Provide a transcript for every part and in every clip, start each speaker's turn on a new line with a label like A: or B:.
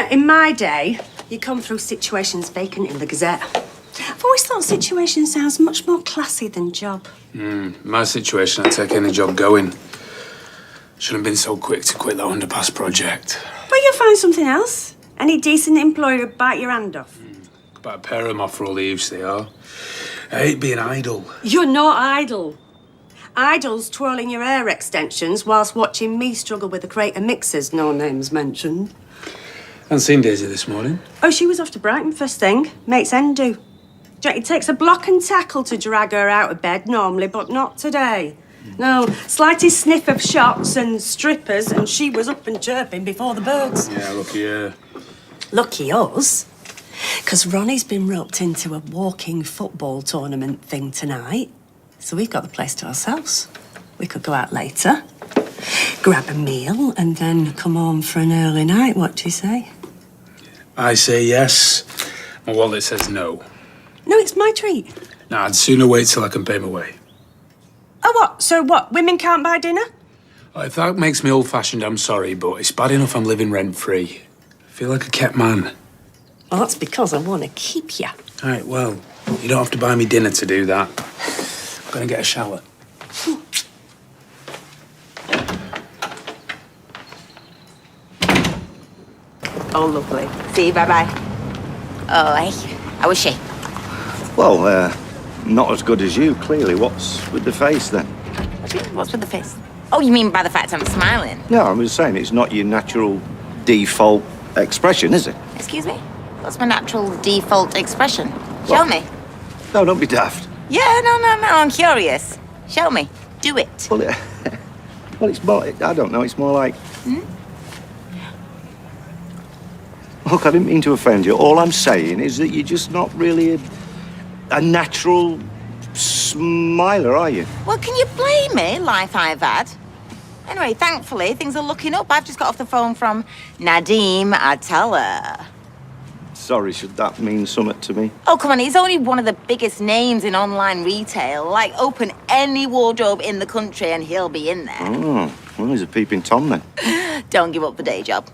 A: know, in my day, you come through situations vacant in the Gazette. I've always thought situation sounds much more classy than job.
B: My situation, I'd take any job going. Shouldn't have been so quick to quit that underpass project.
A: But you'll find something else. Any decent employer would bite your hand off.
B: About a pair of them off for all the use they are. I hate being idle.
A: You're not idle. Idle's twirling your hair extensions whilst watching me struggle with a crate of mixers, no names mentioned.
B: Hadn't seen Daisy this morning.
A: Oh, she was off to Brighton first thing. Mates end do. It takes a block and tackle to drag her out of bed normally, but not today. No, slightest sniff of shots and strippers and she was up and chirping before the birds.
B: Yeah, lucky her.
A: Lucky us. Because Ronnie's been roped into a walking football tournament thing tonight. So we've got the place to ourselves. We could go out later, grab a meal, and then come home for an early night. What do you say?
B: I say yes. My wallet says no.
A: No, it's my treat.
B: Nah, I'd sooner wait till I can pay my way.
A: Oh, what? So what? Women can't buy dinner?
B: Oh, if that makes me old-fashioned, I'm sorry, but it's bad enough I'm living rent-free. I feel like a kept man.
A: Well, that's because I want to keep you.
B: All right, well, you don't have to buy me dinner to do that. I'm going to get a shower.
A: Oh, lovely. See you, bye-bye.
C: Oh, hey. How is she?
D: Well, not as good as you, clearly. What's with the face, then?
C: What's with the face? Oh, you mean by the fact I'm smiling?
D: No, I'm just saying it's not your natural default expression, is it?
C: Excuse me? What's my natural default expression? Show me.
D: No, don't be daft.
C: Yeah, no, I'm curious. Show me. Do it.
D: Well, it's more... I don't know, it's more like... Look, I didn't mean to offend you. All I'm saying is that you're just not really a natural smiler, are you?
C: Well, can you blame me, life I've had? Anyway, thankfully, things are looking up. I've just got off the phone from Nadeem Atala.
D: Sorry, should that mean something to me?
C: Oh, come on, he's only one of the biggest names in online retail. Like, open any wardrobe in the country and he'll be in there.
D: Oh, well, he's a peeping Tom, then.
C: Don't give up the day job.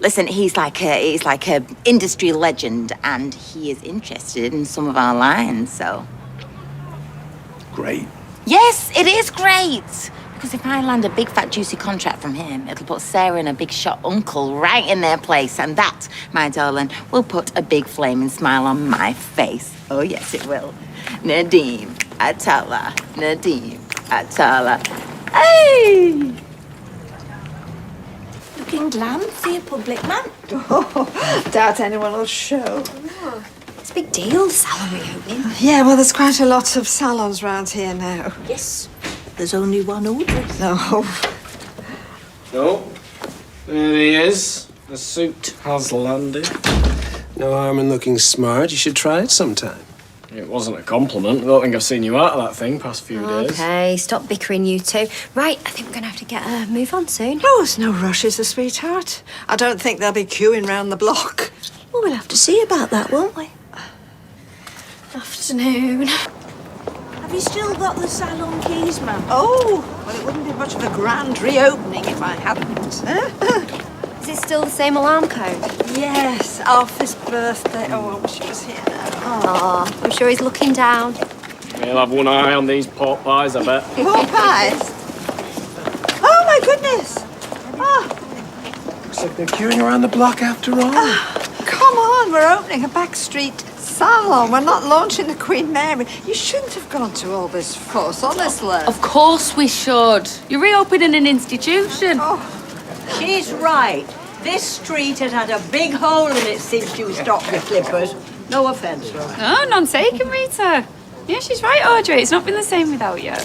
C: Listen, he's like a industry legend, and he is interested in some of our lines, so...
D: Great.
C: Yes, it is great! Because if I land a big, fat, juicy contract from him, it'll put Sarah and a big shot uncle right in their place, and that, my darling, will put a big flaming smile on my face. Oh, yes, it will. Nadeem Atala. Nadeem Atala. Hey! Looking glam for your public, man.
E: Oh, doubt anyone will show.
F: It's a big deal, the salon reopening.
E: Yeah, well, there's quite a lot of salons round here now.
F: Yes, there's only one order.
E: No.
G: Oh, there he is. The suit has landed. No harm in looking smart. You should try it sometime. It wasn't a compliment. I don't think I've seen you out of that thing past few days.
F: Okay, stop bickering, you two. Right, I think we're going to have to get a move on soon.
E: Oh, there's no rush, is there, sweetheart? I don't think they'll be queuing round the block.
F: Well, we'll have to see about that, won't we? Afternoon. Have you still got the salon keys, ma'am?
E: Oh, well, it wouldn't be much of a grand reopening if I hadn't.
F: Is it still the same alarm code?
E: Yes, Alfie's birthday. Oh, I wish he was here now.
F: Oh, I'm sure he's looking down.
G: He'll have one eye on these pork pies, I bet.
E: Pork pies? Oh, my goodness.
G: Looks like they're queuing around the block after all.
E: Come on, we're opening a backstreet salon. We're not launching the Queen Mary. You shouldn't have gone to all this fuss, honestly.
H: Of course we should. You're reopening an institution.
I: She's right. This street has had a big hole in it since you stopped your flippers. No offence, Rose.
H: No, none taken, Rita. Yeah, she's right, Audrey. It's not been the same without you.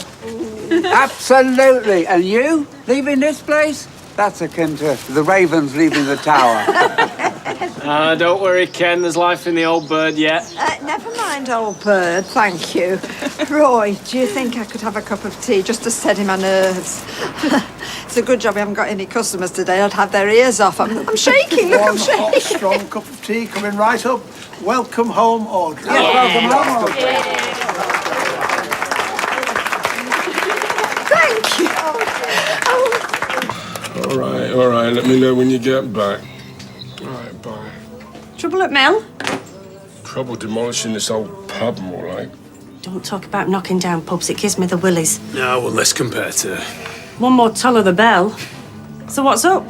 J: Absolutely. And you leaving this place? That's akin to the ravens leaving the tower.
G: Don't worry, Ken. There's life in the old bird yet.
E: Never mind, old bird, thank you. Roy, do you think I could have a cup of tea just to steady my nerves? It's a good job we haven't got any customers today. I'd have their ears off. I'm shaking, look, I'm shaking.
J: One hot, strong cup of tea coming right up. Welcome home, Audrey.
E: Welcome home, Audrey. Thank you.
K: All right, let me know when you get back. Right, bye.
A: Trouble at mill?
K: Trouble demolishing this old pub, more like.
A: Don't talk about knocking down pubs. It gives me the willies.
B: No, well, let's compare to...
A: One more toll of the bell. So what's up?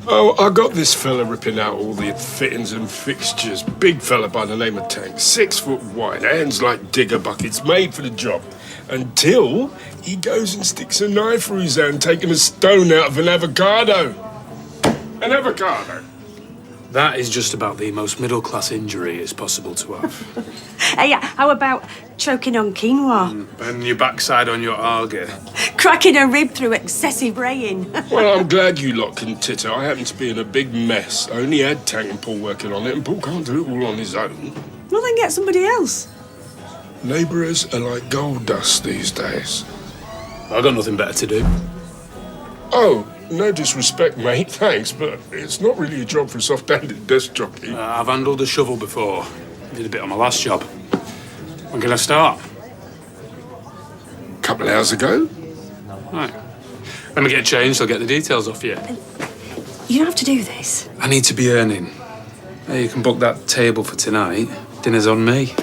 K: Oh, I got this fella ripping out all the fittings and fixtures. Big fella by the name of Tank. 6 foot wide, hands like digger buckets, made for the job. Until he goes and sticks a knife through his hand, taking a stone out of an avocado. An avocado.
B: That is just about the most middle-class injury it's possible to have.
A: Hey, how about choking on quinoa?
B: Bending your backside on your arga.
A: Cracking a rib through excessive rain?
K: Well, I'm glad you lot can titter. I happen to be in a big mess. I only had Tank and Paul working on it, and Paul can't do it all on his own.
A: Well, then get somebody else.
K: Labourers are like gold dust these days.
B: I've got nothing better to do.
K: Oh, no disrespect, mate, thanks, but it's not really a job for a soft-handed desk jockey.
B: I've handled a shovel before. Did a bit on my last job. When can I start?
K: A couple of hours ago.
B: Right. When we get changed, I'll get the details off you.
A: You don't have to do this.
B: I need to be earning. Hey, you can book that table for tonight. Dinner's on me.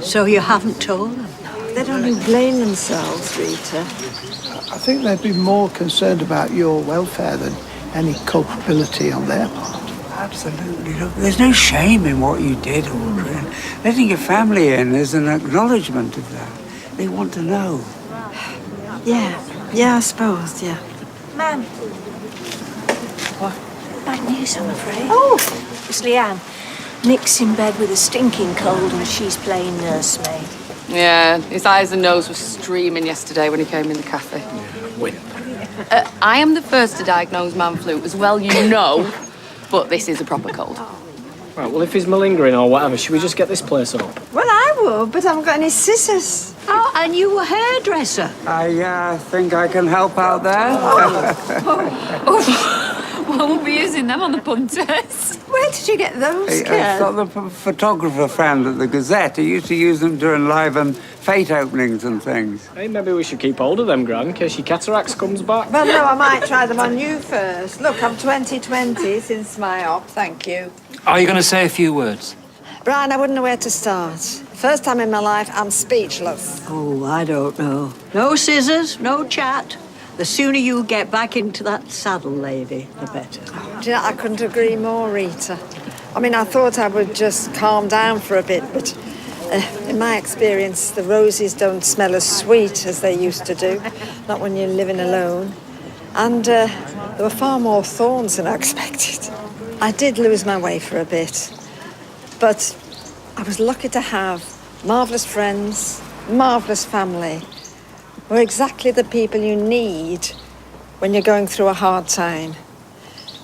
I: So you haven't told them?
E: They'd only blame themselves, Rita.
J: I think they'd be more concerned about your welfare than any culpability on their part.
L: Absolutely. Look, there's no shame in what you did, Audrey. And letting your family in is an acknowledgement of that. They want to know.
E: Yeah, I suppose, yeah.
F: Ma'am. What? Bad news, I'm afraid. Oh, it's Leanne. Nick's in bed with a stinking cold and she's playing nursemaid.
M: Yeah, his eyes and nose were streaming yesterday when he came in the cafe.
B: Win.
M: I am the first to diagnose man flu, as well you know, but this is a proper cold.
G: Right, well, if he's malingering or whatever, should we just get this place up?
E: Well, I would, but I haven't got any scissors.
I: Oh, and you were hairdresser.
L: I think I can help out there.
H: Well, we'll be using them on the punters.
E: Where did you get those,
L: I've
E: Ken?
L: got the photographer friend at the Gazette. He used to use them to enliven fete openings and things.
G: Hey, maybe we should keep hold of them, Gran, in case your cataracts comes back.
E: Well, no, I might try them on you first. Look, I'm 20/20 since my op, thank you.
N: Are you going to say a few words?
E: Brian, I wouldn't know where to start. First time in my life, I'm speechless.
I: Oh, I don't know. No scissors, no chat. The sooner you get back into that saddle, lady, the better.
E: Do you know, I couldn't agree more, Rita. I mean, I thought I would just calm down for a bit, but in my experience, the roses don't smell as sweet as they used to do, not when you're living alone. And there were far more thorns than I expected. I did lose my way for a bit, but I was lucky to have marvellous friends, marvellous family, who are exactly the people you need when you're going through a hard time.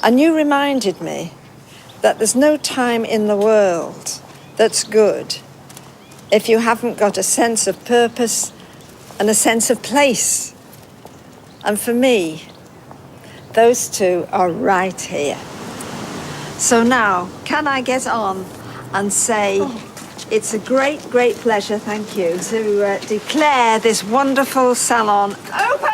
E: And you reminded me that there's no time in the world that's good if you haven't got a sense of purpose and a sense of place. And for me, those two are right here. So now, can I get on and say, it's a great, great pleasure, thank you, to declare this wonderful salon open!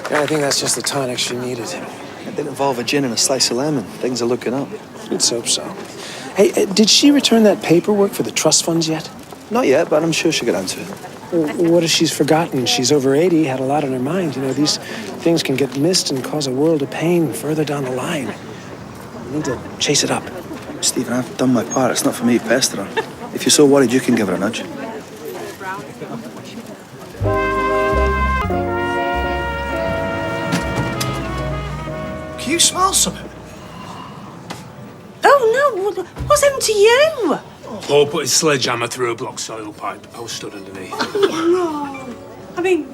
O: Yeah, I think that's just the tonic she needed. It didn't involve a gin and a slice of lemon. Things are looking up. Let's hope so. Hey, did she return that paperwork for the trust funds yet? Not yet, but I'm sure she'll get onto it. What if she's forgotten? She's over 80, had a lot on her mind. You know, these things can get missed and cause a world of pain further down the line. We need to chase it up.
P: Stephen, I've done my part. It's not for me to pester her. If you're so worried, you can give her a nudge.
O: Can you smell something?
A: Oh, no. What's happened to you?
B: Paul put his sledgehammer through a block soil pipe. I was stood underneath.
A: Oh, no. I mean,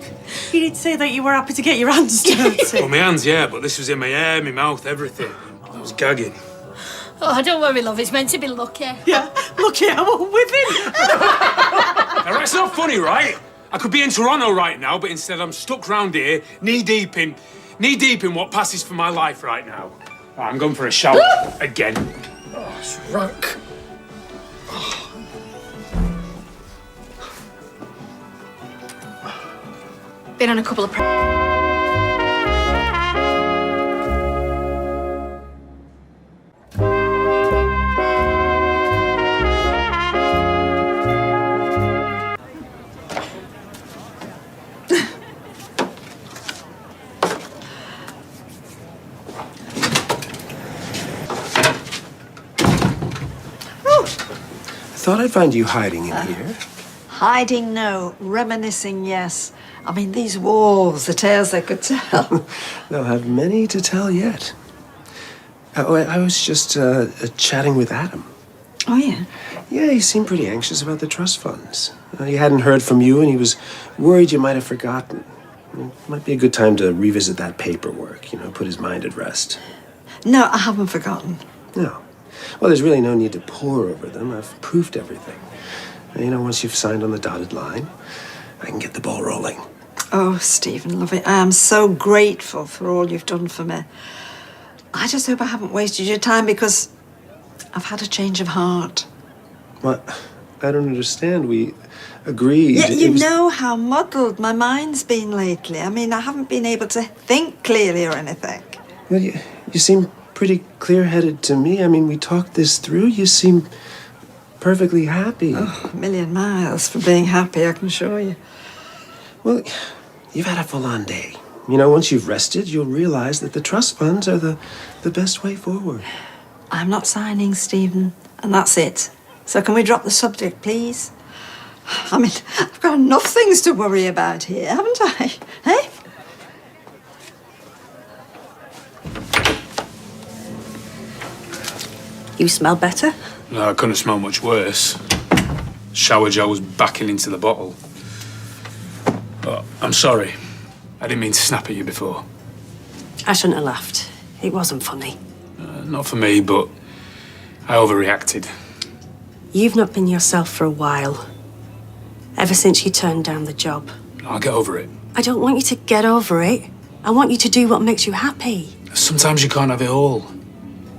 A: you did say that you were happy to get your hands dirty.
B: Well, my hands, yeah, but this was in my hair, my mouth, everything. I was gagging.
Q: Oh, don't worry, love. It's meant to be lucky.
A: Yeah, lucky I won't with him.
B: Now, that's not funny, right? I could be in Toronto right now, but instead I'm stuck round here, knee-deep in what passes for my life right now. Right, I'm going for a shower again.
K: Oh, it's rank.
H: Been on a couple of...
O: I thought I'd find you hiding in here.
E: Hiding, no. Reminiscing, yes. I mean, these walls, the tales they could tell.
O: They'll have many to tell yet. I was just chatting with Adam.
E: Oh, yeah?
O: Yeah, he seemed pretty anxious about the trust funds. He hadn't heard from you, and he was worried you might have forgotten. It might be a good time to revisit that paperwork, put his mind at rest.
E: No, I haven't forgotten.
O: No. Well, there's really no need to pore over them. I've proofed everything. Once you've signed on the dotted line, I can get the ball rolling.
E: Oh, Stephen, love it. I am so grateful for all you've done for me. I just hope I haven't wasted your time because I've had a change of heart.
O: What? I don't understand. We agreed.
E: Yeah, you know how muddled my mind's been lately. I mean, I haven't been able to think clearly or anything.
O: Well, you seem pretty clear-headed to me. I mean, we talked this through. You seem perfectly happy.
E: Oh, a million miles from being happy, I can assure you.
O: Well, you've had a full-on day. Once you've rested, you'll realize that the trust funds are the best way forward.
E: I'm not signing, Stephen, and that's it. So can we drop the subject, please? I mean, I've got enough things to worry about here, haven't I? Eh?
A: You smell better?
B: No, I couldn't smell much worse. Shower gel was backing into the bottle. But I'm sorry. I didn't mean to snap at you before.
A: I shouldn't have laughed. It wasn't funny.
B: Not for me, but I overreacted.
A: You've not been yourself for a while. Ever since you turned down the job.
B: I'll get over it.
A: I don't want you to get over it. I want you to do what makes you happy.
B: Sometimes you can't have it all.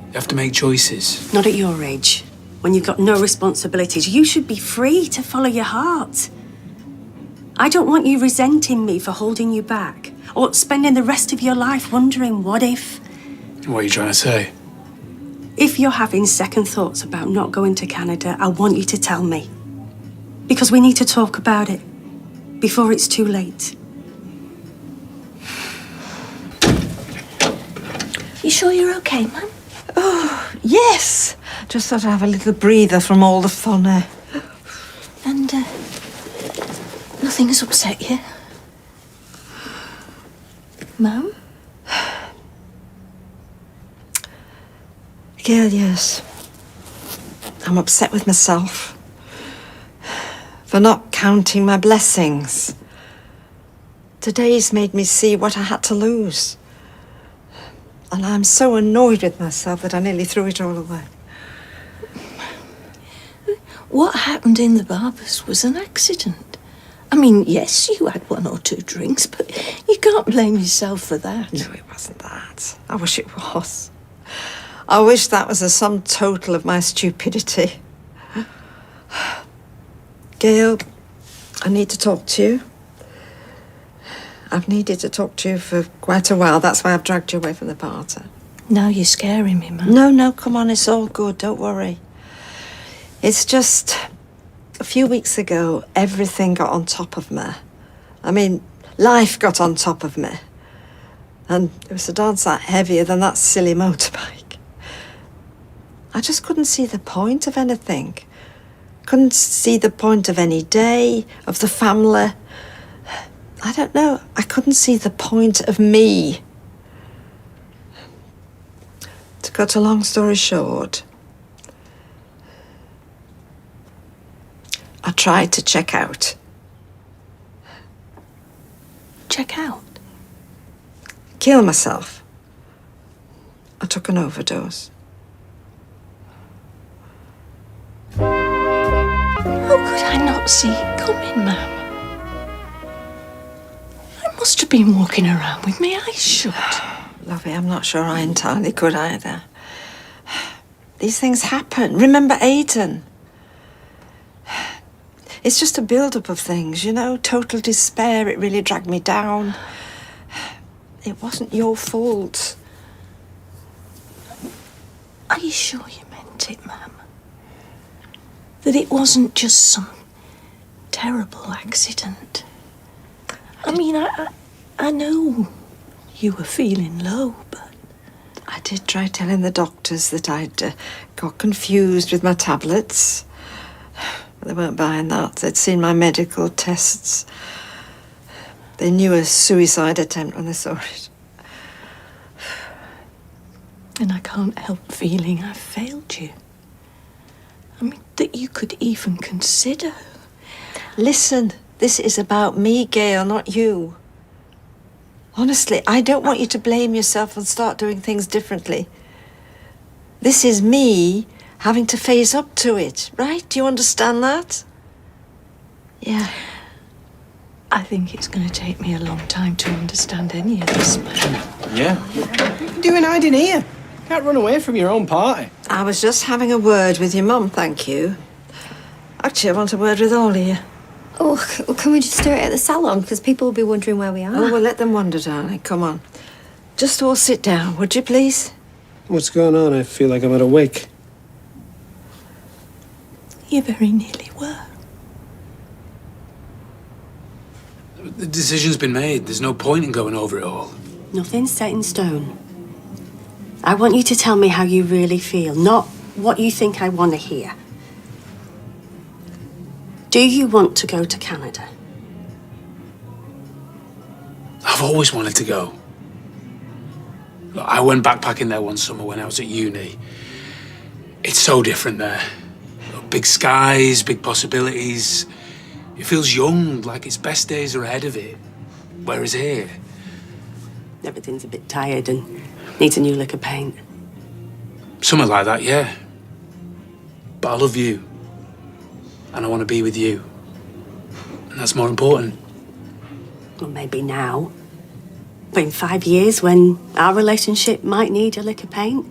B: You have to make choices.
A: Not at your age. When you've got no responsibilities, you should be free to follow your heart. I don't want you resenting me for holding you back or spending the rest of your life wondering what if.
B: What are you trying to say?
A: If you're having second thoughts about not going to Canada, I want you to tell me. Because we need to talk about it before it's too late.
F: You sure you're okay, Mum?
E: Oh, yes. Just thought I'd have a little breather from all the fun.
F: And, nothing's upset you? Mum?
E: Gail, yes. I'm upset with myself for not counting my blessings. Today's made me see what I had to lose. And I'm so annoyed with myself that I nearly threw it all away.
F: What happened in the barber's was an accident. I mean, yes, you had 1 or 2 drinks, but you can't blame yourself for that.
E: No, it wasn't that. I wish it was. I wish that was the sum total of my stupidity. Gail, I need to talk to you. I've needed to talk to you for quite a while. That's why I've dragged you away from the party.
F: Now you're scaring me, Mum.
E: No, come on, it's all good. Don't worry. It's just a few weeks ago, everything got on top of me. I mean, life got on top of me. And it was a darn sight heavier than that silly motorbike. I just couldn't see the point of anything. Couldn't see the point of any day, of the family. I don't know. I couldn't see the point of me. To cut a long story short, I tried to check out.
F: Check out?
E: Kill myself. I took an overdose.
F: How could I not see it coming, Mum? I must have been walking around with my eyes shut.
E: Lovey, I'm not sure I entirely could either. These things happen. Remember Aidan? It's just a build-up of things, you know? Total despair. It really dragged me down. It wasn't your fault.
F: Are you sure you meant it, Ma'am? That it wasn't just some terrible accident? I mean, I know you were feeling low, but...
E: I did try telling the doctors that I'd got confused with my tablets. They weren't buying that. They'd seen my medical tests. They knew a suicide attempt when they saw it.
F: And I can't help feeling I've failed you. I mean, that you could even consider.
E: Listen, this is about me, Gail, not you. Honestly, I don't want you to blame yourself and start doing things differently. This is me having to face up to it, right? Do you understand that?
F: Yeah. I think it's going to take me a long time to understand any of this, Ma'am.
G: Yeah. What are you doing hiding here? Can't run away from your own party.
E: I was just having a word with your mum, thank you. Actually, I want a word with all of you.
R: Oh, can we just do it at the salon? Because people will be wondering where we are.
E: Oh, well, let them wonder, darling. Come on. Just all sit down, would you, please?
O: What's going on? I feel like I'm at a wake.
F: You very nearly were.
B: The decision's been made. There's no point in going over it all.
A: Nothing's set in stone. I want you to tell me how you really feel, not what you think I want to hear. Do you want to go to Canada?
B: I've always wanted to go. Look, I went backpacking there one summer when I was at uni. It's so different there. Look, big skies, big possibilities. It feels young, like its best days are ahead of it. Whereas here...
A: Everything's a bit tired and needs a new lick of paint.
B: Something like that, yeah. But I love you. And I want to be with you. And that's more important.
A: Well, maybe now. But in 5 years, when our relationship might need a lick of paint,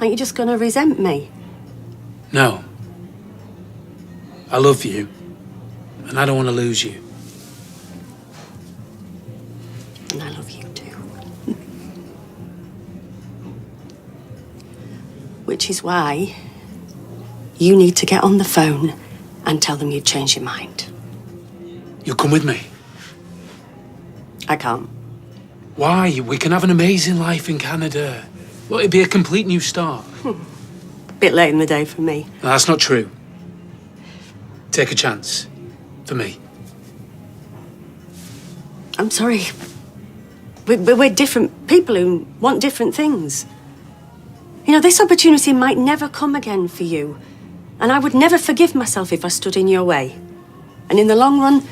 A: aren't you just going to resent me?
B: No. I love you. And I don't want to lose you.
A: And I love you too. Which is why you need to get on the phone and tell them you've changed your mind.
B: You'll come with me.
A: I can't.
B: Why? We can have an amazing life in Canada. Well, it'd be a complete new start.
A: Bit late in the day for me.
B: No, that's not true. Take a chance. For me.
A: I'm sorry. We're different people who want different things. You know, this opportunity might never come again for you. And I would never forgive myself if I stood in your way. And in the long run,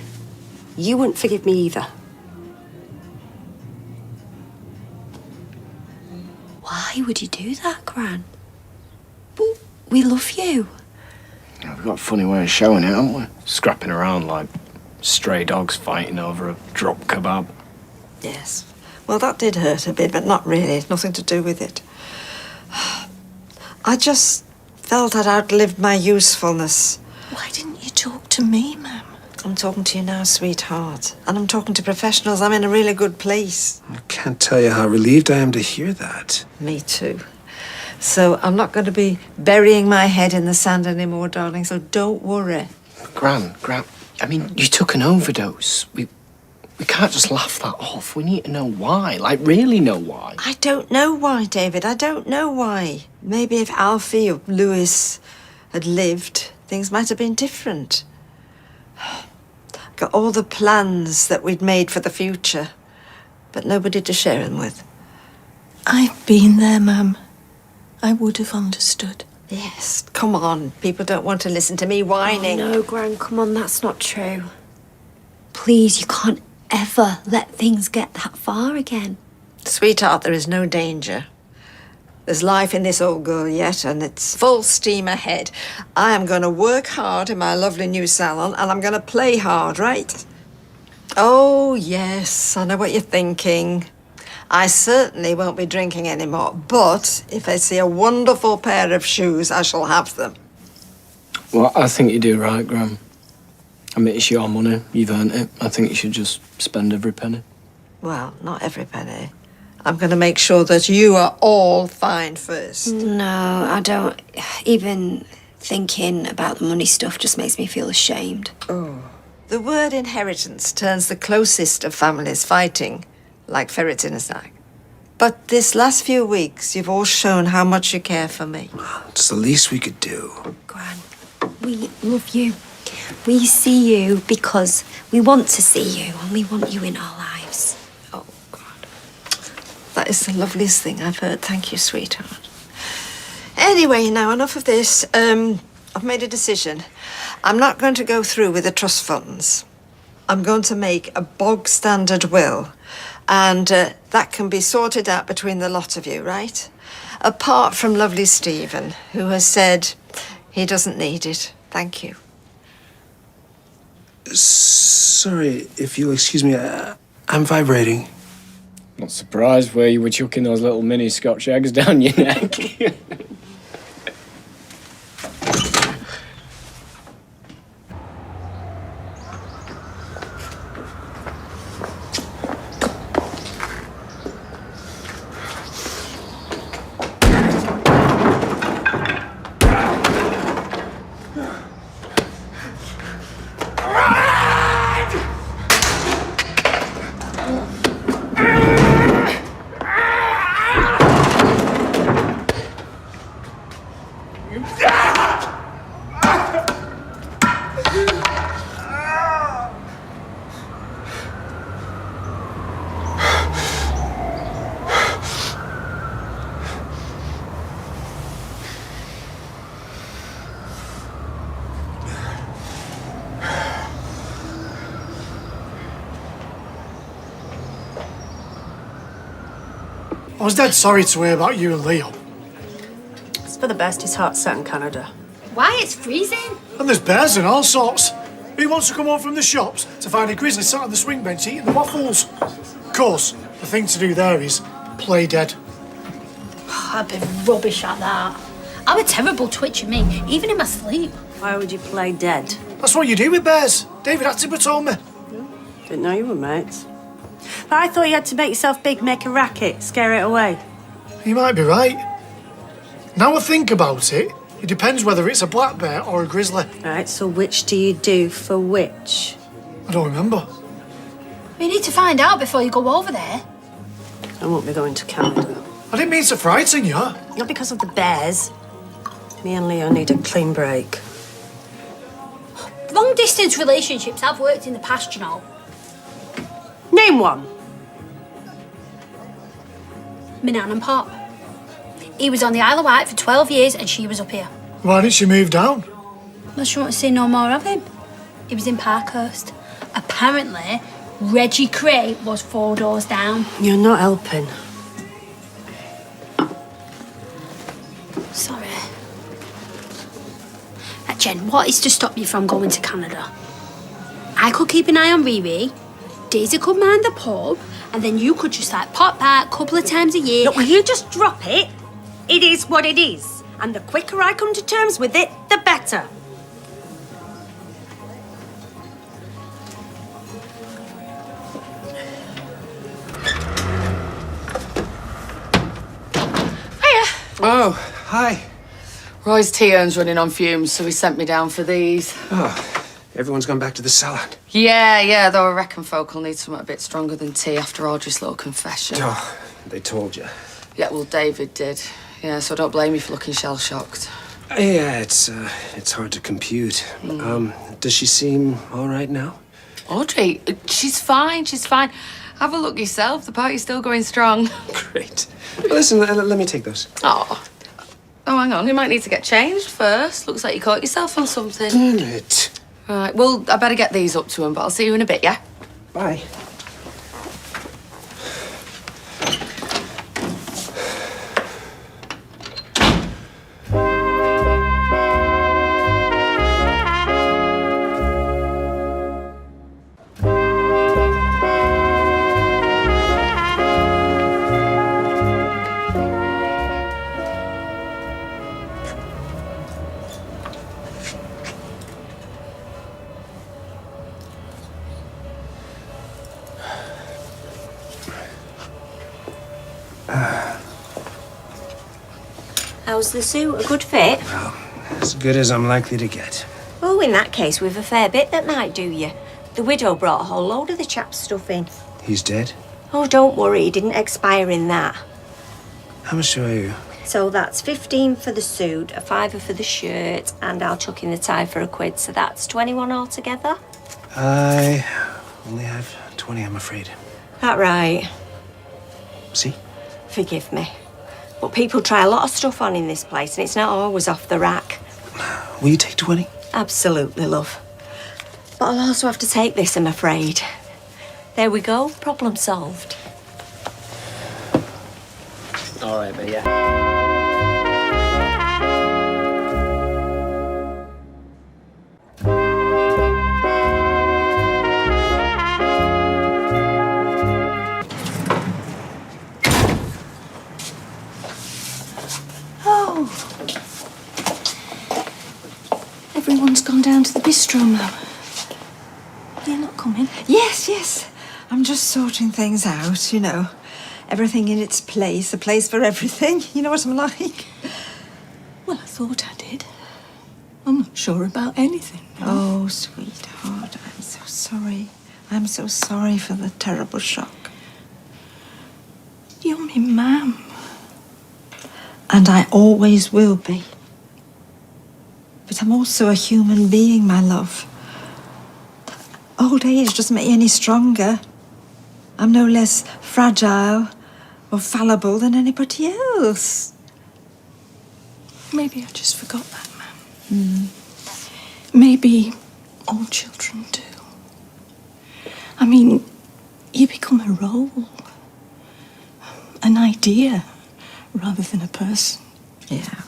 A: you wouldn't forgive me either.
R: Why would you do that, Gran? But we love you.
G: Yeah, we've got a funny way of showing it, haven't we? Scrapping around like stray dogs fighting over a drop kebab.
E: Yes. Well, that did hurt a bit, but not really. Nothing to do with it. I just felt I'd outlived my usefulness.
F: Why didn't you talk to me, Ma'am?
E: I'm talking to you now, sweetheart. And I'm talking to professionals. I'm in a really good place.
O: I can't tell you how relieved I am to hear that.
E: Me too. So I'm not going to be burying my head in the sand anymore, darling, so don't worry.
G: Gran, I mean, you took an overdose. We can't just laugh that off. We need to know why. Like, really know why.
E: I don't know why, David. I don't know why. Maybe if Alfie or Lewis had lived, things might have been different. Got all the plans that we'd made for the future, but nobody to share them with.
F: I've been there, Ma'am. I would have understood.
E: Yes, come on. People don't want to listen to me whining.
R: Oh, no, Gran, come on, that's not true. Please, you can't ever let things get that far again.
E: Sweetheart, there is no danger. There's life in this old girl yet, and it's full steam ahead. I am going to work hard in my lovely new salon, and I'm going to play hard, right? Oh, yes, I know what you're thinking. I certainly won't be drinking anymore, but if I see a wonderful pair of shoes, I shall have them.
G: Well, I think you do right, Gran. I mean, it's your money. You've earned it. I think you should just spend every penny.
E: Well, not every penny. I'm going to make sure that you are all fine first.
R: No, I don't. Even thinking about the money stuff just makes me feel ashamed.
E: Oh. The word inheritance turns the closest of families fighting, like ferrets in a sack. But this last few weeks, you've all shown how much you care for me.
O: It's the least we could do.
R: Gran, we love you. We see you because we want to see you and we want you in our lives.
E: Oh, God. That is the loveliest thing I've heard. Thank you, sweetheart. Anyway, now enough of this. I've made a decision. I'm not going to go through with the trust funds. I'm going to make a bog standard will, and that can be sorted out between the lot of you, right? Apart from lovely Stephen, who has said he doesn't need it. Thank you.
O: Sorry, if you'll excuse me, I'm vibrating.
G: Not surprised where you were chucking those little mini Scotch eggs down your neck.
S: I was dead sorry to hear about you and Leo.
A: It's for the best his heart's set in Canada.
Q: Why, it's freezing.
S: And there's bears and all sorts. Who wants to come home from the shops to find a grizzly sat on the swing bench eating the waffles? Of course, the thing to do there is play dead.
Q: I've been rubbish at that. I'm a terrible twitcher, me, even in my sleep.
A: Why would you play dead?
S: That's what you do with bears. David Attenborough told me.
A: Didn't know you were mates. But I thought you had to make yourself big, make a racket, scare it away.
S: You might be right. Now I think about it, it depends whether it's a black bear or a grizzly.
A: Right, so which do you do for which?
S: I don't remember.
Q: We need to find out before you go over there.
A: I won't be going to Canada.
S: I didn't mean to frighten you.
A: Not because of the bears. Me and Leo need a clean break.
Q: Long distance relationships have worked in the past, you know.
A: Name one.
Q: My nan and Pop. He was on the Isle of Wight for 12 years and she was up here.
S: Why didn't she move down?
Q: Well, she wanted to see no more of him. He was in Parkhurst. Apparently, Reggie Cray was 4 doors down.
A: You're not helping.
Q: Sorry. Jen, what is to stop you from going to Canada? I could keep an eye on Riri, Daisy could mind the pub, and then you could just like pop back a couple of times a year.
A: Look, will you just drop it? It is what it is. And the quicker I come to terms with it, the better.
T: Oh, hi. Roy's tea urn's running on fumes, so he sent me down for these.
O: Oh, everyone's gone back to the salad.
T: Yeah, though I reckon folk will need something a bit stronger than tea after Audrey's little confession.
O: Oh, they told you.
T: Yeah, well, David did. Yeah, so don't blame me for looking shell-shocked.
O: Yeah, it's hard to compute. Does she seem all right now?
T: Audrey, she's fine. Have a look yourself. The party's still going strong.
O: Great. Well, listen, let me take those.
T: Oh, hang on. We might need to get changed first. Looks like you caught yourself on something.
O: Damn it.
T: Right, well, I better get these up to him, but I'll see you in a bit, yeah?
O: Bye.
R: How's the suit? A good fit?
O: As good as I'm likely to get.
R: Oh, in that case, we've a fair bit that might do you. The widow brought a whole load of the chap's stuff in.
O: He's dead?
R: Oh, don't worry, he didn't expire in that.
O: How much do I owe you?
R: So that's 15 for the suit, a fiver for the shirt, and I'll chuck in the tie for £1, so that's 21 altogether.
O: I only have 20, I'm afraid.
R: That right?
O: See?
R: Forgive me. But people try a lot of stuff on in this place, and it's not always off the rack.
O: Will you take 20?
R: Absolutely, love. But I'll also have to take this, I'm afraid. There we go, problem solved.
G: All right, but yeah.
F: Oh. Everyone's gone down to the bistro now. You're not coming?
E: Yes, yes. I'm just sorting things out, you know. Everything in its place, a place for everything. You know what I'm like?
F: Well, I thought I did. I'm not sure about anything.
E: Oh, sweetheart, I'm so sorry. I'm so sorry for the terrible shock.
F: You're me mum.
E: And I always will be. But I'm also a human being, my love. Old age doesn't make you any stronger. I'm no less fragile or fallible than anybody else.
F: Maybe I just forgot that, Mum. Maybe all children do. I mean, you become a role, an idea, rather than a person.
E: Yeah.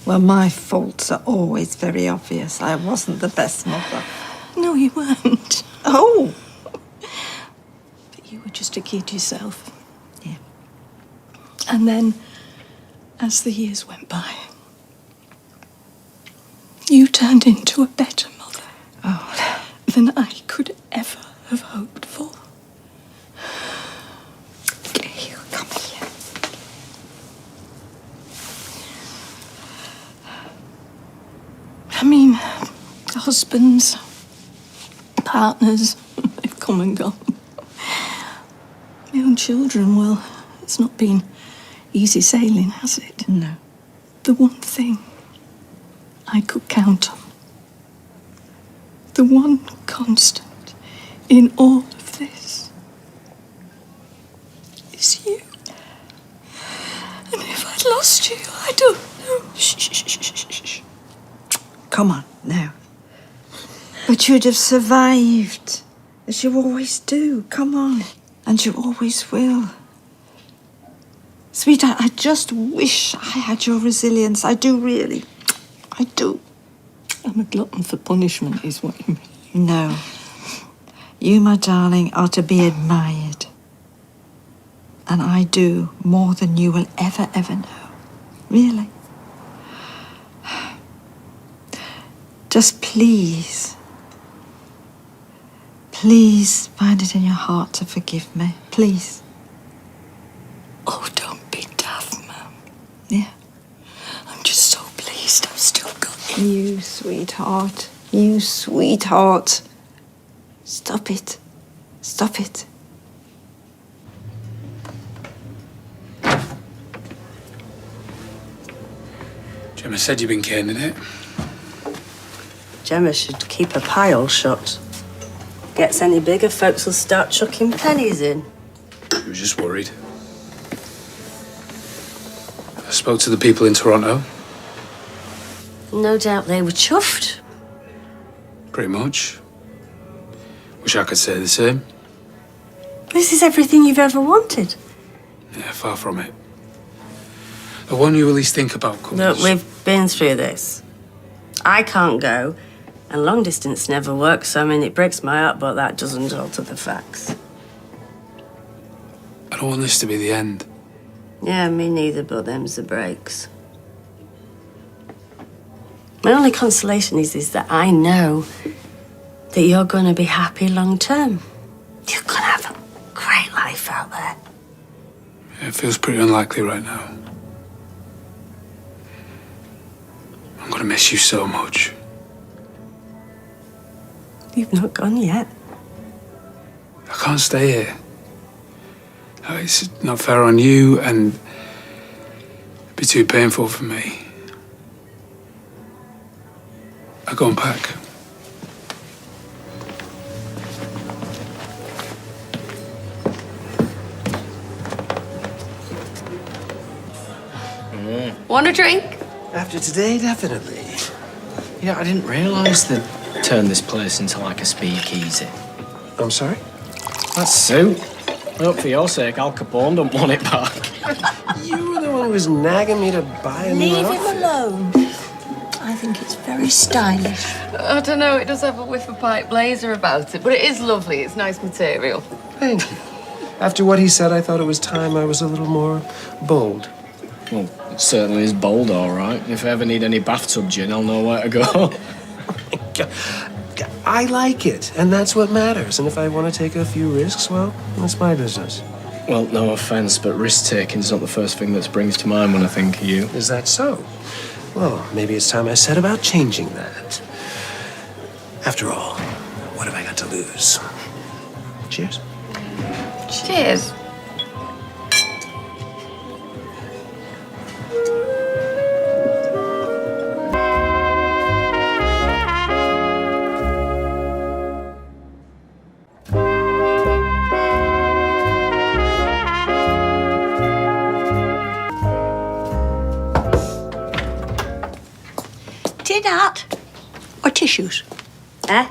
E: Well, my faults are always very obvious. I wasn't the best mother.
F: No, you weren't.
E: Oh!
F: But you were just a kid yourself.
E: Yeah.
F: And then, as the years went by, you turned into a better mother than I could ever have hoped for.
E: Here, come here.
F: I mean, husbands, partners, they've come and gone. My own children, well, it's not been easy sailing, has it?
E: No.
F: The one thing I could count on, the one constant in all of this, is you. And if I'd lost you, I don't know.
E: Shh. Come on, now. But you'd have survived, as you always do. Come on. And you always will. Sweetheart, I just wish I had your resilience. I do, really. I do.
F: I'm a glutton for punishment, is what you mean.
E: No. You, my darling, are to be admired. And I do more than you will ever know. Really. Just please find it in your heart to forgive me. Please.
F: Oh, don't be daft, Mum.
E: Yeah.
F: I'm just so pleased I've still got you.
E: You sweetheart. You sweetheart. Stop it. Stop it.
B: Gemma said you've been caning it.
A: Gemma should keep her pile shut. Gets any bigger, folks will start chucking pennies in.
B: I was just worried. I spoke to the people in Toronto.
A: No doubt they were chuffed.
B: Pretty much. Wish I could say the same.
A: This is everything you've ever wanted.
B: Yeah, far from it. The one you at least think about comes.
A: Look, we've been through this. I can't go, and long distance never works. I mean, it breaks my heart, but that doesn't alter the facts.
B: I don't want this to be the end.
A: Yeah, me neither, but them's the breaks. My only consolation is that I know that you're going to be happy long term. You're going to have a great life out there.
B: It feels pretty unlikely right now. gonna miss you so much.
A: You've not gone yet.
B: I can't stay here. It's not fair on you, and it'd be too painful for me. I go and pack.
M: Want a drink?
G: After today, definitely. You know, I didn't realise they'd turned this place into like a speakeasy.
O: I'm sorry?
G: That suit. I hope for your sake Al Capone don't want it back.
O: You were the one who was nagging me to buy a new
F: Leave
O: outfit.
F: him alone. I think it's very stylish.
M: I don't know, it does have a whiff of pipe blazer about it, but it is lovely. It's nice material.
O: Thank you. After what he said, I thought it was time I was a little more bold.
G: Well, it certainly is bold, all right. If I ever need any bathtub gin, I'll know where to go.
O: I like it, and that's what matters. And if I want to take a few risks, well, that's my business.
G: Well, no offence, but risk-taking's not the first thing that springs to mind when I think of you.
O: Is that so? Well, maybe it's time I set about changing that. After all, what have I got to lose? Cheers.
M: Cheers.
I: Tin hat or tissues? Eh?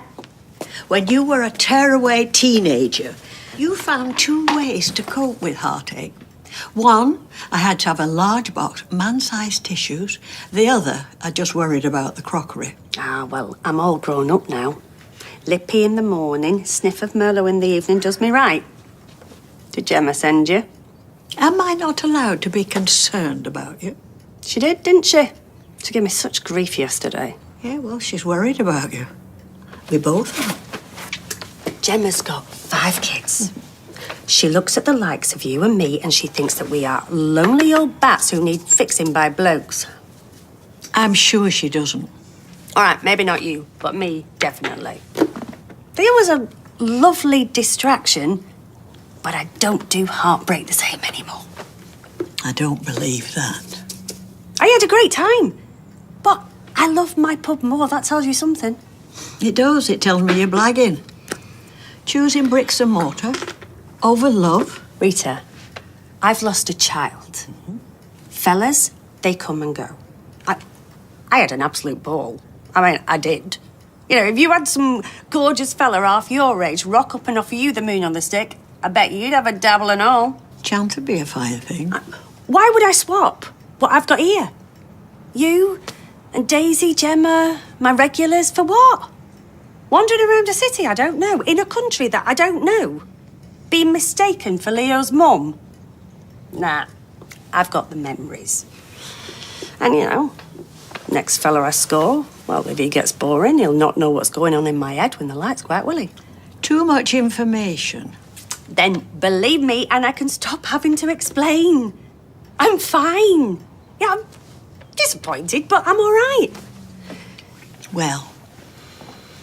I: When you were a tearaway teenager, you found two ways to cope with heartache. One, I had to have a large box, man-sized tissues. The other, I just worried about the crockery.
A: Ah, well, I'm all grown up now. Lippy in the morning, sniff of Merlot in the evening does me right. Did Gemma send you?
I: Am I not allowed to be concerned about you?
A: She did, didn't she? She gave me such grief yesterday.
I: Yeah, well, she's worried about you. We both are.
A: Gemma's got 5 kids. She looks at the likes of you and me and she thinks that we are lonely old bats who need fixing by blokes.
I: I'm sure she doesn't.
A: All right, maybe not you, but me, definitely. There was a lovely distraction, but I don't do heartbreak the same anymore.
I: I don't believe that.
A: I had a great time, but I love my pub more. That tells you something.
I: It does. It tells me you're blagging. Choosing bricks and mortar over love.
A: Rita, I've lost a child. Fellas, they come and go. I had an absolute ball. I mean, I did. You know, if you had some gorgeous fella half your age rock up and offer you the moon on the stick, I bet you'd have a dabble and all.
I: Chance would be a fine thing.
A: Why would I swap what I've got here? You and Daisy, Gemma, my regulars, for what? Wandering around a city I don't know, in a country that I don't know. Being mistaken for Leo's mum. Nah, I've got the memories. And, you know, next fella I score, well, if he gets boring, he'll not know what's going on in my head when the lights go out, will he?
I: Too much information.
A: Then believe me, and I can stop having to explain. I'm fine. Yeah, I'm disappointed, but I'm all right.
I: Well,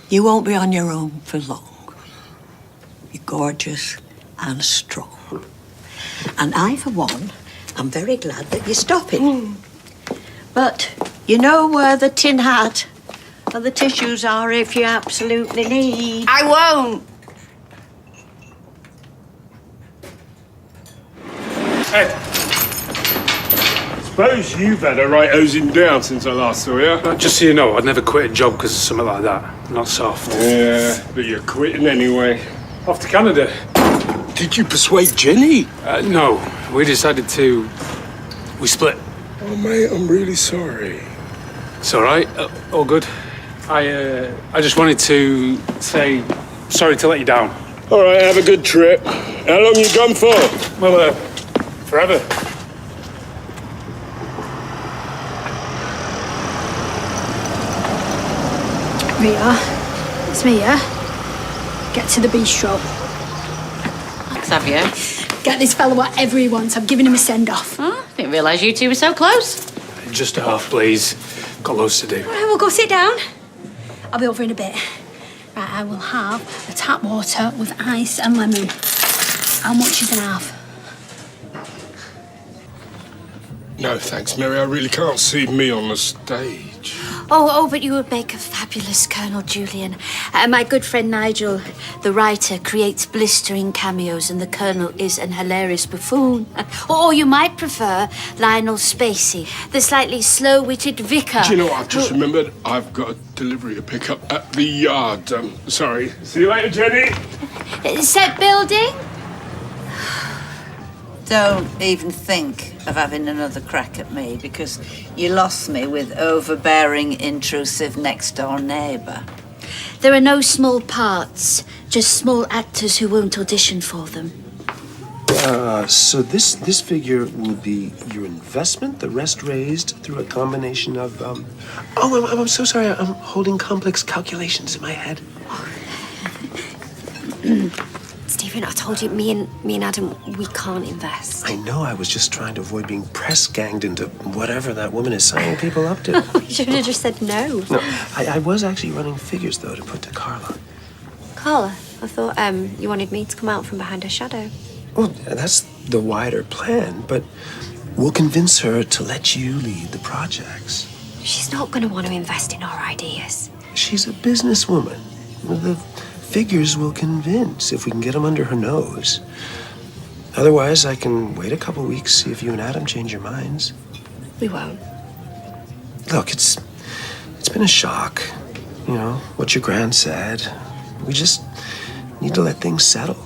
I: you won't be on your own for long. You're gorgeous and strong. And I, for one, am very glad that you're stopping. But you know where the tin hat and the tissues are if you absolutely need.
A: I won't.
K: Ed, suppose you've had a right hosing down since I last saw you.
B: Just so you know, I'd never quit a job because of something like that. Not soft.
K: Yeah, but you're quitting anyway.
B: Off to Canada.
K: Did you persuade Jenny?
B: No, we decided to... We split.
K: Oh, mate, I'm really sorry.
B: It's all right. All good. I just wanted to say sorry to let you down.
K: All right, have a good trip. How long you gone for?
B: Well, forever.
Q: Rita, it's me, yeah? Get to the bistro.
C: Xavier.
Q: Get this fella whatever he wants. I'm giving him a send-off.
C: Oh, didn't realise you two were so close.
B: Just a half, please. Got loads to do.
Q: All right, we'll go sit down. I'll be over in a bit. Right, I will have the tap water with ice and lemon. How much is an half?
K: No, thanks, Mary. I really can't see me on the stage.
R: Oh, but you would make a fabulous Colonel Julian. My good friend Nigel, the writer, creates blistering cameos and the Colonel is an hilarious buffoon. Or you might prefer Lionel Spacey, the slightly slow-witted vicar.
K: Do you know what I've just remembered? I've got a delivery to pick up at the yard. Sorry. See you later, Jenny.
R: Set building?
U: Don't even think of having another crack at me because you lost me with overbearing, intrusive next-door neighbour.
R: There are no small parts, just small actors who won't audition for them.
O: So this figure will be your investment, the rest raised through a combination of, I'm so sorry, I'm holding complex calculations in my head.
R: Stephen, I told you, me and Adam, we can't invest.
O: I know, I was just trying to avoid being press-ganged into whatever that woman is signing people up to.
R: You should have just said no.
O: No, I was actually running figures, though, to put to Carla.
R: Carla, I thought you wanted me to come out from behind her shadow.
O: Well, that's the wider plan, but we'll convince her to let you lead the projects.
R: She's not going to want to invest in our ideas.
O: She's a businesswoman. The figures will convince if we can get them under her nose. Otherwise, I can wait a couple weeks, see if you and Adam change your minds.
R: We won't.
O: Look, it's been a shock. You know, what your gran said. We just need to let things settle.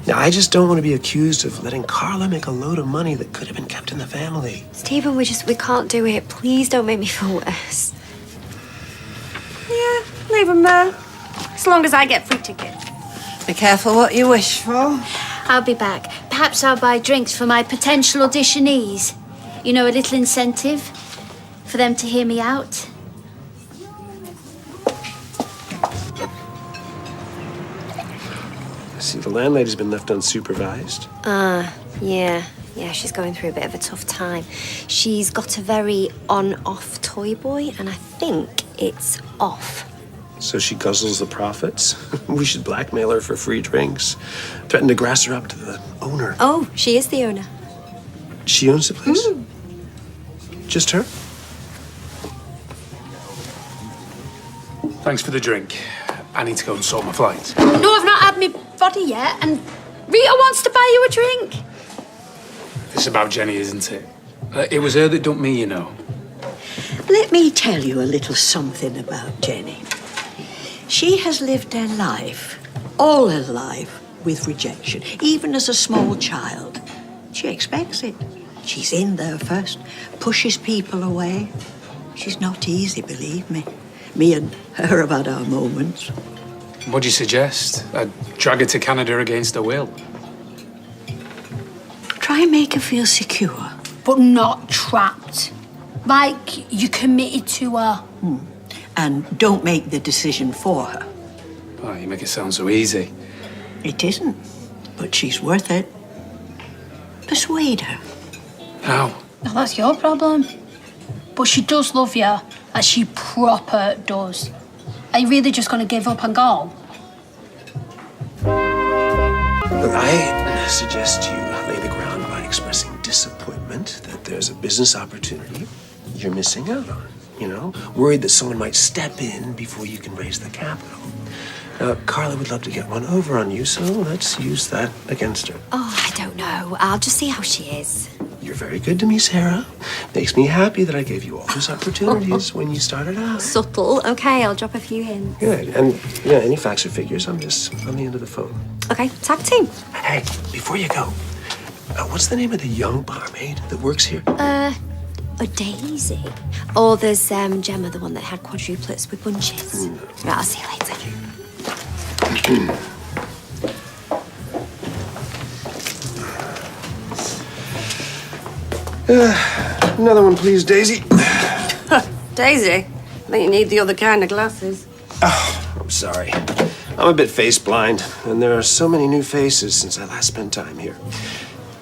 O: Now, I just don't want to be accused of letting Carla make a load of money that could have been kept in the family.
R: Stephen, we can't do it. Please don't make me feel worse. Yeah, leave him there. As long as I get free tickets.
U: Be careful what you wish for.
R: I'll be back. Perhaps I'll buy drinks for my potential auditionees. You know, a little incentive for them to hear me out.
O: I see the landlady's been left unsupervised.
R: Yeah, she's going through a bit of a tough time. She's got a very on-off toy boy, and I think it's off.
O: So she guzzles the profits? We should blackmail her for free drinks. Threaten to grass her up to the owner.
R: Oh, she is the owner.
O: She owns the place? Just her?
B: Thanks for the drink. I need to go and sort my flight.
Q: No, I've not had my body yet, and Rita wants to buy you a drink.
B: It's about Jenny, isn't it? It was her that dumped me, you know.
I: Let me tell you a little something about Jenny. She has lived her life, all her life, with rejection, even as a small child. She expects it. She's in there first, pushes people away. She's not easy, believe me. Me and her have had our moments.
B: What do you suggest? I'd drag her to Canada against her will.
I: Try and make her feel secure.
Q: But not trapped. Like you're committed to her.
I: And don't make the decision for her.
B: Oh, you make it sound so easy.
I: It isn't, but she's worth it. Persuade her.
B: How?
Q: Now that's your problem. But she does love you, as she proper does. Are you really just going to give up and go?
O: Look, I suggest you lay the ground by expressing disappointment that there's a business opportunity you're missing out on. You know, worried that someone might step in before you can raise the capital. Carla would love to get one over on you, so let's use that against her.
R: Oh, I don't know. I'll just see how she is.
O: You're very good to me, Sarah. Makes me happy that I gave you all those opportunities when you started out.
R: Subtle. Okay, I'll drop a few hints.
O: Good. And, yeah, any facts or figures, I'm just on the end of the phone.
R: Okay, tag team.
O: Hey, before you go, what's the name of the young barmaid that works here?
R: A Daisy. Or there's Gemma, the one that had quadruplets with bunches. Right, I'll see you later.
O: Another one, please, Daisy.
A: Daisy, I think you need the other kind of glasses.
O: Oh, I'm sorry. I'm a bit face blind, and there are so many new faces since I last spent time here.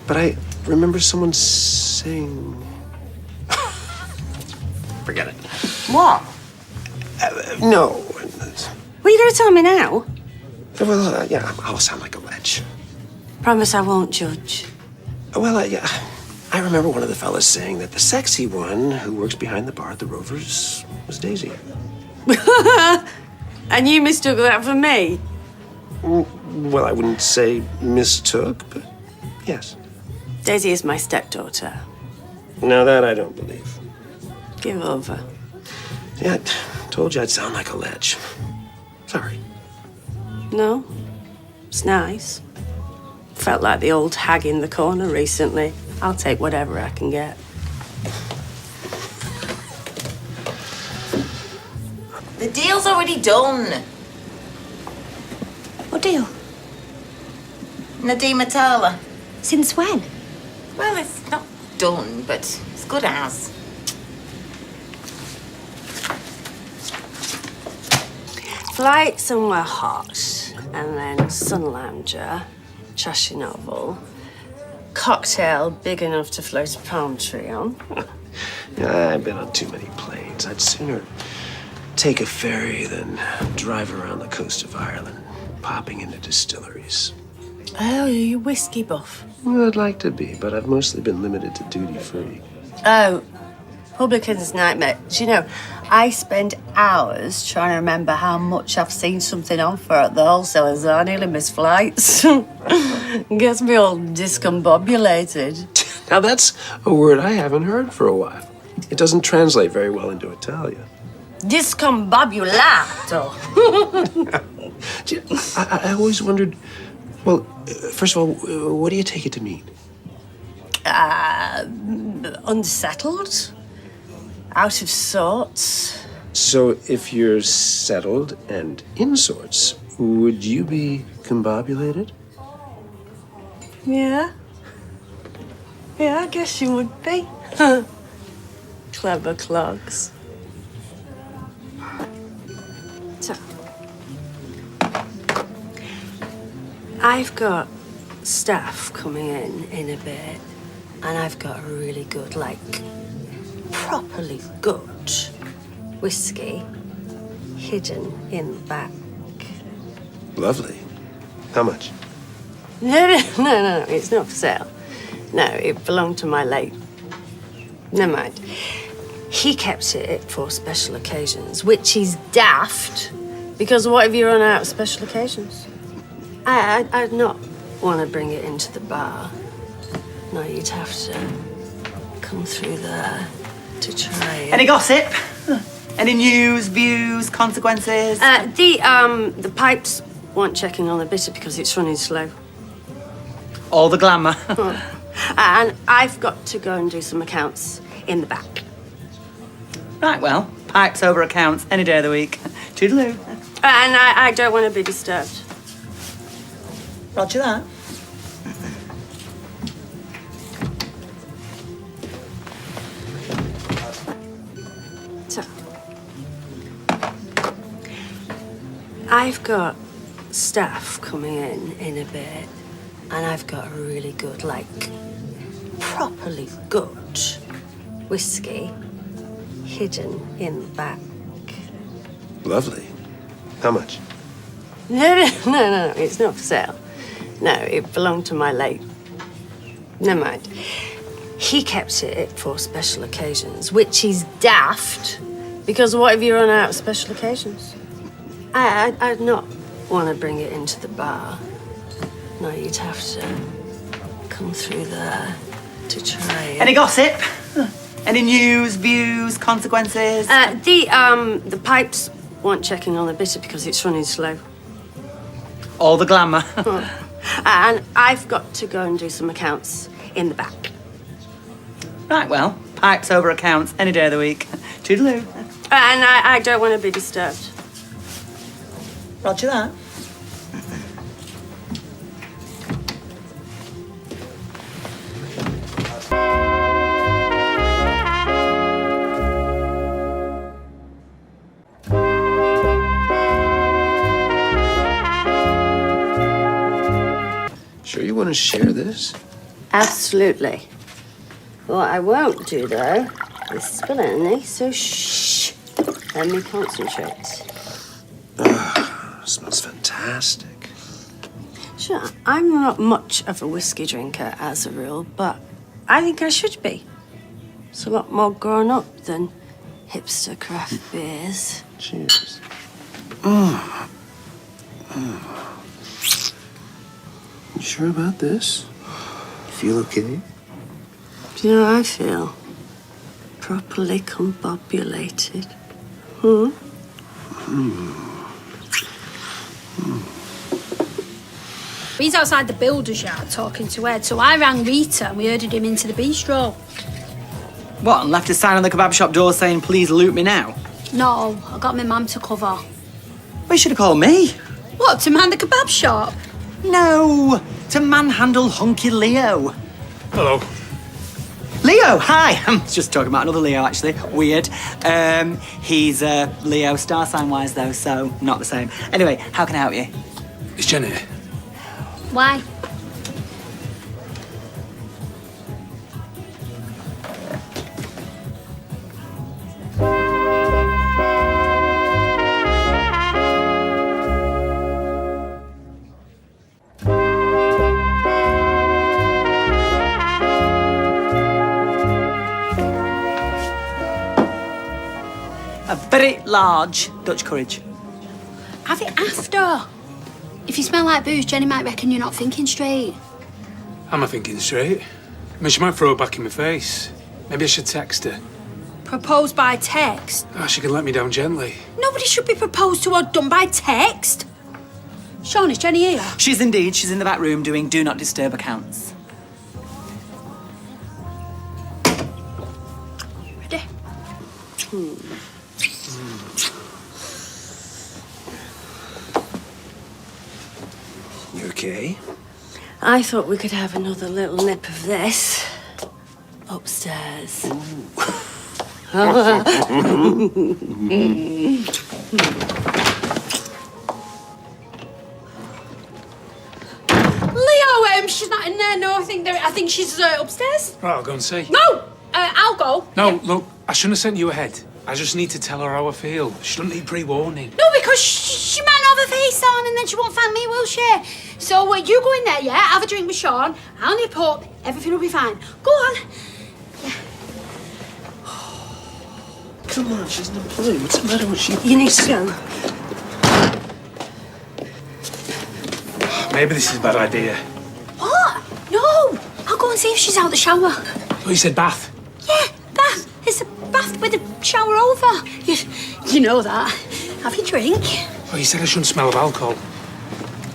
O: But I remember someone saying... forget it.
A: What?
O: No.
A: What are you going to tell me now?
O: Well, yeah, I'll sound like a ledge.
A: Promise I won't judge.
O: Well, yeah, I remember one of the fellas saying that the sexy one who works behind the bar at the Rovers was Daisy.
A: And you mistook that for me?
O: Well, I wouldn't say mistook, but yes.
A: Daisy is my stepdaughter.
O: Now that I don't believe.
A: Give over.
O: Yeah, I told you I'd sound like a ledge. Sorry.
A: No, it's nice. Felt like the old hag in the corner recently. I'll take whatever I can get.
C: The deal's already done.
R: What deal?
C: Nadeem Atala.
R: Since when?
C: Well, it's not done, but it's good as.
A: Flight somewhere hot, and then sun lounger, trashy novel, cocktail big enough to float a palm tree on.
O: Yeah, I've been on too many planes. I'd sooner take a ferry than drive around the coast of Ireland, popping into distilleries.
A: Oh, you're a whiskey buff.
O: Well, I'd like to be, but I've mostly been limited to duty-free.
A: Oh, publican's nightmare. Do you know, I spend hours trying to remember how much I've seen something on for at the wholesalers. I nearly miss flights. Gets me all discombobulated.
O: Now, that's a word I haven't heard for a while. It doesn't translate very well into Italian.
A: Discombobulato.
O: Gee, I always wondered, well, first of all, what do you take it to mean?
A: Unsettled? Out of sorts?
O: So if you're settled and in sorts, would you be combobulated?
A: Yeah. Yeah, I guess you would be. Clever clogs. So, I've got staff coming in a bit, and I've got a really good, like, properly good whiskey hidden in the back.
O: Lovely. How much?
A: No, it's not for sale. No, it belonged to my late. Never mind. He kept it for special occasions, which is daft, because what if you run out of special occasions? I'd not want to bring it into the bar. No, you'd have to come through there to try it.
D: Any gossip? Any news, views, consequences?
A: The pipes want checking on the bitter because it's running slow.
D: All the glamour.
A: And I've got to go and do some accounts in the back.
D: Right, well, pipes over accounts any day of the week. Toodaloo.
A: And I don't want to be disturbed.
D: Roger that.
A: So, I've got staff coming in a bit, and I've got a really good, like, properly good whiskey hidden in the back.
O: Lovely. How much?
A: No, it's not for sale. No, it belonged to my late. Never mind. He kept it for special occasions, which is daft, because what if you run out of special occasions? I'd not want to bring it into the bar. No, you'd have to come through there to try it.
D: Any gossip? Any news, views, consequences?
A: The pipes want checking on the bitter because it's running slow.
D: All the glamour.
A: And I've got to go and do some accounts in the back.
D: Right, well, pipes over accounts any day of the week. Toodaloo.
A: And I don't want to be disturbed.
D: Roger that.
O: Sure you want to share this?
A: Absolutely. What I won't do, though, This is spill anything, so shh. Let me concentrate.
O: Smells fantastic.
A: Sure, I'm not much of a whiskey drinker as a rule, but I think I should be. It's a lot more grown up than hipster craft beers.
O: Cheers. You sure about this? You feel okay?
A: Do you know how I feel? Properly combobulated. Hmm?
Q: He's outside the builder's yard talking to Ed, so I rang Rita and we herded him into the bistro.
D: What, and left a sign on the kebab shop door saying, please loot me now?
Q: No, I got my mum to cover.
D: Well, you should have called me.
Q: What, to man the kebab shop?
D: No, to manhandle hunky Leo.
B: Hello.
D: Leo, hi. I'm just talking about another Leo, actually. Weird. He's Leo, star sign-wise, though, so not the same. Anyway, how can I help you?
B: It's Jenny.
Q: Why?
D: A very large Dutch courage.
Q: Have it after. If you smell like booze, Jenny might reckon you're not thinking straight.
B: Am I thinking straight? I mean, she might throw it back in my face. Maybe I should text her.
Q: Propose by text.
B: Oh, she can let me down gently.
Q: Nobody should be proposed to or done by text. Sean, is Jenny here?
D: She's indeed. She's in the back room doing Do Not Disturb accounts.
Q: Ready?
O: You okay?
A: I thought we could have another little nip of this upstairs.
Q: Leo, she's not in there. No, I think she's upstairs.
B: Right, I'll go and see.
Q: No, I'll go.
B: No, look, I shouldn't have sent you ahead. I just need to tell her how I feel. She doesn't need pre-warning.
Q: No, because she might not have a face on and then she won't find me, will she? So you go in there, yeah? Have a drink with Sean. I'll nip up. Everything will be fine. Go on.
O: Come on, she's in the blue. What's the matter with she?
A: You need to go.
B: Maybe this is a bad idea.
Q: What? No. I'll go and see if she's out the shower.
B: Oh, you said bath?
Q: Yeah, bath. It's a bath with a shower over. You know that. Have your drink.
B: Oh, you said I shouldn't smell of alcohol.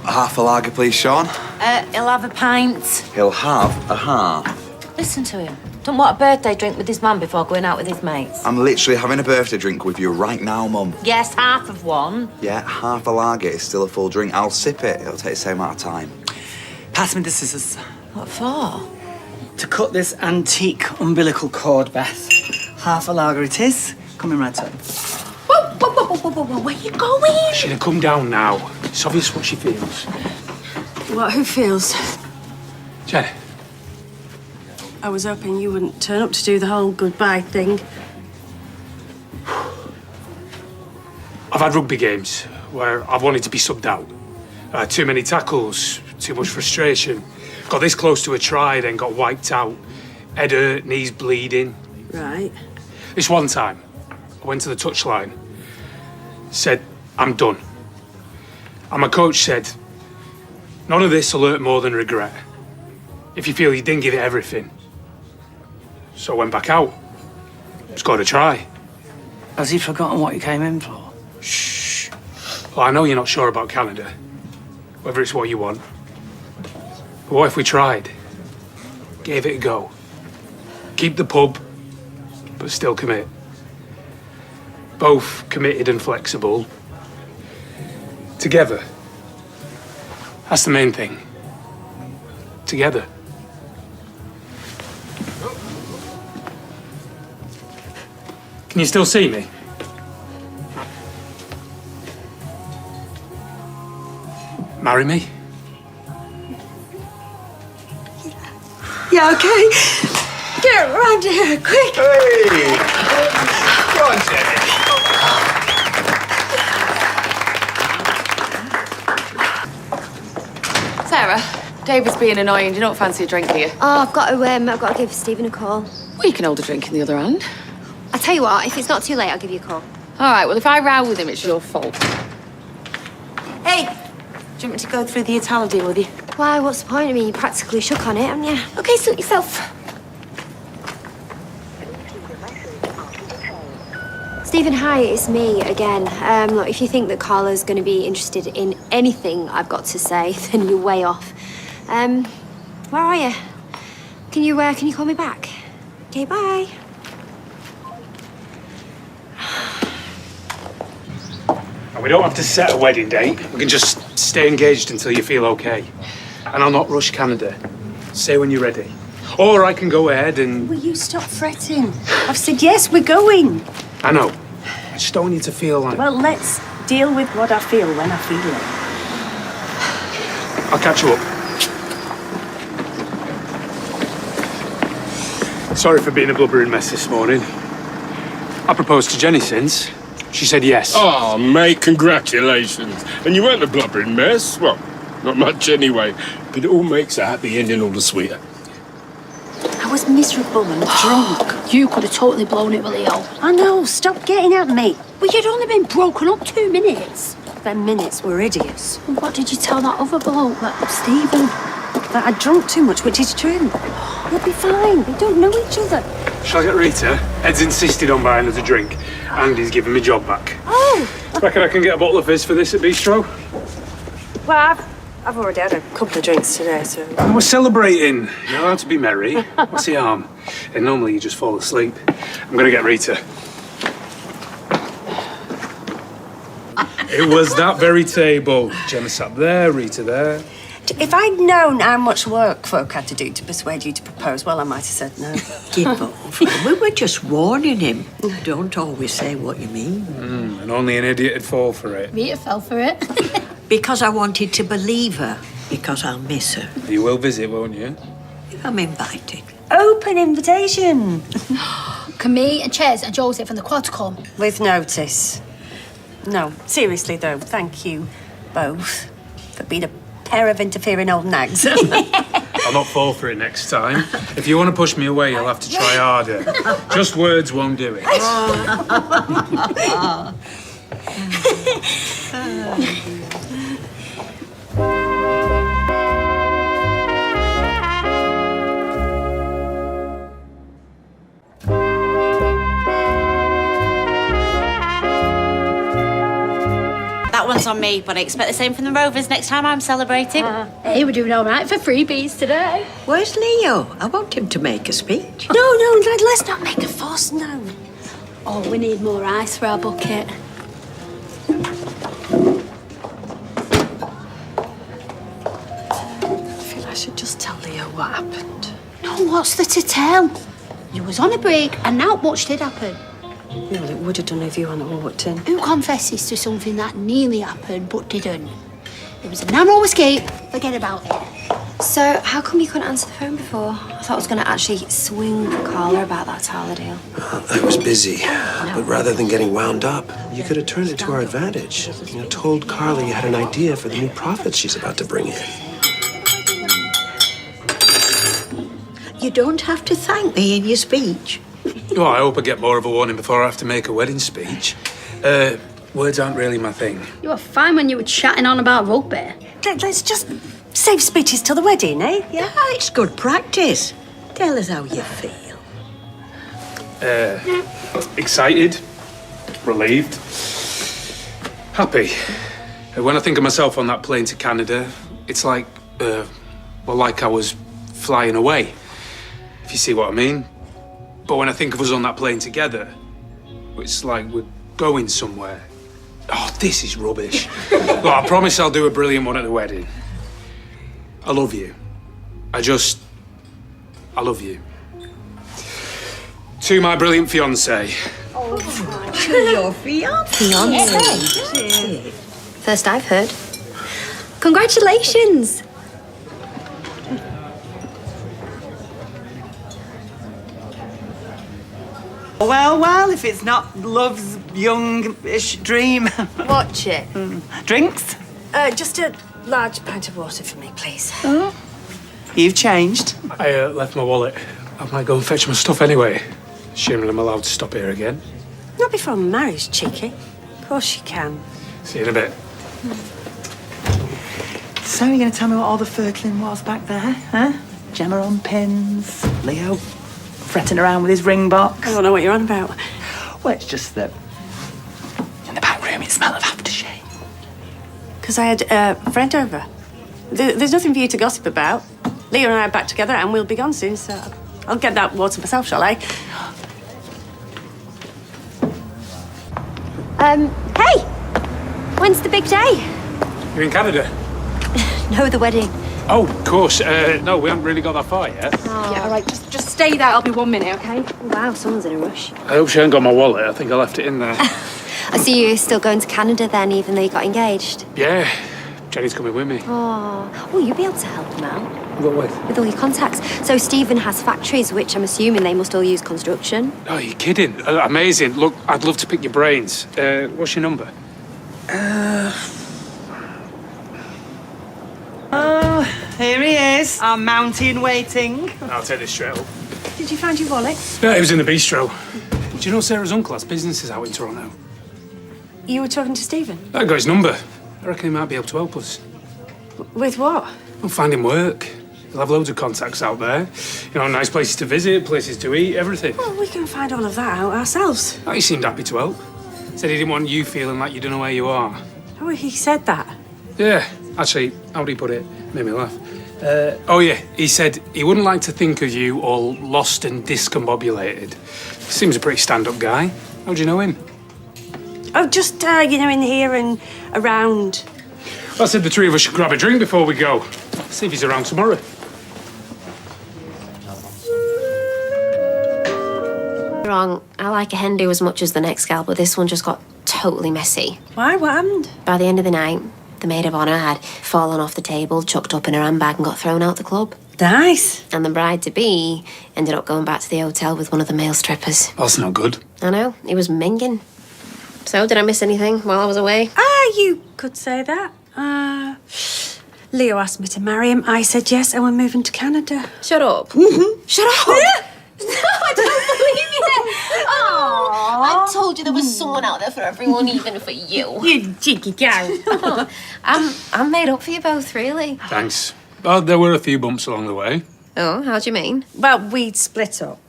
J: Half a lager, please, Sean.
C: He'll have a pint.
J: He'll have a half.
C: Listen to him. Don't want a birthday drink with his mum before going out with his mates.
J: I'm literally having a birthday drink with you right now, Mum.
C: Yes, half of one.
J: Yeah, half a lager is still a full drink. I'll sip it. It'll take the same amount of time.
D: Pass me the scissors.
C: What for?
D: To cut this antique umbilical cord, Beth. Half a lager it is. Coming right up.
Q: Whoa, where you going?
B: She'd have come down now. It's obvious what she feels.
A: What, who feels?
B: Jenny.
A: I was hoping you wouldn't turn up to do the whole goodbye thing.
B: I've had rugby games where I've wanted to be subbed out. Too many tackles, too much frustration. Got this close to a try, then got wiped out. Head hurt, knees bleeding.
A: Right.
B: This one time, I went to the touchline, said, I'm done. And my coach said, none of this will hurt more than regret. If you feel you didn't give it everything. So I went back out. Scored a try.
D: Has he forgotten what he came in for?
B: Shh. Well, I know you're not sure about Canada, whether it's what you want. But what if we tried? Gave it a go. Keep the pub, but still commit. Both committed and flexible. Together. That's the main thing. Together. Can you still see me? Marry me?
D: Yeah, okay.
E: Roger, round here, quick.
K: Hey! Go on, Jenny.
M: Sarah, David's being annoying. You don't fancy a drink, do you?
L: Oh, I've got to give Stephen a call.
M: Well, you can hold a drink in the other hand.
L: I'll tell you what, if it's not too late, I'll give you a call.
M: All right, well, if I row with him, it's your fault.
C: Hey, do you want me to go through the Italo deal with you?
L: Why, what's the point? I mean, you practically shook on it, haven't you?
C: Okay, suit yourself.
L: Stephen, hi, it's me again. Look, if you think that Carla's going to be interested in anything I've got to say, then you're way off. Where are you? Can you call me back? Okay, bye.
B: And we don't have to set a wedding date. We can just stay engaged until you feel okay. And I'll not rush Canada. Say when you're ready. Or I can go ahead and...
A: Will you stop fretting? I've said yes, we're going.
B: I know. I just don't want you to feel like...
A: Well, let's deal with what I feel when I feel it.
B: I'll catch you up. Sorry for being a blubbering mess this morning. I proposed to Jenny since. She said yes.
K: Oh, mate, congratulations. And you weren't a blubbering mess. Well, not much anyway. But it all makes a happy ending all the sweeter.
A: I was miserable and drunk.
Q: You could have totally blown it with Leo.
A: I know, stop getting at me.
Q: Well, you'd only been broken up 2 minutes.
A: Them minutes were idiots.
Q: What did you tell that other bloke?
A: Stephen, that I drunk too much, which is true. You'll be fine. We don't know each other.
B: Shall I get Rita? Ed's insisted on buying us a drink. And he's giving me job back.
A: Oh!
B: Reckon I can get a bottle of fizz for this at Bistro?
A: Well, I've already had a couple of drinks today, so...
B: And we're celebrating. You're allowed to be merry. What's the harm? And normally you just fall asleep. I'm gonna get Rita. It was that very table. Gemma sat there, Rita there.
A: If I'd known how much work folk had to do to persuade you to propose, well, I might have said no.
I: Give up. We were just warning him. Don't always say what you mean.
B: And only an idiot would fall for it.
Q: Rita fell for it.
I: Because I wanted to believe her. Because I'll miss her.
B: You will visit, won't you?
I: I'm invited.
A: Open invitation.
Q: Can me and Ches and Joseph and the quad come?
A: With notice. No, seriously though, thank you both for being a pair of interfering old nags.
B: I'll not fall for it next time. If you want to push me away, you'll have to try harder. Just words won't do it.
C: That one's on me, but I expect the same from the Rovers next time I'm celebrating.
Q: Hey, we're doing all right for freebies today.
I: Where's Leo? I want him to make a speech.
A: No, let's not make a fuss, no.
Q: Oh, we need more ice for our bucket.
F: I feel I should just tell Leo what happened.
Q: No, what's there to tell? You was on a break and now much did happen.
A: Well, it would have done if you hadn't walked in.
Q: Who confesses to something that nearly happened but didn't? It was a narrow escape. Forget about it.
L: So, how come you couldn't answer the phone before? I thought I was going to actually swing Carla about that Tyler deal.
O: I was busy, but rather than getting wound up, you could have turned it to our advantage. You know, told Carla you had an idea for the new profits she's about to bring in.
I: You don't have to thank me in your speech.
B: Well, I hope I get more of a warning before I have to make a wedding speech. Words aren't really my thing.
Q: You were fine when you were chatting on about rugby.
A: Let's just save speeches till the wedding, eh?
I: Yeah, it's good practice. Tell us how you feel.
B: Excited, relieved, happy. When I think of myself on that plane to Canada, it's like, like I was flying away, if you see what I mean. But when I think of us on that plane together, it's like we're going somewhere. Oh, this is rubbish. Look, I promise I'll do a brilliant one at the wedding. I love you. I love you. To my brilliant fiancé.
I: To your fiancé.
L: First I've heard. Congratulations.
D: Well, if it's not love's young-ish dream.
A: Watch it.
D: Drinks?
A: Just a large pint of water for me, please.
D: Oh. You've changed.
B: I left my wallet. I might go and fetch my stuff anyway. Assuming I'm allowed to stop here again.
A: Not before marriage, cheeky. Of course you can.
B: See you in a bit.
D: So you're going to tell me what all the firtling was back there, huh? Gemma on pins, Leo fretting around with his ring box.
A: I don't know what you're on about.
D: Well, it's just that in the back room it smelled of aftershave.
A: Because I had a friend over. There's nothing for you to gossip about. Leo and I are back together and we'll be gone soon, so I'll get that water myself, shall I?
L: Hey! When's the big day?
B: You're in Canada?
L: No, the wedding.
B: Oh, of course. No, we haven't really got that far yet.
H: Yeah, all right, just stay there. I'll be 1 minute, okay?
L: Wow, someone's in a rush.
B: I hope she hasn't got my wallet. I think I left it in there.
L: I see you're still going to Canada then, even though you got engaged.
B: Yeah, Jenny's coming with me.
L: Oh, you'll be able to help him out.
B: What with?
L: With all your contacts. So Stephen has factories, which I'm assuming they must all use construction.
B: Oh, you're kidding. Amazing. Look, I'd love to pick your brains. What's your number?
D: Oh, here he is, our mountain waiting.
B: I'll take this straight up.
A: Did you find your wallet?
B: No, it was in the bistro. Do you know Sarah's uncle has businesses out in Toronto?
A: You were talking to Stephen?
B: I got his number. I reckon he might be able to help us.
A: With what?
B: We'll find him work. He'll have loads of contacts out there. You know, nice places to visit, places to eat, everything.
A: Well, we can find all of that out ourselves.
B: Oh, he seemed happy to help. Said he didn't want you feeling like you don't know where you are.
A: Oh, he said that?
B: Yeah, actually, how did he put it? Made me laugh. Oh yeah, he said he wouldn't like to think of you all lost and discombobulated. Seems a pretty stand-up guy. How do you know him?
A: Oh, just, in here and around.
B: I said the three of us should grab a drink before we go. See if he's around tomorrow.
L: Wrong. I like a hen do as much as the next gal, but this one just got totally messy.
A: Why? What happened?
L: By the end of the night, the maid of honour had fallen off the table, chucked up in her handbag and got thrown out the club.
A: Nice.
L: And the bride-to-be ended up going back to the hotel with one of the male strippers.
B: That's not good.
L: I know. He was minging. So, did I miss anything while I was away?
A: You could say that. Leo asked me to marry him. I said yes, and we're moving to Canada.
L: Shut up.
A: Mm-hmm.
L: Shut up! No, I don't believe you. Oh, I told you there was someone out there for everyone, even for you.
A: You cheeky cow.
L: I'm made up for you both, really.
B: Thanks. But there were a few bumps along the way.
L: Oh, how do you mean?
A: Well, we'd split up.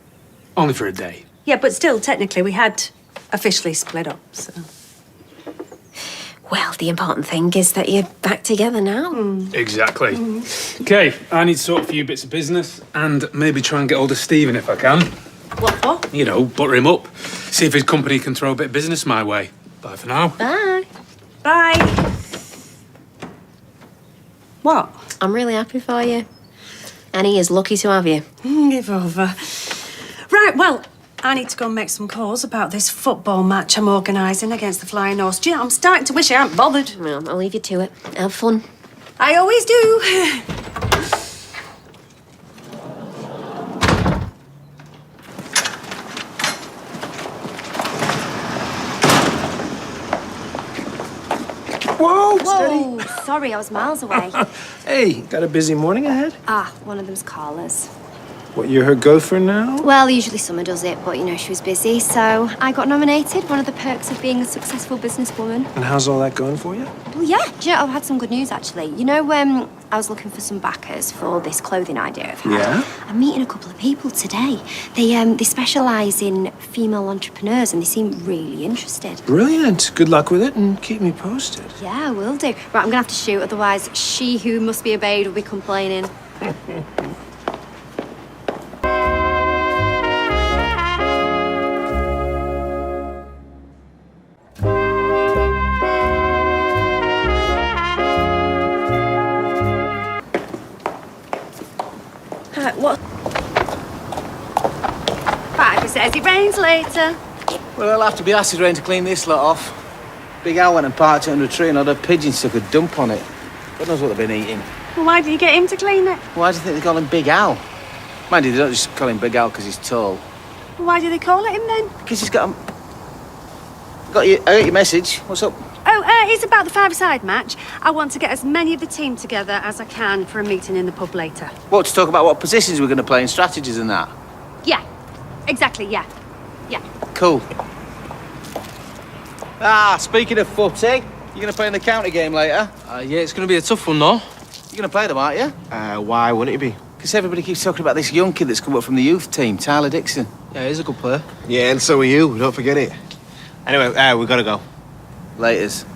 B: Only for a day.
A: Yeah, but still, technically, we had officially split up, so...
L: Well, the important thing is that you're back together now.
B: Exactly. Okay, I need to sort a few bits of business and maybe try and get hold of Stephen if I can.
A: What for?
B: You know, butter him up. See if his company can throw a bit of business my way. Bye for now.
L: Bye.
A: Bye. What?
L: I'm really happy for you. And he is lucky to have you.
A: Give over. Right, well, I need to go and make some calls about this football match I'm organising against the Flying Horse. Do you know, I'm starting to wish I hadn't bothered.
L: Well, I'll leave you to it. Have fun.
A: I always do.
O: Whoa,
L: Whoa, sorry, I was miles away.
O: Hey, got a busy morning ahead?
L: One of them's Carla's.
O: What, you're her gopher now?
L: Well, usually Summer does it, but she was busy, so I got nominated. One of the perks of being a successful businesswoman.
O: And how's all that going for you?
L: Well, yeah. I've had some good news, actually. I was looking for some backers for this clothing idea I've had.
O: Yeah?
L: I'm meeting a couple of people today. They specialise in female entrepreneurs, and they seem really interested.
O: Brilliant. Good luck with it, and keep me posted.
L: Yeah, I will do. Right, I'm going to have to shoot, otherwise she who must be obeyed will be complaining.
A: What? Piper says it rains later.
P: Well, it'll have to be acid rain to clean this lot off. Big Al went and parked it under a tree and had a pigeon stuck a dump on it. God knows what they've been eating.
A: Well, why do you get him to clean it?
P: Why do you think they call him Big Al? Mind you, they don't just call him Big Al because he's tall.
Q: Why do they call it him then?
P: Because he's got I got your message. What's up?
Q: Oh, it's about the five-a-side match. I want to get as many of the team together as I can for a meeting in the pub later.
P: What, to talk about what positions we're going to play and strategies and that?
Q: Yeah, exactly, yeah. Yeah.
P: Cool. Speaking of footy, you're going to play in the county game later?
G: Yeah, it's going to be a tough one, though.
P: You're going to play them, aren't you?
G: Why wouldn't it be?
P: Because everybody keeps talking about this young kid that's come up from the youth team, Tyler Dixon.
G: Yeah, he's a good player.
O: Yeah, and so are you. Don't forget it. Anyway, we gotta go.
P: Laters.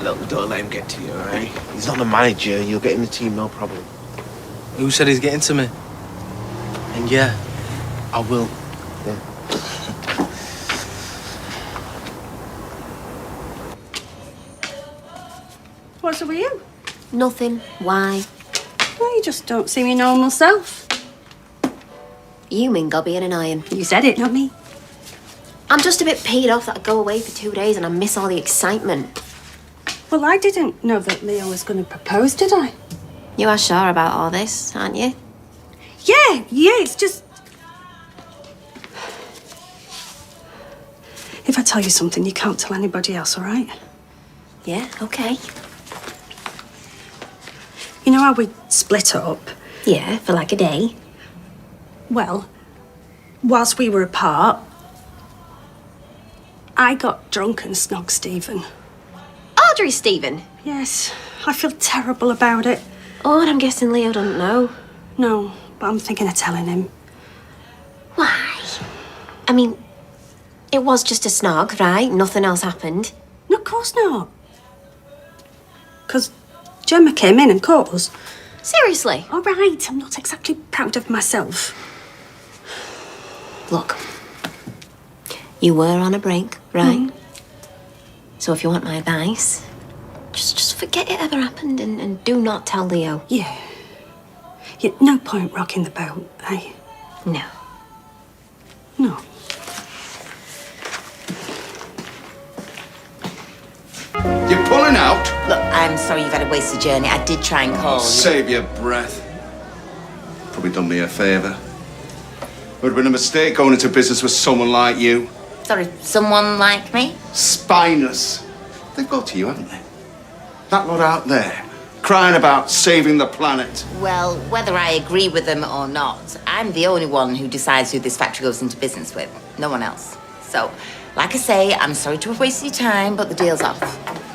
O: Look, don't let him get to you, all right? He's not the manager. You'll get in the team, no problem.
G: Who said he's getting to me? And yeah, I will.
O: Yeah.
Q: What's up with you?
L: Nothing. Why?
Q: Well, you just don't seem your normal self.
L: You mean Gobby and an iron.
Q: You said it, not me.
L: I'm just a bit peed off that I go away for 2 days and I miss all the excitement.
Q: Well, I didn't know that Leo was going to propose, did I?
L: You are sure about all this, aren't you?
Q: Yeah, it's just... If I tell you something, you can't tell anybody else, all right?
L: Yeah, okay.
Q: You know how we split up?
L: Yeah, for like a day.
Q: Well, whilst we were apart, I got drunk and snogged Stephen.
L: Audrey Stephen?
Q: Yes, I feel terrible about it.
L: Oh, and I'm guessing Leo doesn't know.
Q: No, but I'm thinking of telling him.
L: Why? I mean, it was just a snog, right? Nothing else happened.
Q: No, of course not. Because Gemma came in and caught us.
L: Seriously?
Q: All right, I'm not exactly proud of myself.
L: Look, you were on a break, right? So if you want my advice, just forget it ever happened and do not tell Leo.
Q: Yeah. No point rocking the boat, eh?
L: No.
Q: No.
N: You're pulling out?
C: Look, I'm sorry you've had a wasted journey. I did try and call you.
N: Save your breath. Probably done me a favour. Would have been a mistake going into business with someone like you.
C: Sorry, someone like me?
N: Spineless. They've got to you, haven't they? That lot out there, crying about saving the planet.
C: Well, whether I agree with them or not, I'm the only one who decides who this factory goes into business with. No one else. So, like I say, I'm sorry to have wasted your time, but the deal's off.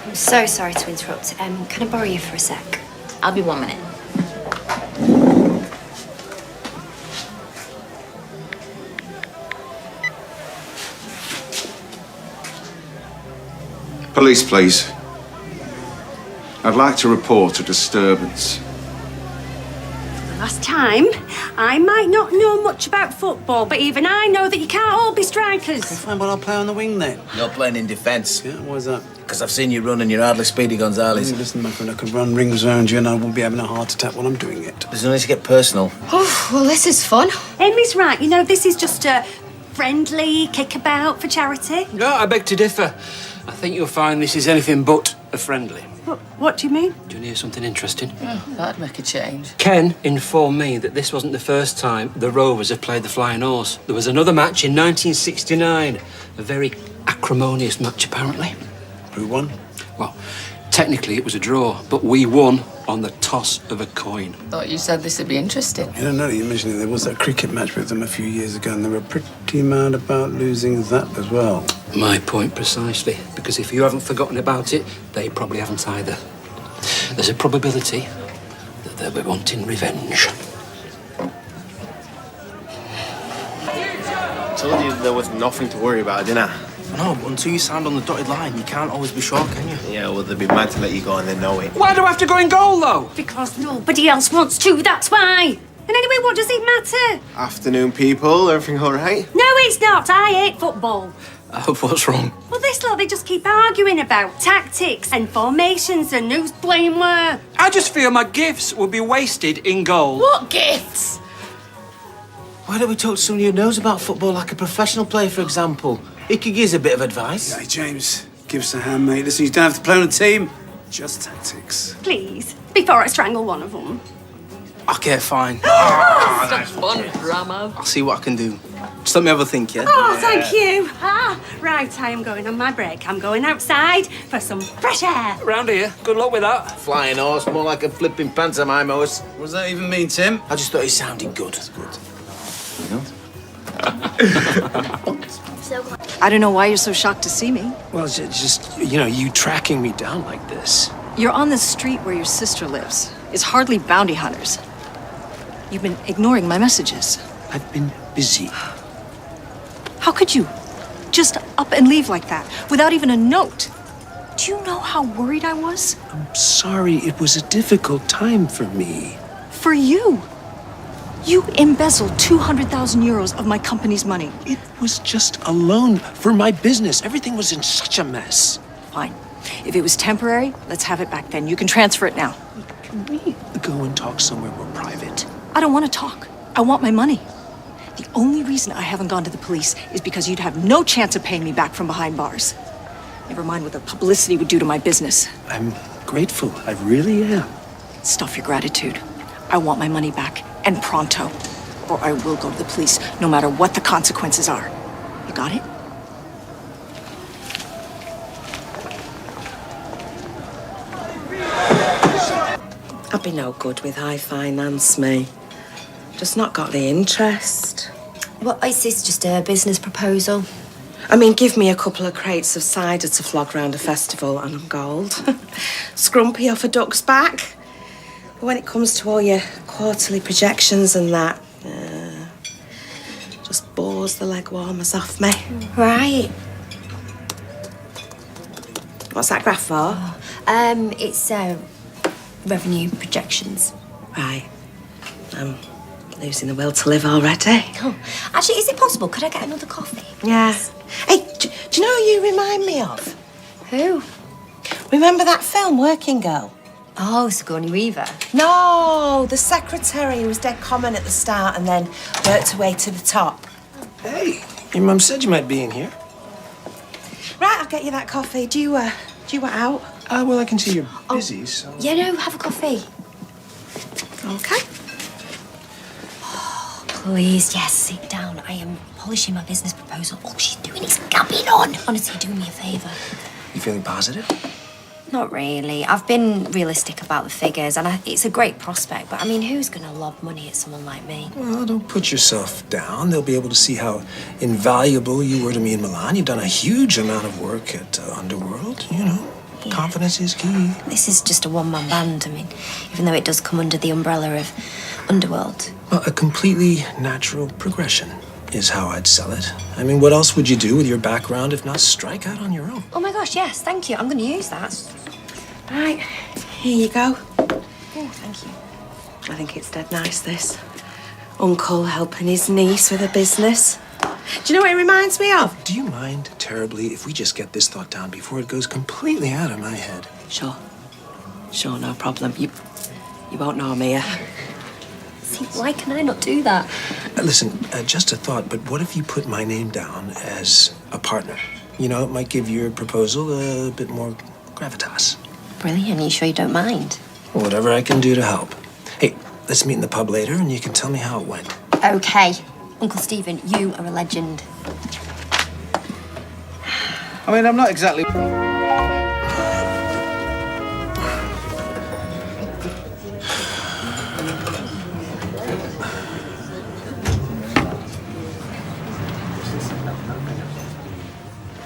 L: I'm so sorry to interrupt. Can I borrow you for a sec?
C: I'll be 1 minute.
N: Police, please. I'd like to report a disturbance.
Q: The last time, I might not know much about football, but even I know that you can't all be strikers.
V: Fine, but I'll play on the wing then.
P: You're playing in defence.
V: Yeah, why's that?
P: Because I've seen you run and you're hardly Speedy Gonzales.
V: Listen, my friend, I could run rings around you and I won't be having a heart attack while I'm doing it.
P: There's no need to get personal.
Q: Oh, well, this is fun. Amy's right. You know, this is just a friendly kickabout for charity.
O: No, I beg to differ. I think you'll find this is anything but a friendly.
Q: What do you mean?
O: Do you hear something interesting?
T: Oh, that'd make a change.
O: Ken informed me that this wasn't the first time the Rovers have played the Flying Horse. There was another match in 1969. A very acrimonious match, apparently.
V: Who won?
O: Well, technically it was a draw, but we won on the toss of a coin.
T: Thought you said this would be interesting.
V: You don't know, you mentioned it. There was that cricket match with them a few years ago and they were pretty mad about losing that as well.
O: My point precisely, because if you haven't forgotten about it, they probably haven't either. There's a probability that they'll be wanting revenge.
G: I told you there was nothing to worry about, didn't I?
O: No, but until you signed on the dotted line, you can't always be sure, can you?
G: Yeah, well, they'd be mad to let you go and they know it.
O: Why do I have to go in goal, though?
Q: Because nobody else wants to, that's why. And anyway, what does it matter?
G: Afternoon, people. Everything all right?
Q: No, it's not. I hate football.
O: What's wrong?
Q: Well, this lot, they just keep arguing about tactics and formations and who's playing where.
O: I just feel my gifts will be wasted in goal.
T: What gifts?
P: Why don't we talk to somebody who knows about football, like a professional player, for example? He could give us a bit of advice.
V: Hey, James, give us a hand, mate. Listen, you don't have to play on a team. Just tactics.
Q: Please, before I strangle one of them.
P: Okay, fine.
T: That's fun, dramas.
P: I'll see what I can do. Just let me have a think, yeah?
A: Oh, thank you. Right, I am going on my break. I'm going outside for some fresh air.
P: Round here. Good luck with that. Flying horse, more like a flipping pantomime horse. What does that even mean, Tim? I just thought it sounded good. Good.
S: I don't know why you're so shocked to see me.
O: Well, it's just, you tracking me down like this.
S: You're on the street where your sister lives. It's hardly bounty hunters. You've been ignoring my messages.
O: I've been busy.
S: How could you? Just up and leave like that, without even a note. Do you know how worried I was?
O: I'm sorry, it was a difficult time for me.
S: For you. You embezzled 200,000 euros of my company's money.
O: It was just a loan for my business. Everything was in such a mess.
S: Fine. If it was temporary, let's have it back then. You can transfer it now.
O: Can we go and talk somewhere more private?
S: I don't want to talk. I want my money. The only reason I haven't gone to the police is because you'd have no chance of paying me back from behind bars. Never mind what the publicity would do to my business.
O: I'm grateful. I really am.
S: Stuff your gratitude. I want my money back, and pronto. Or I will go to the police, no matter what the consequences are. You got it?
U: I'd be no good with high finance, me. Just not got the interest.
L: Well, is this just a business proposal?
U: I mean, give me a couple of crates of cider to flog round a festival and I'm gold. Scrumpy off a duck's back. But when it comes to all your quarterly projections and that, just bores the leg warmers off me.
L: Right.
U: What's that graph for?
L: It's revenue projections.
U: Right. I'm losing the will to live already.
L: Oh, actually, is it possible? Could I get another coffee?
U: Yeah. Hey, do you know who you remind me of?
L: Who?
U: Remember that film, Working Girl?
L: Oh, Sigourney Weaver.
U: No, the secretary who was dead common at the start and then worked her way to the top.
O: Hey, your mum said you might be in here.
U: Right, I'll get you that coffee. Do you want out?
O: Well, I can see you're busy, so...
L: Yeah, no, have a coffee.
U: Okay.
L: Oh, please, yes, sit down. I am polishing my business proposal. All she's doing is gabbing on. Honestly, do me a favour.
O: You feeling positive?
L: Not really. I've been realistic about the figures, and it's a great prospect, but I mean, who's going to lob money at someone like me?
O: Well, don't put yourself down. They'll be able to see how invaluable you were to me in Milan. You've done a huge amount of work at Underworld,
L: Yeah.
O: Confidence is key.
L: This is just a one-man band, I mean, even though it does come under the umbrella of Underworld.
O: Well, a completely natural progression is how I'd sell it. I mean, what else would you do with your background if not strike out on your own?
L: Oh my gosh, yes, thank you. I'm going to use that.
U: Right, here you go.
L: Oh, thank you.
U: I think it's dead nice, this. Uncle helping his niece with her business. Do you know what it reminds me of?
O: Do you mind terribly if we just get this thought down before it goes completely out of my head?
U: Sure. Sure, no problem. You won't know me, yeah?
L: See, why can I not do that?
O: Listen, just a thought, but what if you put my name down as a partner? You know, it might give your proposal a bit more gravitas.
L: Brilliant. Are you sure you don't mind?
O: Whatever I can do to help. Hey, let's meet in the pub later and you can tell me how it went.
L: Okay. Uncle Stephen, you are a legend.
P: I mean, I'm not exactly...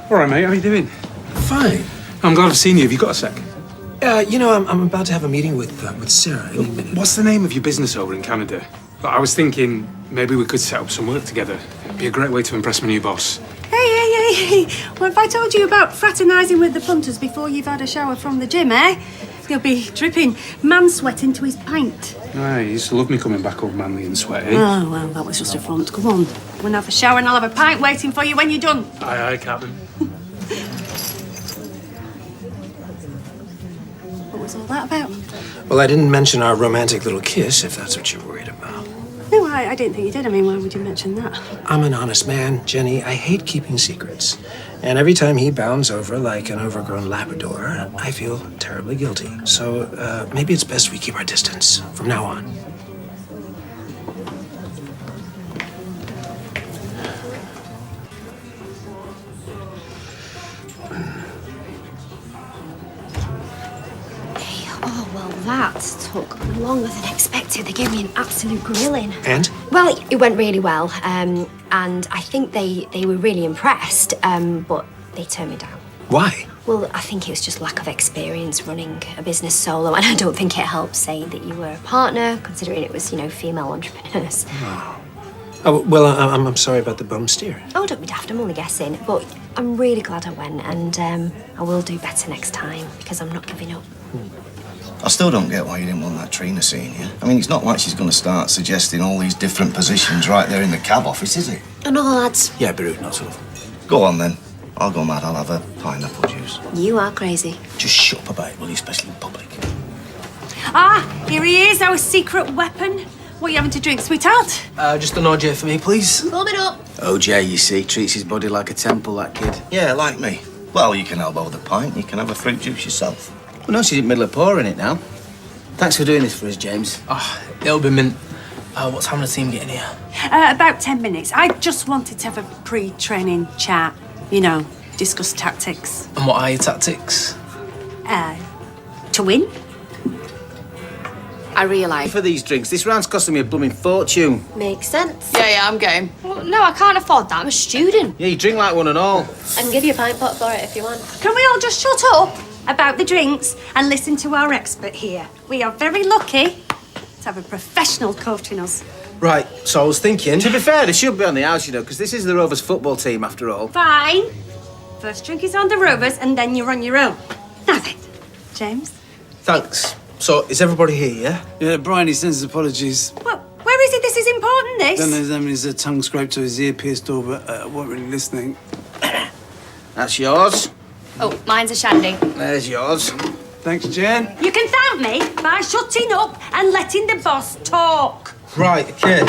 B: All right, mate, how you doing?
O: Fine.
B: I'm glad I've seen you. Have you got a sec?
O: I'm about to have a meeting with Sarah any minute.
B: What's the name of your business over in Canada? But I was thinking maybe we could set up some work together. It'd be a great way to impress my new boss.
A: Hey. What have I told you about fraternising with the punters before you've had a shower from the gym, eh? He'll be dripping man sweat into his pint.
B: Aye, he used to love me coming back all manly and sweaty.
A: Oh, well, that was just a front. Come on. Go and have a shower and I'll have a pint waiting for you when you're done.
B: Aye, Captain.
A: What was all that about?
O: Well, I didn't mention our romantic little kiss, if that's what you're worried about.
A: No, I didn't think you did. I mean, why would you mention that?
O: I'm an honest man, Jenny. I hate keeping secrets. And every time he bounds over like an overgrown Labrador, I feel terribly guilty. So maybe it's best we keep our distance from now on.
L: Oh, well, that took longer than expected. They gave me an absolute grilling.
O: And?
L: Well, it went really well, and I think they were really impressed, but they turned me down.
O: Why?
L: Well, I think it was just lack of experience running a business solo, and I don't think it helped saying that you were a partner, considering it was, female entrepreneurs.
O: Oh, well, I'm sorry about the bum steer.
L: Oh, don't be daft, I'm only guessing, but I'm really glad I went, and I will do better next time, because I'm not giving up.
J: I still don't get why you didn't want that Trina senior. I mean, it's not like she's going to start suggesting all these different positions right there in the cab office, is it?
L: Another lads.
O: Yeah, be rude, not so.
J: Go on, then. I'll go mad. I'll have a pineapple juice.
L: You are crazy.
O: Just shut up about it, will you, especially in public?
A: Ah, here he is, our secret weapon. What are you having to drink, sweetheart?
P: Just an OJ for me, please.
L: Warm it up.
P: OJ, you see, treats his body like a temple, that kid.
J: Yeah, like me. Well, you can elbow the pint. You can have a fruit juice yourself.
P: Well, no, she's in the middle of pouring it now. Thanks for doing this for us, James.
R: Oh, it'll be mint. What time will the team get in here?
A: About 10 minutes. I just wanted to have a pre-training chat. Discuss tactics.
R: And what are your tactics?
A: To win.
P: I realise. For these drinks, this round's costing me a blooming fortune.
L: Makes sense.
T: Yeah, I'm game.
Q: Well, no, I can't afford that. I'm a student.
P: Yeah, you drink like one and all.
L: I can give you a pint pot for it if you want.
A: Can we all just shut up about the drinks and listen to our expert here? We are very lucky to have a professional coaching us.
P: Right, so I was thinking... To be fair, they should be on the house, because this is the Rovers football team, after all.
A: Fine. First drink is on the Rovers and then you're on your own. Now then, James.
R: Thanks. So, is everybody here, yeah?
V: Yeah, Brian, he sends his apologies.
A: Well, where is it? This is important, this.
V: Then there's his tongue scraped to his ear pierced over. Weren't really listening.
P: That's yours.
Q: Oh, mine's a shandy.
P: There's yours.
V: Thanks, Jen.
A: You can thank me by shutting up and letting the boss talk.
R: Right, okay.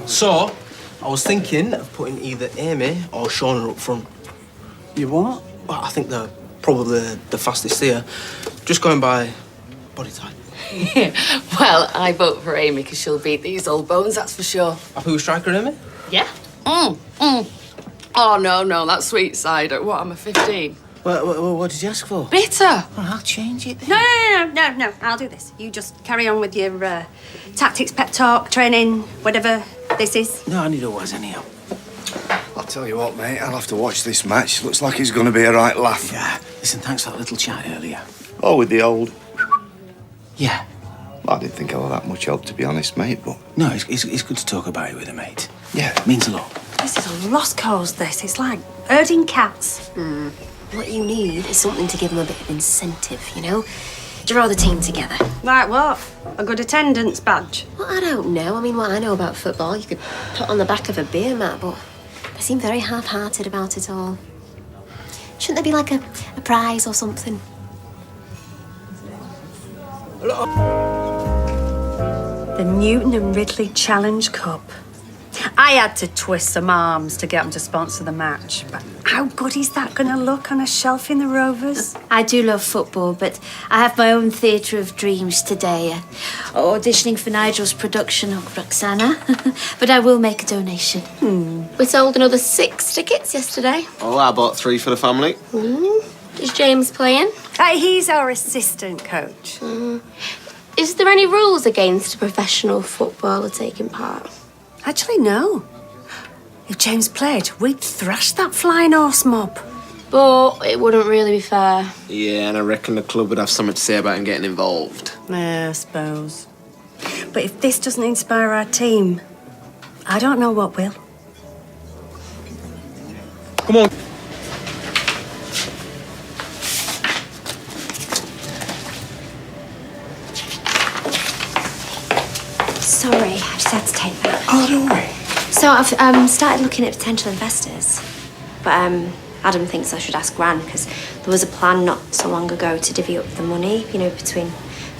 R: So, I was thinking of putting either Amy or Shauna up front.
V: You what?
R: Well, I think they're probably the fastest here. Just going by body type.
M: Well, I vote for Amy because she'll beat these old bones, that's for sure.
R: Happy with striker, Amy?
M: Yeah. Oh, no, that sweet cider. What, I'm a 15?
P: What did you ask for?
M: Bitter.
P: Well, I'll change it then.
A: No. I'll do this. You just carry on with your tactics, pep talk, training, whatever this is.
P: No, I need a was anyhow.
J: I'll tell you what, mate. I'll have to watch this match. Looks like it's going to be a right laugh.
P: Yeah. Listen, thanks for that little chat earlier.
J: Oh, with the old...
P: Yeah.
J: I didn't think I was that much help, to be honest, mate, but...
P: No, it's good to talk about it with a mate.
J: Yeah.
P: It means a lot.
A: This is a lost cause, this. It's like herding cats.
L: What you need is something to give them a bit of incentive, Draw the team together.
A: Like what? A good attendance badge?
L: Well, I don't know. I mean, what I know about football, you could put on the back of a beer mat, but they seem very half-hearted about it all. Shouldn't there be like a prize or something?
A: The Newton and Ridley Challenge Cup. I had to twist some arms to get them to sponsor the match, but how good is that going to look on a shelf in the Rovers?
Q: I do love football, but I have my own theatre of dreams today. Auditioning for Nigel's production of Roxana. But I will make a donation.
L: We sold another 6 tickets yesterday.
G: Oh, I bought 3 for the family.
L: Is James playing?
A: He's our assistant coach.
L: Is there any rules against a professional footballer taking part?
A: Actually, no. If James played, we'd thrash that flying horse mob.
L: But it wouldn't really be fair.
G: Yeah, and I reckon the club would have something to say about him getting involved.
A: Yeah, I suppose. But if this doesn't inspire our team, I don't know what will.
R: Come on.
L: Sorry, I just had to take that.
O: Oh, don't worry.
L: So I've started looking at potential investors. But Adam thinks I should ask Gran, because there was a plan not so long ago to divvy up the money, between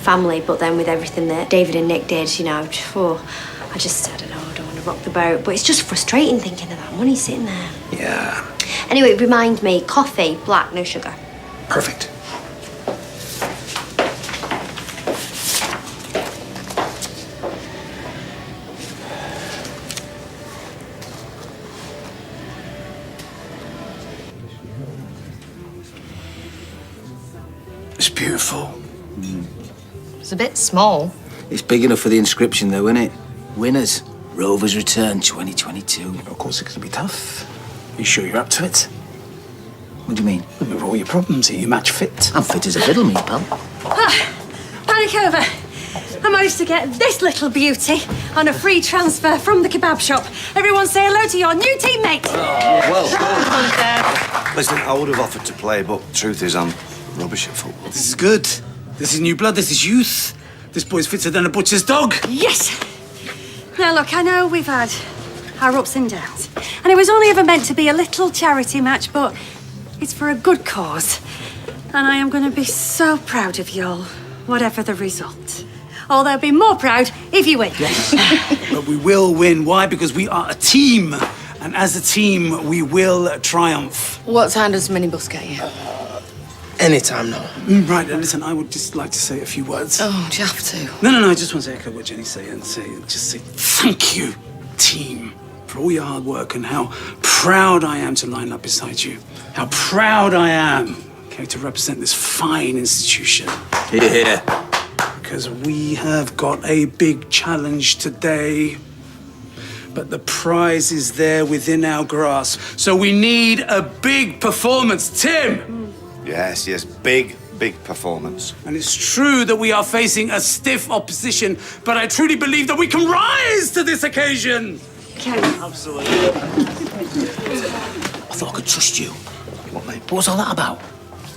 L: family, but then with everything that David and Nick did, I don't know, I don't want to rock the boat. But it's just frustrating thinking of that money sitting there.
O: Yeah.
L: Anyway, remind me, coffee, black, no sugar.
O: Perfect. It's beautiful.
E: It's a bit small.
P: It's big enough for the inscription, though, isn't it? Winners. Rovers return 2022.
O: Of course, it's going to be tough. You sure you're up to it?
P: What do you mean?
O: With all your problems, are you match fit?
P: I'm fit as a fiddle, me, pal.
A: Panic over. I managed to get this little beauty on a free transfer from the kebab shop. Everyone say hello to your new teammate.
J: Well done. Listen, I would have offered to play, but truth is, I'm rubbish at football.
V: This is good. This is new blood. This is youth. This boy's fitter than a butcher's dog.
A: Yes. Now, look, I know we've had our ups and downs. And it was only ever meant to be a little charity match, but it's for a good cause. And I am going to be so proud of you all, whatever the result. Although I'd be more proud if you win.
V: But we will win. Why? Because we are a team. And as a team, we will triumph.
M: What time does minibus get you?
O: Anytime now.
V: Right, and listen, I would just like to say a few words.
M: Oh, do you have to?
V: No, I just want to echo what Jenny's saying and say thank you, team, for all your hard work and how proud I am to line up beside you. How proud I am, okay, to represent this fine institution.
P: Yeah.
V: Because we have got a big challenge today. But the prize is there within our grasp. So we need a big performance. Tim!
J: Yes, big performance.
V: And it's true that we are facing a stiff opposition, but I truly believe that we can rise to this occasion.
P: Absolutely. I thought I could trust you.
J: What, mate?
P: What was all that about?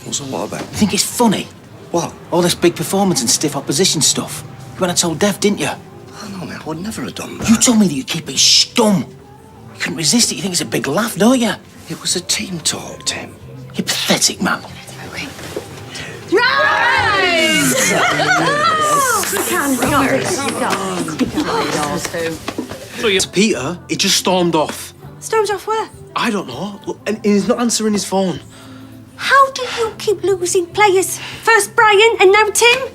J: What's all what about?
P: You think it's funny?
J: What?
P: All this big performance and stiff opposition stuff. You went and told Dev, didn't you?
J: Oh, no, mate, I would never have done that.
P: You told me that you keep it scum. You couldn't resist it. You think it's a big laugh, don't you?
J: It was a team talk, Tim.
P: You're pathetic, man.
A: Rise!
R: So yes, Peter, he just stormed off.
A: Stormed off where?
R: I don't know. Look, and he's not answering his phone.
A: How do you keep losing players? First Brian and now Tim?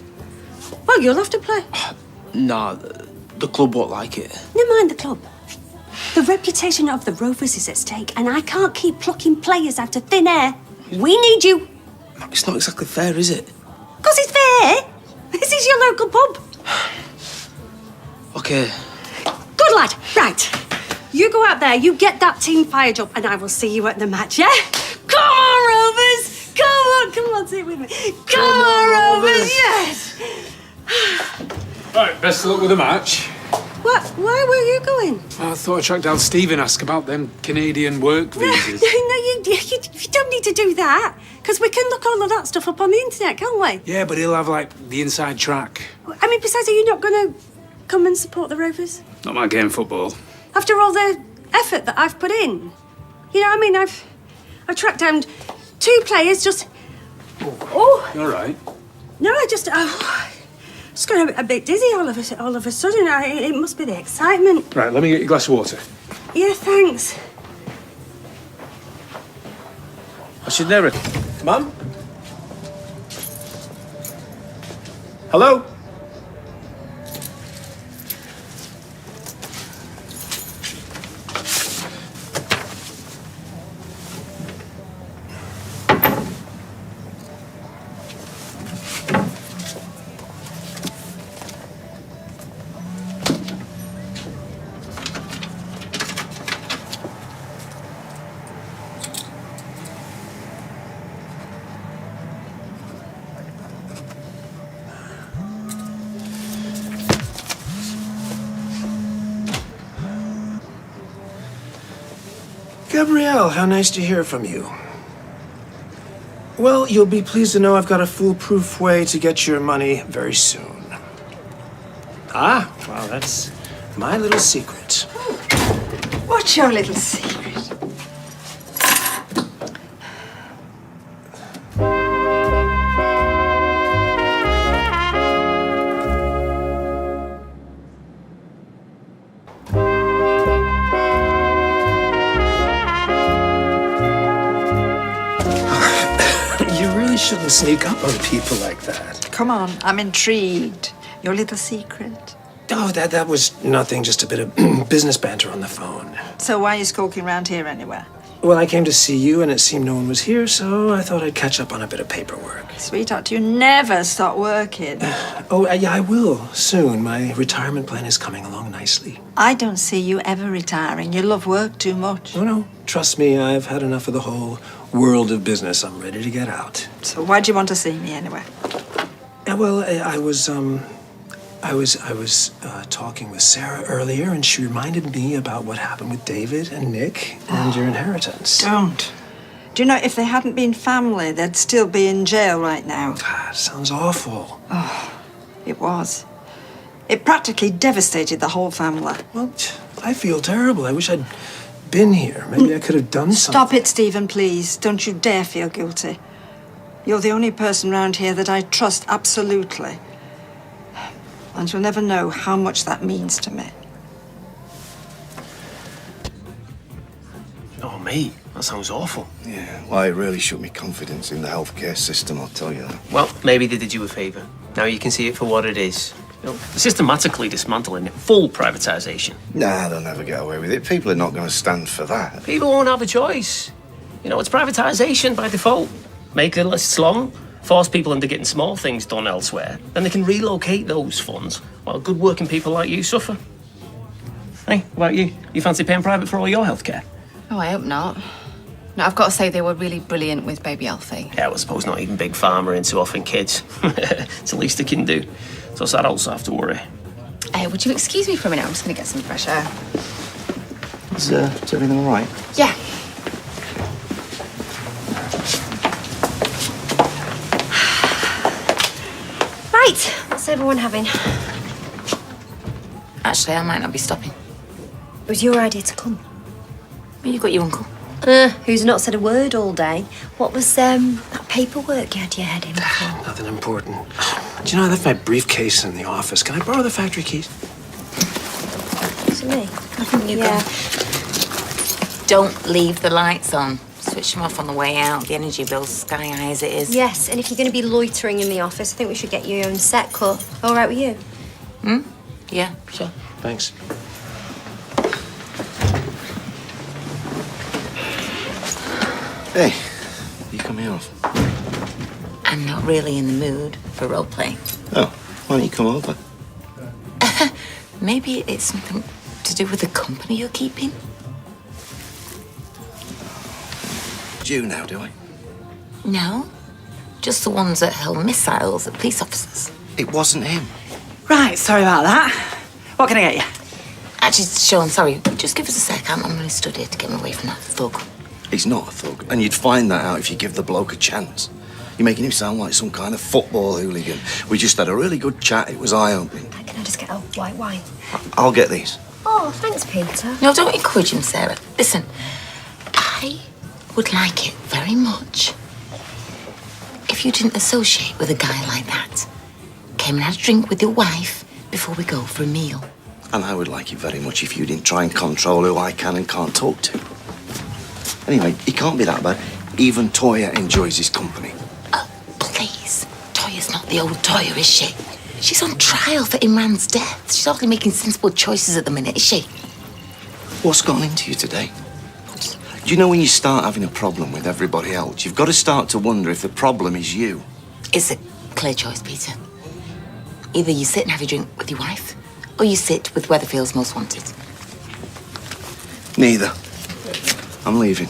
A: Well, you'll have to play.
R: Nah, the club won't like it.
A: Never mind the club. The reputation of the Rovers is at stake, and I can't keep plucking players out of thin air. We need you.
R: It's not exactly fair, is it?
A: Because it's fair. This is your local pub.
R: Okay.
A: Good lad. Right. You go out there, you get that team fired up, and I will see you at the match, yeah? Come on, Rovers! Come on, say it with me. Come on, Rovers, yes!
B: Right, best of luck with the match.
A: What? Why were you going?
B: I thought I'd track down Steve and ask about them Canadian work visas.
A: No, you don't need to do that. Because we can look all of that stuff up on the internet, can't we?
B: Yeah, but he'll have, like, the inside track.
A: I mean, besides, are you not going to come and support the Rovers?
B: Not my game, football.
A: After all the effort that I've put in. You know what I mean? I've tracked down 2 players just... Oh!
B: You all right?
A: No, I just got a bit dizzy all of a sudden. It must be the excitement.
B: Right, let me get you a glass of water.
A: Yeah, thanks.
O: I should never... Mum? Hello? Gabrielle, how nice to hear from you. Well, you'll be pleased to know I've got a foolproof way to get your money very soon. Ah, well, that's my little secret.
S: What's your little secret?
O: Shouldn't sneak up on people like that.
S: Come on, I'm intrigued. Your little secret.
O: Oh, that was nothing, just a bit of business banter on the phone.
S: So why are you skulking around here anywhere?
O: Well, I came to see you, and it seemed no one was here, so I thought I'd catch up on a bit of paperwork.
F: Sweetheart, you never stop working.
O: Oh, yeah, I will soon. My retirement plan is coming along nicely.
F: I don't see you ever retiring. You love work too much.
O: Oh, no. Trust me, I've had enough of the whole world of business. I'm ready to get out.
F: So why do you want to see me anyway?
O: Well, I was talking with Sarah earlier, and she reminded me about what happened with David and Nick and your inheritance.
F: Don't. Do you know, if they hadn't been family, they'd still be in jail right now.
O: God, sounds awful.
F: Oh, it was. It practically devastated the whole family.
O: Well, I feel terrible. I wish I'd been here. Maybe I could have done something.
F: Stop it, Stephen, please. Don't you dare feel guilty. You're the only person around here that I trust absolutely. And you'll never know how much that means to me.
R: Oh, mate, that sounds awful.
J: Yeah, well, it really shook me confidence in the healthcare system, I'll tell you that.
R: Well, maybe they did you a favour. Now you can see it for what it is. You know, systematically dismantling it, full privatisation.
J: Nah, they'll never get away with it. People are not going to stand for that.
R: People won't have a choice. You know, it's privatisation by default. Make the lists long, force people into getting small things done elsewhere, then they can relocate those funds while good working people like you suffer. Hey, what about you? You fancy paying private for all your healthcare?
M: Oh, I hope not. No, I've got to say they were really brilliant with baby Alfie.
R: Yeah, well, I suppose not even Big Pharma into offering kids. It's the least they can do. So I also have to worry.
M: Hey, would you excuse me for a minute? I'm just going to get some fresh air.
J: Is everything all right?
M: Yeah.
L: Right, what's everyone having?
C: Actually, I might not be stopping.
L: It was your idea to come.
C: But you got your uncle.
L: Who's not said a word all day. What was that paperwork you had your head in for?
O: Nothing important. Do you know, I left my briefcase in the office. Can I borrow the factory keys?
L: To me?
C: Yeah. Don't leave the lights on. Switch them off on the way out. The energy bill's sky high as it is.
L: Yes, and if you're going to be loitering in the office, I think we should get you your own set cut. All right with you?
C: Yeah, sure.
O: Thanks.
J: Hey, you coming off?
C: I'm not really in the mood for role play.
J: Oh, why don't you come over?
C: Maybe it's something to do with the company you're keeping.
J: Do you now, do I?
C: No, just the ones that hurl missiles at police officers.
J: It wasn't him.
F: Right, sorry about that. What can I get you?
C: Actually, Sean, sorry, just give us a sec. I'm really stood here to get me away from that thug.
J: He's not a thug, and you'd find that out if you give the bloke a chance. You're making him sound like some kind of football hooligan. We just had a really good chat. It was eye-opening.
L: Can I just get a white wine?
J: I'll get these.
L: Oh, thanks, Peter.
C: No, don't encourage him, Sarah. Listen, I would like it very much if you didn't associate with a guy like that. Came and had a drink with your wife before we go for a meal.
J: And I would like it very much if you didn't try and control who I can and can't talk to. Anyway, he can't be that bad. Even Toya enjoys his company.
C: Oh, please. Toya's not the old Toya, is she? She's on trial for Imran's death. She's hardly making sensible choices at the minute, is she?
J: What's gone into you today? Do you know when you start having a problem with everybody else, you've got to start to wonder if the problem is you?
C: It's a clear choice, Peter. Either you sit and have a drink with your wife, or you sit with Weatherfield's Most Wanted.
J: Neither. I'm leaving.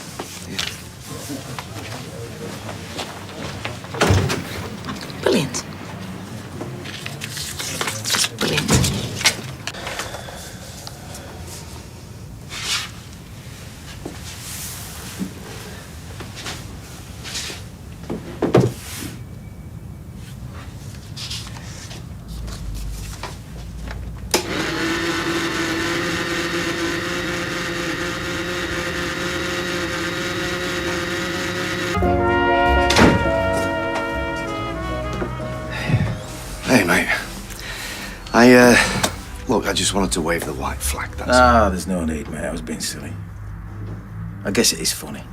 C: Brilliant. Just brilliant.
J: Hey, mate. Look, I just wanted to wave the white flag, that's all.
P: There's no need, mate. I was being silly. I guess it is funny.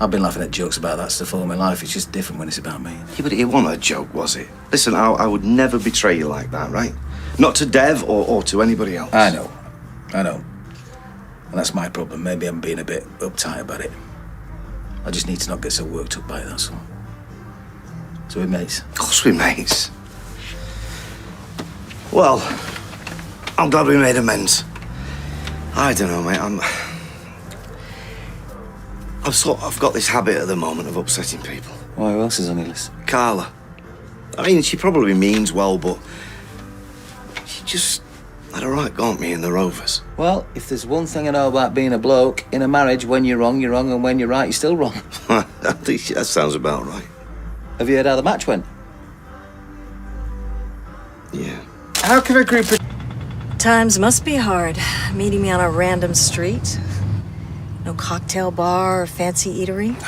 P: I've been laughing at jokes about that stuff all my life. It's just different when it's about me.
J: Yeah, but it wasn't a joke, was it? Listen, I would never betray you like that, right? Not to Dev or to anybody else.
P: I know. And that's my problem. Maybe I'm being a bit uptight about it. I just need to not get so worked up by it, that's all. So we're mates.
J: Of course we're mates. Well, I'm glad we made amends. I don't know, mate. I've got this habit at the moment of upsetting people.
P: Why, who else is on your list?
J: Carla. I mean, she probably means well, but she just had a right go at me in the Rovers.
P: Well, if there's one thing I know about being a bloke, in a marriage, when you're wrong, and when you're right, you're still wrong.
J: I think that sounds about right.
P: Have you heard how the match went?
J: Yeah.
P: How can a group of...
S: Times must be hard, meeting me on a random street. No cocktail bar or fancy eatery.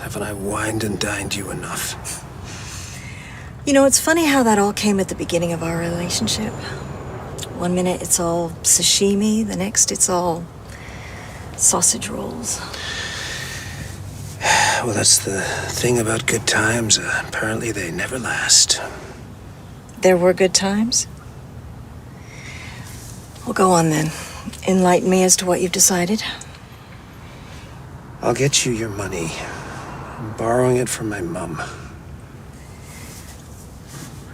O: Haven't I wined and dined you enough?
S: You know, it's funny how that all came at the beginning of our relationship. One minute it's all sashimi, the next it's all sausage rolls.
O: Well, that's the thing about good times. Apparently they never last.
S: There were good times? Well, go on then. Enlighten me as to what you've decided.
O: I'll get you your money. I'm borrowing it from my mum.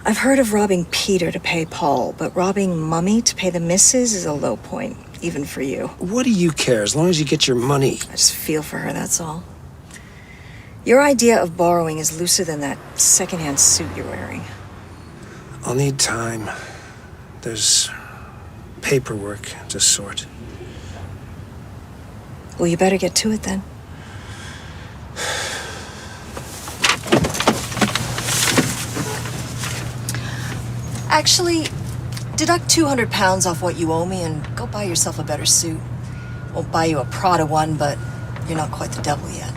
S: I've heard of robbing Peter to pay Paul, but robbing Mummy to pay the missus is a low point, even for you.
O: What do you care, as long as you get your money?
S: I just feel for her, that's all. Your idea of borrowing is looser than that secondhand suit you're wearing.
O: I'll need time. There's paperwork to sort.
S: Well, you better get to it then. Actually, deduct 200 pounds off what you owe me and go buy yourself a better suit. Won't buy you a Prada one, but you're not quite the devil yet.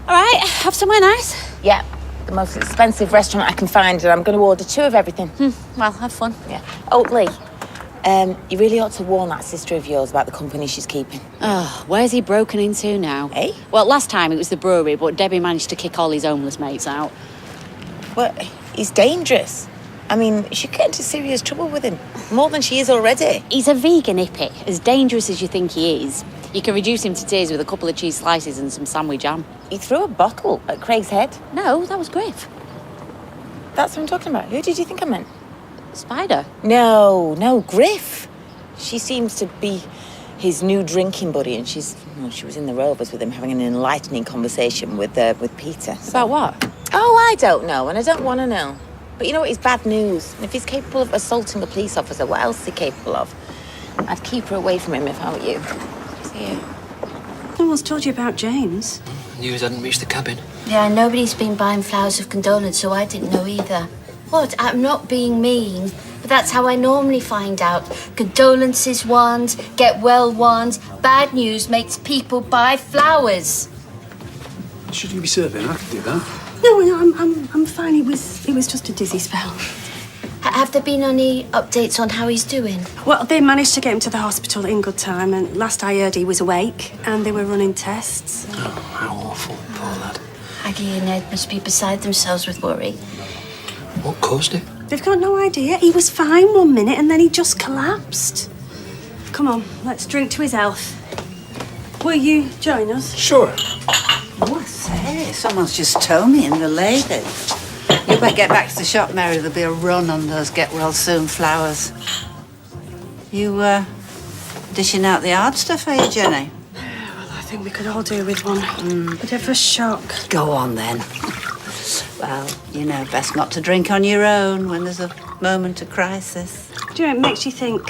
C: All right, have somewhere nice? Yeah, the most expensive restaurant I can find, and I'm going to order 2 of everything.
M: Well, have fun.
C: Yeah. Oh, Lee, you really ought to warn that sister of yours about the company she's keeping.
M: Oh, where's he broken into now?
C: Eh?
M: Well, last time it was the brewery, but Debbie managed to kick all his homeless mates out.
C: Well, he's dangerous. I mean, she could get into serious trouble with him, more than she is already.
M: He's a vegan hippie, as dangerous as you think he is. You can reduce him to tears with a couple of cheese slices and some sandwich jam.
C: He threw a bottle at Craig's head.
M: No, that was Griff.
C: That's what I'm talking about. Who did you think I meant?
M: Spider?
C: No, Griff. She seems to be his new drinking buddy, and she was in the Rovers with him having an enlightening conversation with Peter. So.
M: About what?
C: Oh, I don't know, and I don't want to know. But you know what? He's bad news. And if he's capable of assaulting a police officer, what else is he capable of? I'd keep her away from him if I were you. See you.
Q: No one's told you about James.
O: News hadn't reached the cabin.
Q: Yeah, nobody's been buying flowers of condolence, so I didn't know either. What? I'm not being mean, but that's how I normally find out. Condolences ones, get well ones. Bad news makes people buy flowers.
V: Should you be serving? I could do that.
Q: No, I'm fine. It was just a dizzy spell. Have there been any updates on how he's doing? Well, they managed to get him to the hospital in good time, and last I heard he was awake, and they were running tests.
O: Oh, how awful, poor lad.
Q: Aggie and Ed must be beside themselves with worry.
O: What caused it?
Q: They've got no idea. He was fine one minute, and then he just collapsed. Come on, let's drink to his health. Will you join us?
O: Sure.
E: Oh, I say, someone's just told me in the lady. You better get back to the shop, Mary. There'll be a run on those get-well-soon flowers. You, dishing out the hard stuff, are you, Jenny?
Q: Well, I think we could all do with one. Bit of a shock.
E: Go on, then. Well, you know, best not to drink on your own when there's a moment of crisis.
Q: Do you know, it makes you think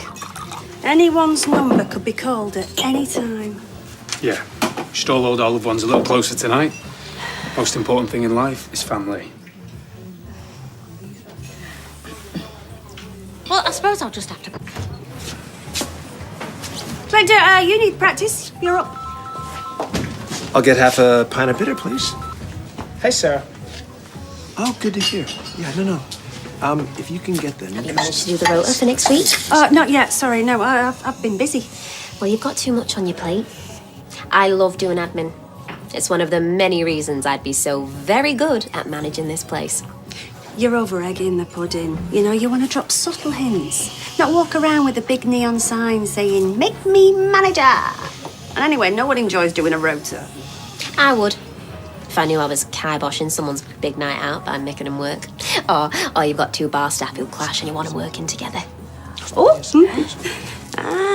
Q: anyone's number could be called at any time.
B: Yeah, we should all hold our loved ones a little closer tonight. Most important thing in life is family.
M: Well, I suppose I'll just have to go.
Q: Glenda, you need practice. You're up.
O: I'll get half a pint of bitter, please. Hey, Sarah. Oh, good to hear. Yeah, no. If you can get the...
L: Have you managed to do the rota for next week?
Q: Not yet, sorry. No, I've been busy.
L: Well, you've got too much on your plate. I love doing admin. It's one of the many reasons I'd be so very good at managing this place.
A: You're over-egging the pudding. You know, you want to drop subtle hints. Not walk around with a big neon sign saying, "Make me manager." And anyway, no one enjoys doing a rota.
L: I would. If I knew I was kiboshing someone's big night out by making them work. Or you've got two bar staff who clash and you want them working together.
A: Oh,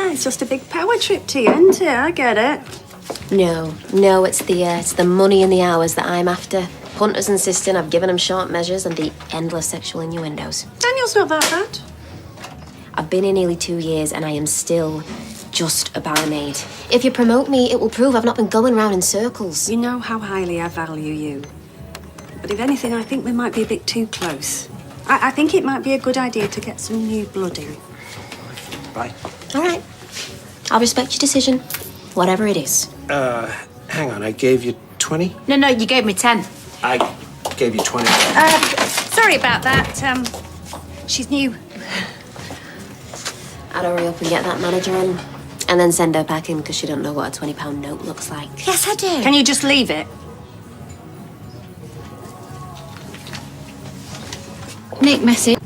A: it's just a big power trip to you, isn't it? I get it.
L: No, it's the money and the hours that I'm after. Hunters insisting I've given them short measures and the endless sexual innuendos.
A: Daniel's not that bad.
L: I've been here nearly 2 years and I am still just a barmaid. If you promote me, it will prove I've not been going round in circles.
A: You know how highly I value you. But if anything, I think we might be a bit too close. I think it might be a good idea to get some new blood in.
O: Bye.
L: All right. I'll respect your decision, whatever it is.
O: Hang on, I gave you 20?
Q: No, you gave me 10.
O: I gave you 20.
A: Sorry about that. She's new.
L: I'd hurry up and get that manager in. And then send her back in because she don't know what a £20 note looks like.
Q: Yes, I do.
A: Can you just leave it?
Q: Nick message.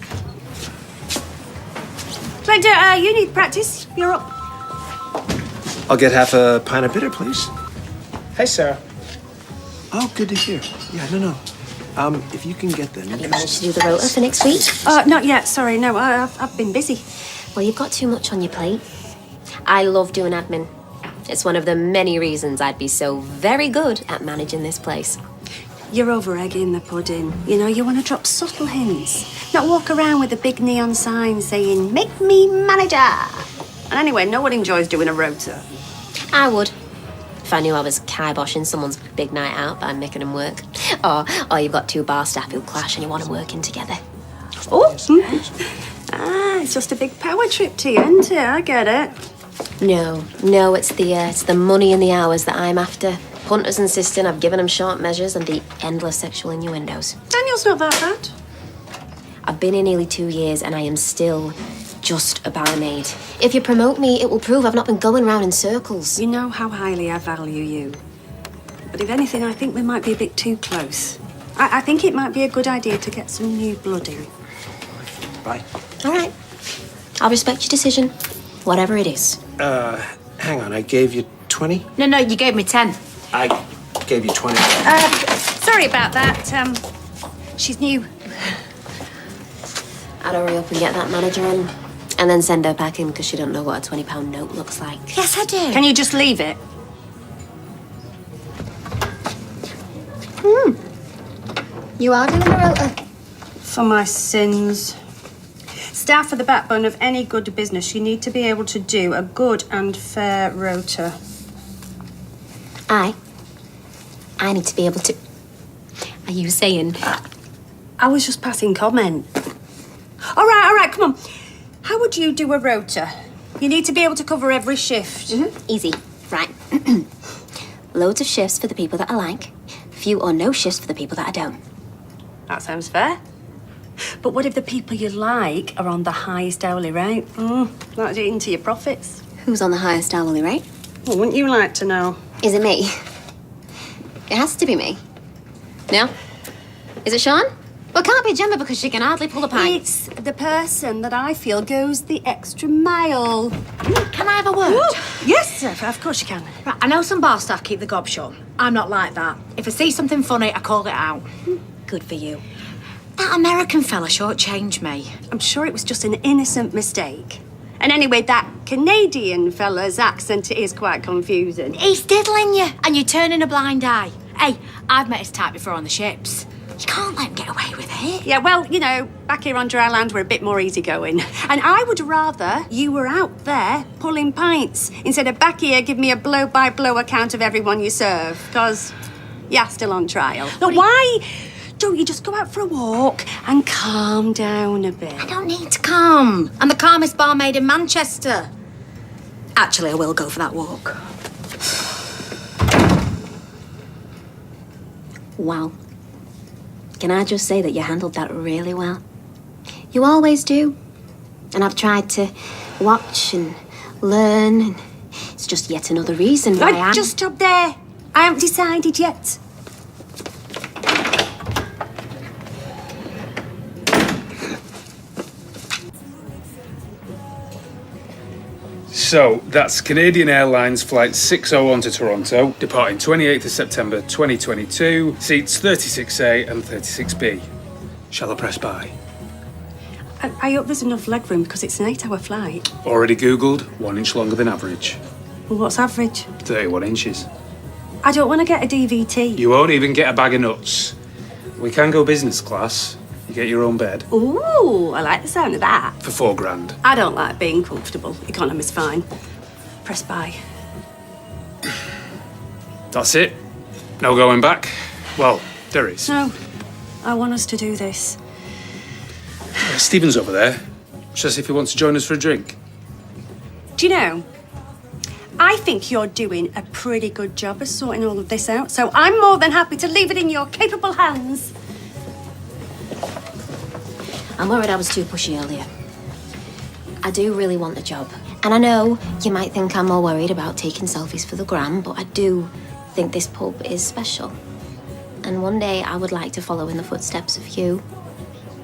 A: Clyde, you need practice. You're up.
O: I'll get half a pint of bitter, please. Hey, Sarah. Oh, good to hear. Yeah, no. If you can get them.
L: Have you managed to do the rota for next week?
A: Not yet. Sorry, no. I've been busy.
L: Well, you've got too much on your plate. I love doing admin. It's one of the many reasons I'd be so very good at managing this place.
A: You're over-egging the pudding. You know, you want to drop subtle hints. Not walk around with a big neon sign saying, "Make me manager." And anyway, no one enjoys doing a rota.
L: I would. If I knew I was kiboshing someone's big night out by making them work. Or you've got two bar staff who clash and you want them working together.
A: Oh, it's just a big power trip to you, isn't it? I get it.
L: No, it's the money and the hours that I'm after. Hunters insisting I've given them short measures and the endless sexual innuendos.
A: Daniel's not that bad.
L: I've been here nearly 2 years and I am still just a barmaid. If you promote me, it will prove I've not been going round in circles.
A: You know how highly I value you. But if anything, I think we might be a bit too close. I think it might be a good idea to get some new blood in.
O: Bye.
L: All right. I'll respect your decision, whatever it is.
O: Hang on, I gave you 20?
Q: No, you gave me 10.
O: I gave you 20.
A: Sorry about that. She's new.
L: I'd hurry up and get that manager in. And then send her back in because she don't know what a £20 note looks like.
Q: Yes, I do.
A: Can you just leave it?
L: You are doing the rota?
A: For my sins. Staff are the backbone of any good business. You need to be able to do a good and fair rota.
L: I need to be able to... Are you saying...
A: I was just passing comment. All right, come on. How would you do a rota? You need to be able to cover every shift.
L: Easy. Right. Loads of shifts for the people that I like. Few or no shifts for the people that I don't.
A: That sounds fair. But what if the people you like are on the highest hourly rate? That's eating into your profits.
L: Who's on the highest hourly rate?
A: Well, wouldn't you like to know?
L: Is it me? It has to be me. No? Is it Sean? Well, it can't be Gemma because she can hardly pull a pint.
A: It's the person that I feel goes the extra mile.
Q: Can I have a word?
A: Yes, sir, of course you can.
Q: Right, I know some bar staff keep the gob shut. I'm not like that. If I see something funny, I call it out.
A: Good for you.
Q: That American fella shortchanged me.
A: I'm sure it was just an innocent mistake. And anyway, that Canadian fella's accent is quite confusing.
Q: He's diddling you, and you're turning a blind eye. Hey, I've met his type before on the ships. You can't let him get away with it.
A: Yeah, well, you know, back here on dry land, we're a bit more easygoing. And I would rather you were out there pulling pints instead of back here giving me a blow-by-blow account of everyone you serve, because you're still on trial. Look, why don't you just go out for a walk and calm down a bit?
Q: I don't need to calm. I'm the calmest barmaid in Manchester. Actually, I will go for that walk.
L: Wow. Can I just say that you handled that really well? You always do. And I've tried to watch and learn, and it's just yet another reason why I'm...
A: Just stop there. I haven't decided yet.
B: So, that's Canadian Airlines Flight 601 to Toronto, departing 28th of September 2022, seats 36A and 36B. Shall I press buy?
A: I hope there's enough legroom because it's an 8-hour flight.
B: Already Googled, 1 inch longer than average.
A: Well, what's average?
B: 31 inches.
A: I don't want to get a DVT.
B: You won't even get a bag of nuts. We can go business class. You get your own bed.
A: Ooh, I like the sound of that.
B: For £4,000.
A: I don't like being comfortable. Economy's fine. Press buy.
B: That's it. No going back. Well, there is.
A: No, I want us to do this.
B: Stephen's over there. Says if he wants to join us for a drink.
A: Do you know, I think you're doing a pretty good job of sorting all of this out, so I'm more than happy to leave it in your capable hands.
Q: I'm worried I was too pushy earlier. I do really want the job. And I know you might think I'm more worried about taking selfies for the gram, but I do think this pub is special. And one day I would like to follow in the footsteps of you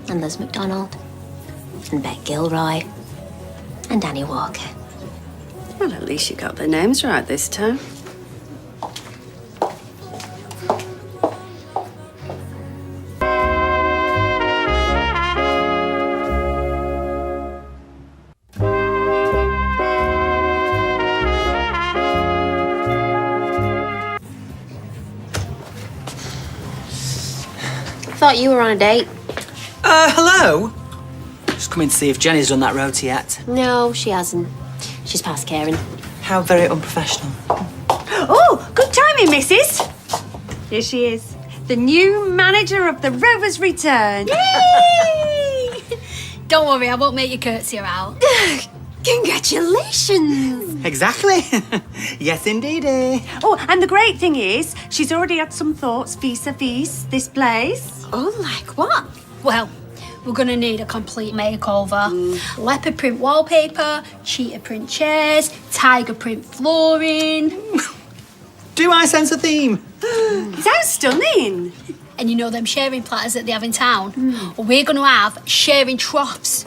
Q: and Liz McDonald and Beck Gilroy and Danny Walker.
A: Well, at least you got the names right this time.
Q: Thought you were on a date.
D: Hello? Just coming to see if Jenny's done that rota yet.
Q: No, she hasn't. She's past caring.
D: How very unprofessional.
A: Oh, good timing, missus. Here she is, the new manager of the Rovers Return.
I: Yay! Don't worry, I won't make you curtsy her out.
A: Congratulations.
D: Exactly. Yes, indeedy.
A: Oh, and the great thing is, she's already had some thoughts vis-a-vis this place.
I: Oh, like what? Well, we're gonna need a complete makeover. Leopard print wallpaper, cheetah print chairs, tiger print flooring.
D: Do I sense a theme?
A: It sounds stunning.
I: And you know them sharing platters that they have in town? Well, we're gonna have sharing troughs.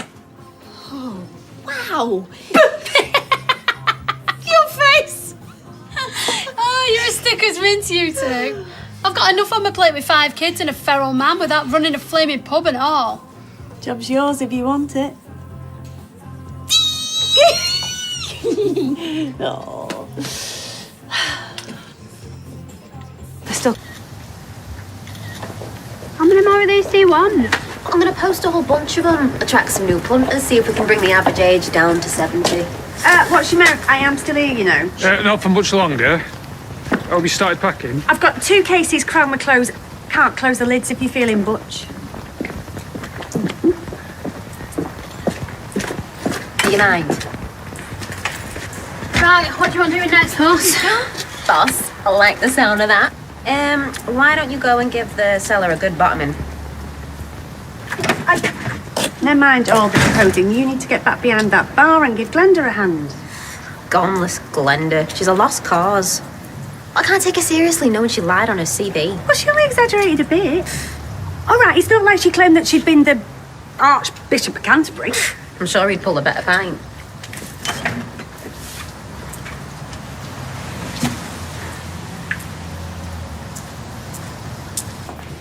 A: Oh, wow.
I: Your face! Oh, you're as thick as mince, you two. I've got enough on my plate with 5 kids and a feral man without running a flaming pub and all.
A: Job's yours if you want it. Oh.
Q: How many more of these do you want? I'm going to post a whole bunch of them. Attract some new punters, see if we can bring the average age down to 70.
A: What's your mouth? I am still here, you know.
B: Not for much longer. Oh, we started packing?
A: I've got 2 cases chroma close. Can't close the lids if you're feeling butch.
Q: Do you mind?
I: Right, what do you want doing next, boss?
Q: Boss, I like the sound of that. Why don't you go and give the cellar a good bottoming?
A: Never mind all the coding. You need to get back behind that bar and give Glenda a hand.
Q: Goneless Glenda. She's a lost cause. I can't take her seriously knowing she lied on her CV.
A: Well, she only exaggerated a bit. All right, it's not like she claimed that she'd been the Archbishop of Canterbury.
Q: I'm sure he'd pull a better pint.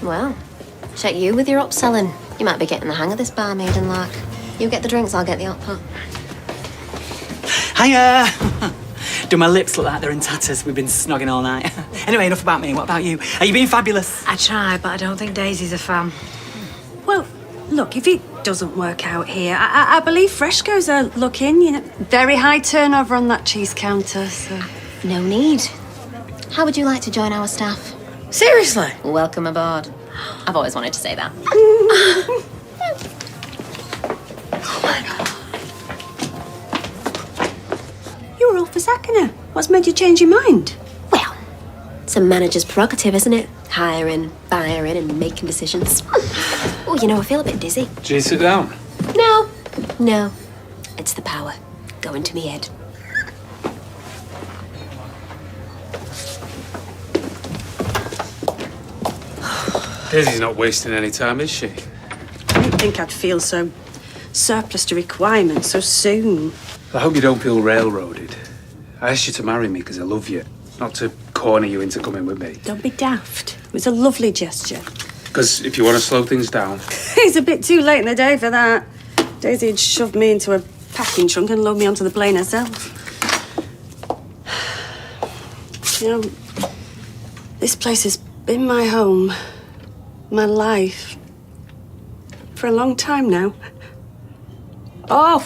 Q: Well, check you with your upselling. You might be getting the hang of this barmaiding lark. You get the drinks, I'll get the hot pot.
D: Hiya! Do my lips look like they're in tatters? We've been snogging all night. Anyway, enough about me. What about you? Are you being fabulous?
F: I try, but I don't think Daisy's a fan.
A: Well, look, if it doesn't work out here, I believe Fresco's are looking, you know, very high turnover on that cheese counter, so...
Q: No need. How would you like to join our staff?
F: Seriously?
Q: Welcome aboard. I've always wanted to say that.
A: You were all for sacking her. What's made you change your mind?
Q: Well, it's a manager's prerogative, isn't it? Hiring, firing, and making decisions. Oh, you know, I feel a bit dizzy.
B: Did you sit down?
Q: No. It's the power going to me head.
B: Daisy's not wasting any time, is she?
A: I didn't think I'd feel so surplus to requirements so soon.
V: I hope you don't feel railroaded. I asked you to marry me because I love you, not to corner you into coming with me.
A: Don't be daft. It was a lovely gesture.
V: Because if you want to slow things down,
A: It's a bit too late in the day for that. Daisy had shoved me into a packing trunk and loaded me onto the plane herself. You know, this place has been my home, my life, for a long time now. Oh,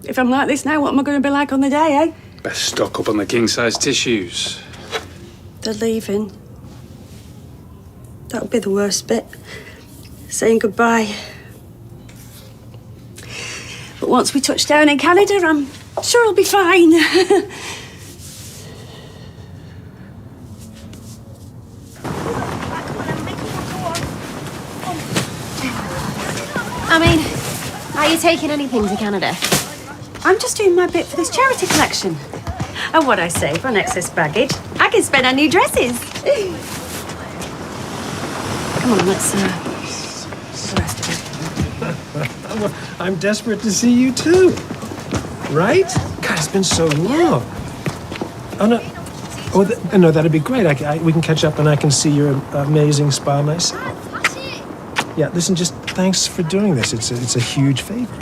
A: if I'm like this now, what am I going to be like on the day, eh?
V: best stock up on the king-size tissues.
A: They're leaving. That'll be the worst bit. Saying goodbye. But once we touch down in Canada, I'm sure it'll be fine.
L: I mean, are you taking anything to Canada?
A: I'm just doing my bit for this charity collection. And what I save on excess baggage, I can spend on new dresses. Come on, let's do the rest of it.
O: I'm desperate to see you too. Right? God, it's been so long. Oh, no. Oh, no, that'd be great. We can catch up and I can see your amazing spa myself. Yeah, listen, just thanks for doing this. It's a huge favor.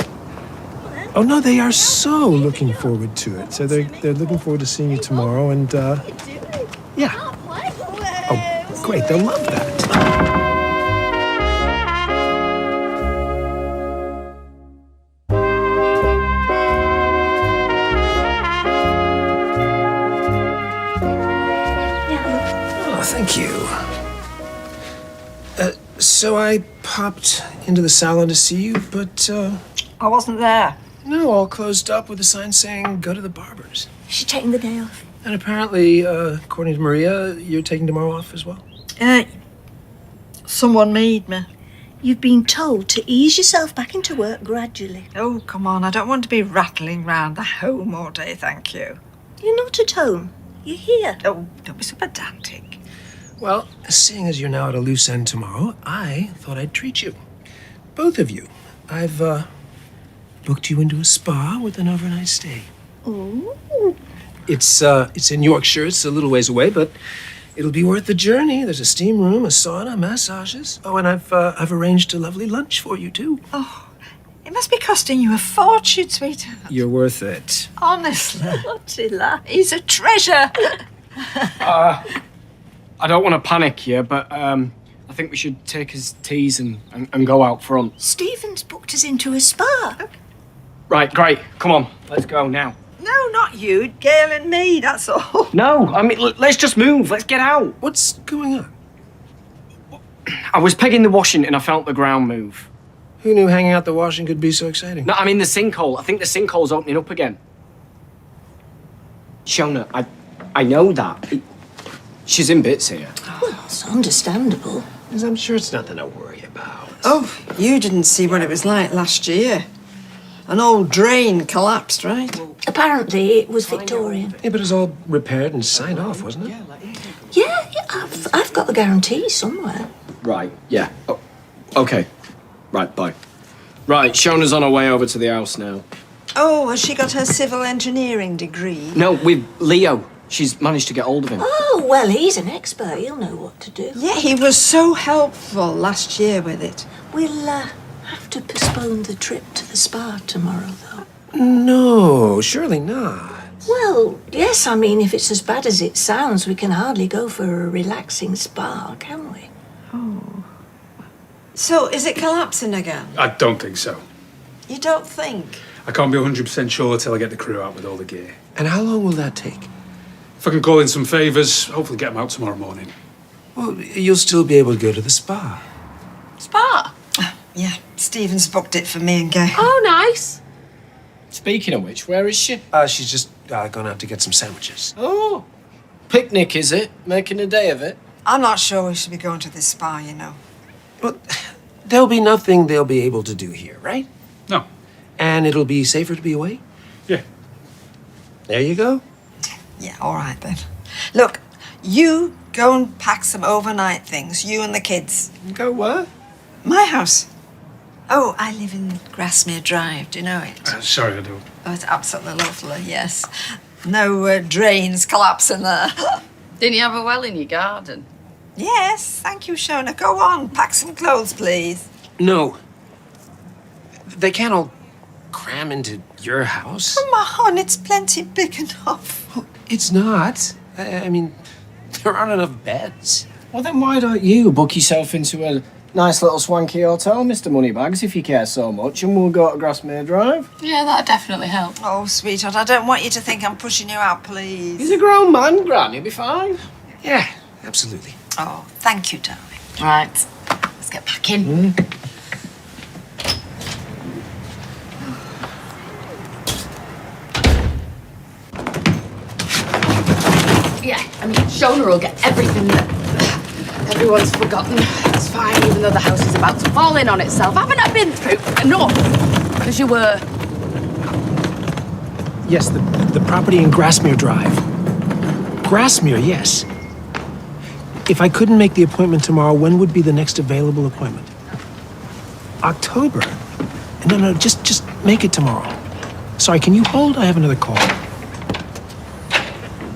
O: Oh, no, they are so looking forward to it. So they're looking forward to seeing you tomorrow and, yeah. Oh, great, they'll love that. Oh, thank you. So I popped into the salon to see you, but,
S: I wasn't there.
O: no, all closed up with a sign saying, go to the barber's.
F: She's taking the day off.
O: And apparently, according to Maria, you're taking tomorrow off as well?
S: Someone made me.
F: You've been told to ease yourself back into work gradually.
S: Oh, come on. I don't want to be rattling round the home all day, thank you.
F: You're not at home. You're here.
S: Oh, don't be so pedantic.
O: Well, seeing as you're now at a loose end tomorrow, I thought I'd treat you. Both of you. I've, booked you into a spa with an overnight stay.
F: Ooh.
O: It's in Yorkshire. It's a little ways away, but it'll be worth the journey. There's a steam room, a sauna, massages. Oh, and I've arranged a lovely lunch for you, too.
S: Oh, it must be costing you a fortune, sweetheart.
O: You're worth it.
S: Honestly. Attila, he's a treasure.
G: I don't want to panic you, but I think we should take his teas and go out front.
F: Stephen's booked us into a spa.
G: Right, great. Come on, let's go now.
S: No, not you. Gail and me, that's all.
G: No, I mean, let's just move. Let's get out.
O: What's going on?
G: I was pegging the washing and I felt the ground move.
O: Who knew hanging out the washing could be so exciting?
G: No, I mean the sinkhole. I think the sinkhole's opening up again. Shona, I know that. She's in bits here.
F: Well, it's understandable.
O: I'm sure it's nothing to worry about.
U: Oh, you didn't see what it was like last year. An old drain collapsed, right?
F: Apparently, it was Victorian.
O: Yeah, but it was all repaired and signed off, wasn't it?
F: Yeah, I've got the guarantee somewhere.
G: Right, yeah. Oh, okay. Right, bye. Right, Shona's on her way over to the house now.
U: Oh, has she got her civil engineering degree?
G: No, with Leo. She's managed to get hold of him.
F: Oh, well, he's an expert. He'll know what to do.
U: Yeah, he was so helpful last year with it.
F: We'll have to postpone the trip to the spa tomorrow, though.
O: No, surely not.
F: Well, yes, I mean, if it's as bad as it sounds, we can hardly go for a relaxing spa, can we?
U: Oh. So, is it collapsing again?
V: I don't think so.
U: You don't think?
V: I can't be 100% sure till I get the crew out with all the gear.
O: And how long will that take?
V: If I can call in some favours, hopefully get them out tomorrow morning.
O: Well, you'll still be able to go to the spa.
U: Spa? Yeah, Stephen's booked it for me and Gay.
Q: Oh, nice.
G: Speaking of which, where is she?
O: She's just gone out to get some sandwiches.
G: Oh, picnic, is it? Making a day of it?
U: I'm not sure we should be going to this spa, you know.
O: Well, there'll be nothing they'll be able to do here, right?
V: No.
O: And it'll be safer to be away?
V: Yeah.
O: There you go.
U: Yeah, all right then. Look, you go and pack some overnight things, you and the kids.
O: Go what?
U: My house.
E: Oh, I live in Grasmere Drive. Do you know it?
B: Sorry, I don't.
E: Oh, it's absolutely lovely, yes. No drains collapsing there.
T: Didn't you have a well in your garden?
E: Yes, thank you, Shona. Go on, pack some clothes, please.
O: No. They can't all cram into your house.
E: Come on, it's plenty big enough.
O: It's not. I mean, there aren't enough beds. Well, then why don't you book yourself into a nice little swanky hotel, Mr. Moneybags, if you care so much, and we'll go to Grasmere Drive?
T: Yeah, that'd definitely help.
E: Oh, sweetheart, I don't want you to think I'm pushing you out, please.
O: He's a grown man, Gran. He'll be fine. Yeah, absolutely.
E: Oh, thank you, darling.
T: Right, let's get packing. Yeah, I mean, Shona will get everything that everyone's forgotten. It's fine, even though the house is about to fall in on itself. Haven't I been through enough? Because you were...
O: Yes, the property in Grasmere Drive. Grasmere, yes. If I couldn't make the appointment tomorrow, when would be the next available appointment? October? No, just make it tomorrow. Sorry, can you hold? I have another call.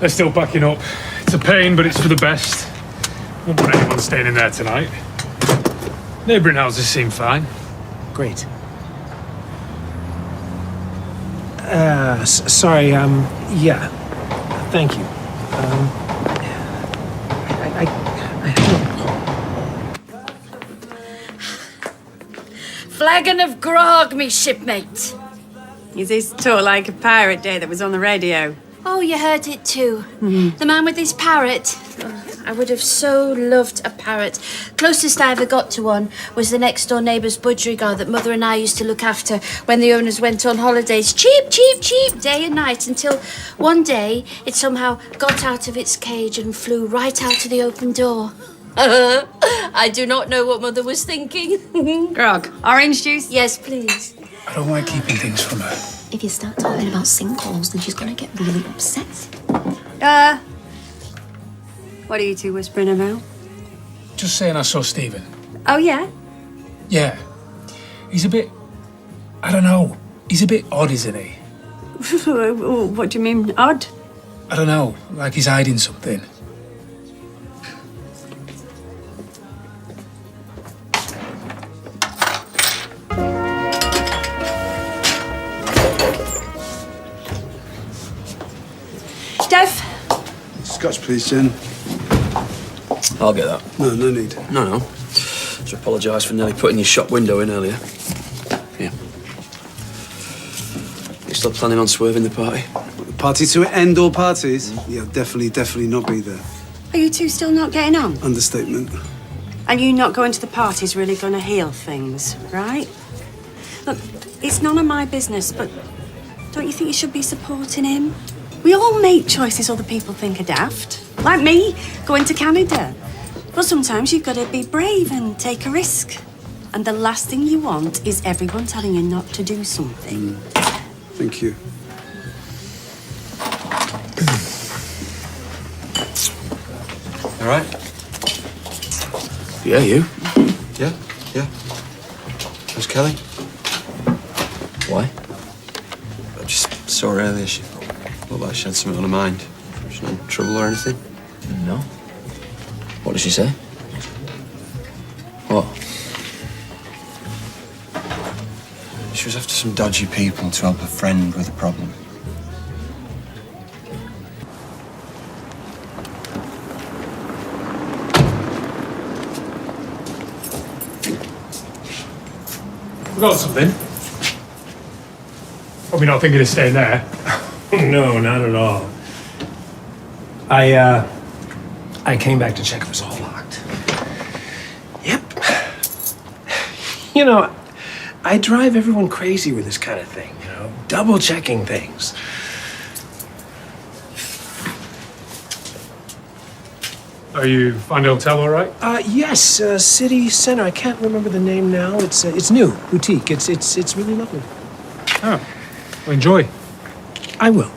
B: They're still packing up. It's a pain, but it's for the best. Won't want anyone staying in there tonight. Neighbouring houses seem fine.
O: Great. Sorry, yeah. Thank you.
Q: Flagon of grog, me shipmate.
A: Is this talk like a pirate day that was on the radio?
Q: Oh, you heard it too. The man with his parrot. Oh, I would have so loved a parrot. Closest I ever got to one was the next door neighbour's budgerigar that Mother and I used to look after when the owners went on holidays. Cheap, cheap, cheap, day and night, until one day it somehow got out of its cage and flew right out of the open door. I do not know what Mother was thinking.
A: Grog, orange juice?
Q: Yes, please.
V: I don't like keeping things from her.
L: If you start talking about sinkholes, then she's gonna get really upset.
A: What are you two whispering about?
V: Just saying I saw Stephen.
A: Oh, yeah?
V: Yeah. He's a bit... I don't know. He's a bit odd, isn't he?
A: What do you mean, odd?
V: I don't know. Like he's hiding something.
A: Dev?
V: Scotch, please, Jen.
H: I'll get that.
V: No, no need.
H: No. Just apologise for nearly putting your shop window in earlier. Yeah. You still planning on swerving the party?
V: The party to end all parties? Yeah, definitely not be there.
A: Are you two still not getting on?
V: Understatement.
A: And you not going to the party's really going to heal things, right? Look, it's none of my business, but don't you think you should be supporting him? We all make choices other people think are daft. Like me, going to Canada. But sometimes you've got to be brave and take a risk. And the last thing you want is everyone telling you not to do something.
V: Thank you.
H: All right? Yeah, you?
J: Yeah. How's Kelly?
H: Why?
J: I just saw her earlier. She looked like she had something on her mind. She's not in trouble or anything?
H: No. What did she say? What?
J: She was after some dodgy people to help a friend with a problem.
B: Forgot something. Hope you're not thinking of staying there.
O: No, not at all. I came back to check it was all locked. Yep. You know, I drive everyone crazy with this kind of thing, you know, double checking things.
B: Are you find a hotel all right?
O: Yes, City Center. I can't remember the name now. It's new, boutique. It's really lovely.
B: Oh, well, enjoy.
O: I will.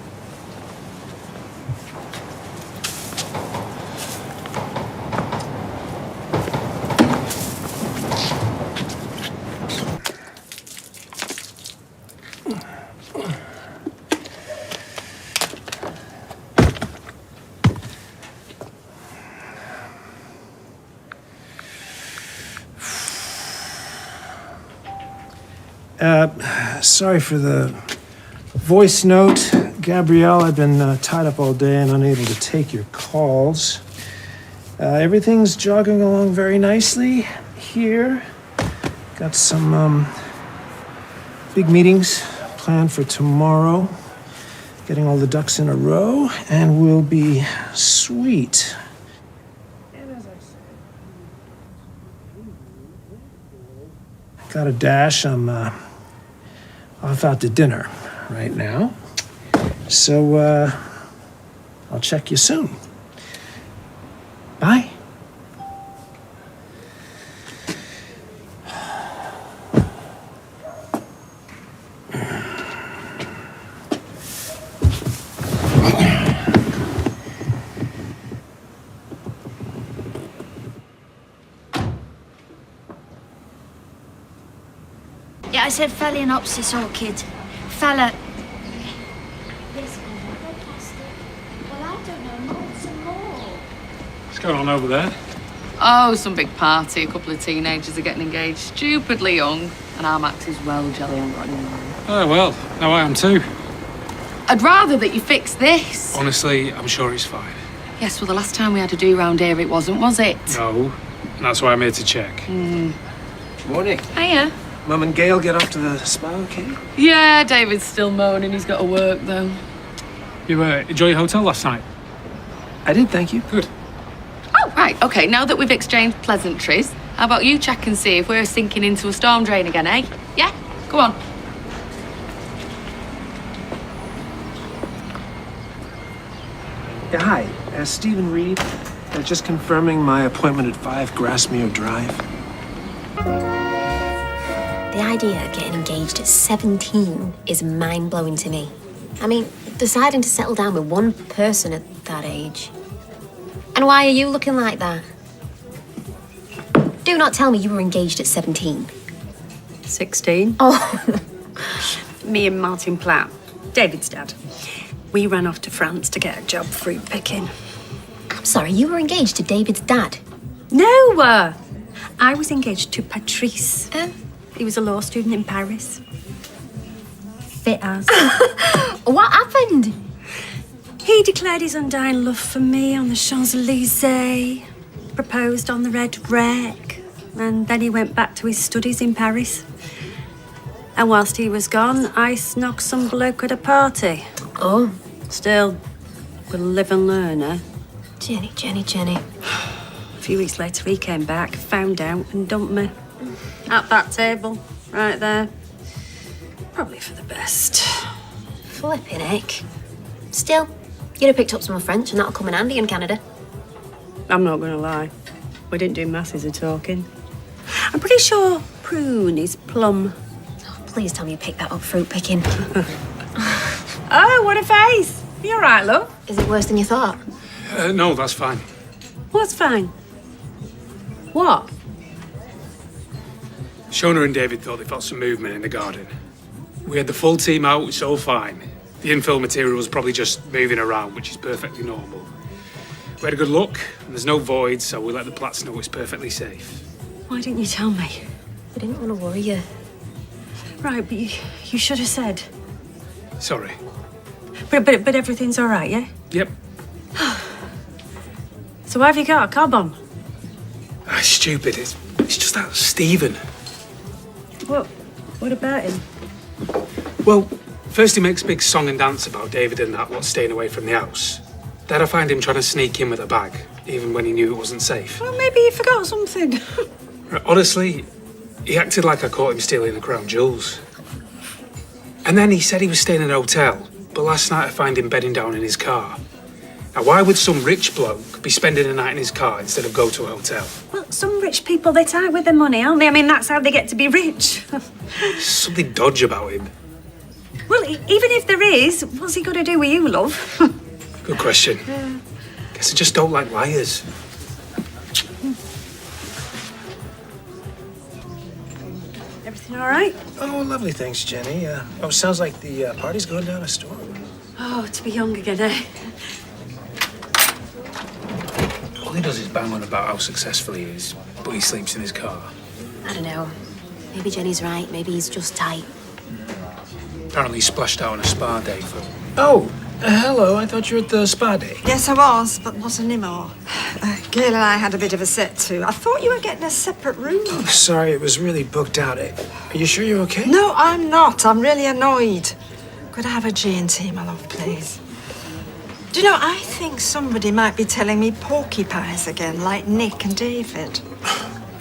O: Sorry for the voice note. Gabrielle, I've been tied up all day and unable to take your calls. Everything's jogging along very nicely here. Got some big meetings planned for tomorrow. Getting all the ducks in a row, and we'll be sweet. Got a dash. I'm off out to dinner right now. So I'll check you soon. Bye.
Q: Yeah, I said phalaenopsis orchid. Phala.
T: Well, I don't know, more, some more.
B: What's going on over there?
T: Oh, some big party. A couple of teenagers are getting engaged, stupidly young, and our Max is well jelly on got any more.
B: Oh, well, now I am too.
T: I'd rather that you fix this.
B: Honestly, I'm sure it's fine.
T: Yes, well, the last time we had a do round here, it wasn't, was it?
B: No, and that's why I'm here to check.
O: Morning.
T: Hiya.
O: Mum and Gail get off to the spa, okay?
T: Yeah, David's still moaning. He's got to work, though.
B: You enjoy your hotel last night?
O: I did, thank you.
B: Good.
T: Oh, right, okay. Now that we've exchanged pleasantries, how about you check and see if we're sinking into a storm drain again, eh? Yeah? Go on.
O: Yeah, hi. Stephen Reid. Just confirming my appointment at 5 Grassmere Drive.
L: The idea of getting engaged at 17 is mind-blowing to me. I mean, deciding to settle down with one person at that age. And why are you looking like that? Do not tell me you were engaged at 17.
A: 16.
L: Oh.
A: Me and Martin Platt, David's dad. We ran off to France to get a job fruit picking.
L: I'm sorry, you were engaged to David's dad?
A: No! I was engaged to Patrice. He was a law student in Paris. Fit as.
L: What happened?
A: He declared his undying love for me on the Champs-Elysees, proposed on the Red Wreck, and then he went back to his studies in Paris. And whilst he was gone, I snogged some bloke at a party.
L: Oh.
A: Still, we'll live and learn, eh?
L: Jenny.
A: A few weeks later, he came back, found out, and dumped me. At that table, right there. Probably for the best.
L: Flipping heck. Still, you'd have picked up some French and that'll come in handy in Canada.
A: I'm not gonna lie. We didn't do masses of talking. I'm pretty sure prune is plum.
L: Oh, please tell me you picked that up fruit picking.
A: Oh, what a face! You all right, love?
L: Is it worse than you thought?
B: No, that's fine.
A: What's fine? What?
B: Shona and David thought they felt some movement in the garden. We had the full team out, it was all fine. The infill material was probably just moving around, which is perfectly normal. We had a good look, and there's no void, so we let the Platts know it's perfectly safe.
A: Why didn't you tell me?
L: I didn't want to worry you.
A: Right, but you should have said.
B: Sorry.
A: But everything's all right, yeah?
B: Yep.
A: So why have you got a cob on?
B: Stupid. It's just that Stephen.
A: What about him?
B: Well, first he makes a big song and dance about David and that lot staying away from the house. Then I find him trying to sneak in with a bag, even when he knew it wasn't safe.
A: Well, maybe he forgot something.
B: Honestly, he acted like I caught him stealing the crown jewels. And then he said he was staying in a hotel, but last night I find him bedding down in his car. Now, why would some rich bloke be spending a night in his car instead of go to a hotel?
A: Well, some rich people, they're tight with their money, aren't they? I mean, that's how they get to be rich.
B: There's something dodgy about him.
A: Well, even if there is, what's he got to do with you, love?
B: Good question. Guess I just don't like liars.
A: Everything all right?
O: Oh, lovely, thanks, Jenny. Sounds like the party's going down a storm.
A: Oh, to be young again, eh?
B: All he does is bang on about how successful he is, but he sleeps in his car.
L: I don't know. Maybe Jenny's right. Maybe he's just tight.
B: Apparently splashed out on a spa day for...
O: Oh, hello. I thought you were at the spa day.
K: Yes, I was, but not anymore. Gail and I had a bit of a set too. I thought you were getting a separate room.
O: Oh, sorry, it was really booked out. Are you sure you're okay?
K: No, I'm not. I'm really annoyed. Could I have a G&T, my love, please? Do you know, I think somebody might be telling me porcupines again, like Nick and David.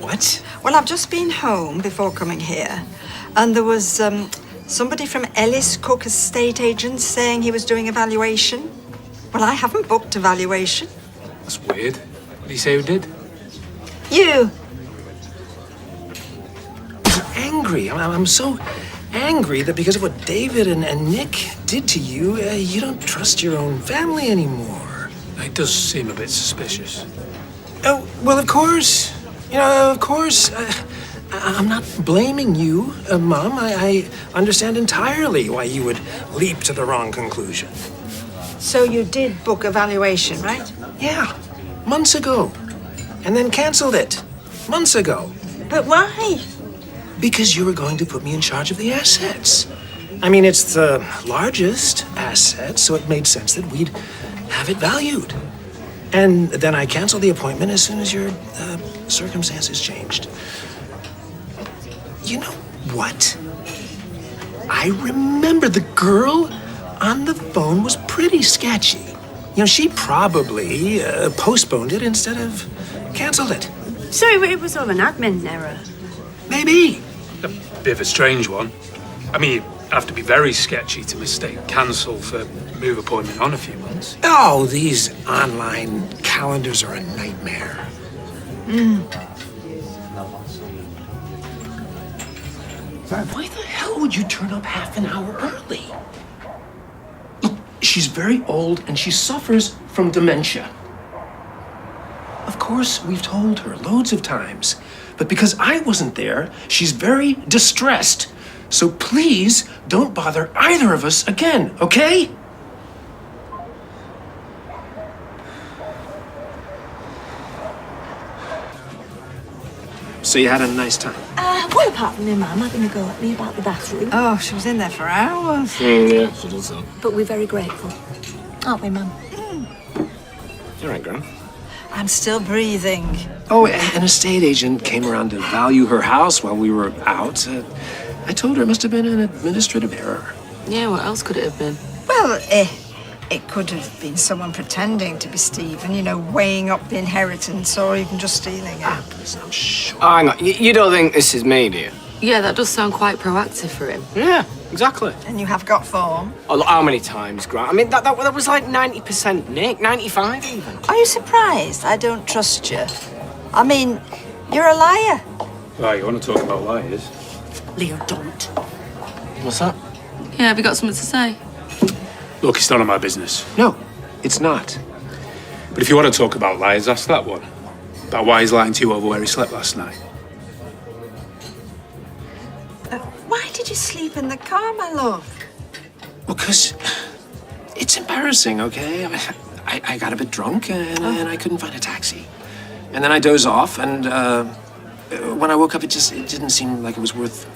O: What?
K: Well, I've just been home before coming here, and there was somebody from Ellis Cook Estate Agents saying he was doing a valuation. Well, I haven't booked a valuation.
B: That's weird. What did he say who did?
K: You.
O: I'm angry. I'm so angry that because of what David and Nick did to you, you don't trust your own family anymore.
B: It does seem a bit suspicious.
O: Oh, well, of course. You know, of course. I'm not blaming you, Mom. I understand entirely why you would leap to the wrong conclusion.
K: So you did book a valuation, right?
O: Yeah, months ago. And then canceled it. Months ago.
K: But why?
O: Because you were going to put me in charge of the assets. I mean, it's the largest asset, so it made sense that we'd have it valued. And then I canceled the appointment as soon as your circumstances changed. You know what? I remember the girl on the phone was pretty sketchy. You know, she probably postponed it instead of canceled it.
A: So it was all an admin error?
O: Maybe.
B: A bit of a strange one. I mean, you'd have to be very sketchy to mistake cancel for move appointment on a few months.
O: Oh, these online calendars are a nightmare. Why the hell would you turn up half an hour early? Look, she's very old and she suffers from dementia. Of course, we've told her loads of times, but because I wasn't there, she's very distressed. So please don't bother either of us again, okay? So you had a nice time?
F: Well, apart from your mum having a go at me about the bathroom.
K: Oh, she was in there for hours.
H: Yeah, she does that.
F: But we're very grateful. Aren't we, Mum?
H: You're right, Gran.
K: I'm still breathing.
O: Oh, an estate agent came around to value her house while we were out. I told her it must have been an administrative error.
T: Yeah, what else could it have been?
K: Well, it could have been someone pretending to be Stephen, you know, weighing up the inheritance or even just stealing it.
O: I'm sure.
G: Oh, hang on. You don't think this is me, do you?
T: Yeah, that does sound quite proactive for him.
G: Yeah, exactly.
K: And you have got form.
G: Oh, look, how many times, Grant? I mean, that was like 90% Nick, 95 even.
K: Are you surprised I don't trust you? I mean, you're a liar.
B: Right, you want to talk about liars?
A: Leo, don't.
G: What's that?
T: Yeah, have you got something to say?
B: Look, it's none of my business.
O: No, it's not.
B: But if you want to talk about liars, ask that one. About why he's lying to you over where he slept last night.
K: Why did you sleep in the car, my love?
O: Well, because it's embarrassing, okay? I got a bit drunk and I couldn't find a taxi. And then I dozed off, and when I woke up, it didn't seem like it was worth,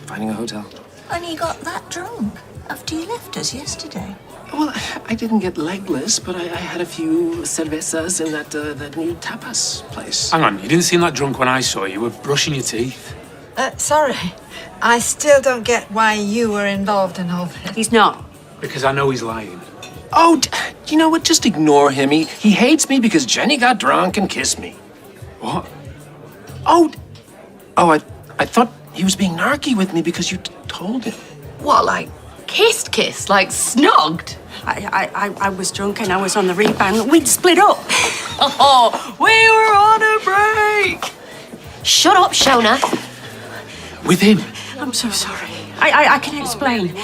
O: finding a hotel.
F: And you got that drunk after you left us yesterday?
O: Well, I didn't get legless, but I had a few cervezas in that new tapas place.
B: Hang on, you didn't seem that drunk when I saw you. You were brushing your teeth.
K: Sorry. I still don't get why you were involved in all this.
A: He's not.
B: Because I know he's lying.
O: Oh, you know what? Just ignore him. He hates me because Jenny got drunk and kissed me.
B: What?
O: Oh, I thought he was being narky with me because you told him.
T: What, like kissed, like snogged?
A: I was drunk and I was on the rebound. We'd split up.
T: Oh, we were on a break.
Q: Shut up, Shona.
O: With him?
A: I'm so sorry. I can explain.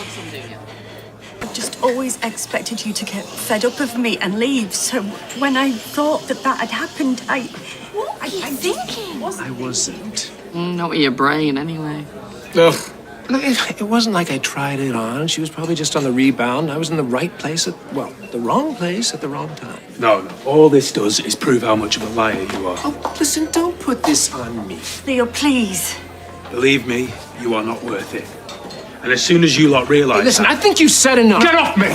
A: I've just always expected you to get fed up of me and leave. So when I thought that had happened,
Q: What were you thinking?
O: I wasn't.
T: Not with your brain, anyway.
O: Ugh. Look, it wasn't like I tried it on. She was probably just on the rebound. I was in the right place the wrong place at the wrong time.
B: No. All this does is prove how much of a liar you are.
O: Oh, listen, don't put this on me.
A: Leo, please.
B: Believe me, you are not worth it. And as soon as you lot realise
O: Listen,
B: that...
O: I think you said enough.
B: Get off me!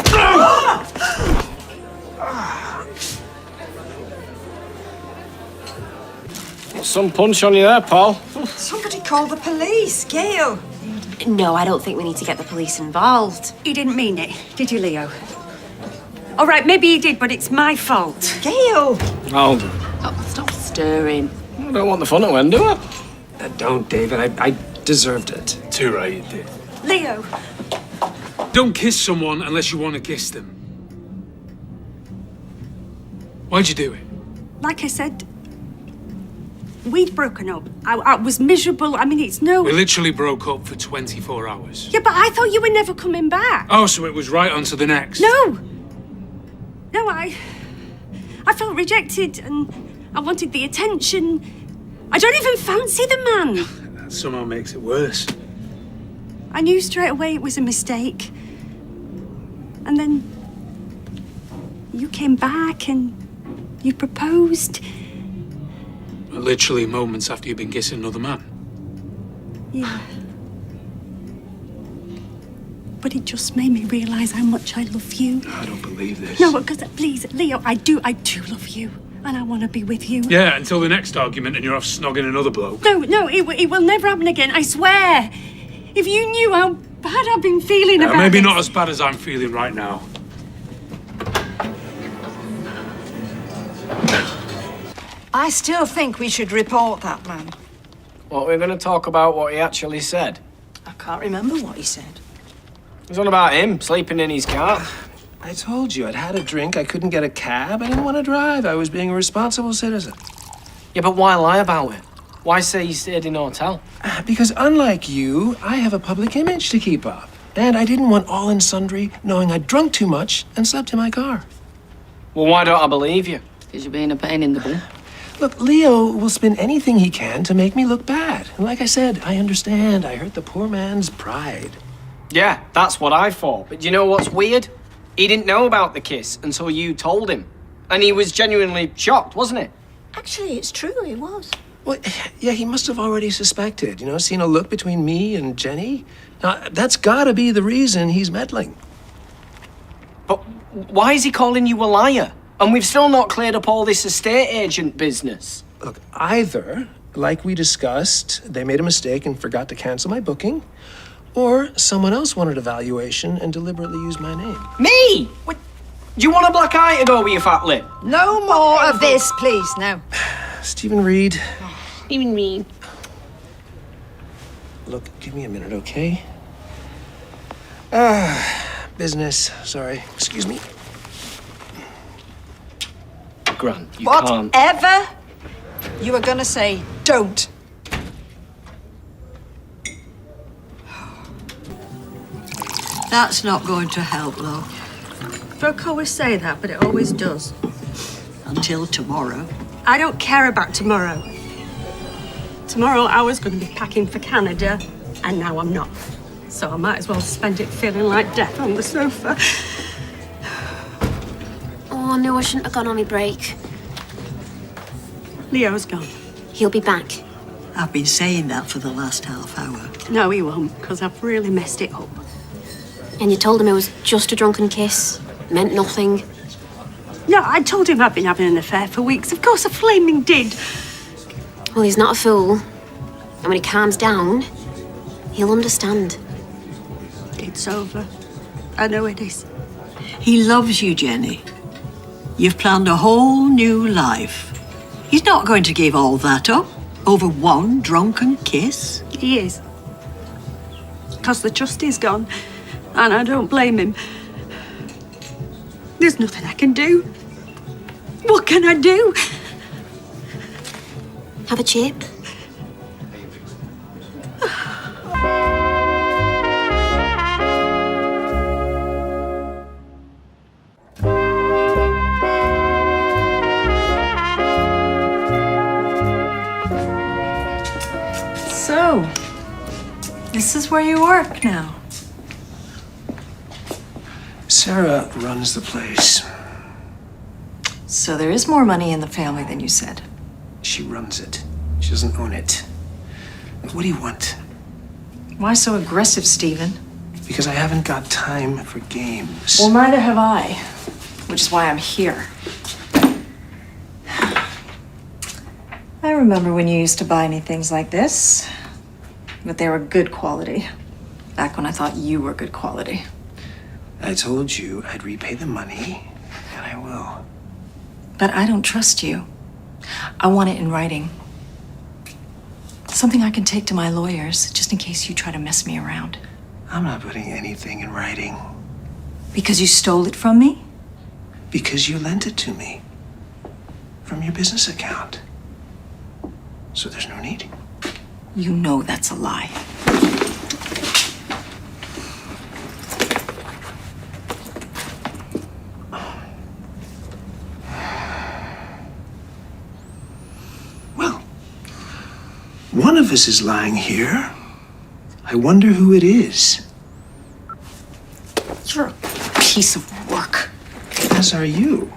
G: Some punch on you there, Paul.
K: Somebody call the police. Gail.
L: No, I don't think we need to get the police involved.
A: He didn't mean it, did you, Leo? All right, maybe he did, but it's my fault.
K: Gail!
G: Hold on.
M: Oh, stop stirring.
G: I don't want the fun to end, do I?
O: Don't, David. I deserved it.
B: Too right, you did.
A: Leo!
B: Don't kiss someone unless you want to kiss them. Why'd you do it?
A: Like I said, we'd broken up. I was miserable. I mean, it's no...
B: We literally broke up for 24 hours.
A: Yeah, but I thought you were never coming back.
B: Oh, so it was right on to the next.
A: No! No, I felt rejected and I wanted the attention. I don't even fancy the man.
B: That somehow makes it worse.
A: I knew straight away it was a mistake. And then you came back and you proposed.
B: Literally moments after you've been kissing another man.
A: Yeah. But it just made me realise how much I love you.
B: I don't believe this.
A: No, because please, Leo, I do love you. And I want to be with you.
B: Yeah, until the next argument and you're off snogging another bloke.
A: No, it will never happen again, I swear. If you knew how bad I've been feeling about
B: Maybe
A: this.
B: not as bad as I'm feeling right now.
K: I still think we should report that man.
G: What, we're going to talk about what he actually said?
F: I can't remember what he said.
G: It was all about him, sleeping in his car.
O: I told you, I'd had a drink, I couldn't get a cab, I didn't want to drive. I was being a responsible citizen.
G: Yeah, but why lie about it? Why say you stayed in a hotel?
O: Because unlike you, I have a public image to keep up. And I didn't want all and sundry knowing I'd drunk too much and slept in my car.
G: Well, why don't I believe you?
M: Because you're being a pain in the bum.
O: Look, Leo will spin anything he can to make me look bad. And like I said, I understand. I hurt the poor man's pride.
G: Yeah, that's what I thought. But do you know what's weird? He didn't know about the kiss until you told him. And he was genuinely shocked, wasn't he?
F: Actually, it's true, it was.
O: Well, yeah, he must have already suspected, seen a look between me and Jenny. Now, that's gotta be the reason he's meddling.
G: But why is he calling you a liar? And we've still not cleared up all this estate agent business.
O: Look, either, like we discussed, they made a mistake and forgot to cancel my booking, or someone else wanted a valuation and deliberately used my name.
G: Me? What? Do you want a black eye to go with your fat lip?
K: No more of this, please, now.
O: Stephen Reid.
M: Stephen Reid.
O: Look, give me a minute, okay? Business. Sorry. Excuse me.
G: Grant, you can't.
K: Whatever you were going to say, don't. That's not going to help, love.
A: Folk always say that, but it always does.
K: Until tomorrow.
A: I don't care about tomorrow. Tomorrow I was going to be packing for Canada, and now I'm not. So I might as well spend it feeling like death on the sofa.
L: Oh, no, I shouldn't have gone on my break.
A: Leo's gone.
L: He'll be back.
K: I've been saying that for the last half hour.
A: No, he won't, because I've really messed it up.
L: And you told him it was just a drunken kiss, meant nothing.
A: No, I told him I'd been having an affair for weeks. Of course I flaming did.
L: Well, he's not a fool. And when he calms down, he'll understand.
A: It's over. I know it is.
K: He loves you, Jenny. You've planned a whole new life. He's not going to give all that up over one drunken kiss.
A: He is. Because the trust is gone, and I don't blame him. There's nothing I can do. What can I do?
L: Have a chip.
F: So, this is where you work now.
O: Sarah runs the place.
F: So there is more money in the family than you said.
O: She runs it. She doesn't own it. What do you want?
F: Why so aggressive, Stephen?
O: Because I haven't got time for games.
S: Well, neither have I, which is why I'm here. I remember when you used to buy me things like this, but they were good quality. Back when I thought you were good quality.
O: I told you I'd repay the money, and I will.
S: But I don't trust you. I want it in writing. Something I can take to my lawyers, just in case you try to mess me around.
O: I'm not putting anything in writing.
S: Because you stole it from me?
O: Because you lent it to me. From your business account. So there's no need.
S: You know that's a lie.
O: One of us is lying here. I wonder who it is.
S: You're a piece of work.
O: As are you.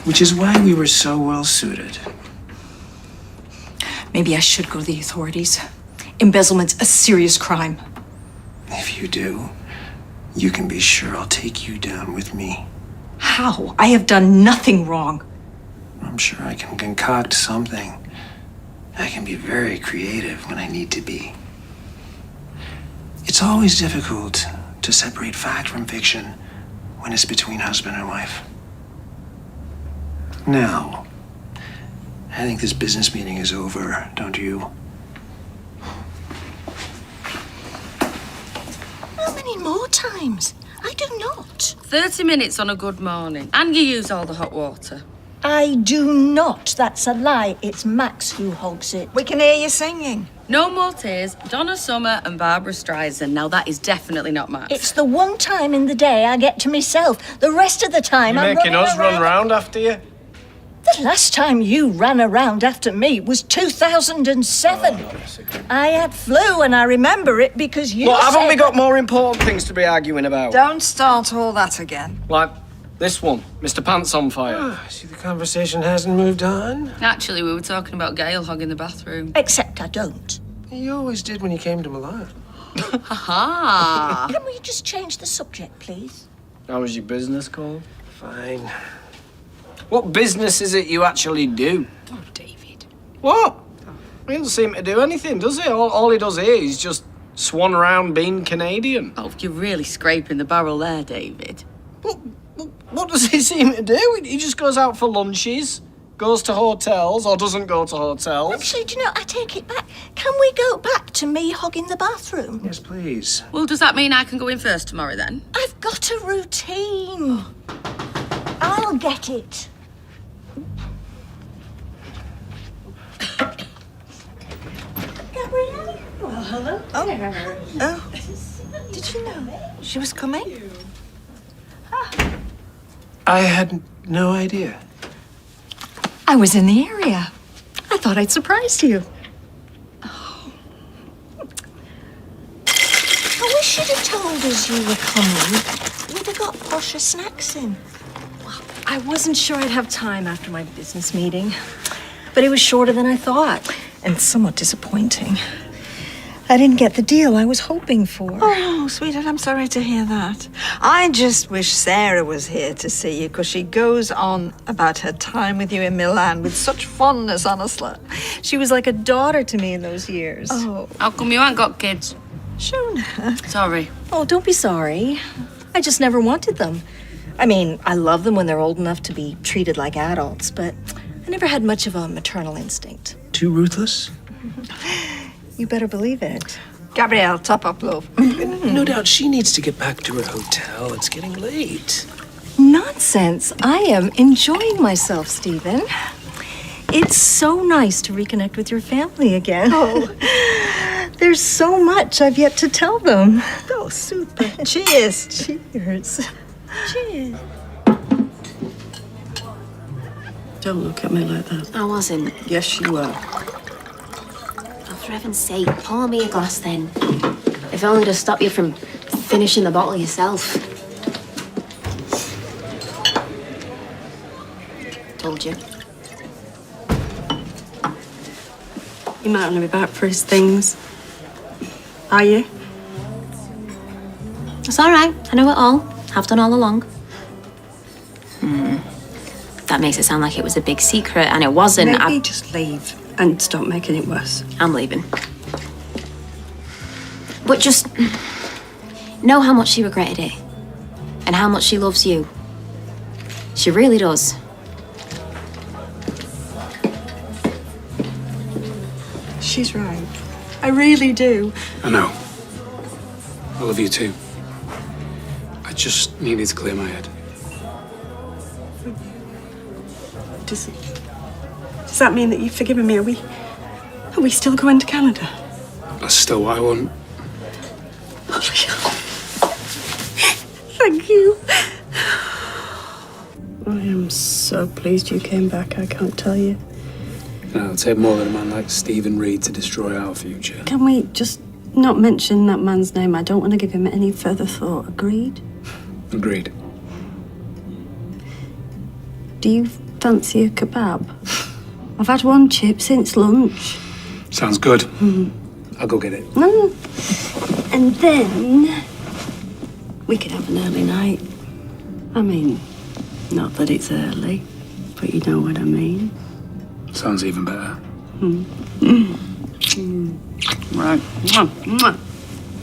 O: Which is why we were so well suited.
S: Maybe I should go to the authorities. Embezzlement's a serious crime.
O: If you do, you can be sure I'll take you down with me.
S: How? I have done nothing wrong.
O: I'm sure I can concoct something. I can be very creative when I need to be. It's always difficult to separate fact from fiction when it's between husband and wife. Now, I think this business meeting is over, don't you?
F: How many more times? I do not.
M: 30 minutes on a good morning. And you use all the hot water.
F: I do not. That's a lie. It's Max who hogs it.
K: We can hear you singing.
M: No more tears. Donna Summer and Barbara Streisand. Now that is definitely not Max.
F: It's the one time in the day I get to myself. The rest of the time I'm
G: making
F: running
G: us run round after you?
F: The last time you ran around after me was 2007. I had flu and I remember it because you
G: Look, haven't
F: said...
G: we got more important things to be arguing about?
K: Don't start all that again.
G: Like this one, Mr. Pants on Fire.
O: See, the conversation hasn't moved on.
M: Actually, we were talking about Gail hogging the bathroom.
F: Except I don't.
O: You always did when you came to Milan.
M: Ha-ha.
F: Can we just change the subject, please?
G: How was your business called?
O: Fine.
G: What business is it you actually do?
M: Oh, David.
G: What? He doesn't seem to do anything, does he? All he does here is just swan around being Canadian.
M: Oh, you're really scraping the barrel there, David.
G: What does he seem to do? He just goes out for lunches, goes to hotels, or doesn't go to hotels.
F: Actually, do you know, I take it back. Can we go back to me hogging the bathroom?
O: Yes, please.
M: Well, does that mean I can go in first tomorrow then?
F: I've got a routine. I'll get it. Gabrielle?
K: Well, hello. Oh. Did you know she was coming?
O: I had no idea.
S: I was in the area. I thought I'd surprise you.
F: Oh. I wish you'd have told us you were coming. We'd have got posher snacks in.
S: I wasn't sure I'd have time after my business meeting, but it was shorter than I thought, and somewhat disappointing. I didn't get the deal I was hoping for.
K: Oh, sweetheart, I'm sorry to hear that. I just wish Sarah was here to see you, because she goes on about her time with you in Milan with such fondness, honestly.
S: She was like a daughter to me in those years.
K: Oh.
M: How come you ain't got kids?
K: Shona.
M: Sorry.
S: Oh, don't be sorry. I just never wanted them. I mean, I love them when they're old enough to be treated like adults, but I never had much of a maternal instinct.
O: Too ruthless?
S: You better believe it.
K: Gabrielle, top up, love.
O: No doubt she needs to get back to her hotel. It's getting late.
S: Nonsense. I am enjoying myself, Stephen. It's so nice to reconnect with your family again.
K: Oh.
S: There's so much I've yet to tell them.
K: Oh, super. Cheers.
S: Cheers.
K: Cheers.
A: Don't look at me like that.
C: I wasn't.
A: Yes, you were.
L: Oh, for heaven's sake, pour me a glass then. If only to stop you from finishing the bottle yourself. Told you.
A: He might only be back for his things. Are you?
N: It's all right. I know it all. Have done all along. That makes it sound like it was a big secret, and it wasn't.
A: Maybe just leave and stop making it worse.
N: I'm leaving. But just know how much she regretted it, and how much she loves you. She really does.
A: She's right. I really do.
B: I know. I love you too. I just needed to clear my head.
A: Does that mean that you've forgiven me? Are we still going to Canada?
B: That's still what I want.
A: Thank you. I am so pleased you came back, I can't tell you.
B: It'll take more than a man like Stephen Reid to destroy our future.
A: Can we just not mention that man's name? I don't want to give him any further thought. Agreed?
B: Agreed.
A: Do you fancy a kebab? I've had one chip since lunch.
B: Sounds good. I'll go get it.
A: And then we could have an early night. I mean, not that it's early, but you know what I mean.
B: Sounds even better.
A: Right.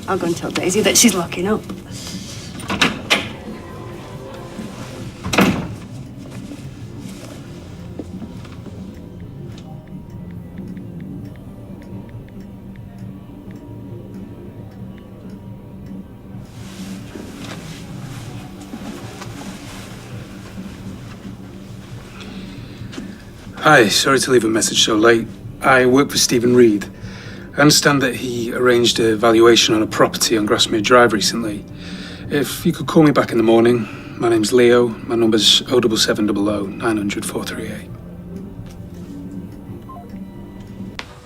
A: I'll go and tell Daisy that she's locking up.
B: Hi, sorry to leave a message so late. I work for Stephen Reid. I understand that he arranged a valuation on a property on Grasmere Drive recently. If you could call me back in the morning. My name's Leo. My number's 07700 900 438.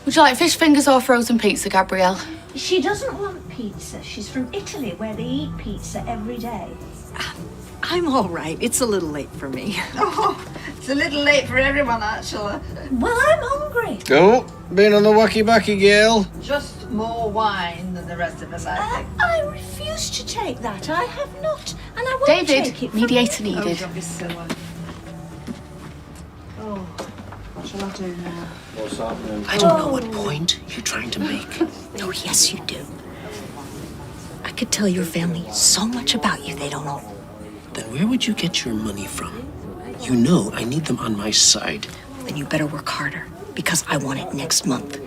T: Would you like fish fingers or frozen pizza, Gabrielle?
F: She doesn't want pizza. She's from Italy, where they eat pizza every day.
S: I'm all right. It's a little late for me.
E: Oh, it's a little late for everyone, actually.
F: Well, I'm hungry.
G: Don't been on the wacky-backy, girl.
E: Just more wine than the rest of us, I think.
F: I refuse to take that. I have not, and I won't
T: David,
F: take it. from
T: mediator
F: you.
T: needed.
E: Don't be silly. Oh, what shall I do now?
G: What's happening?
F: I don't know what point you're trying to make. Oh, yes, you do. I could tell your family so much about you they don't know.
O: Then where would you get your money from? You know I need them on my side.
F: Then you better work harder, because I want it next month.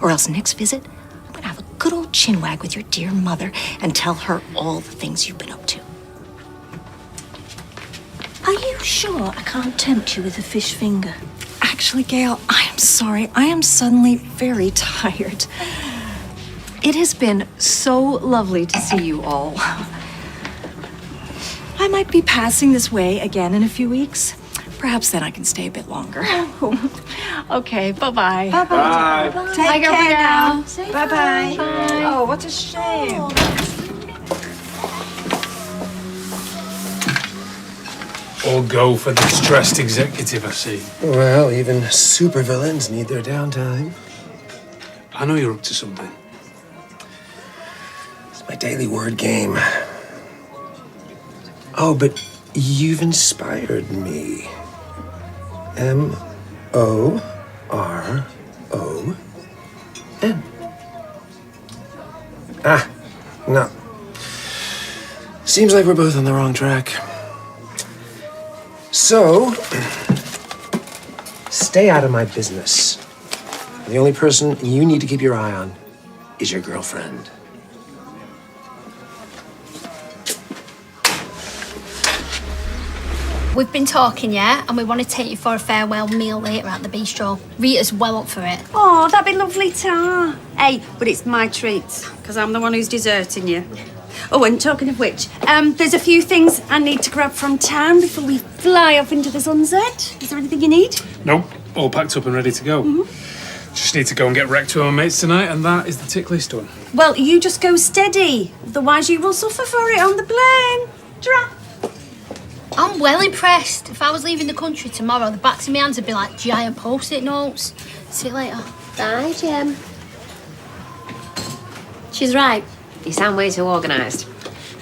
F: Or else next visit, I'm gonna have a good old chinwag with your dear mother and tell her all the things you've been up to. Are you sure I can't tempt you with a fish finger?
S: Actually, Gail, I am sorry. I am suddenly very tired. It has been so lovely to see you all. I might be passing this way again in a few weeks. Perhaps then I can stay a bit longer. Okay, bye-bye.
E: Bye-bye.
G: Bye.
E: Take care now.
F: Bye-bye.
E: Bye. Oh, what a shame.
B: All go for the distressed executive, I see.
O: Well, even supervillains need their downtime.
B: I know you're up to something.
O: It's my daily word game. Oh, but you've inspired me. M-O-R-O-N. Ah, no. Seems like we're both on the wrong track. So, stay out of my business. The only person you need to keep your eye on is your girlfriend.
I: We've been talking, yeah, and we want to take you for a farewell meal later at the bistro. Rita's well up for it.
A: Oh, that'd be lovely, Ta. Hey, but it's my treat, because I'm the one who's deserting you. Oh, and talking of which, there's a few things I need to grab from town before we fly off into the sunset. Is there anything you need?
B: Nope, all packed up and ready to go. Just need to go and get wrecked with my mates tonight, and that is the tick list done.
A: Well, you just go steady. Otherwise, you will suffer for it on the plane. Drop.
I: I'm well impressed. If I was leaving the country tomorrow, the backs of my hands would be like giant post-it notes. See you later.
N: Bye, Jim. She's right. You sound way too organised.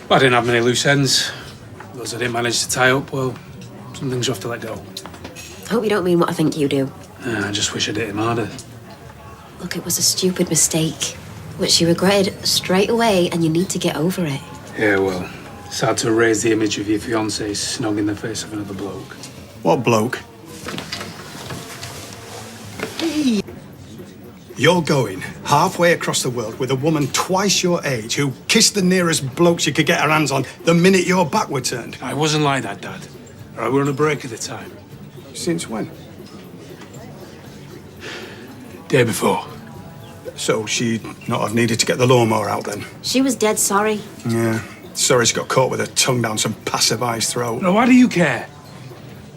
B: Well, I didn't have many loose ends. Those I didn't manage to tie up, well, some things you have to let go.
N: Hope you don't mean what I think you do.
B: I just wish I'd hit him harder.
N: Look, it was a stupid mistake, which you regretted straight away, and you need to get over it.
B: Yeah, well, it's hard to erase the image of your fiancé snog in the face of another bloke.
P: What bloke? You're going halfway across the world with a woman twice your age who kissed the nearest bloke she could get her hands on the minute your back were turned.
B: I wasn't like that, Dad. All right, we were on a break at the time.
P: Since when?
B: Day before.
P: So she'd not have needed to get the lawnmower out then?
N: She was dead sorry.
P: Yeah. Sorry she got caught with her tongue down some passerby's throat.
B: Now, why do you care?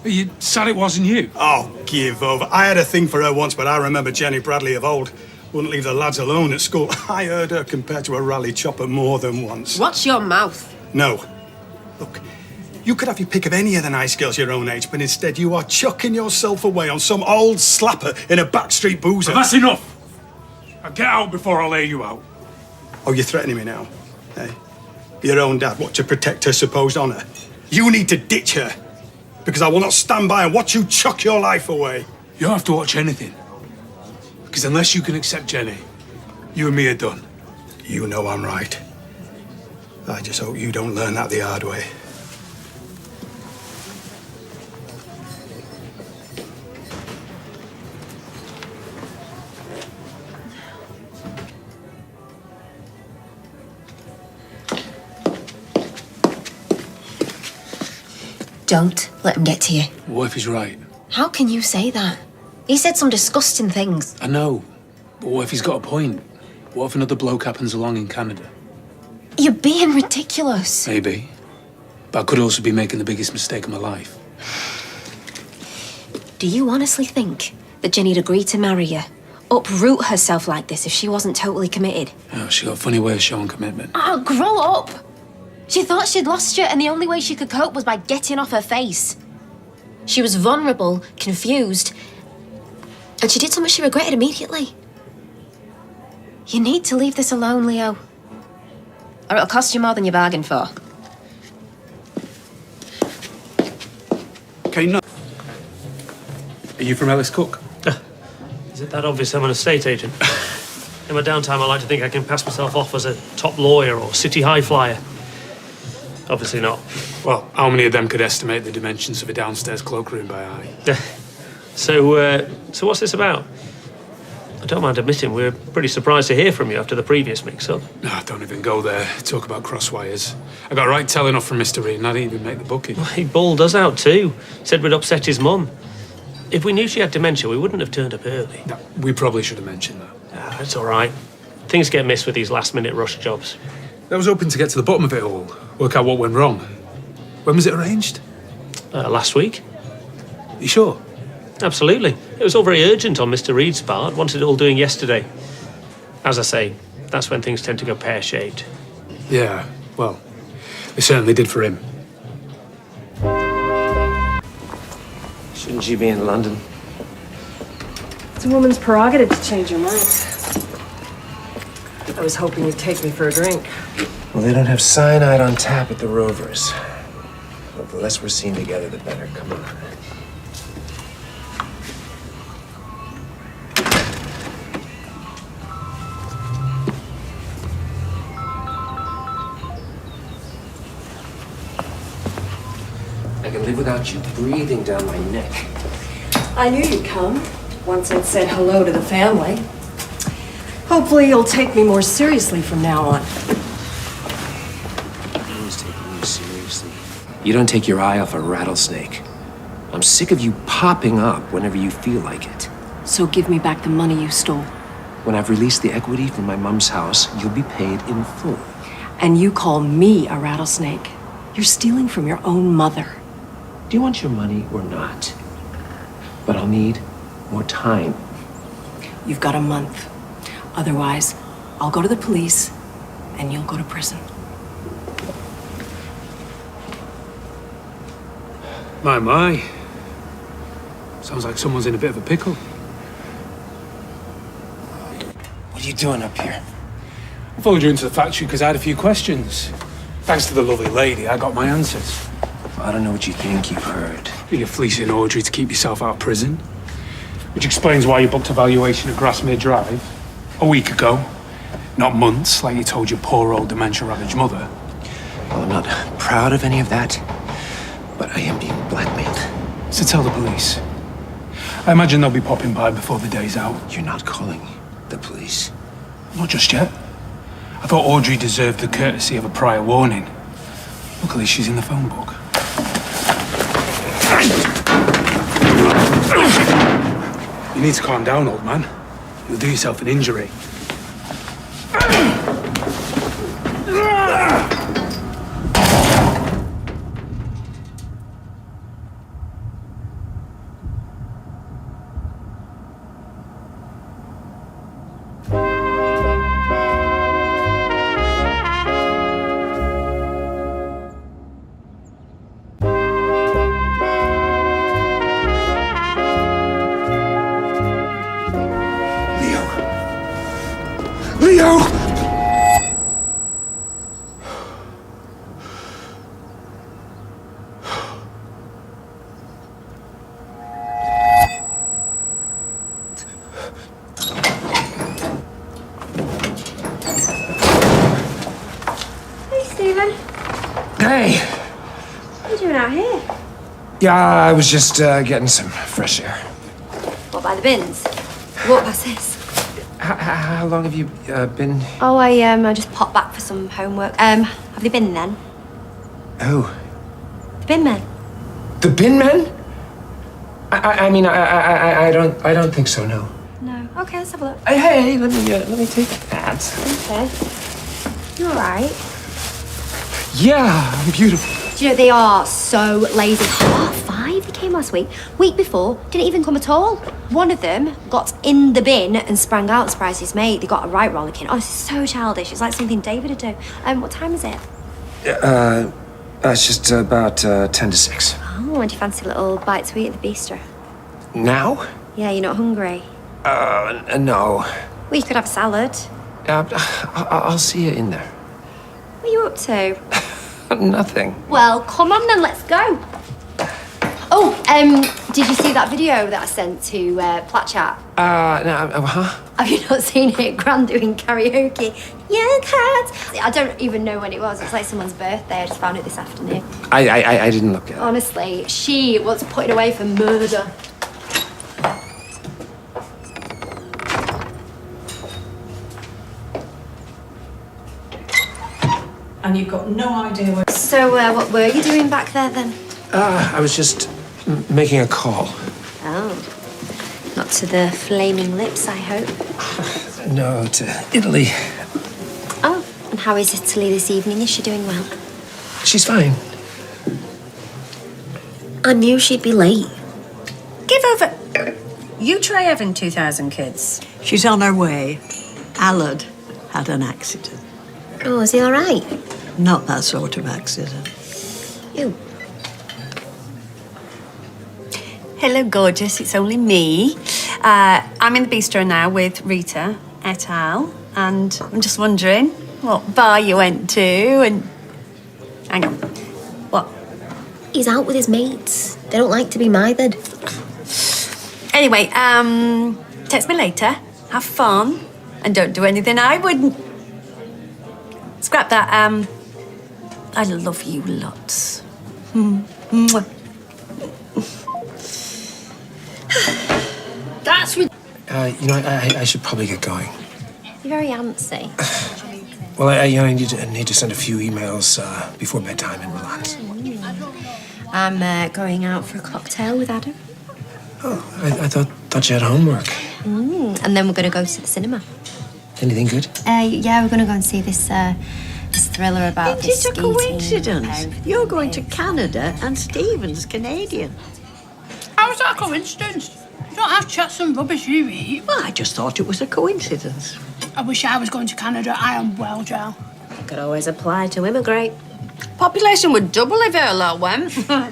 B: You said it wasn't you.
P: Oh, give over. I had a thing for her once, but I remember Jenny Bradley of old. Wouldn't leave the lads alone at school. I heard her compared to a rally chopper more than once.
F: Watch your mouth.
P: No. Look, you could have your pick of any of the nice girls your own age, but instead you are chucking yourself away on some old slapper in a backstreet boozer.
B: Well, that's enough. Now get out before I lay you out.
P: Oh, you're threatening me now? Hey? Your own dad, what, to protect her supposed honour? You need to ditch her. Because I will not stand by and watch you chuck your life away.
B: You don't have to watch anything. Because unless you can accept Jenny, you and me are done.
P: You know I'm right. I just hope you don't learn that the hard way.
N: Don't let him get to you.
B: What if he's right?
N: How can you say that? He said some disgusting things.
B: I know. But what if he's got a point? What if another bloke happens along in Canada?
N: You're being ridiculous.
B: Maybe. But I could also be making the biggest mistake of my life.
N: Do you honestly think that Jenny'd agree to marry you? Uproot herself like this if she wasn't totally committed?
B: Oh, she got a funny way of showing commitment.
N: Oh, grow up! She thought she'd lost you, and the only way she could cope was by getting off her face. She was vulnerable, confused, and she did something she regretted immediately. You need to leave this alone, Leo. Or it'll cost you more than you bargained for.
B: Okay, no. Are you from Ellis Cook?
R: Is it that obvious I'm an estate agent? In my downtime, I like to think I can pass myself off as a top lawyer or city high flyer. Obviously not.
B: Well, how many of them could estimate the dimensions of a downstairs cloakroom by eye?
R: So what's this about? I don't mind admitting we're pretty surprised to hear from you after the previous mix-up.
B: No, don't even go there. Talk about crosswires. I got right telling off from Mr. Reid and I didn't even make the booking.
R: Well, he bawled us out too. Said we'd upset his mum. If we knew she had dementia, we wouldn't have turned up early.
B: No, we probably should have mentioned that.
R: It's all right. Things get missed with these last-minute rush jobs.
B: I was hoping to get to the bottom of it all, work out what went wrong. When was it arranged?
R: Last week.
B: You sure?
R: Absolutely. It was all very urgent on Mr. Reid's part. Wanted it all doing yesterday. As I say, that's when things tend to go pear-shaped.
B: Yeah, well, they certainly did for him.
O: Shouldn't you be in London?
F: It's a woman's prerogative to change her mind. I was hoping you'd take me for a drink.
O: Well, they don't have cyanide on tap at the Rovers. Look, the less we're seen together, the better. Come on. I can live without you breathing down my neck.
F: I knew you'd come once I'd said hello to the family. Hopefully you'll take me more seriously from now on.
O: Who's taking you seriously? You don't take your eye off a rattlesnake. I'm sick of you popping up whenever you feel like it.
F: So give me back the money you stole.
O: When I've released the equity from my mom's house, you'll be paid in full.
F: And you call me a rattlesnake. You're stealing from your own mother.
O: Do you want your money or not? But I'll need more time.
F: You've got a month. Otherwise, I'll go to the police and you'll go to prison.
B: My. Sounds like someone's in a bit of a pickle.
O: What are you doing up here?
B: I followed you into the factory because I had a few questions. Thanks to the lovely lady, I got my answers.
O: I don't know what you think you've heard.
B: You're fleecing Audrey to keep yourself out of prison. Which explains why you booked a valuation at Grasmere Drive a week ago. Not months, like you told your poor old dementia-ravaged mother.
O: Well, I'm not proud of any of that, but I am being blackmailed.
B: So tell the police. I imagine they'll be popping by before the day's out.
O: You're not calling the police?
B: Not just yet. I thought Audrey deserved the courtesy of a prior warning. Luckily, she's in the phone book. You need to calm down, old man. You'll do yourself an injury.
O: Leo!
L: Hey, Stephen.
O: Hey!
L: What are you doing out here?
O: Yeah, I was just getting some fresh air.
L: What, by the bins? Walk past this.
O: How long have you been?
L: Oh, I just popped back for some homework. Have they been then?
O: Who?
L: The bin men.
O: The bin men? I don't think so. No.
L: No. Okay, let's have a look.
O: Hey, let me take that.
L: Okay. You all right?
O: Yeah, I'm beautiful.
L: Do you know, they are so lazy. 5:30 they came last week. Week before, didn't even come at all. One of them got in the bin and sprang out to surprise his mate. They got a right rollicking. Oh, this is so childish. It's like something David would do. What time is it?
O: It's just about 10 to 6.
L: Oh, do you fancy a little bite to eat at the bistro?
O: Now?
L: Yeah, you're not hungry?
O: No.
L: Well, you could have a salad.
O: I'll see you in there.
L: What are you up to?
O: Nothing.
L: Well, come on then, let's go. Oh, did you see that video that I sent to Platchat?
O: No, huh?
L: Have you not seen it? Gran doing karaoke. Yeah, cat. I don't even know when it was. It's like someone's birthday. I just found it this afternoon.
O: I didn't look at it.
L: Honestly, she was putting away for murder.
F: And you've got no idea where...
L: So, what were you doing back there then?
O: I was just making a call.
L: Oh. Not to the flaming lips, I hope.
O: No, to Italy.
L: Oh, and how is Italy this evening? Is she doing well?
O: She's fine.
N: I knew she'd be late.
A: Give over. You try having 2,000 kids.
F: She's on her way. Allard had an accident.
N: Oh, is he all right?
F: Not that sort of accident.
N: Ew.
A: Hello, gorgeous. It's only me. I'm in the bistro now with Rita et al. And I'm just wondering what bar you went to and... Hang on. What?
N: He's out with his mates. They don't like to be mithered.
A: Anyway, text me later. Have fun. And don't do anything I wouldn't. Scrap that. I love you lots. Mwah.
N: That's
O: I should probably get going.
L: You're very antsy.
O: Well, I need to send a few emails before bedtime and relax.
L: I'm going out for a cocktail with Adam.
O: Oh, I thought you had homework.
L: And then we're going to go to the cinema.
O: Anything good?
L: Yeah, we're going to go and see this thriller about
F: Is
L: this
F: it a
L: skating
F: coincidence?
L: pair.
F: You're going to Canada and Stephen's Canadian.
T: How's that a coincidence? You don't have to chat some rubbish, you eat.
F: Well, I just thought it was a coincidence.
T: I wish I was going to Canada. I am well, Joe.
N: You could always apply to immigrate.
A: Population would double if her lot went.
N: Are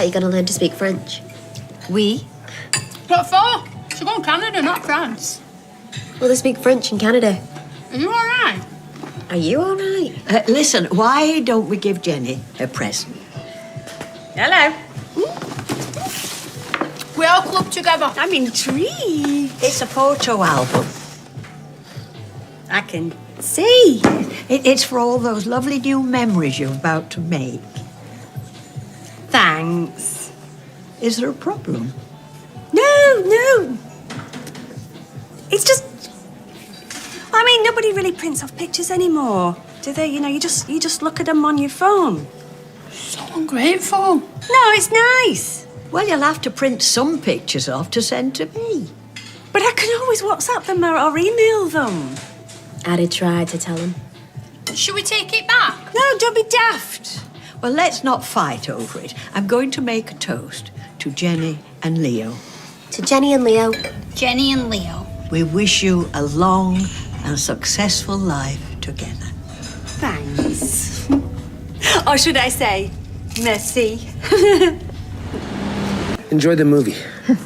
N: you going to learn to speak French?
A: Oui.
T: What for? To go to Canada, not France.
N: Well, they speak French in Canada.
T: Are you all right?
D: Are you all right? Listen, why don't we give Jenny a present?
A: Hello.
I: We all club together.
A: I'm intrigued.
D: It's a photo album.
A: I can see.
D: It's for all those lovely new memories you're about to make.
A: Thanks.
D: Is there a problem?
A: No. It's just... I mean, nobody really prints off pictures anymore, do they? You know, you just look at them on your phone.
I: So ungrateful.
A: No, it's nice.
D: Well, you'll have to print some pictures off to send to me.
A: But I can always WhatsApp them or email them.
N: I'd have tried to tell him.
I: Should we take it back?
A: No, don't be daft.
D: Well, let's not fight over it. I'm going to make a toast to Jenny and Leo.
N: To Jenny and Leo.
I: Jenny and Leo.
D: We wish you a long and successful life together.
A: Thanks. Or should I say, merci.
O: Enjoy the movie.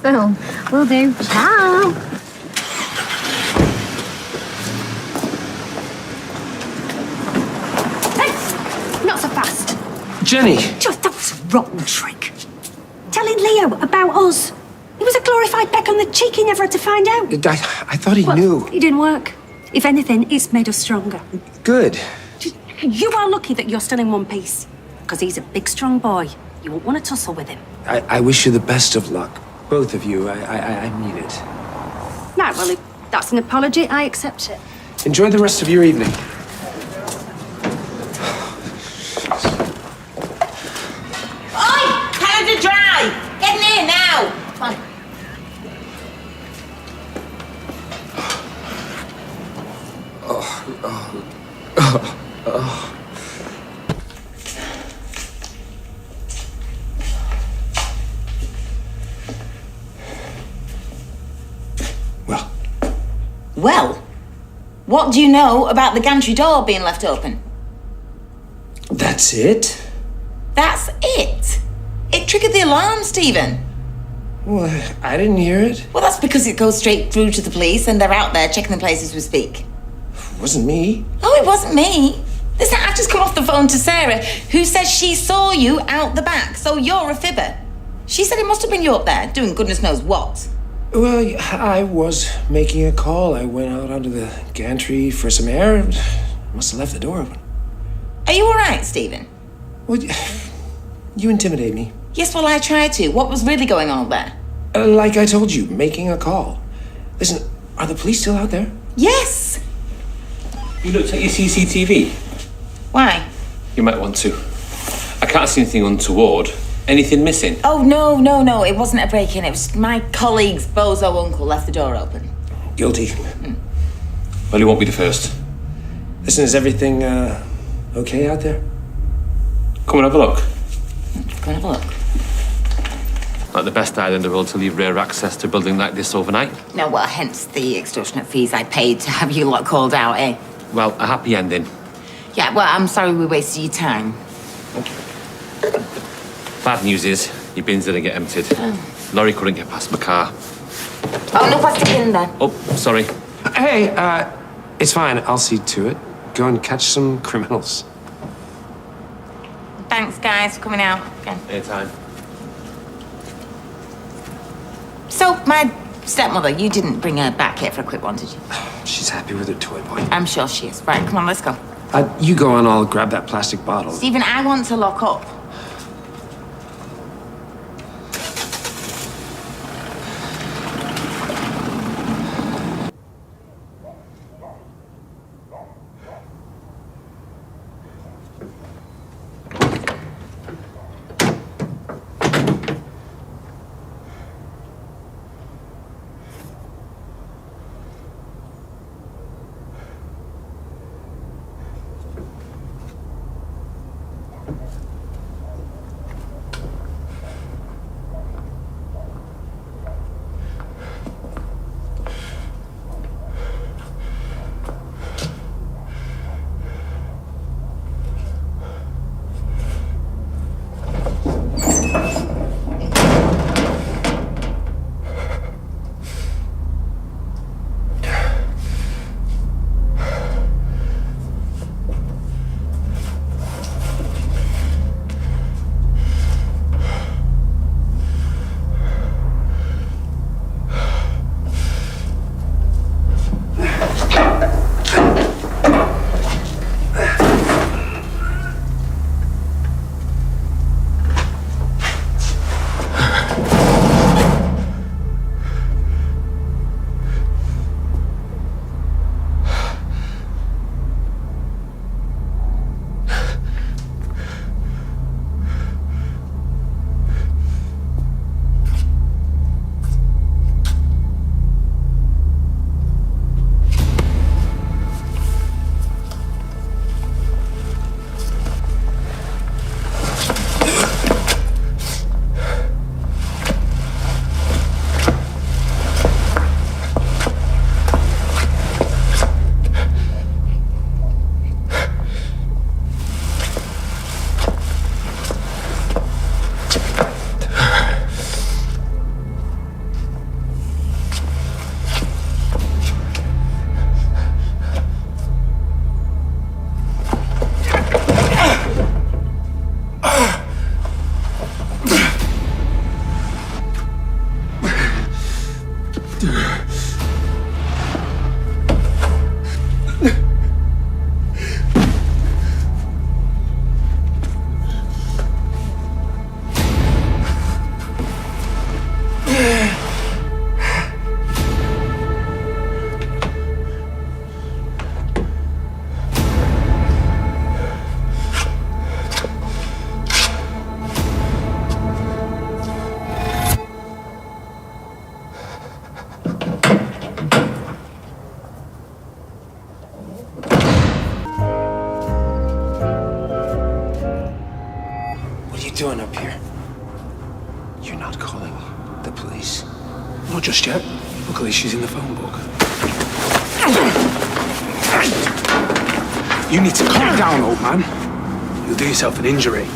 N: Film. Will do. Ciao.
A: Hey, not so fast.
O: Jenny!
A: Just that was a rotten trick. Telling Leo about us. It was a glorified peck on the cheek he never had to find out.
O: I thought he knew.
A: It didn't work. If anything, it's made us stronger.
O: Good.
A: You are lucky that you're still in one piece. Because he's a big, strong boy. You won't want to tussle with him.
O: I wish you the best of luck. Both of you. I mean it.
A: Right, well, if that's an apology, I accept it.
O: Enjoy the rest of your evening.
C: Oi! Canada Dry! Get in here now! Come on. Well, what do you know about the gantry door being left open?
O: That's it?
C: That's it. It triggered the alarm, Stephen.
O: Well, I didn't hear it.
C: Well, that's because it goes straight through to the police and they're out there checking the place as we speak.
O: It wasn't me.
C: Oh, it wasn't me. Listen, I've just come off the phone to Sarah, who says she saw you out the back, so you're a fibber. She said it must have been you up there, doing goodness knows what.
O: Well, I was making a call. I went out onto the gantry for some air. Must have left the door open.
C: Are you all right, Stephen?
O: Well, you intimidate me.
C: Yes, well, I tried to. What was really going on there?
O: Like I told you, making a call. Listen, are the police still out there?
C: Yes.
U: You looked at your CCTV?
C: Why?
U: You might want to. I can't see anything untoward. Anything missing?
C: Oh, no. It wasn't a break-in. It was my colleague's bozo uncle left the door open.
O: Guilty.
U: Well, you won't be the first.
O: Listen, is everything okay out there?
U: Come and have a look.
C: Go and have a look.
U: Not the best idea in the world to leave rare access to a building like this overnight.
C: No, well, hence the extortionate fees I paid to have you lot called out, eh?
U: Well, a happy ending.
C: Yeah, well, I'm sorry we wasted your time.
U: Bad news is, your bins didn't get emptied. Lorry couldn't get past my car.
C: Oh, no plastic in there.
U: Oh, sorry.
O: Hey, it's fine. I'll see to it. Go and catch some criminals.
C: Thanks, guys, for coming out. Again.
U: Anytime.
C: So, my stepmother, you didn't bring her back here for a quick one, did you?
O: She's happy with her toy boy.
C: I'm sure she is. Right, come on, let's go.
O: You go on, I'll grab that plastic bottle.
C: Stephen, I want to lock up.
O: What are you doing up here? You're not calling the police?
B: Not just yet. Luckily, she's in the phone book. You need to calm down, old man. You'll do yourself an injury.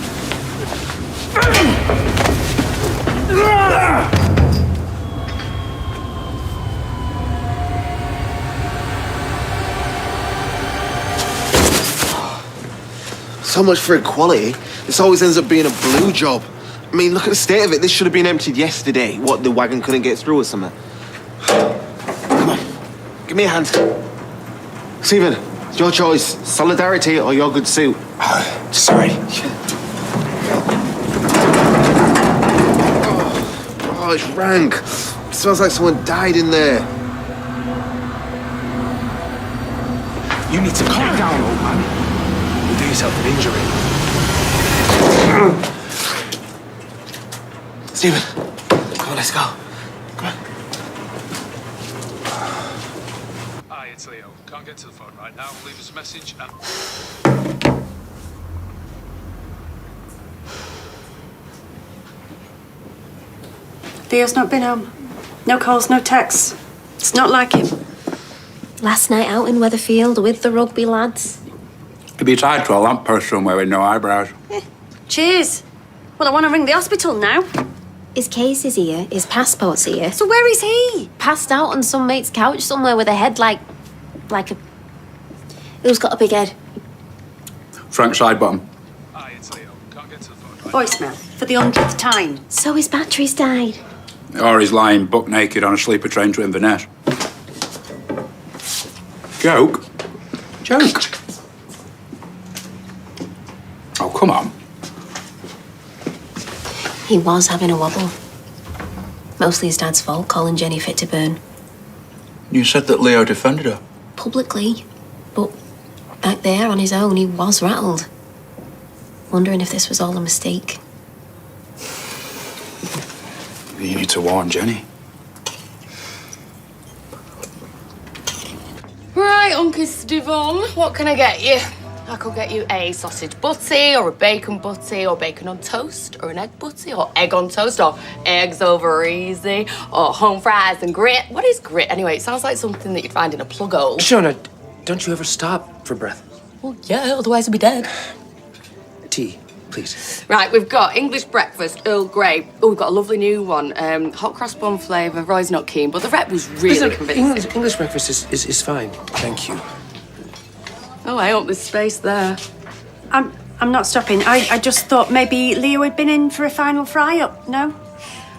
J: So much for equality. This always ends up being a blue job. I mean, look at the state of it. This should have been emptied yesterday. What, the wagon couldn't get through or something? Come on, give me a hand. Stephen, it's your choice. Solidarity or your good suit?
O: Sorry.
J: Oh, it's rank. It smells like someone died in there.
B: You need to calm down, old man. You'll do yourself an injury.
J: Stephen, come on, let's go. Come on.
B: Hi, it's Leo. Can't get to the phone right now. Leave us a message and...
A: Leo's not been home. No calls, no texts. It's not like him.
N: Last night out in Weatherfield with the rugby lads.
V: He'd be tied to a lamppost somewhere with no eyebrows.
N: Cheers. Well, I want to ring the hospital now. His case is here, his passport's here. So where is he? Passed out on some mate's couch somewhere with a head like a... Who's got a big head?
V: Frank Sidebottom.
A: Voicemail for the 100th time.
N: So his battery's died.
V: Or he's lying buck naked on a sleeper train to Inverness. Joke? Joke? Oh, come on.
N: He was having a wobble. Mostly his dad's fault, calling Jenny fit to burn.
H: You said that Leo defended her.
N: Publicly. But back there on his own, he was rattled. Wondering if this was all a mistake.
V: You need to warn Jenny.
T: Right, Uncle Stephen, what can I get you? I could get you a sausage butty, or a bacon butty, or bacon on toast, or an egg butty, or egg on toast, or eggs over easy, or home fries and grit. What is grit anyway? It sounds like something that you'd find in a plug hole.
O: Shona, don't you ever stop for breath?
T: Well, yeah, otherwise we'd be dead.
O: Tea, please.
T: Right, we've got English breakfast, Earl Grey. Oh, we've got a lovely new one, hot cross bun flavour. Roy's not keen, but the rep was really
O: Listen,
T: convincing.
O: English breakfast is fine. Thank you.
T: Oh, I hope there's space there.
A: I'm not stopping. I just thought maybe Leo had been in for a final fry-up, no?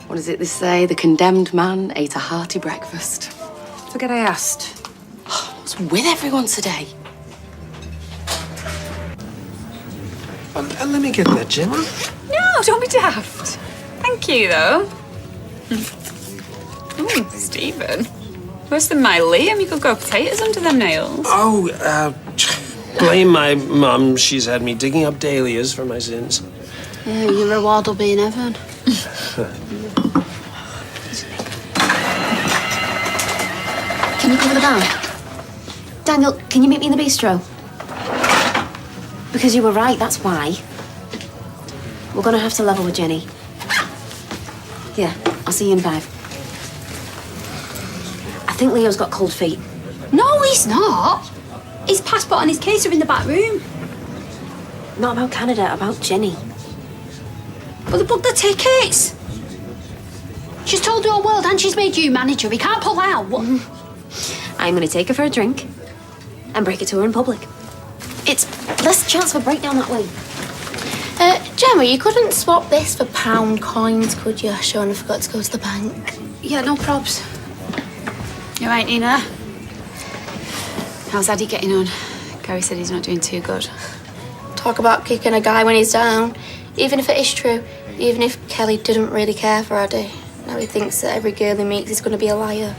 T: What does it they say? The condemned man ate a hearty breakfast.
A: Forget I asked.
T: What's with everyone today?
O: Let me get that, Jenny.
W: No, don't be daft. Thank you, though. Ooh, Stephen. Worse than my Liam, you could grow potatoes under them nails.
O: Oh, blame my mum. She's had me digging up dahlias for my sins.
Q: Yeah, your reward will be in heaven.
N: Can you cover the bar? Daniel, can you meet me in the bistro? Because you were right, that's why. We're gonna have to level with Jenny. Yeah, I'll see you in 5. I think Leo's got cold feet.
I: No, he's not. His passport and his case are in the back room.
N: Not about Canada, about Jenny.
I: But they booked the tickets. She's told the whole world and she's made you manager. He can't pull out.
N: I'm gonna take her for a drink and break it to her in public. It's less chance of a breakdown that way.
Q: Gemma, you couldn't swap this for pound coins, could you? Shona forgot to go to the bank.
I: Yeah, no probs.
W: You right, Nina? How's Addy getting on? Gary said he's not doing too good.
N: Talk about kicking a guy when he's down. Even if it is true, even if Kelly didn't really care for Addy, now he thinks that every girl he meets is going to be a liar.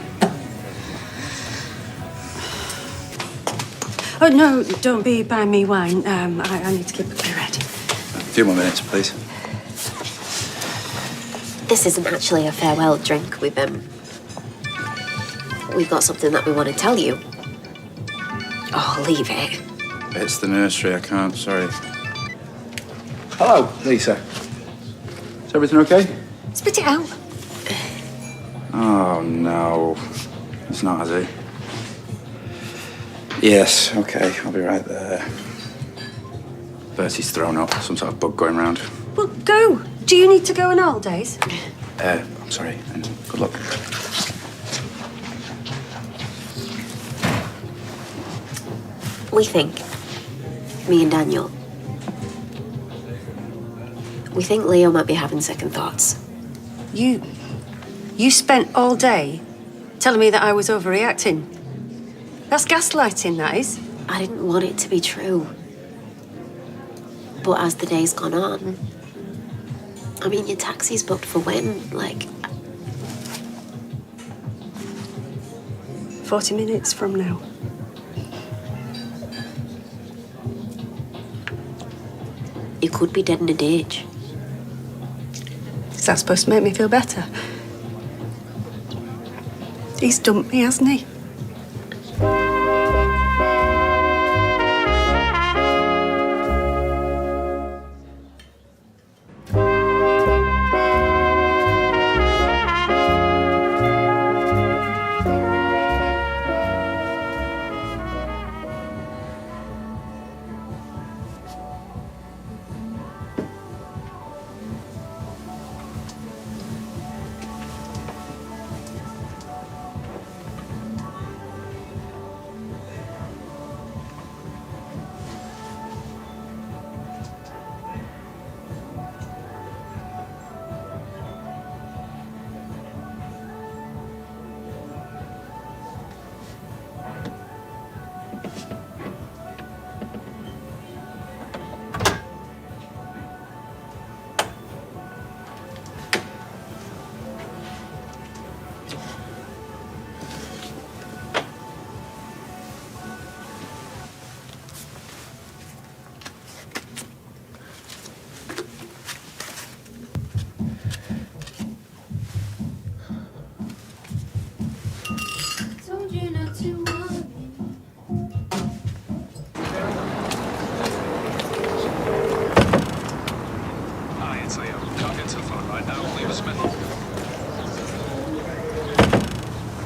A: Oh, no, don't be buying me wine. I need to keep it ready.
V: A few more minutes, please.
N: This isn't actually a farewell drink. We've got something that we want to tell you. Oh, leave it.
V: It's the nursery, I can't, sorry. Hello, Lisa. Is everything okay?
A: Spit it out.
V: Oh, no. It's not, has it? Yes, okay, I'll be right there. Bertie's thrown up, some sort of bug going round.
A: Well, go. Do you need to go in all days?
V: I'm sorry, and good luck.
N: We think, me and Daniel, we think Leo might be having second thoughts.
A: You spent all day telling me that I was overreacting. That's gaslighting, that is.
N: I didn't want it to be true. But as the day's gone on, I mean, your taxi's booked for when? Like...
A: 40 minutes from now.
N: You could be dead in a ditch.
A: Is that supposed to make me feel better? He's dumped me, hasn't he?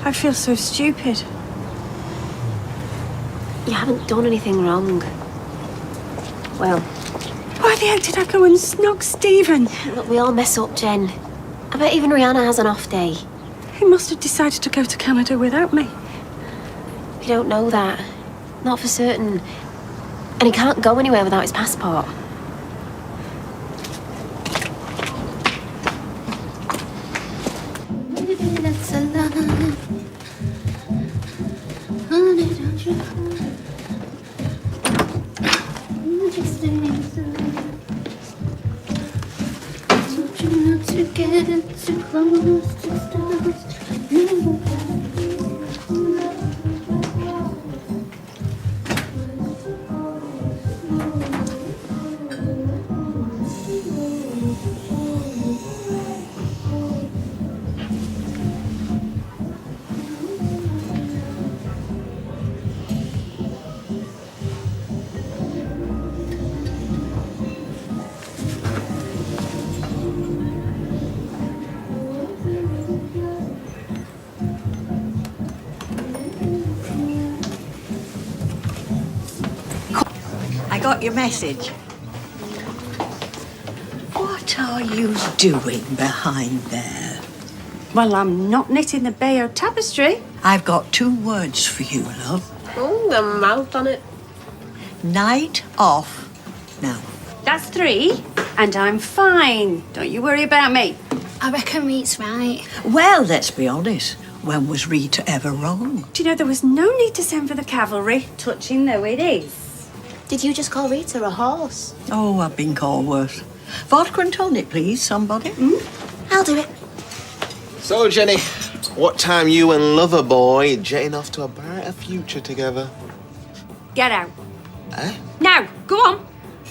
A: I feel so stupid.
N: You haven't done anything wrong. Well...
A: Why the heck did I go and snog Stephen?
N: Look, we all mess up, Jen. I bet even Rihanna has an off day.
A: He must have decided to go to Canada without me.
N: You don't know that. Not for certain. And he can't go anywhere without his passport.
D: I got your message. What are you doing behind there?
A: Well, I'm not knitting the Bayeux tapestry.
D: I've got 2 words for you, love.
N: Oh, the mouth on it.
D: Night off now.
A: That's 3, and I'm fine. Don't you worry about me.
I: I reckon Reid's right.
D: Well, let's be honest. When was Rita ever wrong?
A: Do you know there was no need to send for the cavalry? Touching though it is.
N: Did you just call Rita a horse?
D: Oh, I've been called worse. Vodka and tonic, please, somebody.
N: I'll do it.
J: So, Jenny, what time you and Loverboy jetting off to a brighter future together?
A: Get out.
J: Eh?
A: Now, go on.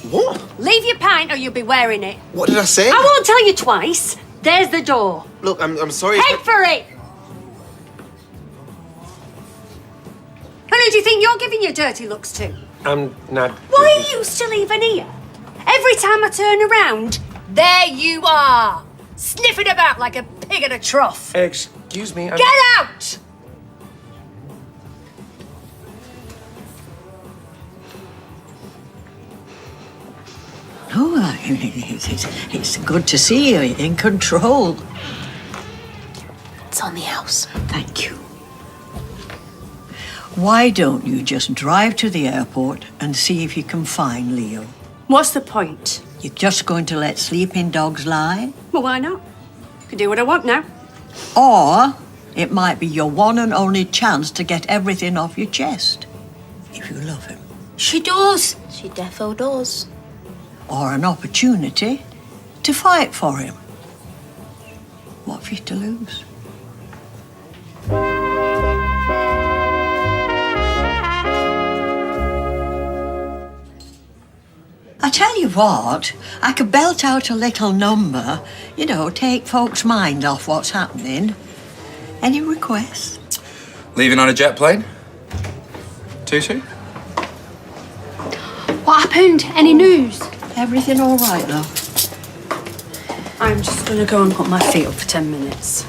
J: What?
A: Leave your pint or you'll be wearing it.
J: What did I say?
A: I won't tell you twice. There's the door.
J: Look, I'm sorry.
A: Head for it. Who do you think you're giving your dirty looks to?
O: I'm not...
A: Why are you still even here? Every time I turn around, there you are, sniffing about like a pig in a trough.
O: Excuse me,
A: Get out!
D: Oh, it's good to see you in control.
N: It's on the house.
D: Thank you. Why don't you just drive to the airport and see if you can find Leo?
A: What's the point?
D: You're just going to let sleeping dogs lie?
A: Well, why not? I can do what I want now.
D: Or it might be your one and only chance to get everything off your chest. If you love him.
A: She does.
N: She defo does.
D: Or an opportunity to fight for him. What have you to lose? I tell you what, I could belt out a little number, you know, take folks' mind off what's happening. Any requests?
V: Leaving on a jet plane? Too soon?
I: What happened? Any news?
D: Everything all right, love?
A: I'm just going to go and put my feet up for 10 minutes.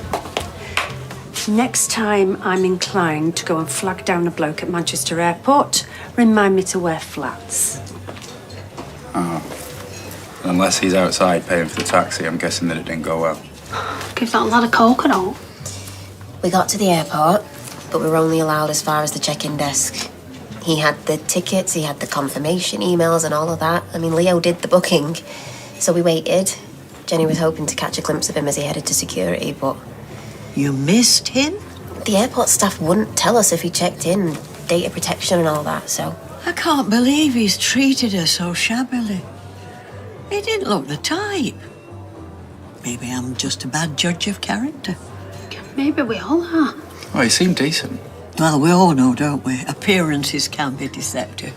A: Next time I'm inclined to go and flag down a bloke at Manchester Airport, remind me to wear flats.
V: Oh. Unless he's outside paying for the taxi, I'm guessing that it didn't go well.
I: Give that lad a coconut.
N: We got to the airport, but we were only allowed as far as the check-in desk. He had the tickets, he had the confirmation emails and all of that. I mean, Leo did the booking, so we waited. Jenny was hoping to catch a glimpse of him as he headed to security, but...
D: You missed him?
N: The airport staff wouldn't tell us if he checked in, data protection and all that, so...
D: I can't believe he's treated her so shabbily. He didn't look the type. Maybe I'm just a bad judge of character.
I: Maybe we all are.
V: Oh, he seemed decent.
D: Well, we all know, don't we? Appearances can be deceptive.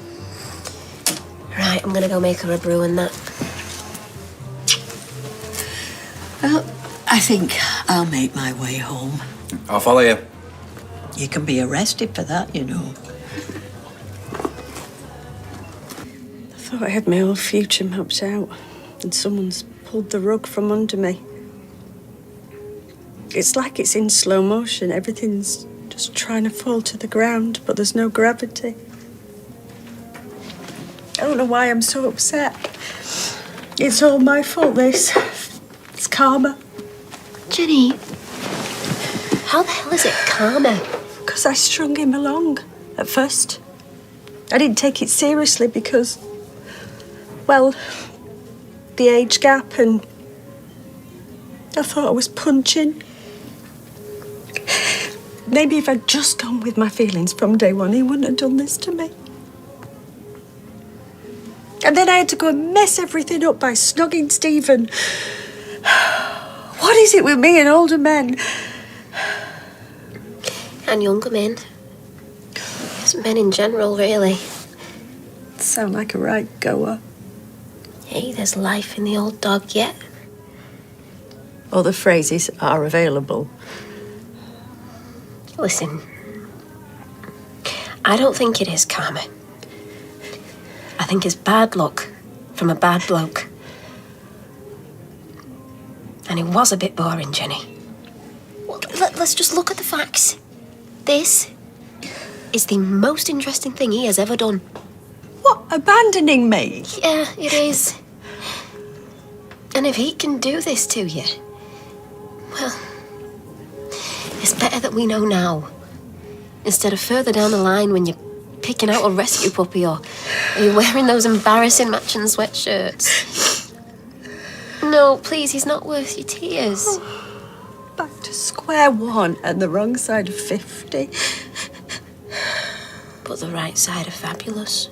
N: Right, I'm gonna go make her a brew and that.
D: Well, I think I'll make my way home.
V: I'll follow you.
D: You can be arrested for that, you know.
A: I thought I had my whole future mapped out, and someone's pulled the rug from under me. It's like it's in slow motion. Everything's just trying to fall to the ground, but there's no gravity. I don't know why I'm so upset. It's all my fault, this. It's karma.
N: Jenny, how the hell is it karma?
A: Because I strung him along at first. I didn't take it seriously because, well, the age gap, and I thought I was punching. Maybe if I'd just gone with my feelings from day one, he wouldn't have done this to me. And then I had to go and mess everything up by snogging Stephen. What is it with me and older men?
N: And younger men. Just men in general, really.
A: Sound like a right goer.
N: Hey, there's life in the old dog yet.
A: Other phrases are available.
N: Listen, I don't think it is karma. I think it's bad luck from a bad bloke. And it was a bit boring, Jenny. Well, let's just look at the facts. This is the most interesting thing he has ever done.
A: What, abandoning me?
N: Yeah, it is. And if he can do this to you, well, it's better that we know now, instead of further down the line when you're picking out a rescue puppy or you're wearing those embarrassing matching sweatshirts. No, please, he's not worth your tears.
D: back to square one and the wrong side of 50.
N: But the right side of fabulous.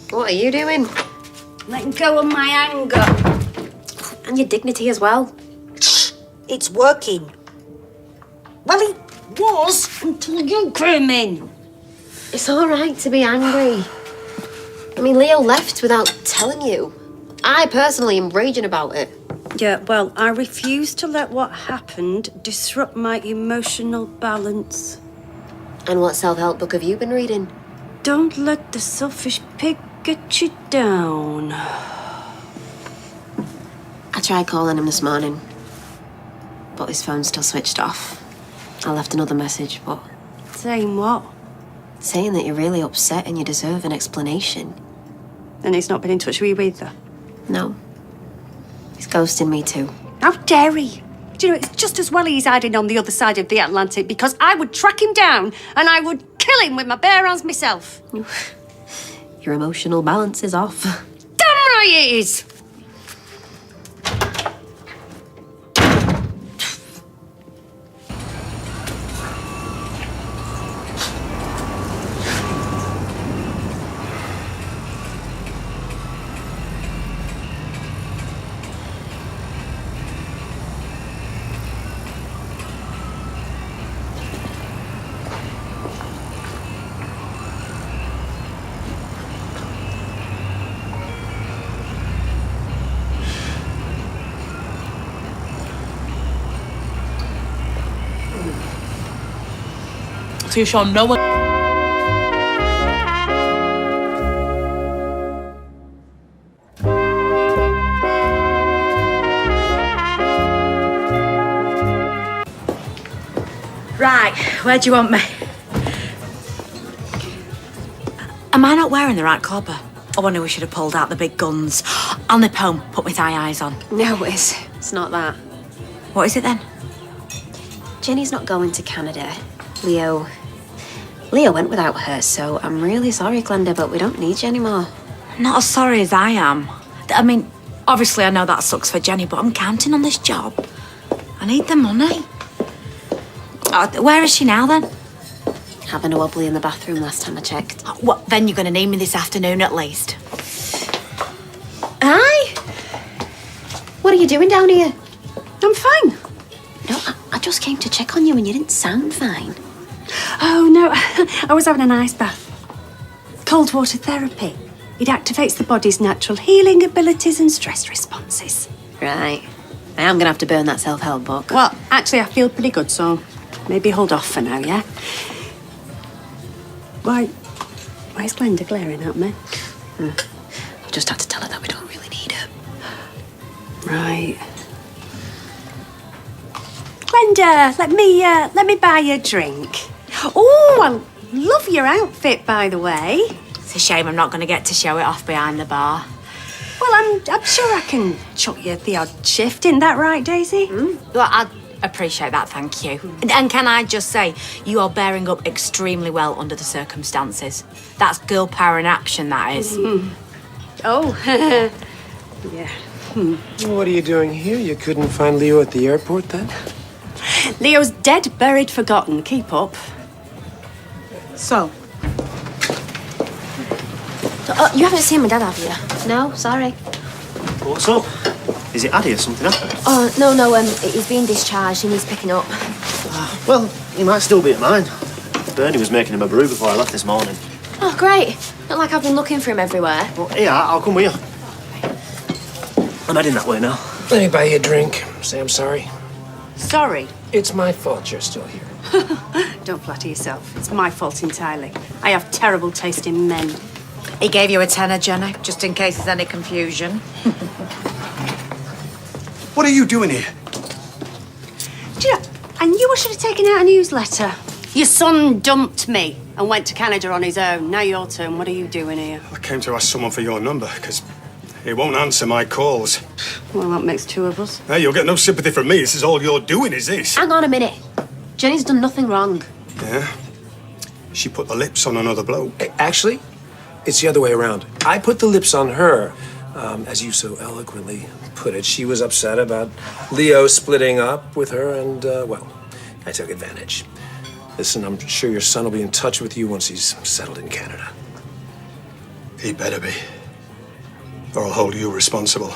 L: What are you doing?
I: Letting go of my anger.
L: And your dignity as well.
D: It's working. Well, it was until you came in.
L: It's all right to be angry. I mean, Leo left without telling you. I personally am raging about it.
A: Yeah, well, I refuse to let what happened disrupt my emotional balance.
L: And what self-help book have you been reading?
A: Don't let the selfish pig get you down.
L: I tried calling him this morning, but his phone's still switched off. I left another message, but...
A: Saying what?
L: Saying that you're really upset and you deserve an explanation.
A: And he's not been in touch with you either?
L: No. He's ghosting me too.
A: How dare he? Do you know, it's just as well he's hiding on the other side of the Atlantic, because I would track him down and I would kill him with my bare hands myself.
L: Your emotional balance is off.
A: Damn right it is!
K: So you're sure no one...
F: Right, where do you want me? Am I not wearing the right clobber? Oh, I knew we should have pulled out the big guns. I'll nip home, put my thigh eyes on.
L: No, it's not that.
F: What is it then?
L: Jenny's not going to Canada. Leo went without her, so I'm really sorry, Glenda, but we don't need you anymore.
F: Not as sorry as I am. I mean, obviously I know that sucks for Jenny, but I'm counting on this job. I need the money. Where is she now, then?
L: Having a wobbly in the bathroom last time I checked.
F: Well, then you're going to need me this afternoon at least.
L: Hi! What are you doing down here?
A: I'm fine.
L: No, I just came to check on you and you didn't sound fine.
A: Oh, no, I was having an ice bath. Cold water therapy. It activates the body's natural healing abilities and stress responses.
L: Right. I am going to have to burn that self-help book.
A: Well, actually, I feel pretty good, so maybe hold off for now, yeah? Why is Glenda glaring at me?
L: I just had to tell her that we don't really need her.
A: Right. Glenda, let me buy you a drink. Oh, I love your outfit, by the way.
F: It's a shame I'm not going to get to show it off behind the bar.
A: Well, I'm sure I can chuck you the odd shift. Isn't that right, Daisy?
F: Well, I'd appreciate that, thank you. And can I just say, you are bearing up extremely well under the circumstances. That's girl power in action, that is.
A: Oh, yeah.
O: What are you doing here? You couldn't find Leo at the airport, then?
A: Leo's dead, buried, forgotten. Keep up.
L: So? You haven't seen my dad, have you? No, sorry.
O: What's up? Is it Addy or something happened?
L: Oh, no, he's being discharged and he's picking up.
O: Well, he might still be at mine. Bernie was making him a brew before I left this morning.
L: Oh, great. Not like I've been looking for him everywhere.
O: Well, yeah, I'll come with you. I'm heading that way now.
G: Let me buy you a drink. Say I'm sorry.
A: Sorry.
G: It's my fault you're still here.
A: Don't flatter yourself. It's my fault entirely. I have terrible taste in men.
C: He gave you a tenner, Jenny, just in case there's any confusion.
P: What are you doing here?
A: Do you know, I knew I should have taken out a newsletter. Your son dumped me and went to Canada on his own. Now your turn. What are you doing here?
P: I came to ask someone for your number, because he won't answer my calls.
A: Well, that makes two of us.
P: Hey, you'll get no sympathy from me. This is all you're doing, is this?
L: Hang on a minute. Jenny's done nothing wrong.
P: Yeah? She put the lips on another bloke.
G: Actually, it's the other way around. I put the lips on her. As you so eloquently put it, she was upset about Leo splitting up with her, and, well, I took advantage. Listen, I'm sure your son will be in touch with you once he's settled in Canada.
P: He better be. Or I'll hold you responsible.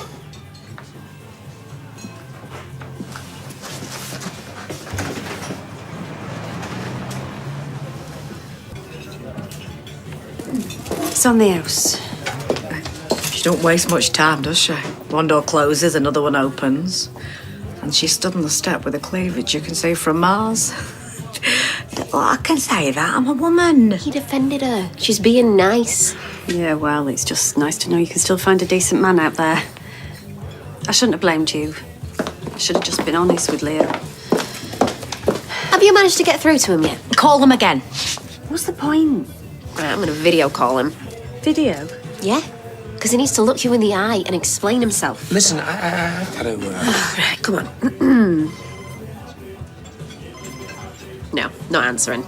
A: It's on the house.
C: She don't waste much time, does she? One door closes, another one opens. And she stood on the step with a cleavage you can see from Mars. Well, I can say that. I'm a woman.
L: He defended her. She's being nice.
A: Yeah, well, it's just nice to know you can still find a decent man out there. I shouldn't have blamed you. I should have just been honest with Leo.
L: Have you managed to get through to him yet?
C: Call him again.
A: What's the point?
L: Right, I'm going to video call him.
A: Video?
L: Yeah, because he needs to look you in the eye and explain himself.
G: Listen, I gotta...
L: Right, come on. No, not answering.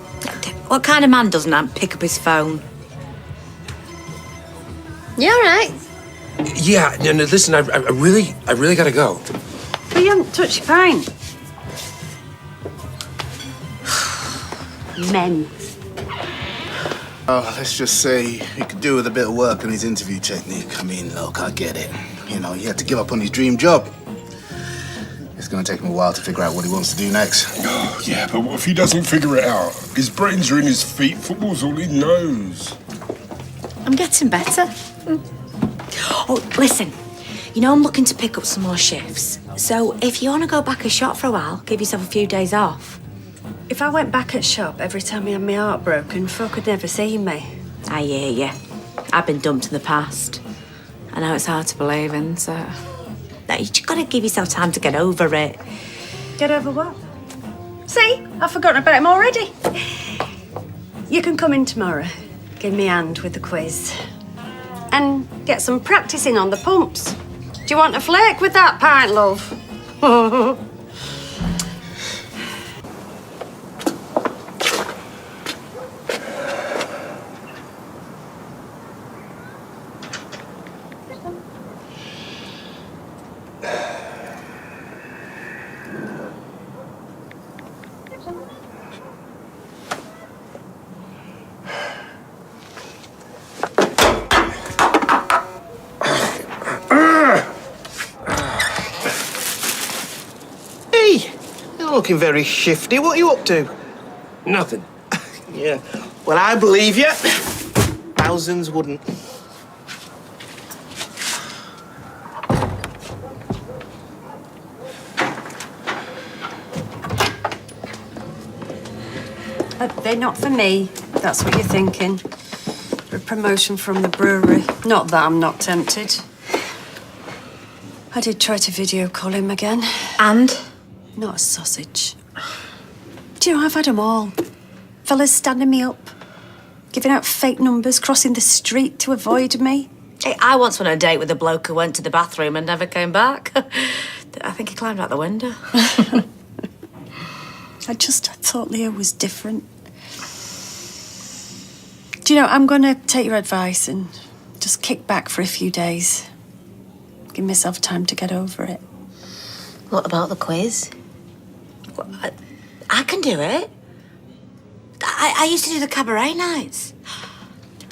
C: What kind of man doesn't pick up his phone?
L: You all right?
G: Yeah, no, listen, I really gotta go.
A: But you haven't touched your pint. Men.
K: Oh, let's just say he could do with a bit of work on his interview technique. I mean, look, I get it. You know, he had to give up on his dream job. It's gonna take him a while to figure out what he wants to do next.
M: Oh, yeah, but what if he doesn't figure it out? His brains are in his feet, football's all he knows.
C: I'm getting better. Oh, listen. You know I'm looking to pick up some more shifts. So if you want to go back a shop for a while, give yourself a few days off.
A: If I went back at shop every time I had my heart broken, folk would never see me.
C: I hear you. I've been dumped in the past. I know it's hard to believe in, so... No, you just gotta give yourself time to get over it.
A: Get over what? See? I've forgotten about him already. You can come in tomorrow. Give me a hand with the quiz. And get some practicing on the pumps. Do you want a flake with that pint, love?
O: You're looking very shifty. What are you up to?
G: Nothing.
O: Yeah. Well, I believe you. Thousands wouldn't.
A: They're not for me. That's what you're thinking. A promotion from the brewery. Not that I'm not tempted. I did try to video call him again.
C: And?
A: Not a sausage. Do you know, I've had them all. Fellas standing me up, giving out fake numbers, crossing the street to avoid me.
C: Hey, I once went on a date with a bloke who went to the bathroom and never came back. I think he climbed out the window.
A: I thought Leo was different. Do you know, I'm going to take your advice and just kick back for a few days. Give myself time to get over it.
L: What about the quiz?
C: I can do it.
E: I used to do the cabaret nights.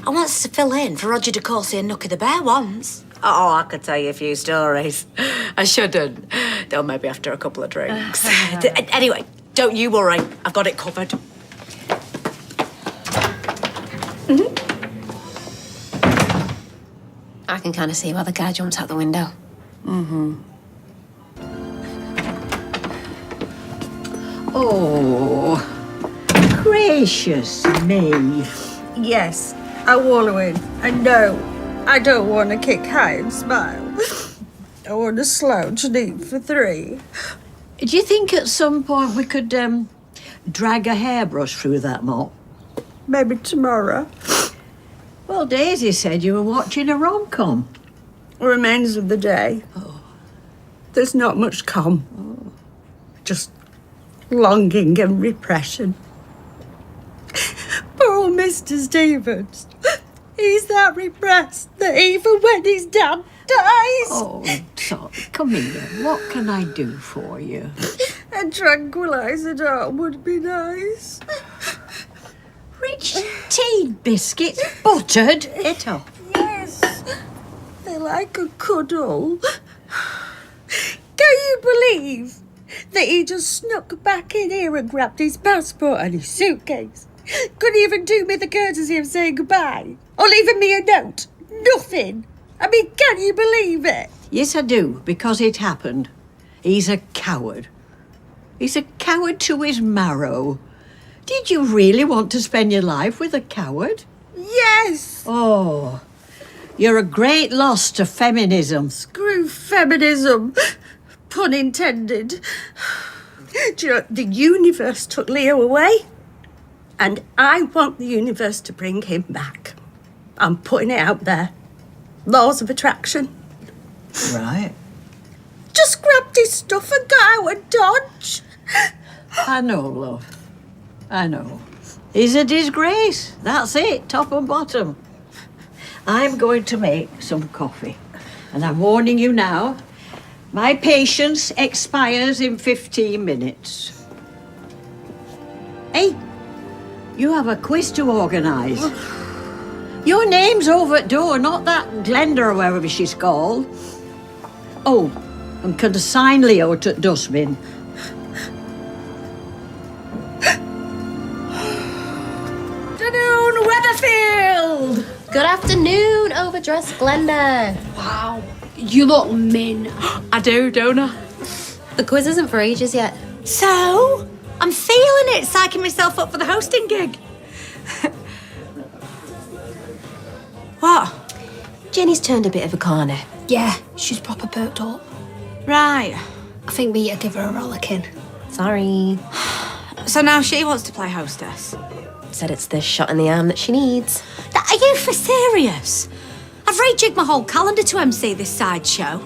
E: I wanted to fill in for Roger de Courcy and Nookie the Bear once. Oh, I could tell you a few stories. I shouldn't, though maybe after a couple of drinks. Anyway, don't you worry. I've got it covered.
N: Mm-hmm. I can kind of see why the guy jumped out the window.
D: Mm-hmm. Oh, gracious me.
R: Yes, I wallow in. And no, I don't want to kick high and smile. I want to slouch and eat for three.
D: Do you think at some point we could drag a hairbrush through that mop?
R: Maybe tomorrow.
D: Well, Daisy said you were watching a rom-com.
R: Remains of the day. There's not much calm. Just longing and repression. Poor Mr. Stevens. He's that repressed that even when his dad dies...
D: Oh, Tot, come here. What can I do for you?
R: A tranquilizer dart would be nice.
D: Rich tea biscuits, buttered it up.
R: Yes. They like a cuddle. Can you believe that he just snuck back in here and grabbed his passport and his suitcase? Couldn't even do me the courtesy of saying goodbye or leaving me a note. Nothing. I mean, can you believe it?
D: Yes, I do, because it happened. He's a coward. He's a coward to his marrow. Did you really want to spend your life with a coward?
R: Yes.
D: Oh, you're a great loss to feminism.
R: Screw feminism. Pun intended. Do you know, the universe took Leo away, and I want the universe to bring him back. I'm putting it out there. Laws of attraction.
D: Right.
R: Just grabbed his stuff and got out of Dodge.
D: I know, love. I know. He's a disgrace. That's it, top and bottom. I'm going to make some coffee. And I'm warning you now, my patience expires in 15 minutes. Hey, you have a quiz to organise. Your name's over at door, not that Glenda or wherever she's called. Oh, and can assign Leo to dustbin.
N: Afternoon, Weatherfield! Good afternoon, overdressed Glenda.
I: Wow, you look min.
N: I do, don't I? The quiz isn't for ages yet.
E: So, I'm feeling it, psyching myself up for the hosting gig. What?
N: Jenny's turned a bit of a corner.
I: Yeah, she's proper perked up.
E: Right.
I: I think we need to give her a rollicking.
N: Sorry.
E: So now she wants to play hostess.
N: Said it's the shot in the arm that she needs.
E: Are you for serious? I've rejigged my whole calendar to MC this sideshow.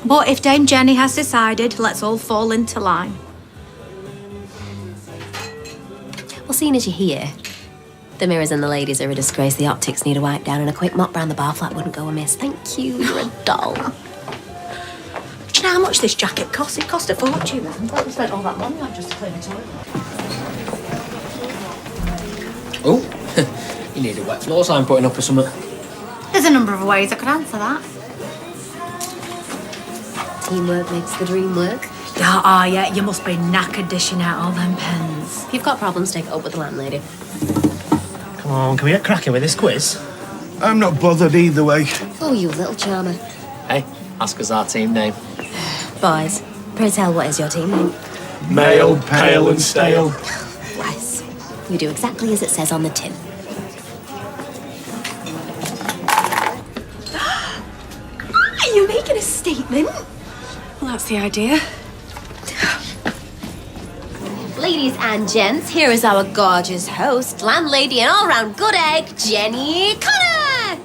E: But if Dame Jenny has decided, let's all fall into line.
N: Well, seeing as you're here, the mirrors and the ladies are a disgrace. The optics need a wipe down, and a quick mop round the bar flat wouldn't go amiss. Thank you, you're a doll.
E: Do you know how much this jacket costs? It cost a fortune. I'm glad we spent all that money on just to clean the toilet.
H: Oh, you need a wet floor sign putting up or something.
E: There's a number of ways I could answer that.
N: Teamwork makes the dream work.
E: Yeah, you must be knackered dishing out all them pens.
N: If you've got problems, take it up with the landlady.
O: Come on, can we get cracking with this quiz?
K: I'm not bothered either way.
N: Oh, you little charmer.
H: Hey, ask us our team name.
N: Boys, pray tell, what is your team name?
M: Male, pale and stale.
N: Rice. You do exactly as it says on the tin.
E: Are you making a statement?
N: Well, that's the idea. Ladies and gents, here is our gorgeous host, landlady and all-round good egg, Jenny Connor!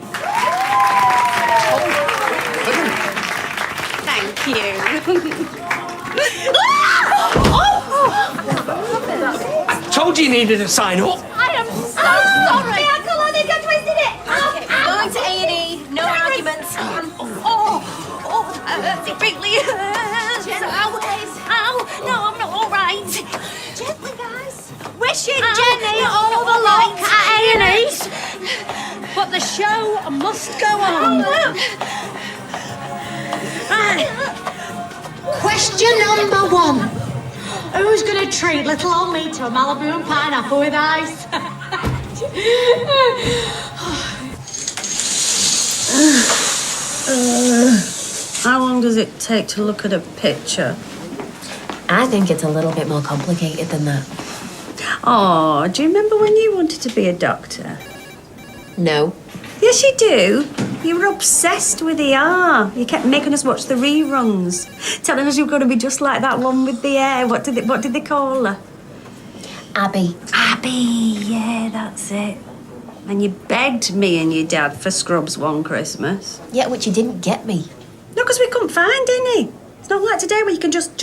N: Thank you.
H: I told you needed a sign up.
N: I am so sorry. Yeah, come on, they got twisted it. Okay, going to A&E. No arguments. It really hurts. Ow. No, I'm not all right. Gently, guys.
R: Jenny all the lot at A&E's. But the show must go on. Right. Question number 1. Who's going to treat little old me to a Malibu and pineapple with ice?
A: How long does it take to look at a picture?
N: I think it's a little bit more complicated than that.
A: Oh, do you remember when you wanted to be a doctor?
N: No.
A: Yes, you do. You were obsessed with ER. You kept making us watch the reruns, telling us you were going to be just like that one with the hair. What did they call her?
N: Abby.
A: Abby, yeah, that's it. And you begged me and your dad for scrubs one Christmas.
N: Yeah, which you didn't get me.
A: No, because we couldn't find any. It's not like today where you can just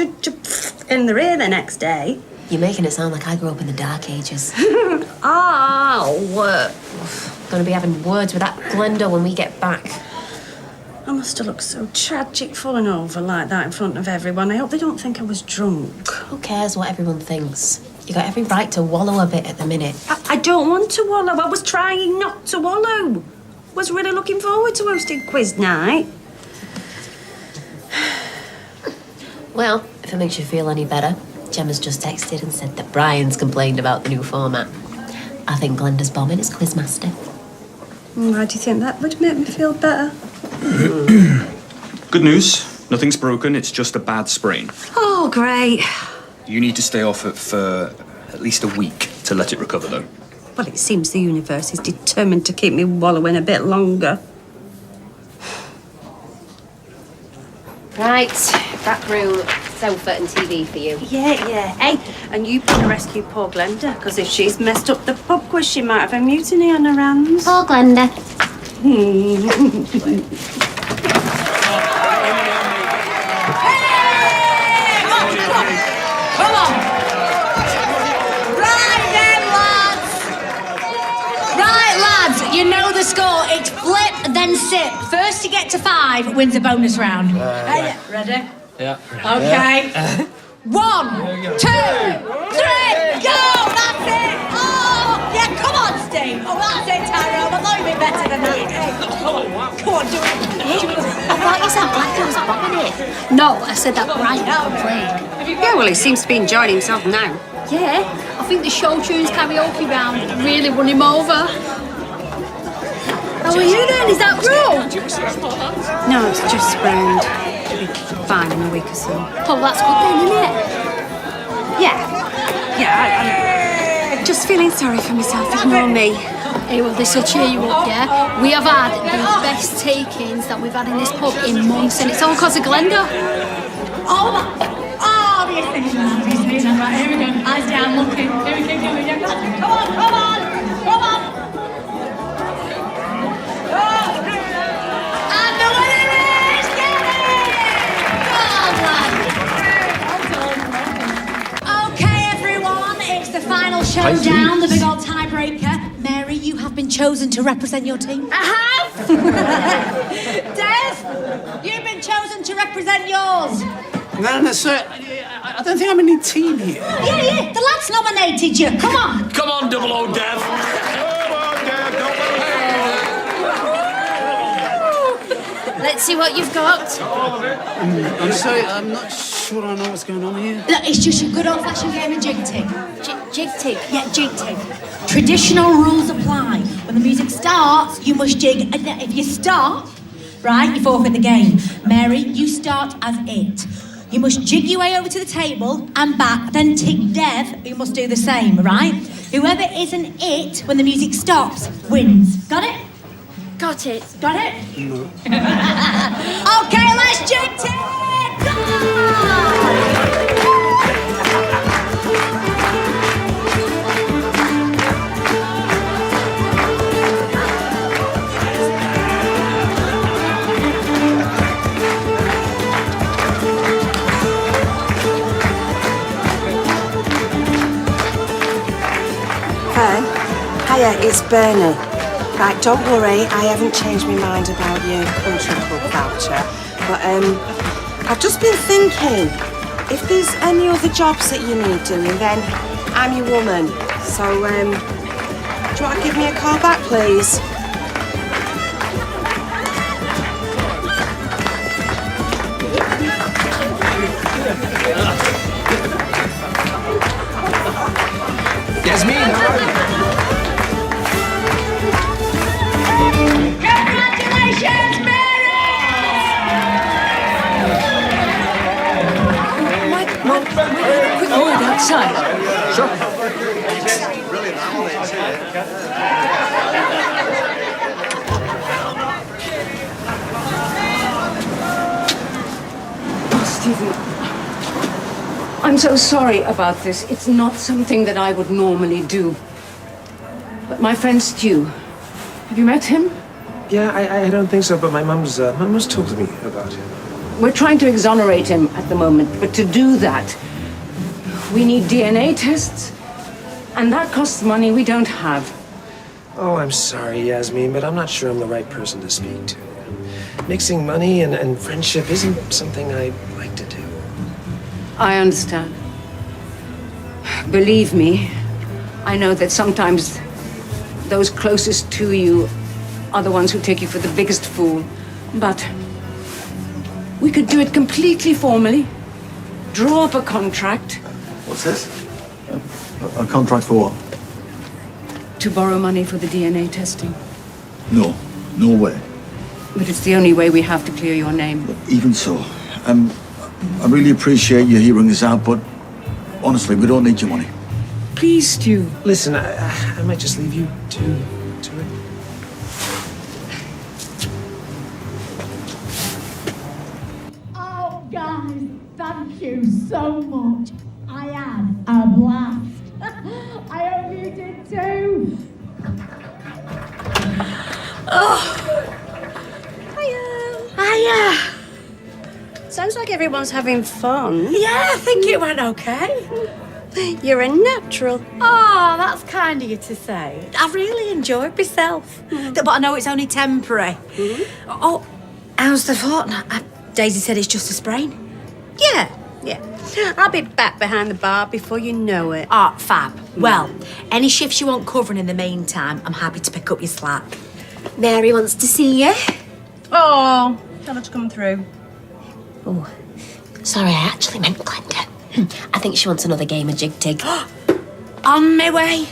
A: in the rear the next day.
N: You're making it sound like I grew up in the Dark Ages. Gonna be having words with that Glenda when we get back.
A: I must have looked so tragic falling over like that in front of everyone. I hope they don't think I was drunk.
N: Who cares what everyone thinks? You got every right to wallow a bit at the minute.
A: I don't want to wallow. I was trying not to wallow. Was really looking forward to hosting quiz night.
N: Well, if it makes you feel any better, Gemma's just texted and said that Brian's complained about the new format. I think Glenda's bombing as quizmaster.
A: Why do you think that would make me feel better?
B: Good news. Nothing's broken. It's just a bad sprain.
A: Oh, great.
B: You need to stay off it for at least a week to let it recover, though.
A: Well, it seems the universe is determined to keep me wallowing a bit longer.
N: Right, back room, sofa and TV for you.
A: Yeah. Hey, and you better rescue poor Glenda, because if she's messed up the pub quiz, she might have a mutiny on her hands.
N: Poor Glenda.
E: Come on! Right then, lads! Right, lads, you know the score. It's flip, then sip. First to get to 5 wins a bonus round. Ready?
O: Yeah.
E: Okay. 1, 2, 3, go! That's it! Oh, yeah, come on, Steve. Oh, that's it, Tyrone. I thought you'd be better than that. Come on, do it.
N: I thought you said Blacker was bombing it.
I: No, I said that Brian complained.
A: Yeah, well, he seems to be enjoying himself now.
I: Yeah, I think the show tunes karaoke round really won him over. How are you then? Is that wrong?
A: No, it's just sprained. It'll be fine in a week or so.
I: Oh, that's good then, isn't it?
A: Yeah, I'm just feeling sorry for myself. Ignore me.
I: Hey, well, this will cheer you up, yeah? We have had the best take-ins that we've had in this pub in months, and it's all because of Glenda.
E: Obviously. Right, here we go. Eyes down, looking. Here we go. Come on. And the winner is Okay, everyone, it's the final showdown, the big old tiebreaker. Mary, you have been chosen to represent your team. I have! Des, you've been chosen to represent yours.
K: No, sir. I don't think I'm in any team here.
E: Yeah, the lads nominated you. Come on.
B: Come on, double O Dev.
N: Let's see what you've got.
K: I'm sorry, I'm not sure I know what's going on here.
E: Look, it's just a good old-fashioned game of jig tig.
N: Jig tig?
E: Yeah, jig tig. Traditional rules apply. When the music starts, you must jig. And if you stop, right, you forfeit the game. Mary, you start as it. You must jig your way over to the table and back, then tick Dev, you must do the same, right? Whoever isn't it when the music stops wins. Got it?
I: Got it.
E: Got it? No. Okay, let's jig tig! Go!
S: Hiya, it's Bernie. Right, don't worry, I haven't changed my mind about your country club voucher. But I've just been thinking, if there's any other jobs that you need doing, then I'm your woman. So, do you want to give me a call back, please?
G: Yasmin, how are you?
R: Congratulations,
D: Quick word outside.
G: Sure.
D: Stephen, I'm so sorry about this. It's not something that I would normally do. But my friend Stu, have you met him?
G: Yeah, I don't think so, but my mum's told me about him.
D: We're trying to exonerate him at the moment, but to do that, we need DNA tests, and that costs money we don't have.
G: Oh, I'm sorry, Yasmin, but I'm not sure I'm the right person to speak to. Mixing money and friendship isn't something I like to do.
D: I understand. Believe me, I know that sometimes those closest to you are the ones who take you for the biggest fool. But we could do it completely formally, draw up a contract.
Q: What's this? A contract for what?
D: To borrow money for the DNA testing.
Q: No, no way.
D: But it's the only way we have to clear your name.
Q: Even so, I really appreciate you hearing us out, but honestly, we don't need your money.
D: Please, Stu.
G: Listen, I might just leave you to it.
R: Oh, guys, thank you so much. I had a blast. I hope you did too.
A: Oh. Hiya. Sounds like everyone's having fun.
E: Yeah, I think it went okay.
A: You're a natural.
E: Oh, that's kind of you to say. I really enjoyed myself. But I know it's only temporary. Oh, how's the fortnight? Daisy said it's just a sprain.
A: Yeah. I'll be back behind the bar before you know it.
E: Ah, fab. Well, any shifts you want covering in the meantime, I'm happy to pick up your slack.
L: Mary wants to see you.
A: Oh, tell her to come through.
N: Oh, sorry, I actually meant Glenda. I think she wants another game of jig tig.
E: On my way.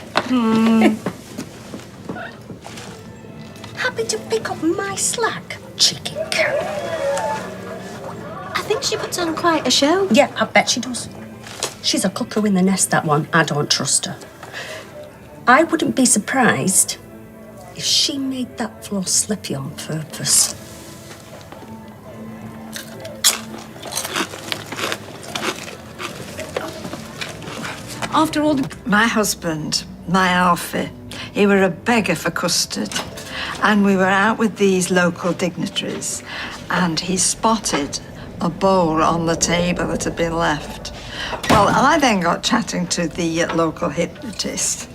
A: Happy to pick up my slack, cheeky cow.
N: I think she puts on quite a show.
A: Yeah, I bet she does. She's a cuckoo in the nest, that one. I don't trust her. I wouldn't be surprised if she made that floor slippy on purpose.
D: After all the...
T: My husband, my Alfie, he were a beggar for custard. And we were out with these local dignitaries, and he spotted a bowl on the table that had been left. Well, I then got chatting to the local hypnotist.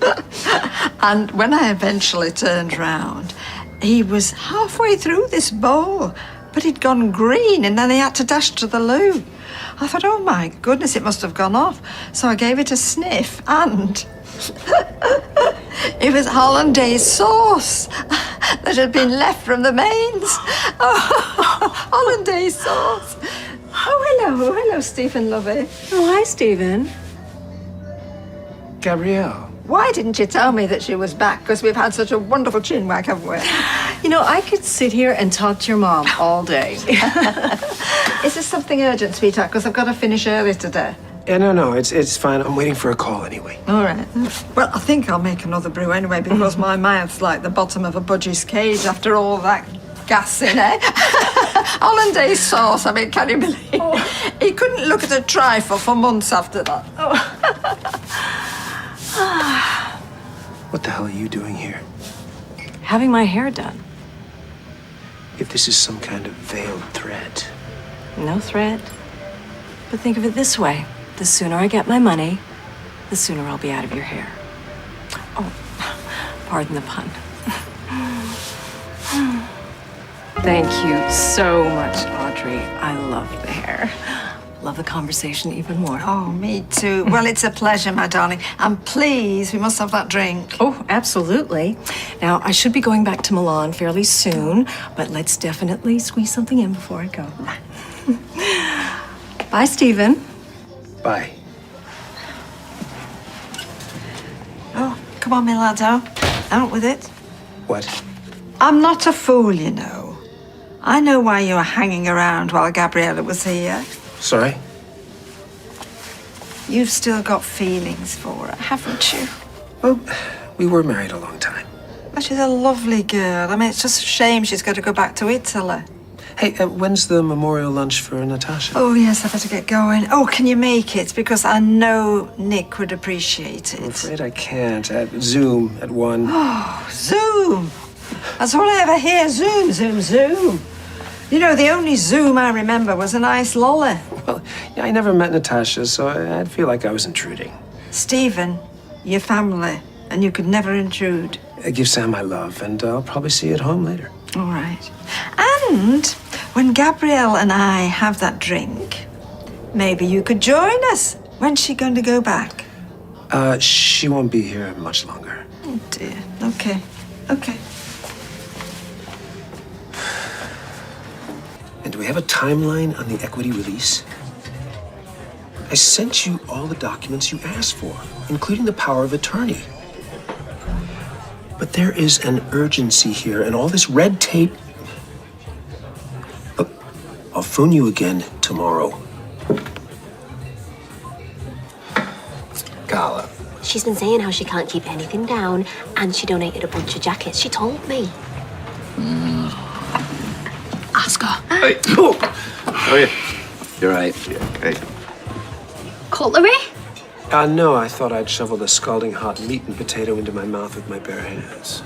T: And when I eventually turned round, he was halfway through this bowl, but he'd gone green, and then he had to dash to the loo. I thought, oh my goodness, it must have gone off. So I gave it a sniff, and it was hollandaise sauce that had been left from the mains. Oh, hollandaise sauce. Oh, hello, Stephen, lovey.
D: Oh, hi, Stephen.
G: Gabrielle.
T: Why didn't you tell me that she was back? Because we've had such a wonderful chinwag, haven't we?
F: You know, I could sit here and talk to your mom all day.
T: Is this something urgent, sweetheart? Because I've got to finish early today.
G: Yeah, no, it's fine. I'm waiting for a call anyway.
T: All right. Well, I think I'll make another brew anyway, because my mouth's like the bottom of a budgie's cage after all that gas in it. Hollandaise sauce, I mean, can you believe? He couldn't look at a trifle for months after that.
G: What the hell are you doing here?
F: Having my hair done.
G: If this is some kind of veiled threat.
F: No threat. But think of it this way. The sooner I get my money, the sooner I'll be out of your hair. Oh, pardon the pun. Thank you so much, Audrey. I love the hair. love the conversation even more.
T: Oh, me too. Well, it's a pleasure, my darling. And please, we must have that drink.
F: Oh, absolutely. Now, I should be going back to Milan fairly soon, but let's definitely squeeze something in before I go. Bye, Stephen.
G: Bye.
T: Oh, come on, Milado. Out with it.
G: What?
T: I'm not a fool, you know. I know why you were hanging around while Gabriella was here.
G: Sorry?
T: You've still got feelings for her, haven't you?
G: Well, we were married a long time.
T: Well, she's a lovely girl. I mean, it's just a shame she's got to go back to Italy.
G: Hey, when's the memorial lunch for Natasha?
T: Oh, yes, I better get going. Oh, can you make it? Because I know Nick would appreciate it.
G: I'm afraid I can't. At Zoom at 1.
T: Oh, Zoom! That's all I ever hear. Zoom, Zoom, Zoom. You know, the only Zoom I remember was a nice lolly.
G: Well, yeah, I never met Natasha, so I'd feel like I was intruding.
T: Stephen, your family, and you could never intrude.
G: Give Sam my love, and I'll probably see you at home later.
T: All right. And when Gabrielle and I have that drink, maybe you could join us. When's she going to go back?
G: She won't be here much longer.
T: Oh, dear. Okay. Okay.
G: And do we have a timeline on the equity release? I sent you all the documents you asked for, including the power of attorney. But there is an urgency here, and all this red tape. Look, I'll phone you again tomorrow.
L: Carla. She's been saying how she can't keep anything down, and she donated a bunch of jackets. She told me.
I: Ask her.
V: Hey. Oh. How are you? You're right. Yeah, okay.
I: Cutlery?
G: No, I thought I'd shovel the scalding hot meat and potato into my mouth with my bare hands.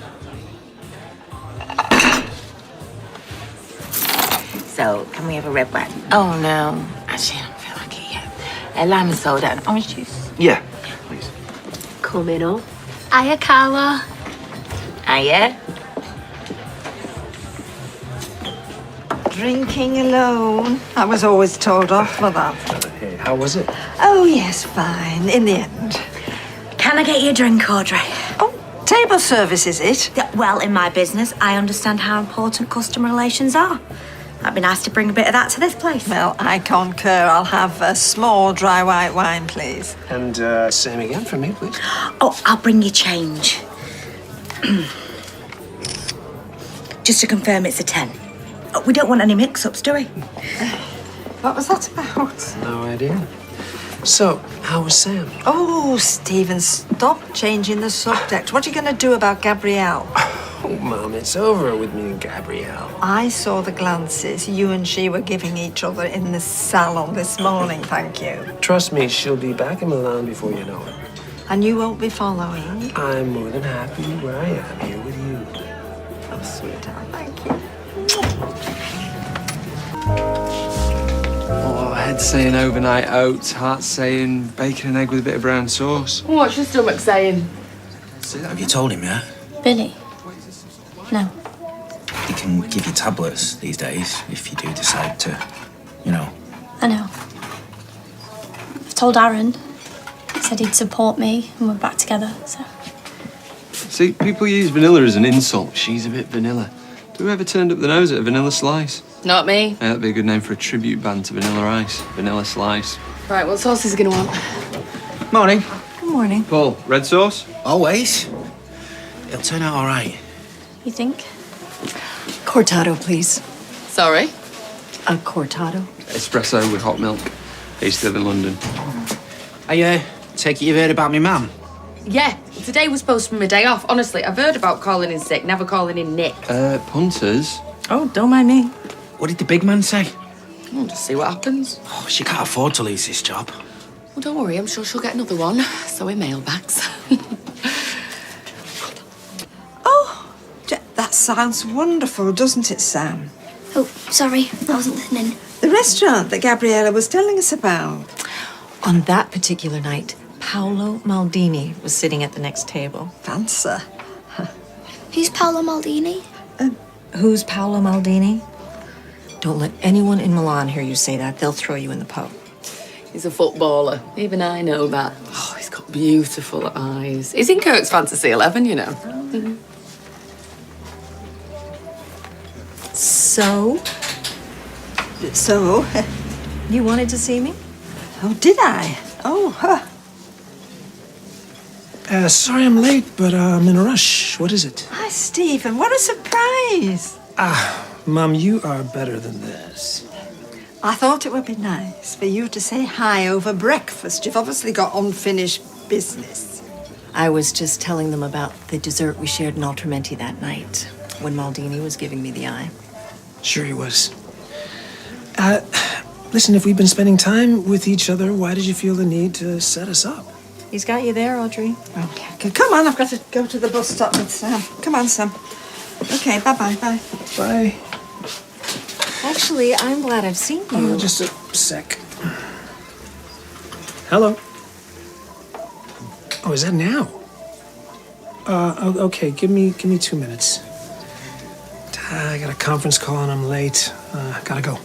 C: So, can we have a red wine? Oh, no. Actually, I don't feel like it yet. A lime and soda and orange juice.
V: Yeah, please.
L: Coming up.
I: Hiya, Carla.
C: Hiya.
T: Drinking alone. I was always told off for that.
G: Hey, how was it?
T: Oh, yes, fine. In the end.
E: Can I get you a drink, Audrey?
T: Oh, table service, is it?
E: Yeah, well, in my business, I understand how important customer relations are. Might be nice to bring a bit of that to this place.
T: Well, I concur. I'll have a small dry white wine, please.
G: And same again for me, please.
E: Oh, I'll bring you change. Just to confirm, it's a 10. Oh, we don't want any mix-ups, do we?
T: What was that about?
G: No idea. So, how was Sam?
T: Oh, Stephen, stop changing the subject. What are you going to do about Gabrielle?
G: Oh, Mom, it's over with me and Gabrielle.
T: I saw the glances you and she were giving each other in the salon this morning, thank you.
G: Trust me, she'll be back in Milan before you know it.
T: And you won't be following?
G: I'm more than happy where I am here with you.
T: Oh, sweetheart, thank you.
H: Oh, head saying overnight oats, heart saying bacon and egg with a bit of brown sauce.
J: What's your stomach saying?
K: Have you told him yet?
I: Billy? No.
K: He can give you tablets these days if you do decide to, you know.
I: I know. I've told Aaron. He said he'd support me and we're back together, so.
H: See, people use vanilla as an insult. She's a bit vanilla. Who ever turned up the nose at a vanilla slice?
J: Not me.
H: Yeah, that'd be a good name for a tribute band to Vanilla Ice. Vanilla Slice.
J: Right, what sauce is he gonna want?
K: Morning.
F: Good morning.
H: Paul, red sauce?
K: Always. It'll turn out all right.
I: You think?
F: Cortado, please.
J: Sorry?
F: A cortado.
H: Espresso with hot milk. I used to live in London.
K: I take it you've heard about me mum?
J: Yeah, today was supposed to be my day off. Honestly, I've heard about calling in sick, never calling in Nick.
H: Punters?
F: Oh, don't mind me.
K: What did the big man say?
J: We'll just see what happens.
K: Oh, she can't afford to lose this job.
J: Well, don't worry, I'm sure she'll get another one. So in mailbags.
T: Oh, that sounds wonderful, doesn't it, Sam?
I: Oh, sorry, I wasn't listening.
T: The restaurant that Gabriella was telling us about.
F: On that particular night, Paolo Maldini was sitting at the next table.
T: Fancy.
I: Who's Paolo Maldini?
F: Who's Paolo Maldini? Don't let anyone in Milan hear you say that. They'll throw you in the pub.
J: He's a footballer. Even I know that. Oh, he's got beautiful eyes. He's in Kirk's Fantasy 11, you know.
F: So, you wanted to see me?
T: Oh, did I? Oh, huh.
G: Sorry I'm late, but I'm in a rush. What is it?
T: Hi, Stephen. What a surprise.
G: Mum, you are better than this.
T: I thought it would be nice for you to say hi over breakfast. You've obviously got unfinished business.
F: I was just telling them about the dessert we shared in Altrimenti that night when Maldini was giving me the eye.
G: Sure he was. Listen, if we've been spending time with each other, why did you feel the need to set us up?
F: He's got you there, Audrey.
T: Okay, come on. I've got to go to the bus stop with Sam. Come on, Sam. Okay, bye-bye, bye.
G: Bye.
F: Actually, I'm glad I've seen you.
G: Just a sec. Hello. Oh, is that now? Okay, give me 2 minutes. I got a conference call and I'm late. Gotta go.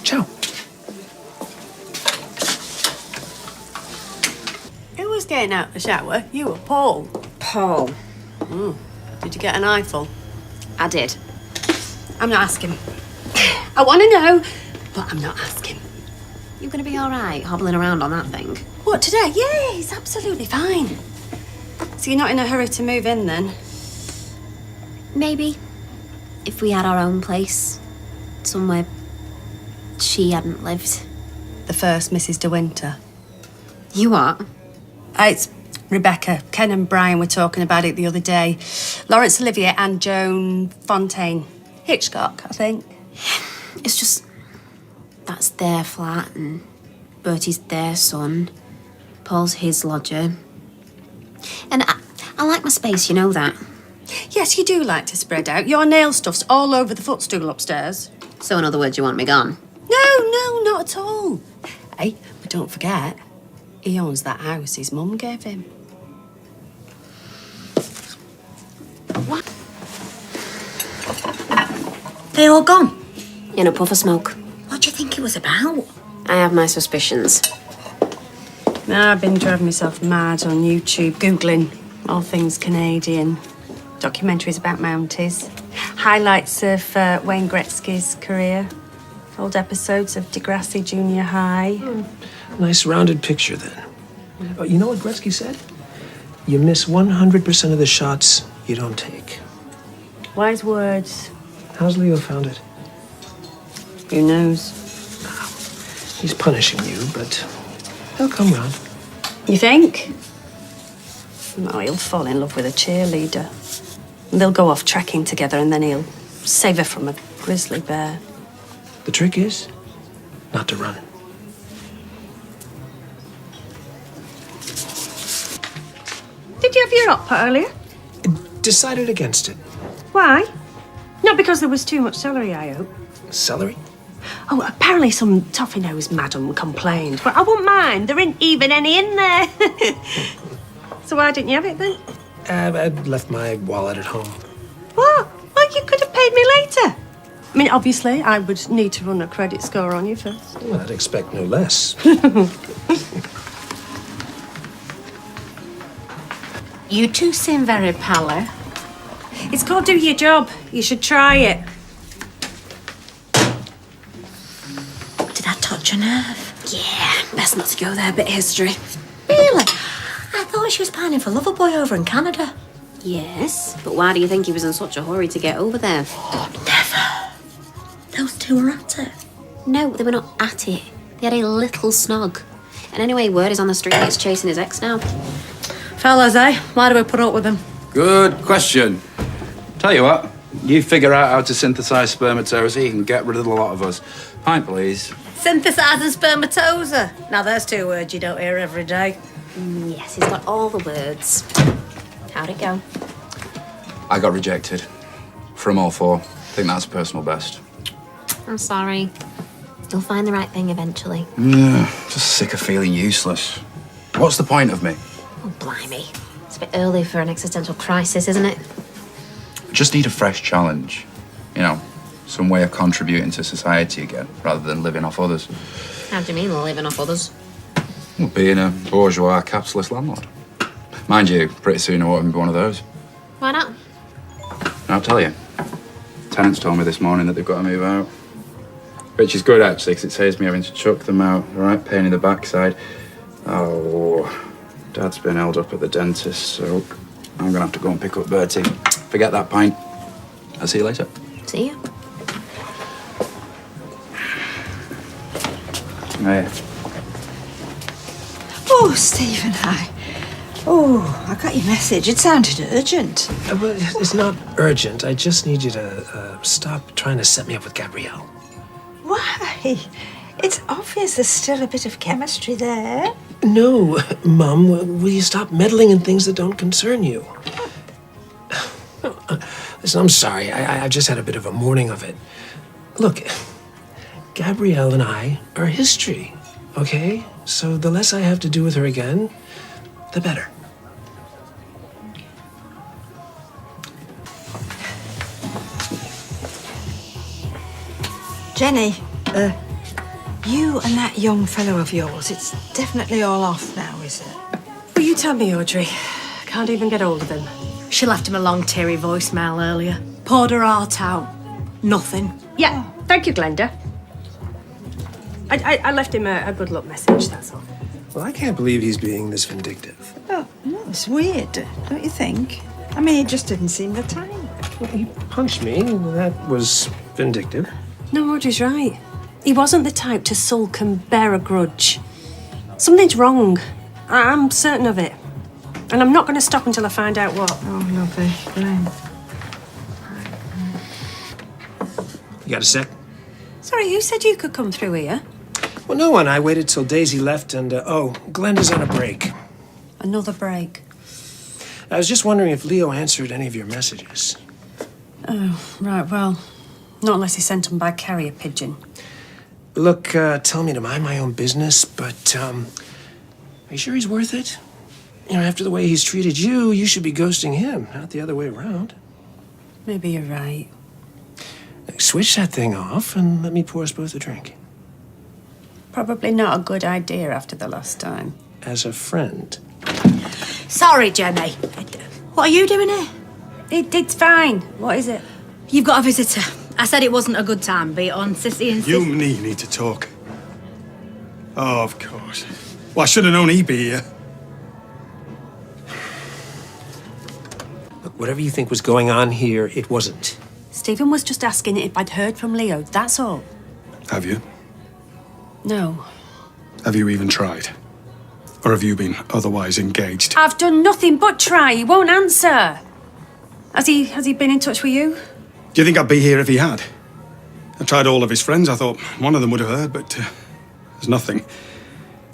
G: Ciao.
A: Who was getting out the shower? You or Paul?
N: Paul.
A: Did you get an eyeful?
N: I did.
A: I'm not asking. I want to know, but I'm not asking.
N: You gonna be all right hobbling around on that thing?
A: What, today? Yeah, he's absolutely fine. So you're not in a hurry to move in then?
N: Maybe. If we had our own place. Somewhere she hadn't lived.
A: The first Mrs. De Winter.
N: You what?
A: It's Rebecca. Ken and Brian were talking about it the other day. Laurence Olivier and Joan Fontaine. Hitchcock, I think.
N: It's just... That's their flat and Bertie's their son. Paul's his lodger. And I like my space, you know that.
A: Yes, you do like to spread out. Your nail stuff's all over the footstool upstairs.
N: So in other words, you want me gone?
A: No, not at all. Hey, but don't forget, he owns that house his mum gave him.
N: What?
E: They all gone?
N: In a puff of smoke.
E: What do you think it was about?
N: I have my suspicions.
A: Now I've been driving myself mad on YouTube, Googling all things Canadian. Documentaries about Mounties. Highlights of Wayne Gretzky's career. Old episodes of Degrassi Junior High.
G: Nice rounded picture then. Oh, you know what Gretzky said? You miss 100% of the shots you don't take.
A: Wise words.
G: How's Leo found it?
A: Who knows?
G: He's punishing you, but he'll come round.
A: You think? No, he'll fall in love with a cheerleader. They'll go off trekking together and then he'll save her from a grizzly bear.
G: The trick is not to run.
A: Did you have your hot pot earlier?
G: Decided against it.
A: Why? Not because there was too much celery, I hope.
G: Celery?
A: Oh, apparently some toffee-nosed madam complained. But I won't mind. There ain't even any in there. So why didn't you have it then?
G: I'd left my wallet at home.
A: What? Well, you could have paid me later. I mean, obviously, I would need to run a credit score on you first.
G: Well, I'd expect no less.
E: You two seem very pallor.
A: It's called Do Your Job. You should try it.
E: Did that touch a nerve?
N: Yeah, best not to go there, bit of history.
E: Really? I thought she was pining for Loverboy over in Canada.
N: Yes, but why do you think he was in such a hurry to get over there?
E: Never. Those two were at it.
N: No, they were not at it. They had a little snog. And anyway, word is on the street he's chasing his ex now.
E: Fellas, eh? Why do we put up with them?
V: Good question. Tell you what, you figure out how to synthesize spermatozoa, you can get rid of a lot of us. Pint, please.
E: Synthesising spermatozoa. Now, there's two words you don't hear every day.
N: Yes, he's got all the words. How'd it go?
V: I got rejected. From all four. Think that's personal best.
N: I'm sorry. You'll find the right thing eventually.
V: Just sick of feeling useless. What's the point of me?
N: Oh, blimey. It's a bit early for an existential crisis, isn't it?
V: I just need a fresh challenge. You know, some way of contributing to society again, rather than living off others.
N: How do you mean living off others?
V: Well, being a bourgeois capitalist landlord. Mind you, pretty soon I won't be one of those.
N: Why not?
V: I'll tell you. Tenants told me this morning that they've got to move out. Which is good, actually, because it saves me having to chuck them out. All right, pain in the backside. Oh, Dad's been held up at the dentist, so I'm going to have to go and pick up Bertie. Forget that pint. I'll see you later.
N: See you.
V: Hey.
T: Oh, Stephen, hi. Oh, I got your message. It sounded urgent.
G: Well, it's not urgent. I just need you to stop trying to set me up with Gabrielle.
T: Why? It's obvious there's still a bit of chemistry there.
G: No, Mum, will you stop meddling in things that don't concern you? Listen, I'm sorry. I've just had a bit of a morning of it. Look, Gabrielle and I are history, okay? So the less I have to do with her again, the better.
T: Jenny, you and that young fellow of yours, it's definitely all off now, is it?
A: Will you tell me, Audrey? Can't even get hold of him.
E: She left him a long, teary voicemail earlier. Poured her heart out. Nothing.
A: Yeah, thank you, Glenda. I left him a good luck message, that's all.
G: Well, I can't believe he's being this vindictive.
T: Oh, no, it's weird, don't you think? I mean, it just didn't seem the time.
G: Well, he punched me, and that was vindictive.
A: No, Audrey's right. He wasn't the type to sulk and bear a grudge. Something's wrong. I'm certain of it. And I'm not going to stop until I find out what.
T: Oh, lovely. Glenn.
G: You got a sec?
A: Sorry, you said you could come through here.
G: Well, no one. I waited till Daisy left, and, Glenda's on a break.
A: Another break.
G: I was just wondering if Leo answered any of your messages.
A: Oh, right, well, not unless he sent them by carrier pigeon.
G: Look, tell me to mind my own business, but, are you sure he's worth it? You know, after the way he's treated you, you should be ghosting him, not the other way around.
A: Maybe you're right.
G: Switch that thing off and let me pour us both a drink.
A: Probably not a good idea after the last time.
G: As a friend.
E: Sorry, Jenny. What are you doing here?
A: It's fine. What is it?
E: You've got a visitor. I said it wasn't a good time, be it on Sissy and
P: You and me need to talk. Oh, of course. Well, I should have known he'd be here.
G: Look, whatever you think was going on here, it wasn't.
A: Stephen was just asking if I'd heard from Leo, that's all.
P: Have you?
A: No.
P: Have you even tried? Or have you been otherwise engaged?
A: I've done nothing but try. He won't answer. Has he been in touch with you?
P: Do you think I'd be here if he had? I tried all of his friends. I thought one of them would have heard, but there's nothing.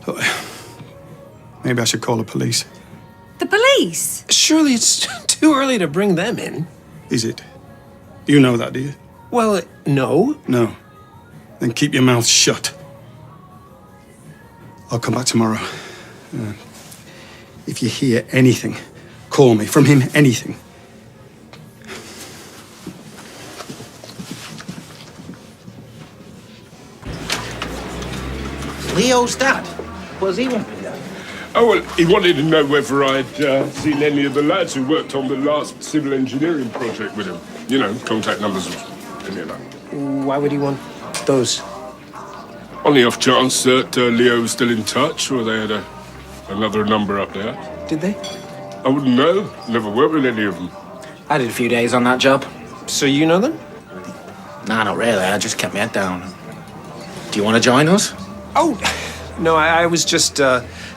P: Look, maybe I should call the police.
A: The police?
G: Surely it's too early to bring them in.
P: Is it? You know that, do you?
G: Well, no.
P: No. Then keep your mouth shut. I'll come back tomorrow. If you hear anything, call me. From him, anything.
K: Leo's dad? What does he want me done?
M: Oh, well, he wanted to know whether I'd seen any of the lads who worked on the last civil engineering project with him. You know, contact numbers or any of that.
G: Why would he want those?
M: On the off chance that Leo was still in touch, or they had another number up there.
G: Did they?
M: I wouldn't know. Never worked with any of them.
K: I did a few days on that job.
G: So you know them?
K: Nah, not really. I just kept my head down. Do you want to join us?
G: Oh, no, I was just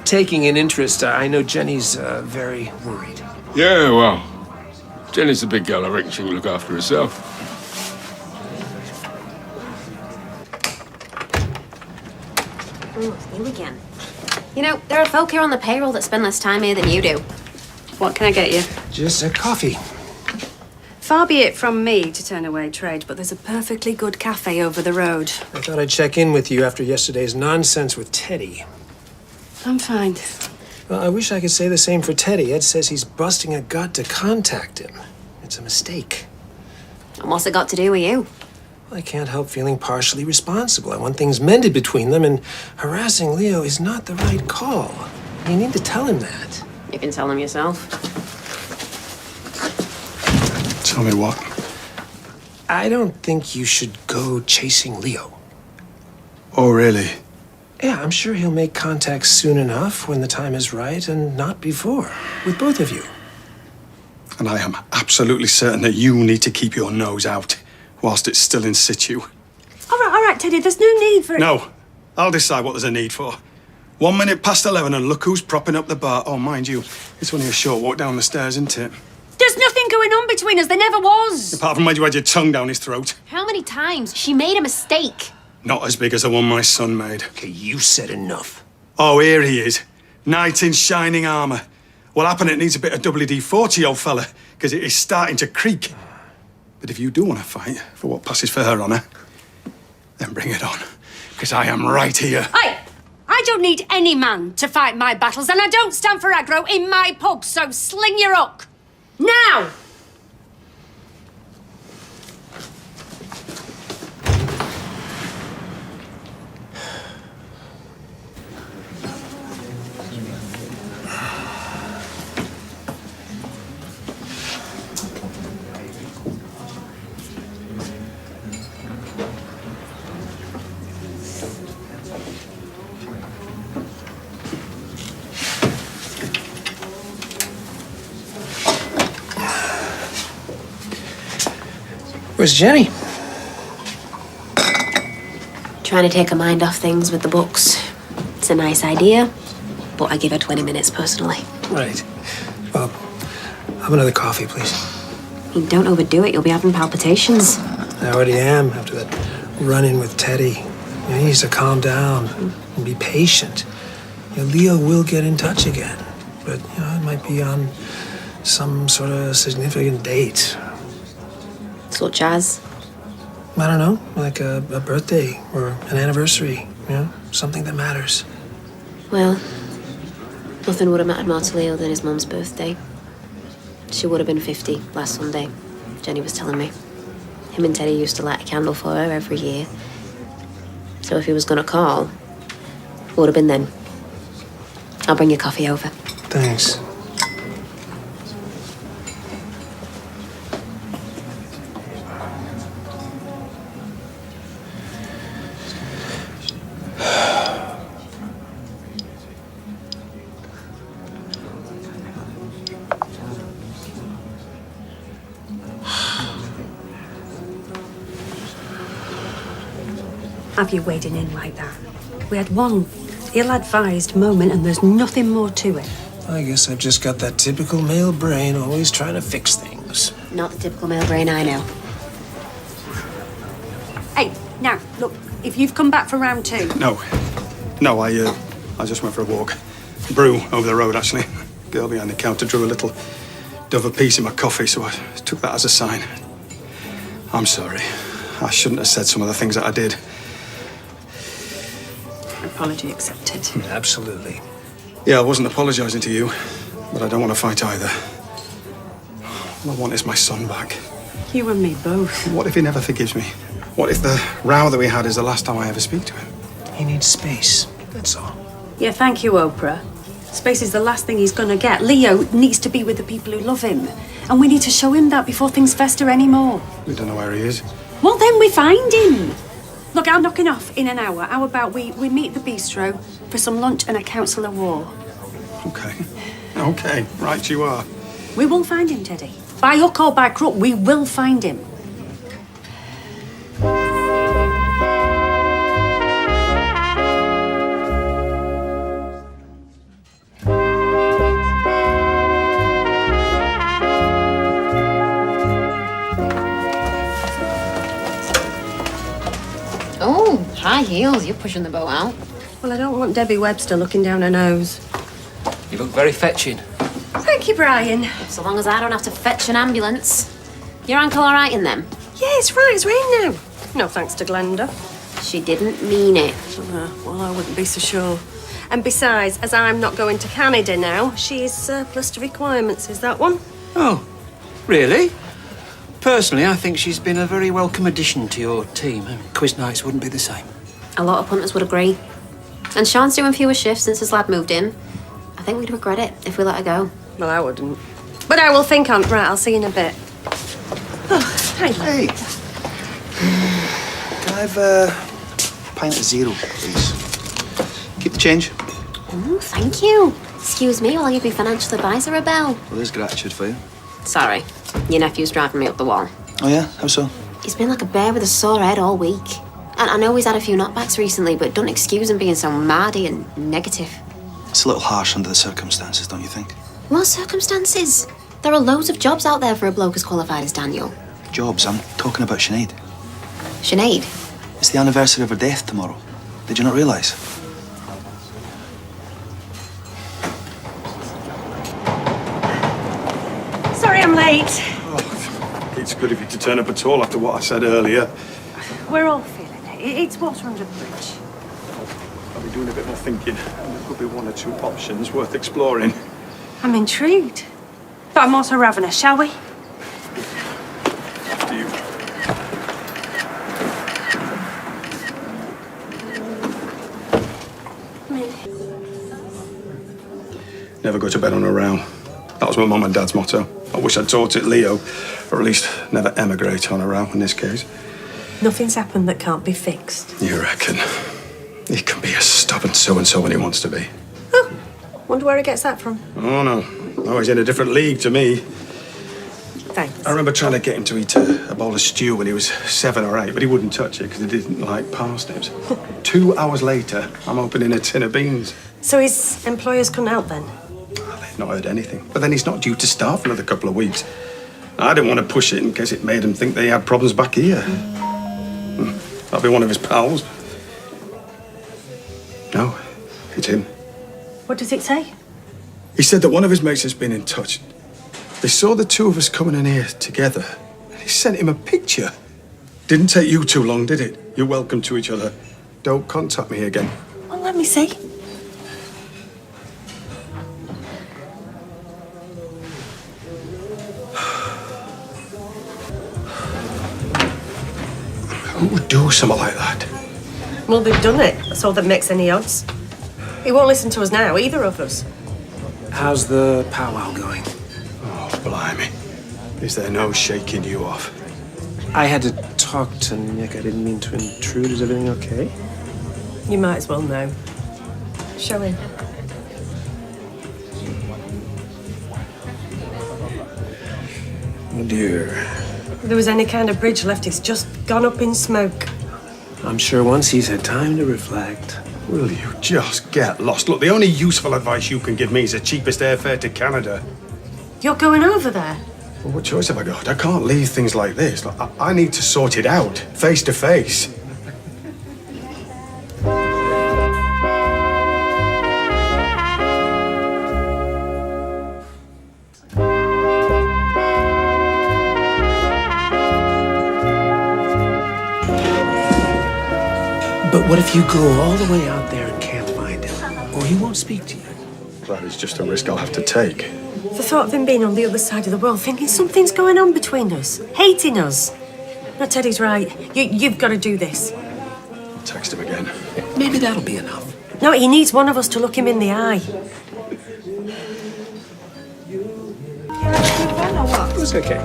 G: taking an interest. I know Jenny's very worried.
M: Yeah, well, Jenny's a big girl. I reckon she can look after herself.
N: Oh, you again. You know, there are folk here on the payroll that spend less time here than you do.
A: What can I get you?
G: Just a coffee.
A: Far be it from me to turn away trade, but there's a perfectly good cafe over the road.
G: I thought I'd check in with you after yesterday's nonsense with Teddy.
A: I'm fine.
G: Well, I wish I could say the same for Teddy. Ed says he's busting a gut to contact him. It's a mistake.
N: And what's it got to do with you?
G: I can't help feeling partially responsible. I want things mended between them, and harassing Leo is not the right call. You need to tell him that.
N: You can tell him yourself.
P: Tell me what?
G: I don't think you should go chasing Leo.
P: Oh, really?
G: Yeah, I'm sure he'll make contact soon enough when the time is right, and not before, with both of you.
P: And I am absolutely certain that you need to keep your nose out whilst it's still in situ.
A: All right, Teddy, there's no need for it.
P: No, I'll decide what there's a need for. 1 minute past 11 and look who's propping up the bar. Oh, mind you, it's only a short walk down the stairs, isn't it?
A: There's nothing going on between us. There never was.
P: Apart from when you had your tongue down his throat.
N: How many times? She made a mistake.
P: Not as big as the one my son made.
G: Okay, you said enough.
P: Oh, here he is. Knight in shining armour. Well, happen it needs a bit of WD-40, old fella, because it is starting to creak. But if you do want to fight for what passes for her honour, then bring it on, because I am right here.
A: I don't need any man to fight my battles, and I don't stand for aggro in my pub, so sling your hook. Now!
G: Where's Jenny?
N: Trying to take her mind off things with the books. It's a nice idea, but I give her 20 minutes personally.
G: Right. Well, have another coffee, please.
N: You don't overdo it, you'll be having palpitations.
G: I already am after that run-in with Teddy. You needs to calm down and be patient. Leo will get in touch again, but it might be on some sort of significant date.
N: Such as?
G: I don't know, like a birthday or an anniversary. Something that matters.
N: Well, nothing would have mattered more to Leo than his mum's birthday. She would have been 50 last Sunday, Jenny was telling me. Him and Teddy used to light a candle for her every year. So if he was going to call, it would have been then. I'll bring your coffee over.
G: Thanks.
A: Have you wading in like that? We had one ill-advised moment and there's nothing more to it.
G: I guess I've just got that typical male brain, always trying to fix things.
N: Not the typical male brain I know.
A: Hey, now, look, if you've come back for round 2...
P: No, I just went for a walk. Brew over the road, actually. Girl behind the counter drew a little dove a piece in my coffee, so I took that as a sign. I'm sorry. I shouldn't have said some of the things that I did.
A: Apology accepted.
G: Absolutely.
P: Yeah, I wasn't apologising to you, but I don't want to fight either. All I want is my son back.
A: You and me both.
P: What if he never forgives me? What if the row that we had is the last time I ever speak to him?
G: He needs space, that's all.
A: Yeah, thank you, Oprah. Space is the last thing he's gonna get. Leo needs to be with the people who love him. And we need to show him that before things fester anymore.
P: We don't know where he is.
A: Well, then we find him. Look, I'm knocking off in an hour. How about we meet at the bistro for some lunch and a council of war?
P: Okay, right you are.
A: We will find him, Teddy. By hook or by crook, we will find him.
N: Oh, high heels, you're pushing the boat out.
A: Well, I don't want Debbie Webster looking down her nose.
O: You look very fetching.
A: Thank you, Brian.
N: So long as I don't have to fetch an ambulance. Your ankle all right in them?
A: Yeah, it's right. It's rain now. No thanks to Glenda.
N: She didn't mean it.
A: Well, I wouldn't be so sure. And besides, as I'm not going to Canada now, she is surplus to requirements. Is that one?
O: Oh, really?
B: Personally, I think she's been a very welcome addition to your team. Quiz nights wouldn't be the same.
N: A lot of punters would agree. And Sean's doing fewer shifts since his lad moved in. I think we'd regret it if we let her go.
L: Well, I wouldn't. But I will think on. Right, I'll see you in a bit.
K: Oh, hey. Can I have a pint of zero, please? Keep the change.
N: Oh, thank you. Excuse me while I give your financial advisor a bell.
K: Well, there's gratitude for you.
N: Sorry, your nephew's driving me up the wall.
K: Oh, yeah? How so?
N: He's been like a bear with a sore head all week. And I know he's had a few knockbacks recently, but don't excuse him being so mardy and negative.
K: It's a little harsh under the circumstances, don't you think?
N: What circumstances? There are loads of jobs out there for a bloke as qualified as Daniel.
K: Jobs? I'm talking about Sinead.
N: Sinead?
K: It's the anniversary of her death tomorrow. Did you not realise?
A: Sorry I'm late.
P: Oh, it's good of you to turn up at all after what I said earlier.
A: We're all feeling it. It's water under the bridge.
P: I'll be doing a bit more thinking. And there could be one or two options worth exploring.
A: I'm intrigued. But I'm also ravenous, shall we?
P: After you. Never go to bed on a row. That was my mum and dad's motto. I wish I'd taught it Leo, or at least never emigrate on a row in this case.
A: Nothing's happened that can't be fixed.
P: You reckon? He can be a stubborn so-and-so when he wants to be.
A: Wonder where he gets that from.
P: Oh, no. Oh, he's in a different league to me.
A: Thanks.
P: I remember trying to get him to eat a bowl of stew when he was 7 or 8, but he wouldn't touch it because he didn't like parsnips. 2 hours later, I'm opening a tin of beans.
A: So his employers couldn't help then?
P: They've not heard anything. But then he's not due to start for another couple of weeks. I didn't want to push it in case it made him think they had problems back here. I'll be one of his pals. No, it's him.
A: What does it say?
P: He said that one of his mates has been in touch. They saw the two of us coming in here together, and he sent him a picture. Didn't take you too long, did it? You're welcome to each other. Don't contact me again.
A: Well, let me see.
P: Who would do something like that?
A: Well, they've done it. That's all that makes any odds. He won't listen to us now, either of us.
G: How's the powwow going?
P: Oh, blimey. Is there no shaking you off?
G: I had to talk to Nick. I didn't mean to intrude. Is everything okay?
A: You might as well know. Show him.
G: Oh, dear.
A: If there was any kind of bridge left, it's just gone up in smoke.
G: I'm sure once he's had time to reflect.
P: Will you just get lost? Look, the only useful advice you can give me is the cheapest airfare to Canada.
A: You're going over there?
P: Well, what choice have I got? I can't leave things like this. Look, I need to sort it out, face to face.
G: But what if you go all the way out there and can't find him? Or he won't speak to you?
P: That is just a risk I'll have to take.
A: The thought of him being on the other side of the world, thinking something's going on between us, hating us. No, Teddy's right. You've got to do this.
P: I'll text him again.
G: Maybe that'll be enough.
A: No, he needs one of us to look him in the eye.
G: It was okay.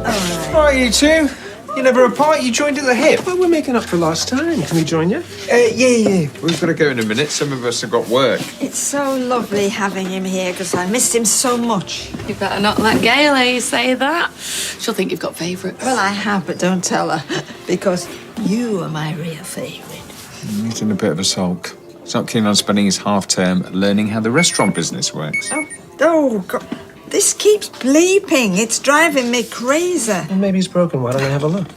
B: All right, you two. You never apart, you joined at the hip.
G: Well, we're making up for lost time. Can we join you?
B: Yeah.
U: We've got to go in a minute. Some of us have got work.
T: It's so lovely having him here because I missed him so much.
J: You better not let Gayle say that. She'll think you've got favourites.
T: Well, I have, but don't tell her because you are my real favourite.
U: He's in a bit of a sulk. He's not keen on spending his half-term learning how the restaurant business works.
T: Oh, God. This keeps bleeping. It's driving me crazy.
G: Well, maybe it's broken. Why don't I have a look?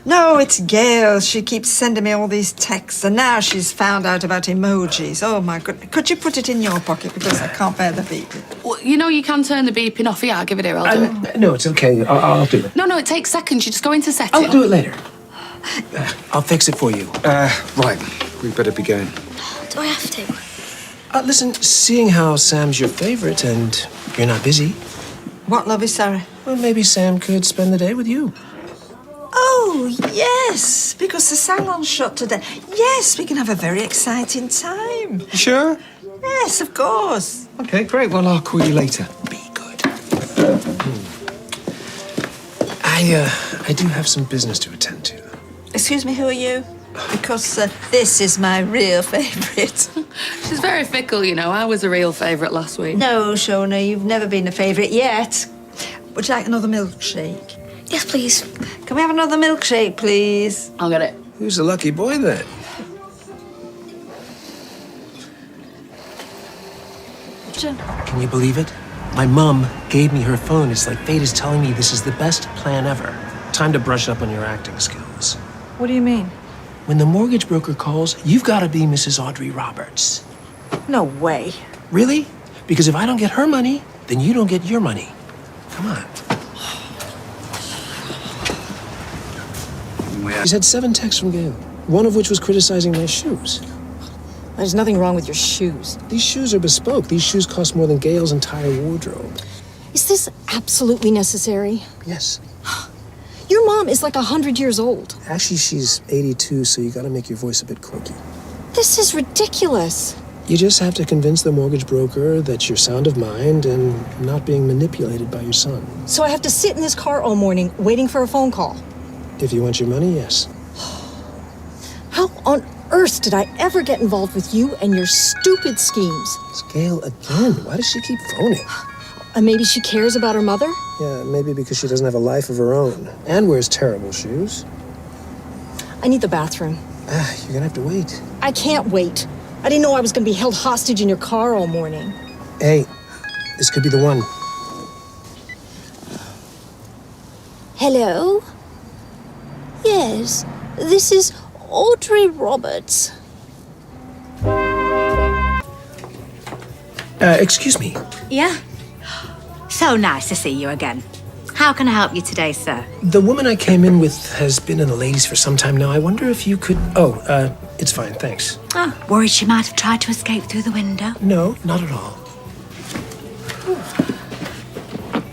T: No, it's Gail. She keeps sending me all these texts, and now she's found out about emojis. Oh, my goodness. Could you put it in your pocket, because I can't bear the beeping?
J: Well, you know you can turn the beeping off. Yeah, I'll give it here. I'll do it.
G: No, it's okay. I'll do it.
J: No, it takes seconds. You just go into settings.
G: I'll do it later. I'll fix it for you.
U: Right. We better be going.
N: Do I have to?
G: Listen, seeing how Sam's your favourite and you're not busy,
T: What, lovey, Sarah?
G: well, maybe Sam could spend the day with you.
T: Oh, yes, because the salon's shut today. Yes, we can have a very exciting time.
U: You sure?
T: Yes, of course.
U: Okay, great. Well, I'll call you later.
G: I do have some business to attend to.
T: Excuse me, who are you? Because this is my real favourite.
J: She's very fickle, you know. I was a real favourite last week.
T: No, Shona, you've never been a favourite yet. Would you like another milkshake?
N: Yes, please.
T: Can we have another milkshake, please?
J: I'll get it.
G: Who's the lucky boy then? Can you believe it? My mum gave me her phone. It's like fate is telling me this is the best plan ever. Time to brush up on your acting skills.
T: What do you mean?
G: When the mortgage broker calls, you've got to be Mrs. Audrey Roberts.
T: No way.
G: Really? Because if I don't get her money, then you don't get your money. Come on. She's had 7 texts from Gail, one of which was criticizing my shoes.
F: There's nothing wrong with your shoes.
G: These shoes are bespoke. These shoes cost more than Gail's entire wardrobe.
F: Is this absolutely necessary?
G: Yes.
F: Your mom is like 100 years old.
G: Actually, she's 82, so you gotta make your voice a bit quirky.
F: This is ridiculous.
G: You just have to convince the mortgage broker that you're sound of mind and not being manipulated by your son.
F: So I have to sit in this car all morning waiting for a phone call.
G: If you want your money, yes.
F: How on earth did I ever get involved with you and your stupid schemes?
G: It's Gail again. Why does she keep phoning?
F: And maybe she cares about her mother?
G: Yeah, maybe because she doesn't have a life of her own and wears terrible shoes.
F: I need the bathroom.
G: You're gonna have to wait.
F: I can't wait. I didn't know I was going to be held hostage in your car all morning.
G: Hey, this could be the one.
F: Hello? Yes, this is Audrey Roberts.
G: Excuse me.
E: Yeah? So nice to see you again. How can I help you today, sir?
G: The woman I came in with has been in the ladies for some time now. I wonder if you could... Oh, it's fine, thanks.
E: Oh, worried she might have tried to escape through the window?
G: No, not at all.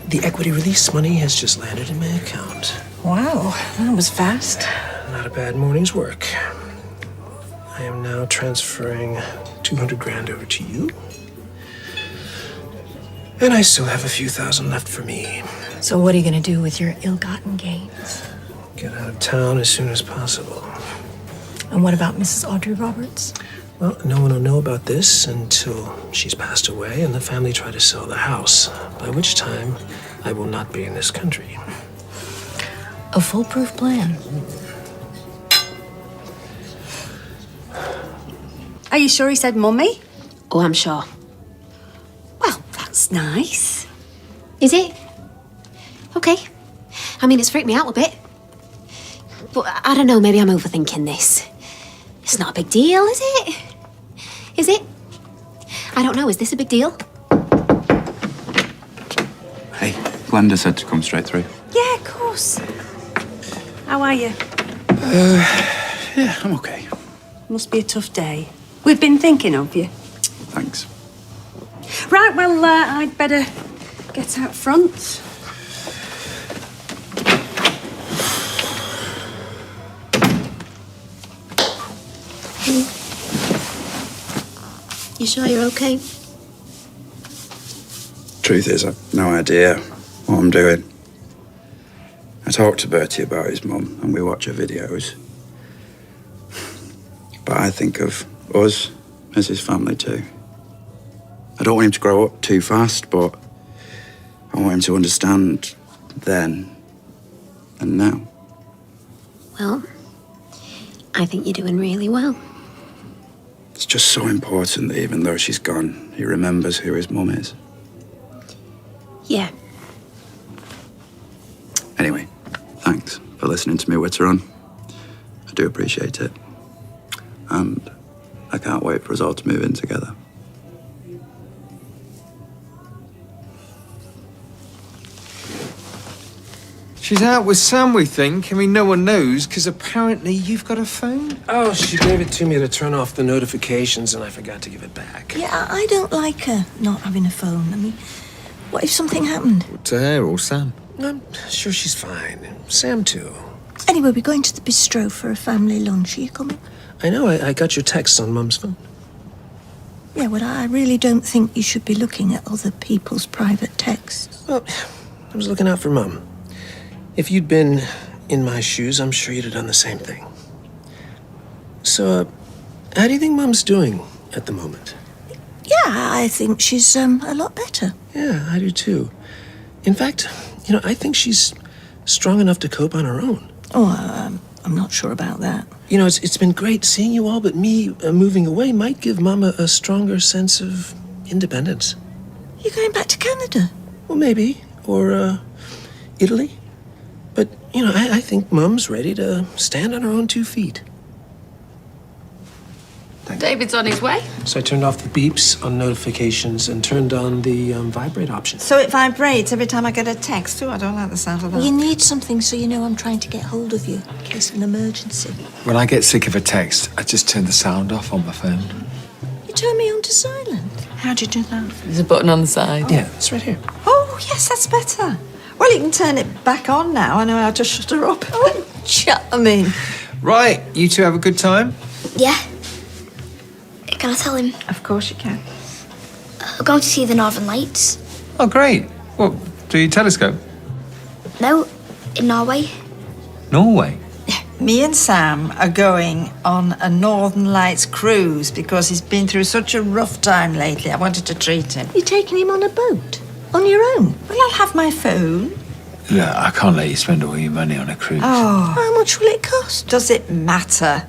G: The equity release money has just landed in my account.
T: Wow, that was fast.
G: Not a bad morning's work. I am now transferring 200 grand over to you. And I still have a few thousand left for me.
F: So what are you going to do with your ill-gotten gains?
G: Get out of town as soon as possible.
F: And what about Mrs. Audrey Roberts?
G: Well, no one will know about this until she's passed away and the family try to sell the house, by which time I will not be in this country.
F: A foolproof plan.
A: Are you sure he said mummy?
N: Oh, I'm sure.
A: Well, that's nice.
N: Is it? Okay. I mean, it's freaked me out a bit. But I don't know, maybe I'm overthinking this. It's not a big deal, is it? Is it? I don't know, is this a big deal?
V: Hey, Glenda said to come straight through.
A: Yeah, of course. How are you?
V: Yeah, I'm okay.
A: Must be a tough day. We've been thinking of you.
V: Thanks.
A: Right, well, I'd better get out front.
N: You sure you're okay?
V: Truth is, I've no idea what I'm doing. I talked to Bertie about his mum and we watch her videos. But I think of us as his family too. I don't want him to grow up too fast, but I want him to understand then and now.
N: Well, I think you're doing really well.
V: It's just so important that even though she's gone, he remembers who his mum is.
N: Yeah.
V: Anyway, thanks for listening to me witter on. I do appreciate it. And I can't wait for us all to move in together.
U: She's out with Sam, we think. I mean, no one knows, because apparently you've got a phone.
G: Oh, she gave it to me to turn off the notifications, and I forgot to give it back.
T: Yeah, I don't like her not having a phone. I mean, what if something happened?
U: To her or Sam?
G: I'm sure she's fine. Sam, too.
F: Anyway, we're going to the bistro for a family lunch. Are you coming?
G: I know, I got your text on Mum's phone.
F: Yeah, well, I really don't think you should be looking at other people's private texts.
G: Well, I was looking out for Mum. If you'd been in my shoes, I'm sure you'd have done the same thing. So, how do you think Mum's doing at the moment?
F: Yeah, I think she's a lot better.
G: Yeah, I do too. In fact, I think she's strong enough to cope on her own.
F: Oh, I'm not sure about that.
G: It's been great seeing you all, but me moving away might give Mum a stronger sense of independence.
F: You're going back to Canada?
G: Well, maybe. Or, Italy. But, I think Mum's ready to stand on her own 2 feet.
J: David's on his way.
G: So I turned off the beeps on notifications and turned on the vibrate option.
T: So it vibrates every time I get a text. Oh, I don't like the sound of that.
F: You need something so you know I'm trying to get hold of you in case of an emergency.
U: When I get sick of a text, I just turn the sound off on my phone.
F: You turn me on to silent.
T: How'd you do that?
J: There's a button on the side.
G: Yeah, it's right here.
T: Oh, yes, that's better. Well, you can turn it back on now. I know how to shut her up.
F: Oh, shut them in.
U: Right, you two have a good time?
Q: Yeah. Can I tell him?
T: Of course you can.
Q: I'm going to see the Northern Lights.
U: Oh, great. What, through your telescope?
Q: No, in Norway.
U: Norway?
T: Me and Sam are going on a Northern Lights cruise because he's been through such a rough time lately. I wanted to treat him.
F: You're taking him on a boat? On your own?
T: Well, I'll have my phone.
U: Look, I can't let you spend all your money on a cruise.
T: Oh.
F: How much will it cost?
T: Does it matter?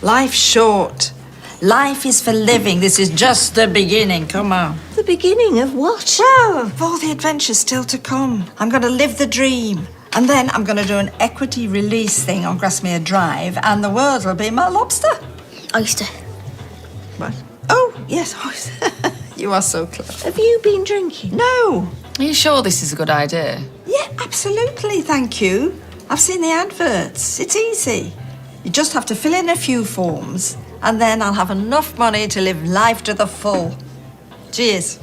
T: Life's short. Life is for living. This is just the beginning. Come on.
F: The beginning of what?
T: Well, of all the adventures still to come. I'm going to live the dream. And then I'm going to do an equity release thing on Grasmere Drive, and the world will be my lobster.
Q: Oyster.
T: What? Oh, yes, oyster. You are so clever.
F: Have you been drinking?
T: No.
J: Are you sure this is a good idea?
T: Yeah, absolutely, thank you. I've seen the adverts. It's easy. You just have to fill in a few forms, and then I'll have enough money to live life to the full. Cheers.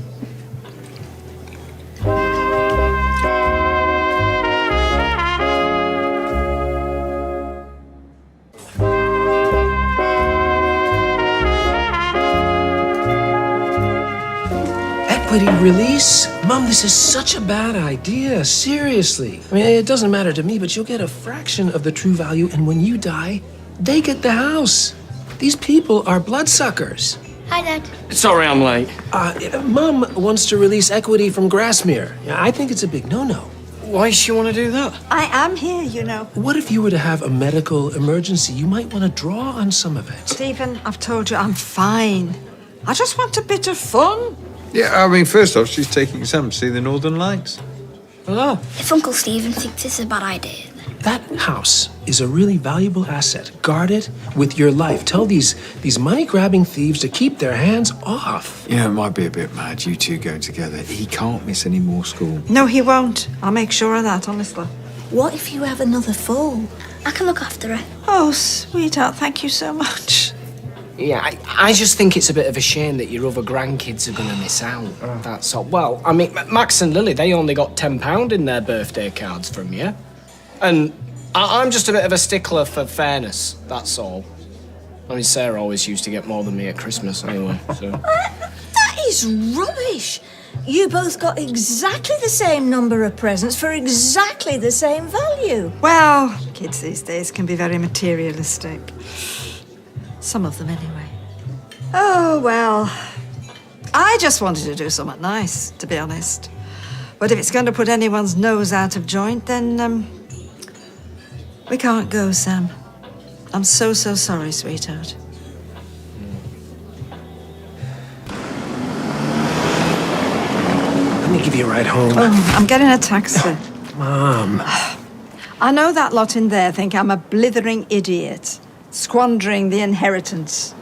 G: Equity release? Mum, this is such a bad idea. Seriously. I mean, it doesn't matter to me, but you'll get a fraction of the true value, and when you die, they get the house. These people are bloodsuckers.
Q: Hi, Dad.
B: Sorry I'm late.
G: Mum wants to release equity from Grasmere. I think it's a big no-no.
B: Why does she want to do that?
T: I am here, you know.
G: What if you were to have a medical emergency? You might want to draw on some of it.
T: Stephen, I've told you I'm fine. I just want a bit of fun.
U: Yeah, I mean, first off, she's taking Sam to see the Northern Lights.
G: Oh.
Q: If Uncle Stephen thinks it's a bad idea,
G: That house is a really valuable asset. Guard it with your life. Tell these money-grabbing thieves to keep their hands off.
U: Yeah, it might be a bit mad, you two going together. He can't miss any more school.
T: No, he won't. I'll make sure of that, honestly.
F: What if you have another fall?
Q: I can look after her.
T: Oh, sweetheart, thank you so much.
B: Yeah, I just think it's a bit of a shame that your other grandkids are going to miss out. That's all. Well, I mean, Max and Lily, they only got £10 in their birthday cards from you. And I'm just a bit of a stickler for fairness, that's all. I mean, Sarah always used to get more than me at Christmas anyway, so...
F: That is rubbish. You both got exactly the same number of presents for exactly the same value.
T: Well, kids these days can be very materialistic. Some of them, anyway. Oh, well. I just wanted to do something nice, to be honest. But if it's going to put anyone's nose out of joint, then, we can't go, Sam. I'm so sorry, sweetheart.
G: Let me give you a ride home.
T: Oh, I'm getting a taxi.
G: Mom.
T: I know that lot in there think I'm a blithering idiot, squandering the inheritance.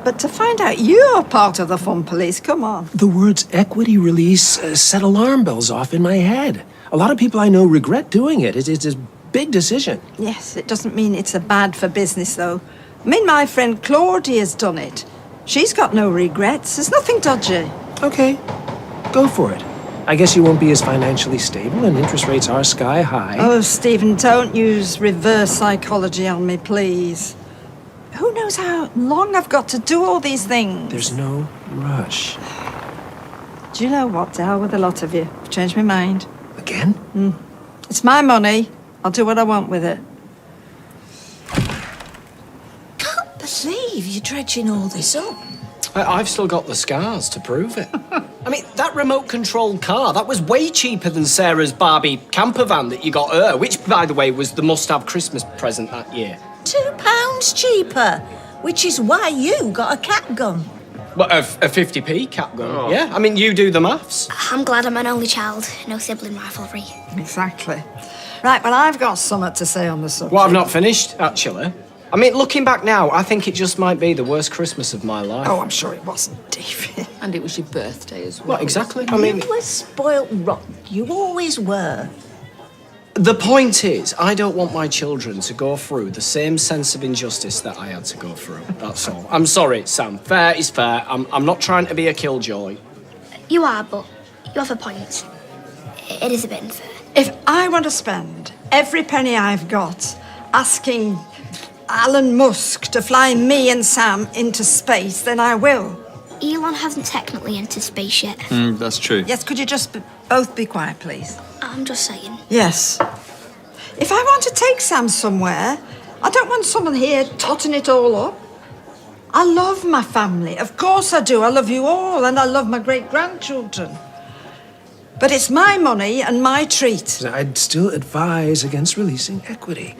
T: But to find out you're part of the fun police, come on.
G: The words equity release set alarm bells off in my head. A lot of people I know regret doing it. It's a big decision.
T: Yes, it doesn't mean it's a bad for business, though. I mean, my friend Claudia's done it. She's got no regrets. There's nothing dodgy.
G: Okay, go for it. I guess you won't be as financially stable, and interest rates are sky high.
T: Oh, Stephen, don't use reverse psychology on me, please. Who knows how long I've got to do all these things?
G: There's no rush.
T: Do you know what? To hell with a lot of you. I've changed my mind.
G: Again?
T: It's my money. I'll do what I want with it.
F: Can't believe you're dredging all this up.
B: I've still got the scars to prove it. I mean, that remote-controlled car, that was way cheaper than Sarah's Barbie camper van that you got her, which, by the way, was the must-have Christmas present that year.
F: £2 cheaper, which is why you got a cat gun.
B: What, a 50p cap gun? Yeah, I mean, you do the maths.
Q: I'm glad I'm an only child, no sibling rivalry.
T: Exactly. Right, well, I've got something to say on the subject.
B: Well, I've not finished, actually. I mean, looking back now, I think it just might be the worst Christmas of my life.
T: Oh, I'm sure it wasn't, David.
J: And it was your birthday as well.
B: Well, exactly. I mean,
F: You were spoilt rotten. You always were.
B: the point is, I don't want my children to go through the same sense of injustice that I had to go through. That's all. I'm sorry, Sam. Fair is fair. I'm not trying to be a killjoy.
Q: You are, but you have a point. It is a bit unfair.
T: If I want to spend every penny I've got asking Elon Musk to fly me and Sam into space, then I will.
Q: Elon hasn't technically entered space yet.
H: That's true.
T: Yes, could you just both be quiet, please?
Q: I'm just saying.
T: Yes. If I want to take Sam somewhere, I don't want someone here totting it all up. I love my family. Of course I do. I love you all, and I love my great-grandchildren. But it's my money and my treat.
G: I'd still advise against releasing equity.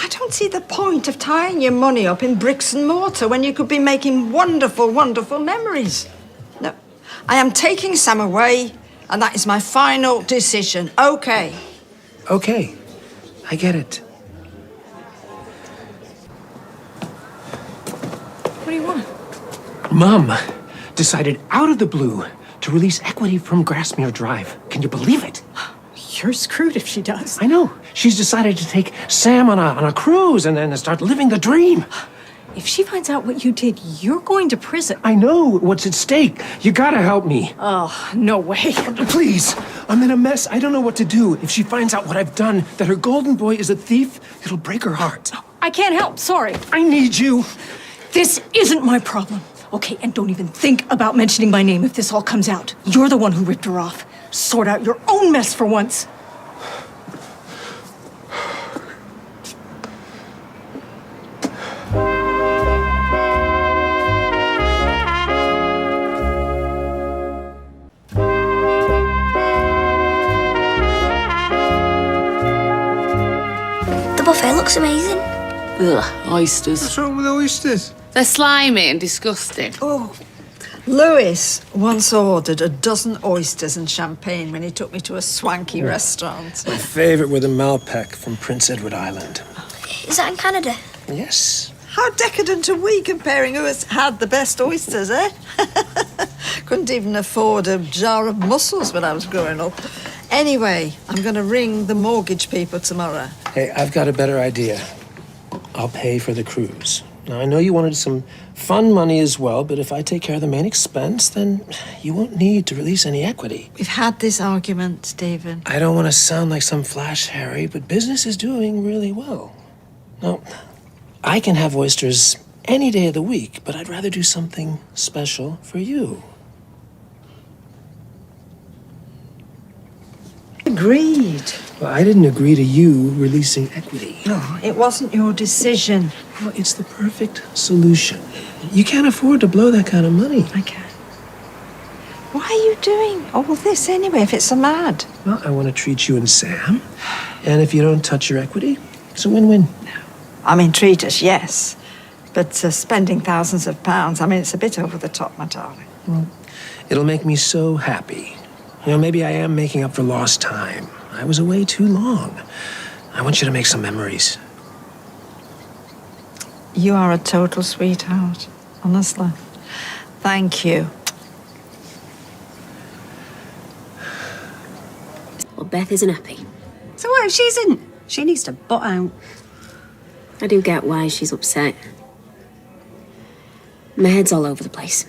T: I don't see the point of tying your money up in bricks and mortar when you could be making wonderful, wonderful memories. No, I am taking Sam away, and that is my final decision. Okay.
G: Okay, I get it.
T: What do you want?
G: Mum decided out of the blue to release equity from Grassmere Drive. Can you believe it?
D: You're screwed if she does.
G: I know. She's decided to take Sam on a cruise and then start living the dream.
D: If she finds out what you did, you're going to prison.
G: I know what's at stake. You gotta help me.
D: Oh, no way.
G: Please, I'm in a mess. I don't know what to do. If she finds out what I've done, that her golden boy is a thief, it'll break her heart.
D: I can't help, sorry.
G: I need you.
D: This isn't my problem. Okay, and don't even think about mentioning my name if this all comes out. You're the one who ripped her off. Sort out your own mess for once.
Q: The buffet looks amazing.
J: Ugh, oysters.
H: What's wrong with oysters?
J: They're slimy and disgusting.
T: Oh, Lewis once ordered a dozen oysters and champagne when he took me to a swanky restaurant.
G: My favorite were the Malpec from Prince Edward Island.
Q: Is that in Canada?
G: Yes.
T: How decadent are we comparing who has had the best oysters, eh? Couldn't even afford a jar of mussels when I was growing up. Anyway, I'm going to ring the mortgage people tomorrow.
G: Hey, I've got a better idea. I'll pay for the cruise. Now, I know you wanted some fun money as well, but if I take care of the main expense, then you won't need to release any equity.
T: We've had this argument, Stephen.
G: I don't want to sound like some flash Harry, but business is doing really well. Now, I can have oysters any day of the week, but I'd rather do something special for you.
T: Agreed.
G: Well, I didn't agree to you releasing equity.
T: No, it wasn't your decision.
G: Well, it's the perfect solution. You can't afford to blow that kind of money.
T: I can't. Why are you doing all this anyway if it's so mad?
G: Well, I want to treat you and Sam. And if you don't touch your equity, it's a win-win.
T: I mean, treat us, yes. But spending thousands of pounds, I mean, it's a bit over the top, my darling.
G: Well, it'll make me so happy. You know, maybe I am making up for lost time. I was away too long. I want you to make some memories.
T: You are a total sweetheart, honestly. Thank you.
N: Well, Beth isn't happy.
A: So what if she isn't? She needs to butt out.
N: I do get why she's upset. My head's all over the place.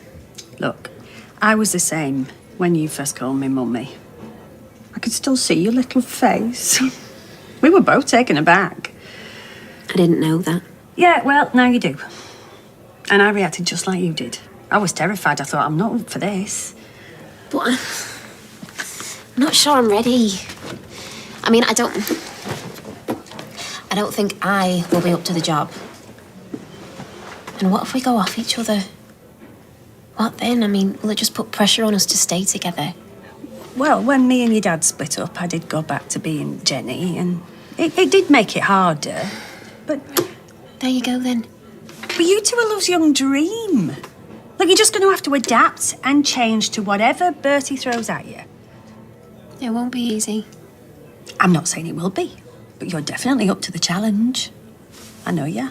A: Look, I was the same when you first called me mummy. could still see your little face. We were both taken aback.
L: I didn't know that.
A: Yeah, well, now you do. And I reacted just like you did. I was terrified. I thought, I'm not up for this.
N: But I'm not sure I'm ready. I mean, I don't think I will be up to the job. And what if we go off each other? What then? I mean, will it just put pressure on us to stay together?
A: Well, when me and your dad split up, I did go back to being Jenny, and it did make it harder. But
N: there you go then.
A: But you two are love's young dream. Like, you're just going to have to adapt and change to whatever Bertie throws at you.
N: It won't be easy.
A: I'm not saying it will be, but you're definitely up to the challenge. I know you.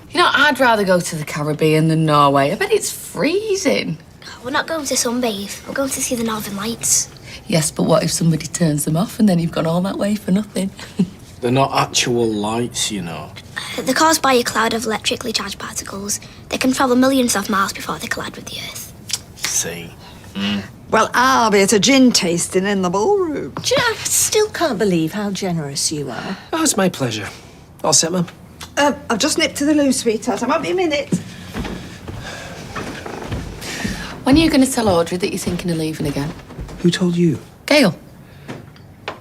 J: You know, I'd rather go to the Caribbean than Norway. I bet it's freezing.
Q: We're not going to sunbathe. We're going to see the Northern Lights.
J: Yes, but what if somebody turns them off and then you've gone all that way for nothing?
B: They're not actual lights, you know.
Q: They're caused by a cloud of electrically charged particles. They can travel millions of miles before they collide with the Earth.
B: See.
T: Well, I'll be at a gin tasting in the ballroom.
F: I still can't believe how generous you are.
G: Oh, it's my pleasure. All set, Mum?
T: I've just nipped to the loo, sweetheart. I won't be a minute.
J: When are you going to tell Audrey that you're thinking of leaving again?
G: Who told you?
J: Gail.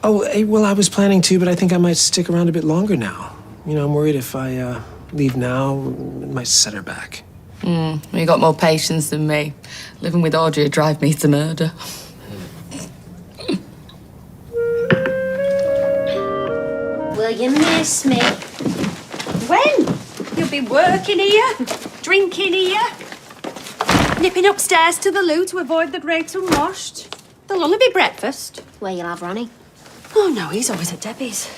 G: Oh, well, I was planning to, but I think I might stick around a bit longer now. You know, I'm worried if I leave now, it might set her back.
J: You got more patience than me. Living with Audrey would drive me to murder.
L: Will you miss me?
A: When? You'll be working here, drinking here, nipping upstairs to the loo to avoid the grate unwashed. There'll only be breakfast.
L: Where you'll have Ronnie?
A: Oh, no, he's always at Debbie's.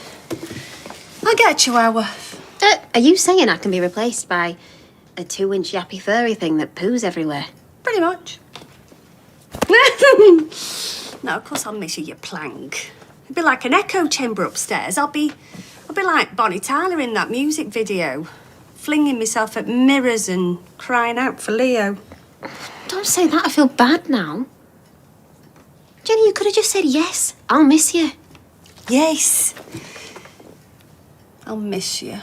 A: I'll get a chihuahua.
L: Are you saying I can be replaced by a 2-inch yappy furry thing that poos everywhere?
A: Pretty much. No, of course I'll miss you, you plank. It'd be like an echo chamber upstairs. I'll be like Bonnie Tyler in that music video, flinging myself at mirrors and crying out for Leo.
L: Don't say that. I feel bad now. Jenny, you could have just said yes. I'll miss you.
A: Yes. I'll miss you.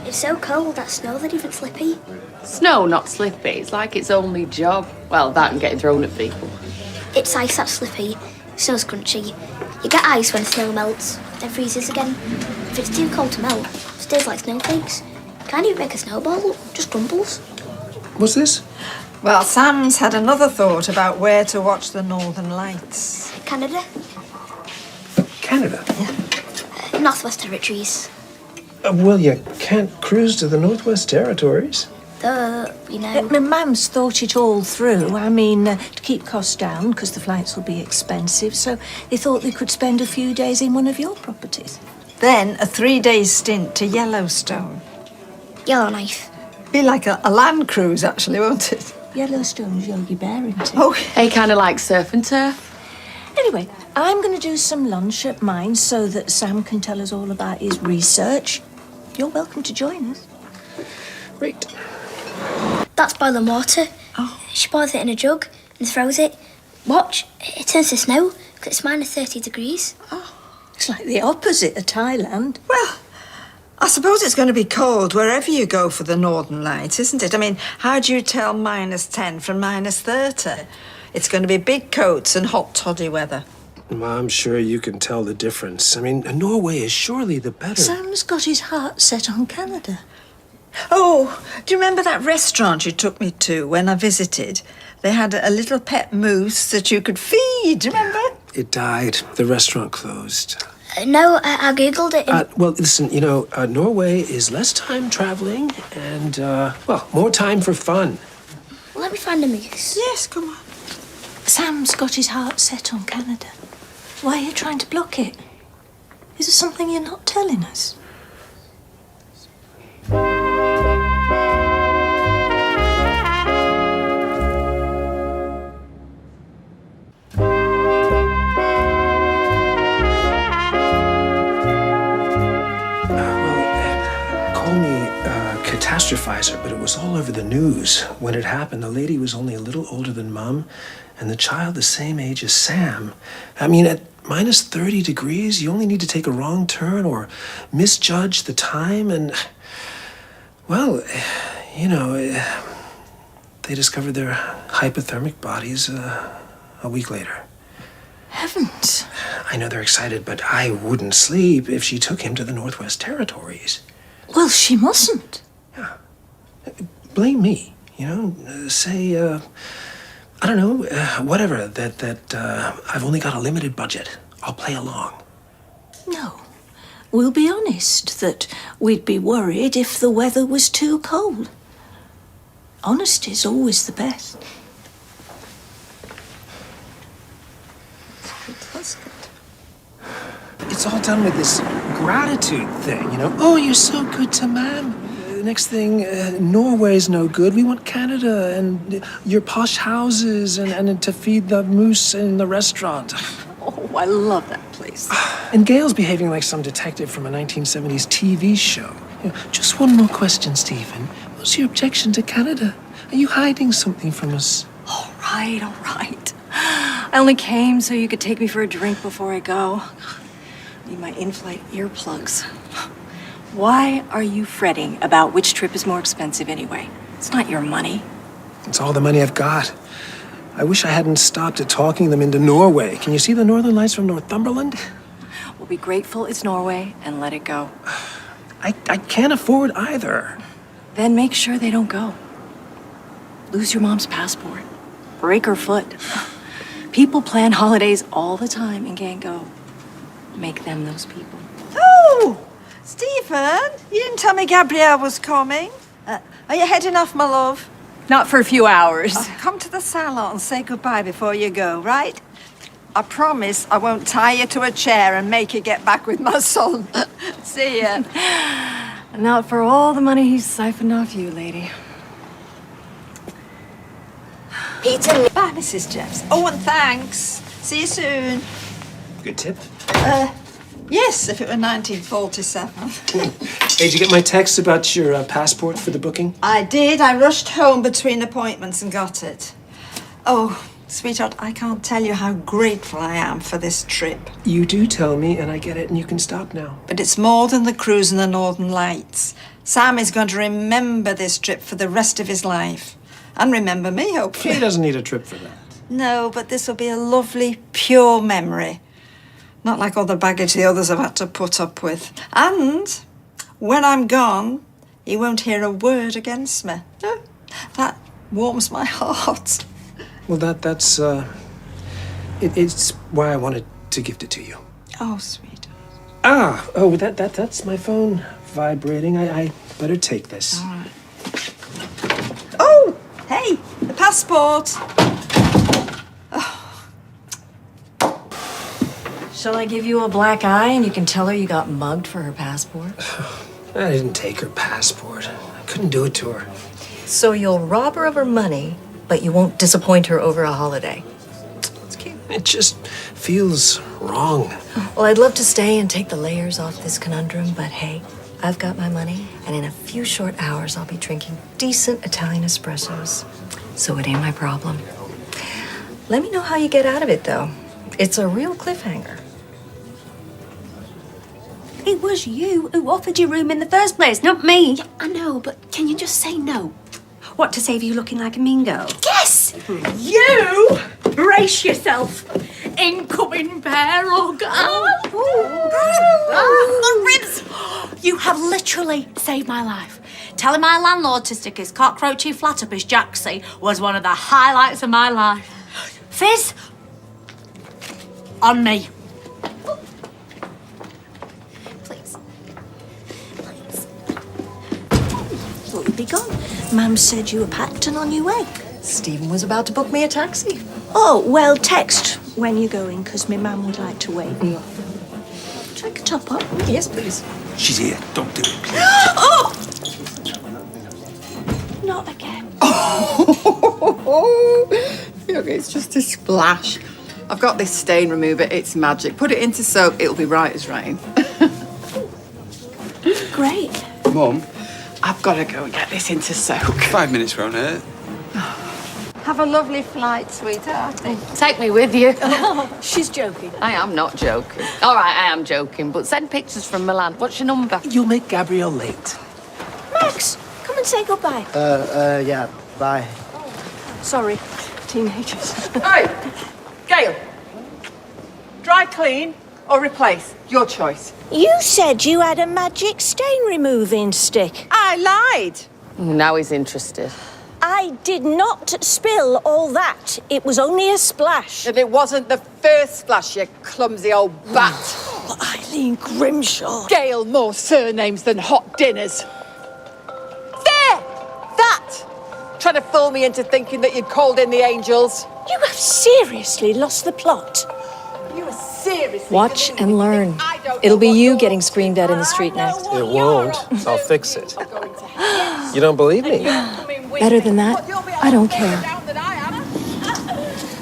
Q: It's so cold, that snow, they're even slippy.
J: Snow, not slippy. It's like its only job. Well, that and getting thrown at people.
Q: It's ice that's slippy, snow's crunchy. You get ice when snow melts, then freezes again. If it's too cold to melt, it stays like snowflakes. Can't even make a snowball, just crumbles.
G: What's this?
T: Well, Sam's had another thought about where to watch the Northern Lights.
Q: Canada,
G: Canada?
Q: Northwest Territories.
G: Well, you can't cruise to the Northwest Territories.
Q: You know.
F: My mum's thought it all through. I mean, to keep costs down, because the flights will be expensive, so they thought they could spend a few days in one of your properties.
T: Then a 3-day stint to Yellowstone.
Q: Yellowknife.
T: Be like a land cruise, actually, won't it?
F: Yellowstone's Yogi Bear, isn't it?
T: Oh,
J: They kind of like surf and turf.
F: Anyway, I'm going to do some lunch at mine so that Sam can tell us all about his research. You're welcome to join us.
G: Great.
Q: That's boiling water. She pours it in a jug and throws it. Watch, it turns to snow because it's minus 30 degrees.
F: It's like the opposite of Thailand.
T: well, I suppose it's going to be cold wherever you go for the Northern Lights, isn't it? I mean, how do you tell minus 10 from minus 30? It's going to be big coats and hot toddy weather.
G: Well, I'm sure you can tell the difference. I mean, Norway is surely the better.
F: Sam's got his heart set on Canada.
T: Oh, do you remember that restaurant you took me to when I visited? They had a little pet moose that you could feed, do you remember?
G: It died. The restaurant closed.
Q: No, I googled it.
G: Well, listen, you know, Norway is less time traveling and, well, more time for fun.
Q: Let me find a moose.
T: Yes, come on.
F: Sam's got his heart set on Canada. Why are you trying to block it? Is there something you're not telling us?
G: catastrophize her, but it was all over the news. When it happened, the lady was only a little older than Mum, and the child the same age as Sam. I mean, at minus 30 degrees, you only need to take a wrong turn or misjudge the time, and, well, you know, they discovered their hypothermic bodies a week later.
F: Heavens.
G: I know they're excited, but I wouldn't sleep if she took him to the Northwest Territories.
F: Well, she mustn't.
G: Blame me, you know, say, I don't know, whatever, that I've only got a limited budget. I'll play along.
F: No. We'll be honest that we'd be worried if the weather was too cold. Honesty's always the best.
G: It's all done with this gratitude thing, you know. Oh, you're so good to Mam. Next thing, Norway's no good. We want Canada and your posh houses and to feed the moose in the restaurant.
D: Oh, I love that place.
G: And Gail's behaving like some detective from a 1970s TV show. You know, just one more question, Stephen. What's your objection to Canada? Are you hiding something from us?
D: All right, all right. I only came so you could take me for a drink before I go. Need my in-flight earplugs. Why are you fretting about which trip is more expensive anyway? It's not your money.
G: It's all the money I've got. I wish I hadn't stopped at talking them into Norway. Can you see the northern lights from Northumberland?
D: We'll be grateful it's Norway and let it go.
G: I can't afford either.
D: Then make sure they don't go. Lose your mom's passport. Break her foot. People plan holidays all the time and can't go. Make them those people.
T: Oh, Stephen, you didn't tell me Gabrielle was coming. Are you heading off, my love?
D: Not for a few hours.
T: Come to the salon and say goodbye before you go, right? I promise I won't tie you to a chair and make you get back with my son. See ya.
D: Not for all the money he's siphoned off you, lady.
T: Peter. Bye, Mrs. Jeffs. Oh, and thanks. See you soon.
G: Good tip.
T: Yes, if it were 1947.
G: Hey, did you get my text about your passport for the booking?
T: I did. I rushed home between appointments and got it. Oh, sweetheart, I can't tell you how grateful I am for this trip.
G: You do tell me, and I get it, and you can stop now.
T: But it's more than the cruise and the Northern Lights. Sam is going to remember this trip for the rest of his life. And remember me, hopefully.
G: He doesn't need a trip for that.
T: No, but this will be a lovely, pure memory. Not like all the baggage the others have had to put up with. And when I'm gone, he won't hear a word against me. No, that warms my heart.
G: Well, that's it's why I wanted to gift it to you.
T: Oh, sweet.
G: That's my phone vibrating. I better take this.
T: All right. Oh, hey, the passport.
D: Shall I give you a black eye and you can tell her you got mugged for her passport?
G: I didn't take her passport. I couldn't do it to her.
D: So you'll rob her of her money, but you won't disappoint her over a holiday.
G: It's cute. It just feels wrong.
D: Well, I'd love to stay and take the layers off this conundrum, but hey, I've got my money, and in a few short hours, I'll be drinking decent Italian espressos. So it ain't my problem. Let me know how you get out of it, though. It's a real cliffhanger.
A: It was you who offered your room in the first place, not me.
N: Yeah, I know, but can you just say no?
A: What, to save you looking like a mean girl?
N: Yes!
I: You brace yourself. Incoming bear or girl.
E: The ribs! You have literally saved my life. Telling my landlord to stick his cockroachy flat up his jacksie was one of the highlights of my life. Fizz, on me.
N: Please.
F: Thought you'd be gone. Mum said you were packed and on your way.
D: Stephen was about to book me a taxi.
F: Oh, well, text when you're going, because my mum would like to wave you off. Take a top up.
D: Yes, please.
G: She's here. Don't do it, please.
F: Oh! Not again.
J: Look, it's just a splash. I've got this stain remover. It's magic. Put it into soap. It'll be right as rain.
F: Great.
V: Mum,
T: I've got to go and get this into soak.
H: 5 minutes won't hurt.
T: Have a lovely flight, sweetheart.
J: Take me with you.
F: She's joking.
J: I am not joking. All right, I am joking, but send pictures from Milan. What's your number?
R: You'll make Gabrielle late.
F: Max, come and say goodbye.
R: Yeah, bye.
F: Sorry, teenagers.
T: Hey, Gail. Dry clean or replace? Your choice.
F: You said you had a magic stain removing stick.
T: I lied.
J: Now he's interested.
F: I did not spill all that. It was only a splash.
T: And it wasn't the first splash, you clumsy old bat.
F: Eileen Grimshaw.
T: Gail, more surnames than hot dinners. There! That! Trying to fool me into thinking that you'd called in the angels.
F: You have seriously lost the plot.
T: You were seriously...
S: Watch and learn. It'll be you getting screamed at in the street next.
G: It won't. I'll fix it. You don't believe me?
S: Better than that, I don't care.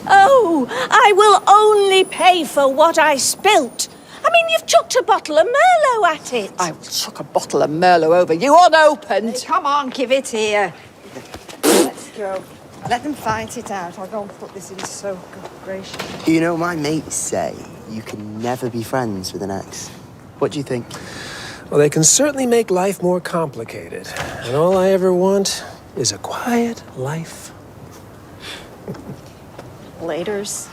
F: Oh, I will only pay for what I spilt. I mean, you've chucked a bottle of Merlot at it.
T: I will chuck a bottle of Merlot over you unopened.
D: Hey, come on, give it here. Let's go. Let them fight it out. I'll go and put this in soak. Good gracious.
R: You know, my mates say you can never be friends with an ex. What do you think?
G: Well, they can certainly make life more complicated. And all I ever want is a quiet life.
S: Laters.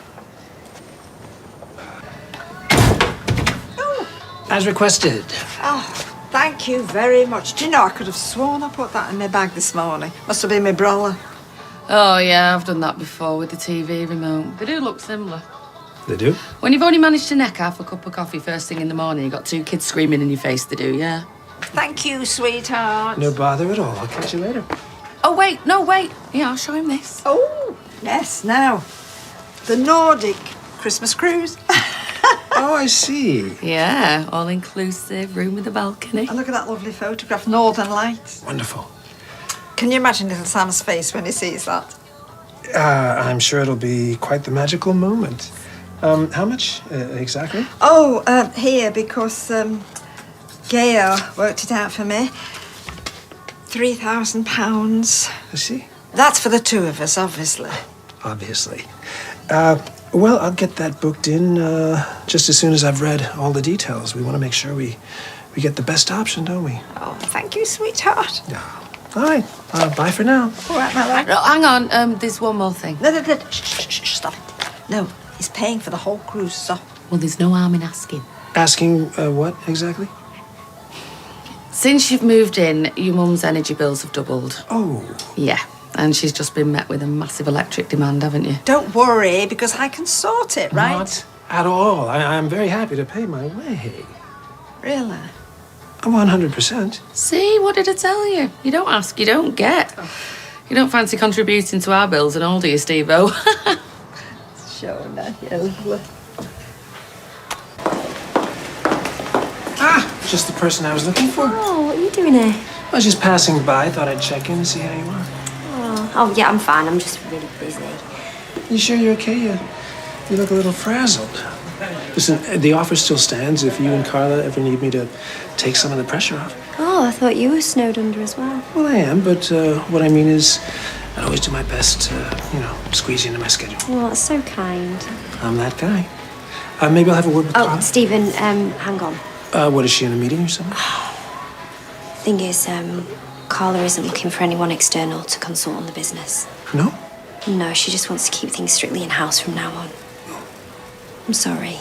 R: As requested.
T: Oh, thank you very much. Do you know, I could have sworn I put that in my bag this morning. Must have been my brother.
J: Oh, yeah, I've done that before with the TV remote. They do look similar.
G: They do?
J: When you've only managed to neck half a cup of coffee first thing in the morning, you've got two kids screaming in your face, they do, yeah?
T: Thank you, sweetheart.
G: No bother at all. I'll catch you later.
J: Oh, wait, no, wait. Yeah, I'll show him this.
T: Oh, yes, now. The Nordic Christmas cruise.
G: Oh, I see.
J: Yeah, all-inclusive, room with a balcony.
T: And look at that lovely photograph, Northern Lights.
G: Wonderful.
T: Can you imagine little Sam's face when he sees that?
G: I'm sure it'll be quite the magical moment. How much exactly?
T: Oh, here, because Gail worked it out for me. £3,000.
G: I see.
T: That's for the two of us, obviously.
G: Obviously. Well, I'll get that booked in just as soon as I've read all the details. We want to make sure we get the best option, don't we?
T: Oh, thank you, sweetheart.
G: All right. Bye for now.
T: All right, my love.
J: No, hang on, there's one more thing.
T: No. Shh, stop it. No, he's paying for the whole cruise, so.
J: Well, there's no harm in asking.
G: Asking what exactly?
J: Since you've moved in, your mum's energy bills have doubled.
G: Oh.
J: Yeah, and she's just been met with a massive electric demand, haven't you?
T: Don't worry, because I can sort it, right?
G: Not at all. I'm very happy to pay my way.
T: Really?
G: 100%.
J: See, what did I tell you? You don't ask, you don't get. You don't fancy contributing to our bills and all, do you, Steve-O?
T: Sure, that, yeah, lovely.
G: Just the person I was looking for.
L: Oh, what are you doing here?
G: I was just passing by. Thought I'd check in and see how you are.
L: Oh, yeah, I'm fine. I'm just really busy.
G: You sure you're okay? You look a little frazzled. Listen, the offer still stands if you and Carla ever need me to take some of the pressure off.
L: Oh, I thought you were snowed under as well.
G: Well, I am, but what I mean is I always do my best to, squeeze you into my schedule.
L: Oh, that's so kind.
G: I'm that guy. Maybe I'll have a word with Carla.
L: Stephen, hang on.
G: What, is she in a meeting or something?
L: Thing is, Carla isn't looking for anyone external to consult on the business.
G: No?
L: No, she just wants to keep things strictly in-house from now on. I'm sorry.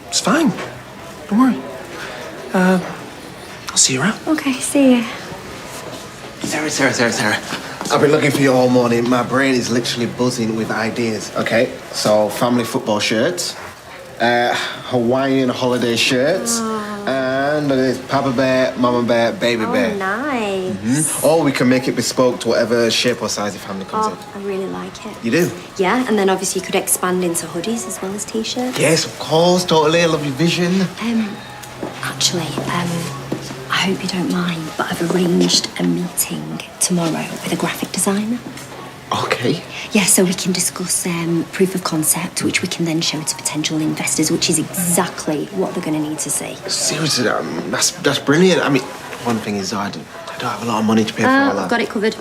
G: It's fine. Don't worry. I'll see you around.
L: Okay, see ya.
K: Sarah. I've been looking for you all morning. My brain is literally buzzing with ideas. Okay, so family football shirts, Hawaiian holiday shirts, and there's Papa Bear, Mama Bear, Baby Bear.
L: Oh, nice.
K: Or we can make it bespoke to whatever shape or size your family comes in.
L: I really like it.
K: You do?
L: Yeah, and then obviously you could expand into hoodies as well as t-shirts.
K: Yes, of course, totally. I love your vision.
L: Actually, I hope you don't mind, but I've arranged a meeting tomorrow with a graphic designer.
K: Okay.
L: Yeah, so we can discuss proof of concept, which we can then show to potential investors, which is exactly what they're going to need to see.
K: Seriously, that's brilliant. I mean, one thing is I I don't have a lot of money to pay for all
L: I've
K: that.
L: got it covered.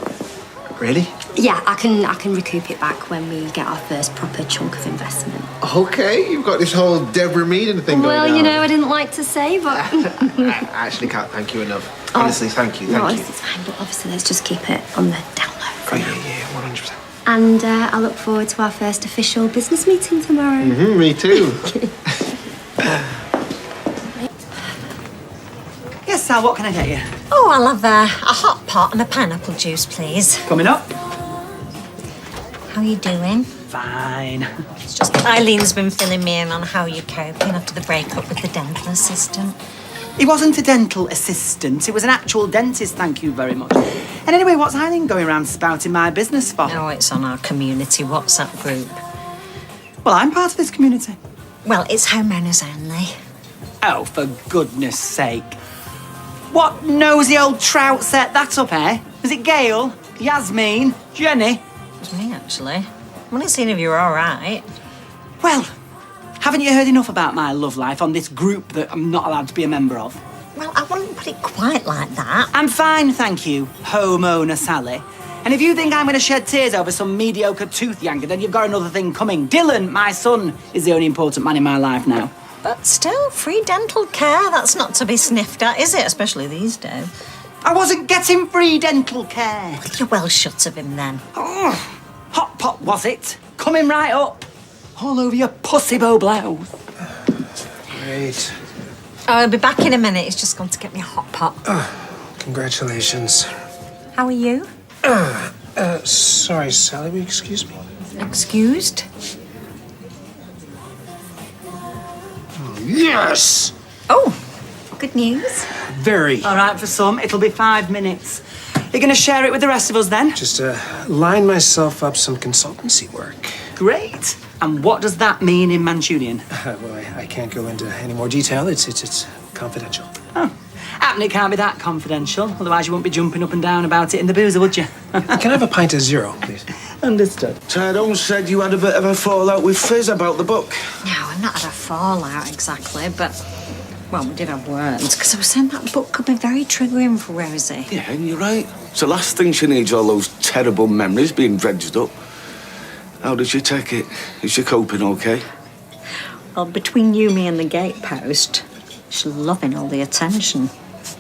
K: Really?
L: Yeah, I can recoup it back when we get our first proper chunk of investment.
K: Okay, you've got this whole Deborah Meaden thing going on.
L: Well, you know, I didn't like to say, but...
K: I actually can't thank you enough. Honestly, thank you,
L: No,
K: thank you.
L: it's fine, but obviously let's just keep it on the down low.
K: Oh, yeah, 100%.
L: And I look forward to our first official business meeting tomorrow.
K: Me too.
C: Yes, Sal, what can I get you?
D: Oh, I'll have a hot pot and a pineapple juice, please.
C: Coming up.
D: How are you doing?
C: Fine.
D: It's just Eileen's been filling me in on how you're coping after the breakup with the dental assistant.
C: He wasn't a dental assistant. It was an actual dentist, thank you very much. And anyway, what's Eileen going around spouting my business for?
D: Oh, it's on our community WhatsApp group.
C: Well, I'm part of this community.
D: Well, it's homeowners only.
C: Oh, for goodness sake. What nosy old trout set that up, eh? Was it Gail, Yasmin, Jenny?
D: It was me, actually. I want to see if you're all right.
C: Well, haven't you heard enough about my love life on this group that I'm not allowed to be a member of?
D: Well, I wouldn't put it quite like that.
C: I'm fine, thank you, homeowner Sally. And if you think I'm going to shed tears over some mediocre tooth yanker, then you've got another thing coming. Dylan, my son, is the only important man in my life now.
D: But still, free dental care, that's not to be sniffed at, is it? Especially these days.
C: I wasn't getting free dental care.
D: You're well shut of him, then.
C: Oh, hot pot, was it? Coming right up. All over your pussy bow blouse.
G: Great.
D: Oh, I'll be back in a minute. He's just gone to get me a hot pot.
G: Congratulations.
D: How are you?
G: Sorry, Sally, will you excuse me?
D: Excused?
G: Yes!
D: Oh, good news.
G: Very.
C: All right, for some, it'll be 5 minutes. You're going to share it with the rest of us then?
G: Just line myself up some consultancy work.
C: Great. And what does that mean in Mancunian?
G: Well, I can't go into any more detail. It's confidential.
C: Oh. And it can't be that confidential, otherwise you wouldn't be jumping up and down about it in the boozer, would you?
G: Can I have a pint of zero, please?
C: Understood.
M: Tyrone said you had a bit of a fallout with Fizz about the book.
D: No, I've not had a fallout exactly, but... Well, we did have words, because I was saying that book could be very triggering for Rosie.
M: Yeah, and you're right. It's the last thing she needs, all those terrible memories being dredged up. How did she take it? Is she coping okay?
D: Well, between you, me and the gatepost, she's loving all the attention.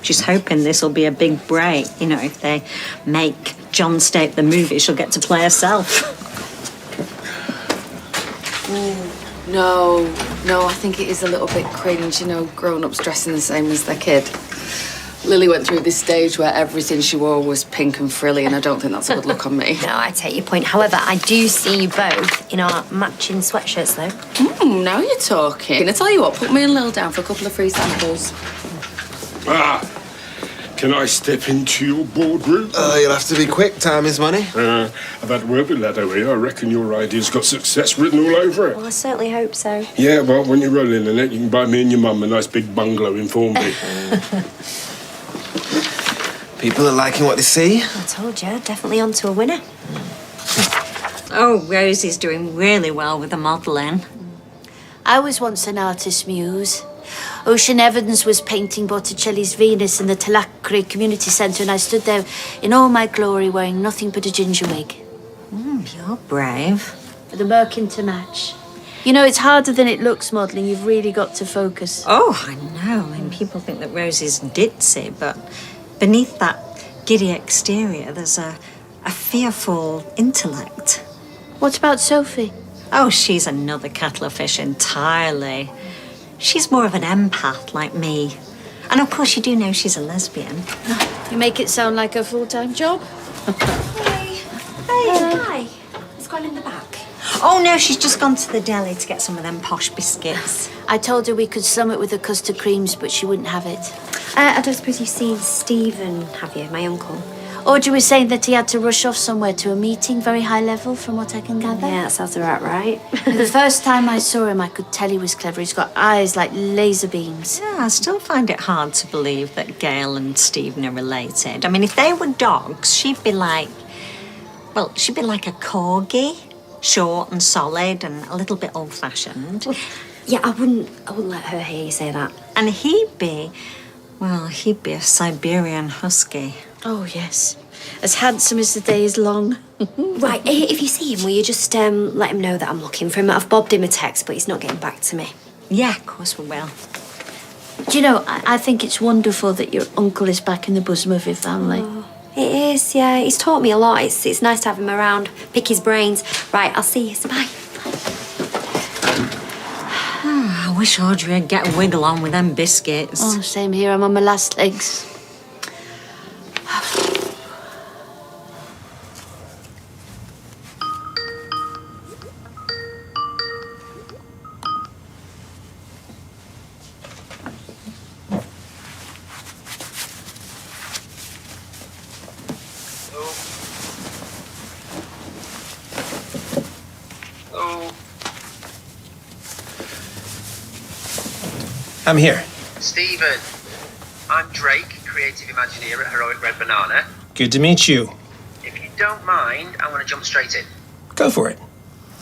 D: She's hoping this will be a big break. You know, if they make John State the movie, she'll get to play herself.
J: No, I think it is a little bit cringe, you know, grown-ups dressing the same as their kid. Lily went through this stage where everything she wore was pink and frilly, and I don't think that's a good look on me.
L: No, I take your point. However, I do see you both in our matching sweatshirts, though.
J: Now you're talking. I tell you what, put me and Lil down for a couple of free samples.
W: Can I step into your boardroom?
K: You'll have to be quick. Time is money.
W: I've had a word with Lado here. I reckon your idea's got success written all over it.
L: Well, I certainly hope so.
W: Yeah, well, when you're rolling in it, you can buy me and your mum a nice big bungalow in Formby.
K: People are liking what they see.
L: I told you, definitely onto a winner.
D: Oh, Rosie's doing really well with the modelling.
E: I was once an artist muse. Ocean Evans was painting Botticelli's Venus in the Talacre Community Centre, and I stood there in all my glory wearing nothing but a ginger wig.
D: You're brave.
E: With a merkin to match. You know, it's harder than it looks, modelling. You've really got to focus.
D: Oh, I know. I mean, people think that Rosie's ditzy, but beneath that giddy exterior, there's a fearful intellect.
E: What about Sophie?
D: Oh, she's another kettle of fish entirely. She's more of an empath like me. And of course, you do know she's a lesbian.
E: You make it sound like a full-time job.
L: Hey, hi. It's gone in the back.
D: Oh, no, she's just gone to the deli to get some of them posh biscuits.
E: I told her we could slum it with the custard creams, but she wouldn't have it.
L: I don't suppose you've seen Stephen, have you? My uncle.
E: Audrey was saying that he had to rush off somewhere to a meeting, very high level, from what I can gather.
L: Yeah, that sounds about right.
E: The first time I saw him, I could tell he was clever. He's got eyes like laser beams.
D: Yeah, I still find it hard to believe that Gail and Stephen are related. I mean, if they were dogs, she'd be like a corgi. Short and solid and a little bit old-fashioned.
L: Yeah, I wouldn't let her hear you say that.
D: And he'd be a Siberian husky. Oh, yes. As handsome as the day is long.
L: Right, if you see him, will you just let him know that I'm looking for him? I've bobbed him a text, but he's not getting back to me.
D: Yeah, of course we will.
F: Do you know, I think it's wonderful that your uncle is back in the bosom of your family.
L: Oh, it is, yeah. He's taught me a lot. It's nice to have him around, pick his brains. Right, I'll see you. So bye.
D: I wish Audrey would get a wiggle on with them biscuits.
F: Oh, same here. I'm on my last legs.
G: I'm here.
O: Stephen, I'm Drake, creative Imagineer at Heroic Red Banana.
G: Good to meet you.
O: If you don't mind, I want to jump straight in.
G: Go for it.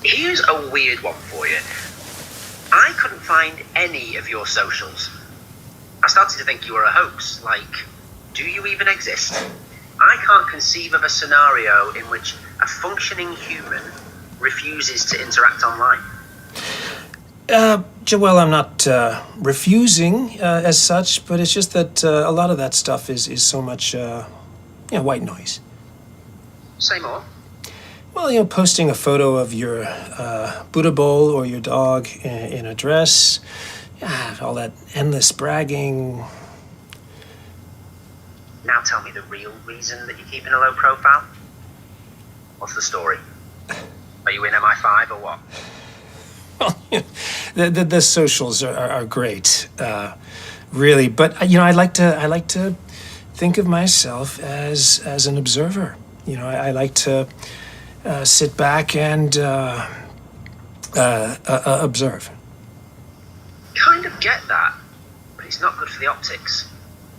O: Here's a weird one for you. I couldn't find any of your socials. I started to think you were a hoax, like, do you even exist? I can't conceive of a scenario in which a functioning human refuses to interact online.
G: Joelle, I'm not refusing as such, but it's just that a lot of that stuff is so much, white noise.
O: Say more.
G: Well, posting a photo of your Buddha bowl or your dog in a dress, all that endless bragging.
O: Now tell me the real reason that you're keeping a low profile. What's the story? Are you in MI5 or what?
G: The socials are great, really. But I like to think of myself as an observer. I like to sit back and observe.
O: Kind of get that, but it's not good for the optics.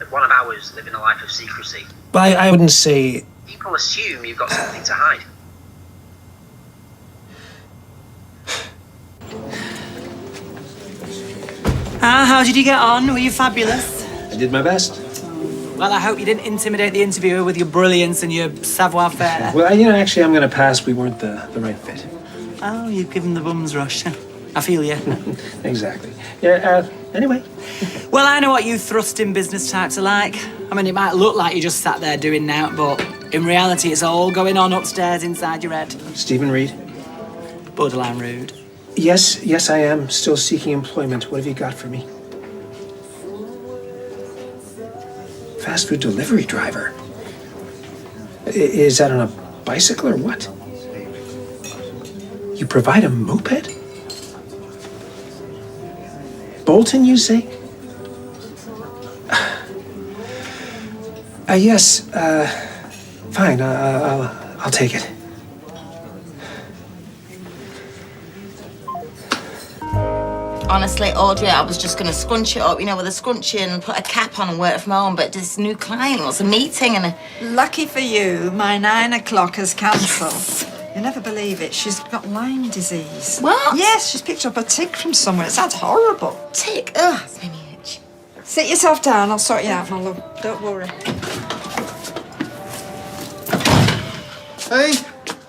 O: If one of ours living a life of secrecy.
G: But I wouldn't say.
O: People assume you've got something to hide.
C: How did you get on? Were you fabulous?
G: I did my best.
C: Well, I hope you didn't intimidate the interviewer with your brilliance and your savoir-faire.
G: Well, actually, I'm going to pass. We weren't the right fit.
C: Oh, you've given the bums rush. I feel you.
G: Exactly. Yeah, anyway.
C: Well, I know what you thrusting business types are like. I mean, it might look like you just sat there doing nought, but in reality, it's all going on upstairs inside your head.
G: Stephen Reid.
C: Borderline rude.
G: Yes, I am still seeking employment. What have you got for me? Fast food delivery driver. Is that on a bicycle or what? You provide a moped? Bolton, you say? Yes, fine, I'll take it.
P: Honestly, Audrey, I was just going to scrunch it up, with a scrunchie and put a cap on and work from home, but this new client wants a meeting and
T: Lucky for you, my 9 o'clock has cancelled. You'll never believe it. She's got Lyme disease.
P: What?
T: Yes, she's picked up a tick from somewhere. It sounds horrible.
P: Tick? Ugh, it's made me itch.
T: Sit yourself down. I'll sort you out, my love. Don't worry.
H: Hey.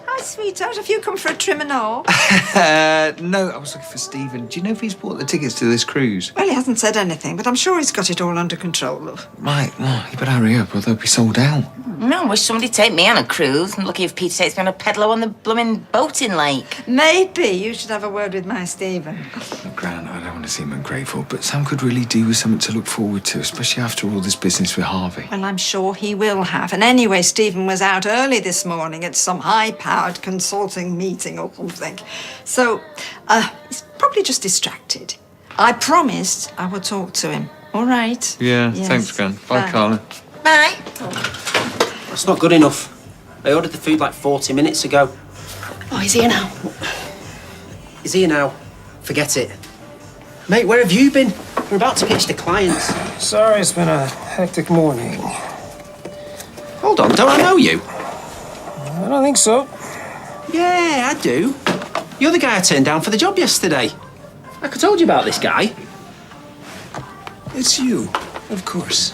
T: Hi, sweetheart. Have you come for a trim and all?
H: No, I was looking for Stephen. Do you know if he's bought the tickets to this cruise?
T: Well, he hasn't said anything, but I'm sure he's got it all under control, love.
H: Right, well, you better hurry up or they'll be sold out.
P: No, I wish somebody'd take me on a cruise. And lucky if Pete takes me on a pedalo on the blooming boating lake.
T: Maybe you should have a word with my Stephen.
H: Look, Gran, I don't want to seem ungrateful, but Sam could really do with something to look forward to, especially after all this business with Harvey.
T: Well, I'm sure he will have. And anyway, Stephen was out early this morning at some high-powered consulting meeting or something. So, he's probably just distracted. I promised I would talk to him. All right?
H: Yeah,
T: Yes.
H: thanks, Gran. Bye, Carla.
P: Bye.
U: That's not good enough. I ordered the food like 40 minutes ago.
F: Oh, he's here now.
U: He's here now. Forget it. Mate, where have you been? We're about to pitch the clients.
G: Sorry, it's been a hectic morning.
U: Hold on, don't I know you?
G: I don't think so.
U: Yeah, I do. You're the guy I turned down for the job yesterday. Like I told you about this guy.
G: It's you, of course.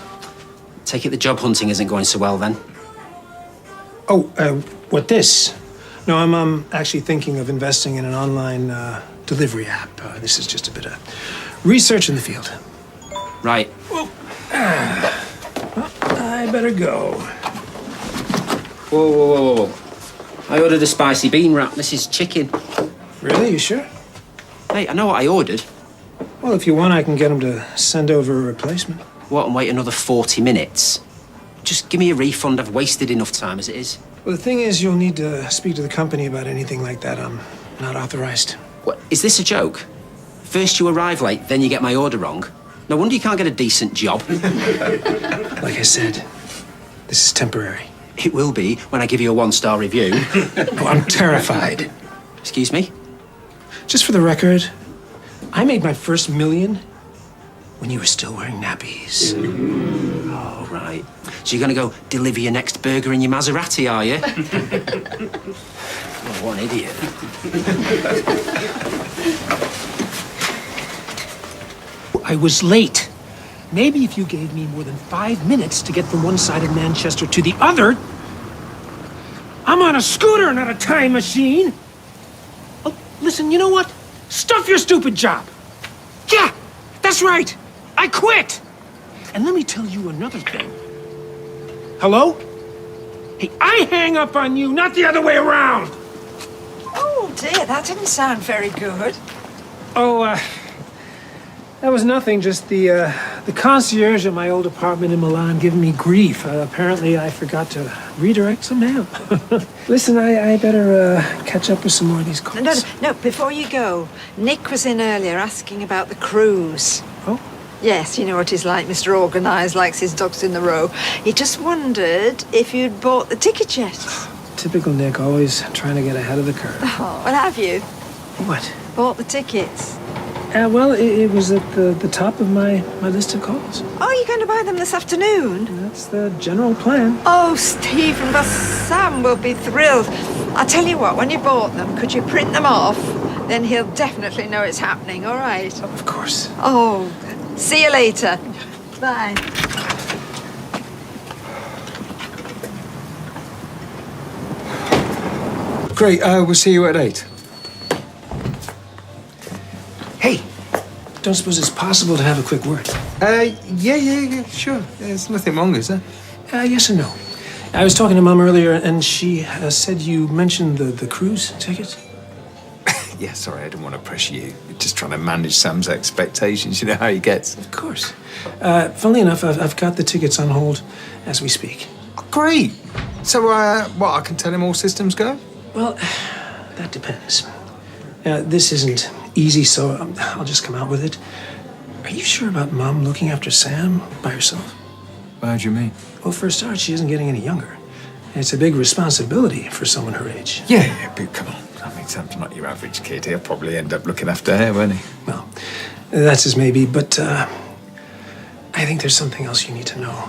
U: Take it the job hunting isn't going so well then.
G: Oh, what this? No, I'm actually thinking of investing in an online delivery app. This is just a bit of research in the field.
U: Right.
G: Well, I better go.
U: Whoa, whoa, whoa, whoa, whoa. I ordered a spicy bean wrap. This is chicken.
G: Really? You sure?
U: Hey, I know what I ordered.
G: Well, if you want, I can get them to send over a replacement.
U: What, and wait another 40 minutes? Just give me a refund. I've wasted enough time as it is.
G: Well, the thing is, you'll need to speak to the company about anything like that. I'm not authorized.
U: What, is this a joke? First you arrive late, then you get my order wrong. No wonder you can't get a decent job.
G: Like I said, this is temporary.
U: It will be when I give you a 1-star review.
G: Oh, I'm terrified.
U: Excuse me?
G: Just for the record, I made my first $1 million when you were still wearing nappies.
U: Oh, right. So you're going to go deliver your next burger in your Maserati, are you? Oh, what an idiot.
G: I was late. Maybe if you gave me more than 5 minutes to get from one side of Manchester to the other. I'm on a scooter, not a time machine. Oh, listen, you know what? Stuff your stupid job. Yeah, that's right. I quit. And let me tell you another thing. Hello? Hey, I hang up on you, not the other way around.
T: Oh dear, that didn't sound very good.
G: Oh, that was nothing. Just the concierge at my old apartment in Milan giving me grief. Apparently, I forgot to redirect some mail. Listen, I better catch up with some more of these calls.
T: No, before you go, Nick was in earlier asking about the cruise.
G: Oh?
T: Yes, you know what he's like, Mr. Organised, likes his ducks in the row. He just wondered if you'd bought the ticket yet.
G: Typical Nick, always trying to get ahead of the curve.
T: Oh, well, have you?
G: What?
T: Bought the tickets.
G: Well, it was at the top of my list of calls.
T: Oh, you're going to buy them this afternoon?
G: That's the general plan.
T: Oh, Stephen, but Sam will be thrilled. I'll tell you what, when you bought them, could you print them off? Then he'll definitely know it's happening, all right?
G: Of course.
T: Oh, see you later. Bye.
A: Great, we'll see you at 8.
G: Hey, don't suppose it's possible to have a quick word?
A: Yeah, sure. There's nothing wrong, is there?
G: Yes and no. I was talking to Mum earlier, and she said you mentioned the cruise tickets.
A: Yeah, sorry, I didn't want to pressure you. Just trying to manage Sam's expectations. You know how he gets.
G: Of course. Funnily enough, I've got the tickets on hold as we speak.
A: Oh, great. So, what, I can tell him all systems go?
G: Well, that depends. This isn't easy, so I'll just come out with it. Are you sure about Mum looking after Sam by herself?
A: How do you mean?
G: Well, for a start, she isn't getting any younger. It's a big responsibility for someone her age.
A: Yeah, but come on. I mean, Sam's not your average kid. He'll probably end up looking after her, won't he?
G: Well, that's as maybe, but I think there's something else you need to know.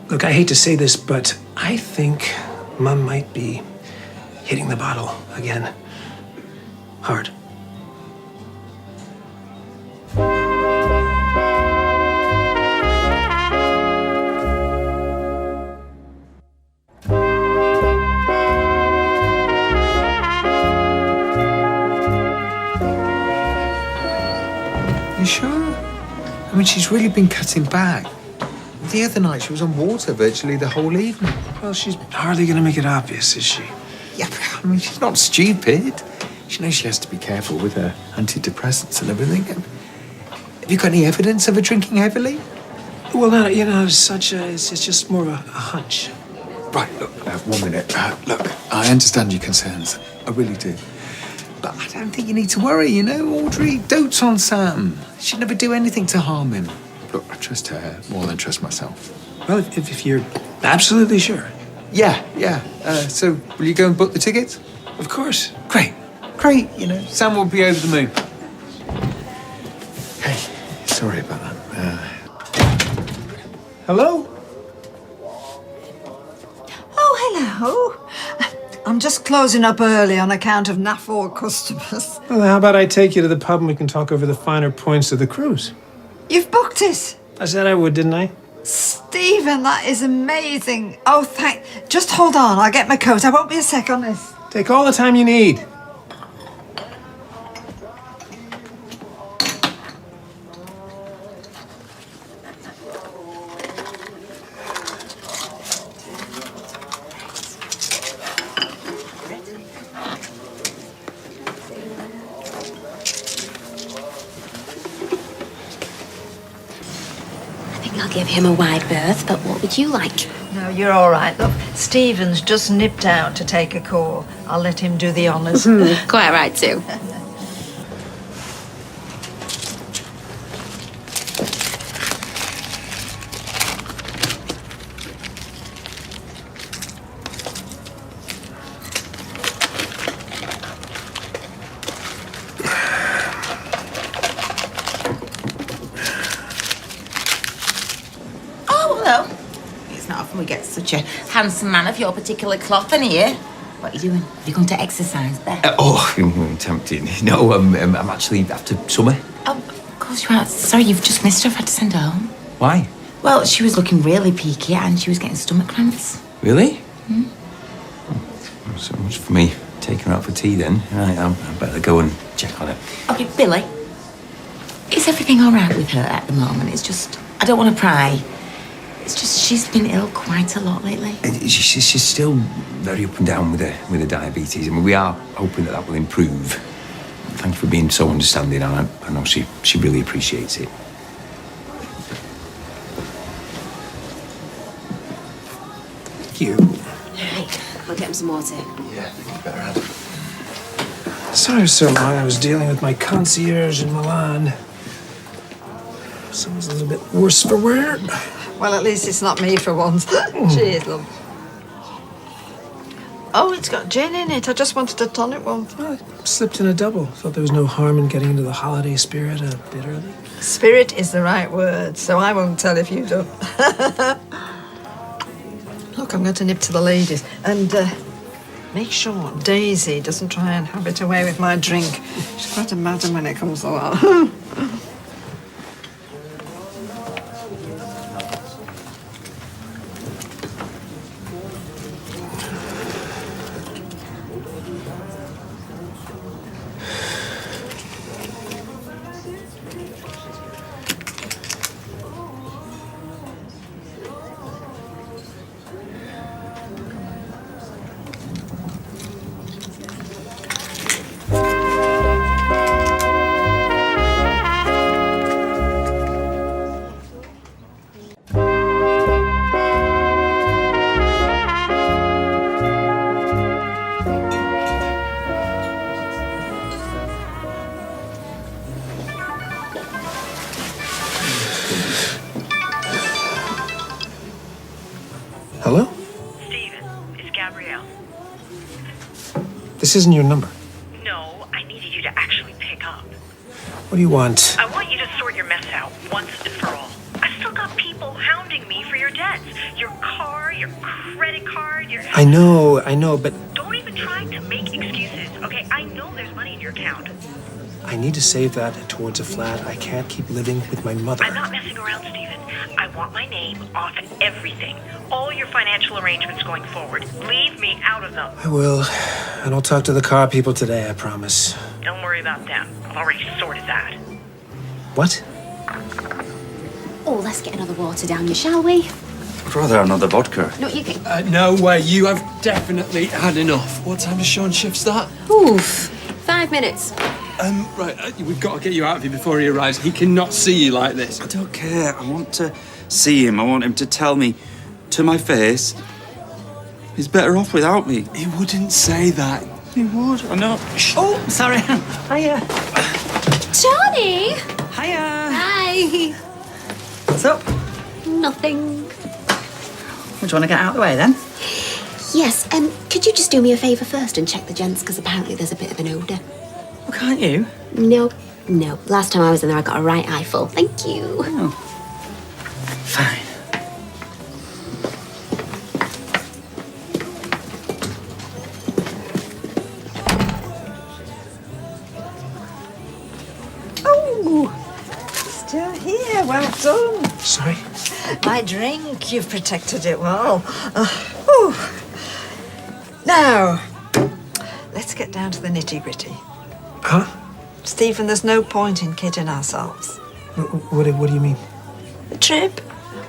G: Look, I hate to say this, but I think Mum might be hitting the bottle again. Hard.
A: You sure? I mean, she's really been cutting back. The other night, she was on water virtually the whole evening.
G: Well, she's hardly going to make it obvious, is she?
A: Yeah, but, I mean, she's not stupid. She knows she has to be careful with her antidepressants and everything. And have you got any evidence of her drinking heavily?
G: Well, no, as such, it's just more of a hunch.
A: Right, look, 1 minute. Look, I understand your concerns. I really do. But I don't think you need to worry, you know, Audrey. Dotes on Sam. She'd never do anything to harm him. Look, I trust her more than I trust myself.
G: Well, if you're absolutely sure.
A: Yeah. So, will you go and book the tickets?
G: Of course.
A: Great. You know, Sam will be over the moon. Hey, sorry about that.
G: Hello?
T: Oh, hello. I'm just closing up early on account of NAFOR customers.
G: Well, how about I take you to the pub and we can talk over the finer points of the cruise?
T: You've booked it.
G: I said I would, didn't I?
T: Stephen, that is amazing. Oh, Just hold on, I'll get my coat. I won't be a sec on this.
G: Take all the time you need.
N: I'll give him a wide berth, but what would you like?
T: No, you're all right, love. Stephen's just nipped out to take a call. I'll let him do the honours.
N: Quite right, too.
P: We get such a handsome man of your particular cloth in here. What are you doing? Have you gone to exercise there?
B: I'm tempting. No, I'm actually after Summer.
P: Oh, of course you are. Sorry, you've just missed her. I've had to send her home.
B: Why?
P: Well, she was looking really peaky and she was getting stomach cramps.
B: Really?
P: Hmm?
B: Oh, so much for me taking her out for tea then. Right, I better go and check on it.
P: Okay, Billy. Is everything all right with her at the moment? It's just, I don't want to pry. It's just she's been ill quite a lot lately.
B: She's still very up and down with the diabetes. I mean, we are hoping that will improve. Thank you for being so understanding. I know she really appreciates it.
G: Thank you.
L: Right, I'll get him some water.
G: Yeah, I think you better add. Sorry so long. I was dealing with my concierge in Milan. Someone's a little bit worse for wear.
T: Well, at least it's not me for once. Cheers, love. Oh, it's got gin in it. I just wanted a tonic one.
G: I slipped in a double. Thought there was no harm in getting into the holiday spirit a bit early.
T: Spirit is the right word, so I won't tell if you don't. Look, I'm going to nip to the ladies and make sure Daisy doesn't try and have it away with my drink. She's quite a madam when it comes to that.
G: Hello?
I: Stephen, it's Gabrielle.
G: This isn't your number.
I: No, I needed you to actually pick up.
G: What do you want?
I: I want you to sort your mess out once and for all. I still got people hounding me for your debts. Your car, your credit card, your...
G: I know, but
I: Don't even try to make excuses, okay? I know there's money in your account.
G: I need to save that towards a flat. I can't keep living with my mother.
I: I'm not messing around, Stephen. I want my name off everything. All your financial arrangements going forward. Leave me out of them.
G: I will. And I'll talk to the car people today, I promise.
I: Don't worry about them. I've already sorted that.
G: What?
L: Oh, let's get another water down you, shall we?
V: I'd rather have another vodka.
L: No, you can...
H: No way, you have definitely had enough. What time does Sean shift start?
L: Oof. 5 minutes.
H: Right, we've got to get you out of here before he arrives. He cannot see you like this.
V: I don't care. I want to see him. I want him to tell me to my face he's better off without me.
H: He wouldn't say that.
V: He would. I know.
C: Shh. Oh, sorry. Hiya.
L: Johnny!
C: Hiya.
L: Hi.
C: What's up?
L: Nothing.
C: Would you want to get out of the way then?
L: Yes, could you just do me a favour first and check the gents, because apparently there's a bit of an odour.
C: Well, can't you?
L: No. Last time I was in there, I got a right eyeful. Thank you.
C: Oh. Fine.
T: Oh, you're here. Well done.
G: Sorry?
T: My drink, you've protected it well. Whew. Now, let's get down to the nitty-gritty.
G: Huh?
T: Stephen, there's no point in kidding ourselves.
G: What do you mean?
T: The trip?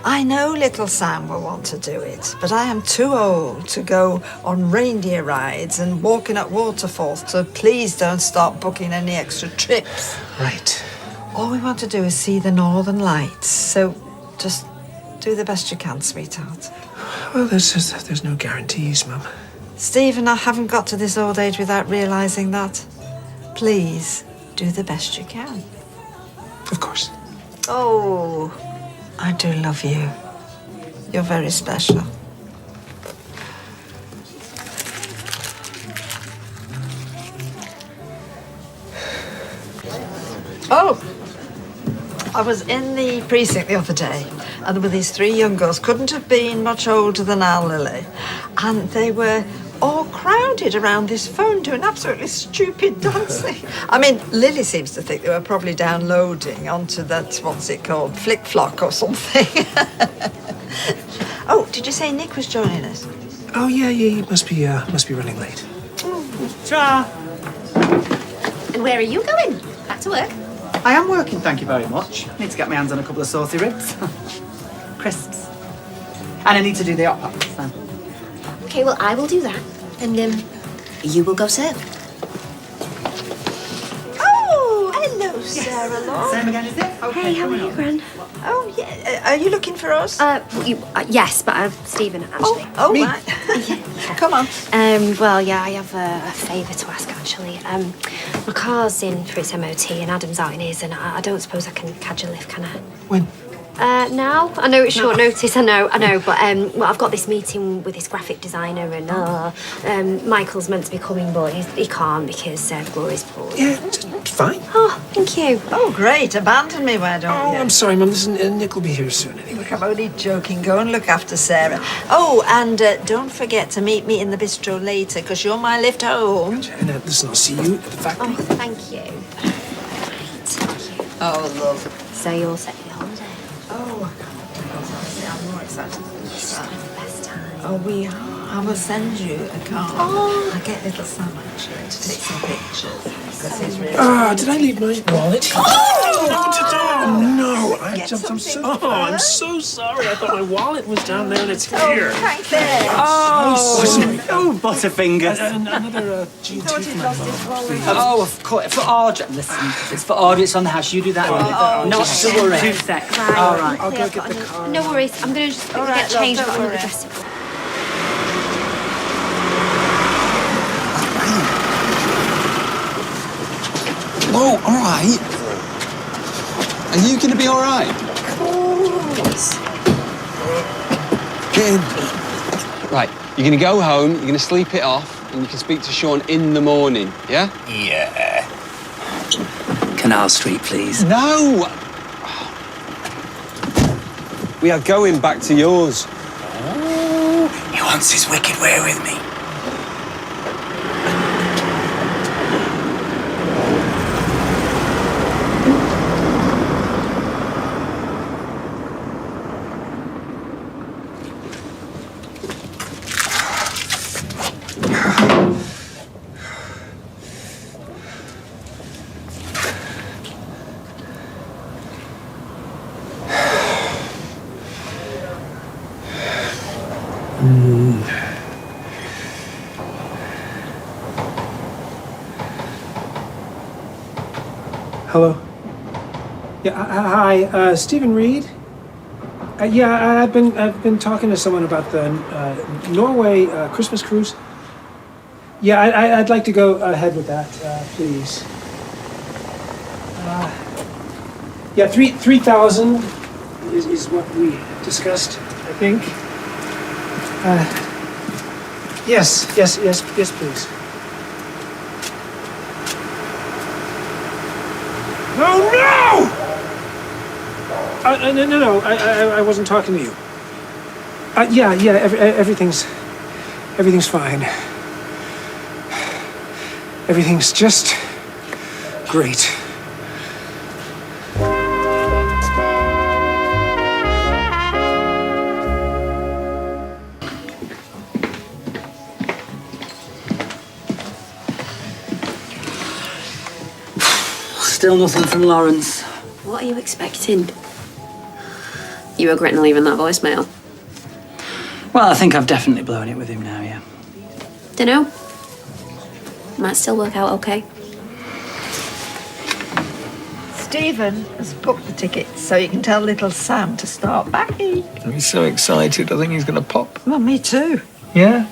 T: I know little Sam will want to do it, but I am too old to go on reindeer rides and walking up waterfalls, so please don't start booking any extra trips.
G: Right.
T: All we want to do is see the Northern Lights, so just do the best you can, sweetheart.
G: Well, there's no guarantees, Mum.
T: Stephen, I haven't got to this old age without realising that. Please, do the best you can.
G: Of course.
T: Oh, I do love you. You're very special. Oh, I was in the precinct the other day, and there were these 3 young girls, couldn't have been much older than our Lily, and they were all crowded around this phone doing absolutely stupid dancing. I mean, Lily seems to think they were probably downloading onto that, what's it called, Flick Flock or something. Oh, did you say Nick was joining us?
G: Oh, yeah, he must be running late.
C: Ta!
N: And where are you going? Back to work?
C: I am working, thank you very much. I need to get my hands on a couple of saucy ribs. Crisps. And I need to do the hot pots, so.
N: Okay, well, I will do that. And you will go serve.
T: Oh, hello, Sarah Law.
C: Same again, is it? Okay,
L: Hey, how are you, Gran?
T: Oh, yeah. Are you looking for us?
L: Yes, but Stephen, actually.
T: Oh, right. Come on.
L: Well, yeah, I have a favour to ask, actually. My car's in for its MOT and Adam's out in his, and I don't suppose I can catch a lift, can I?
G: When?
L: Now. I know it's short notice, I know, but well, I've got this meeting with this graphic designer, and Michael's meant to be coming, but he can't because Glory's poor.
G: Yeah, fine.
L: Oh, thank you.
T: Oh, great. Abandon me, why don't you?
G: I'm sorry, Mum. Listen, Nick will be here soon anyway.
T: Look, I'm only joking. Go and look after Sarah. Oh, and don't forget to meet me in the bistro later, because you're my lift home.
G: And listen, I'll see you at the factory.
L: Oh, thank you.
T: Oh, love.
L: So you're set for your holiday?
T: Oh, I'm more excited than this. Oh, we are. I will send you a card.
L: Oh.
T: I get little Sam actually to take some pictures because he's really.
G: Did I leave my wallet?
T: Oh
G: no! I'm so sorry. I thought my wallet was down there and it's here.
T: Right there.
C: Oh, Butterfingers.
G: Another
T: Thought he'd lost his wallet.
C: Oh, of course. For Audrey. Listen, it's for Audrey. It's on the house. You do that. Not to worry. 2 secs. All right.
G: I'll go get the car.
L: No worries. I'm going to just get changed
T: love,
L: but
T: don't
L: another
T: worry.
L: dressing room.
H: Whoa, all right. Are you going to be all right? Get in. Right, you're going to go home, you're going to sleep it off, and you can speak to Sean in the morning, yeah?
U: Yeah. Canal Street, please.
H: No! We are going back to yours.
U: Oh, he wants his wicked way with me.
G: Hello. Yeah. Hi. Stephen Reid. Yeah, I've been talking to someone about the Norway Christmas cruise. Yeah, I'd like to go ahead with that, please. Yeah, 3,000 is what we discussed, I think. Yes, please. No! No, I wasn't talking to you. Everything's fine. Everything's just great.
C: Still nothing from Lawrence.
L: What are you expecting? You regretting leaving that voicemail?
C: Well, I think I've definitely blown it with him now, yeah.
L: Dunno. Might still work out okay.
T: Stephen has booked the tickets so you can tell little Sam to start backing.
A: He's so excited. I think he's going to pop.
T: Well, me too.
A: Yeah?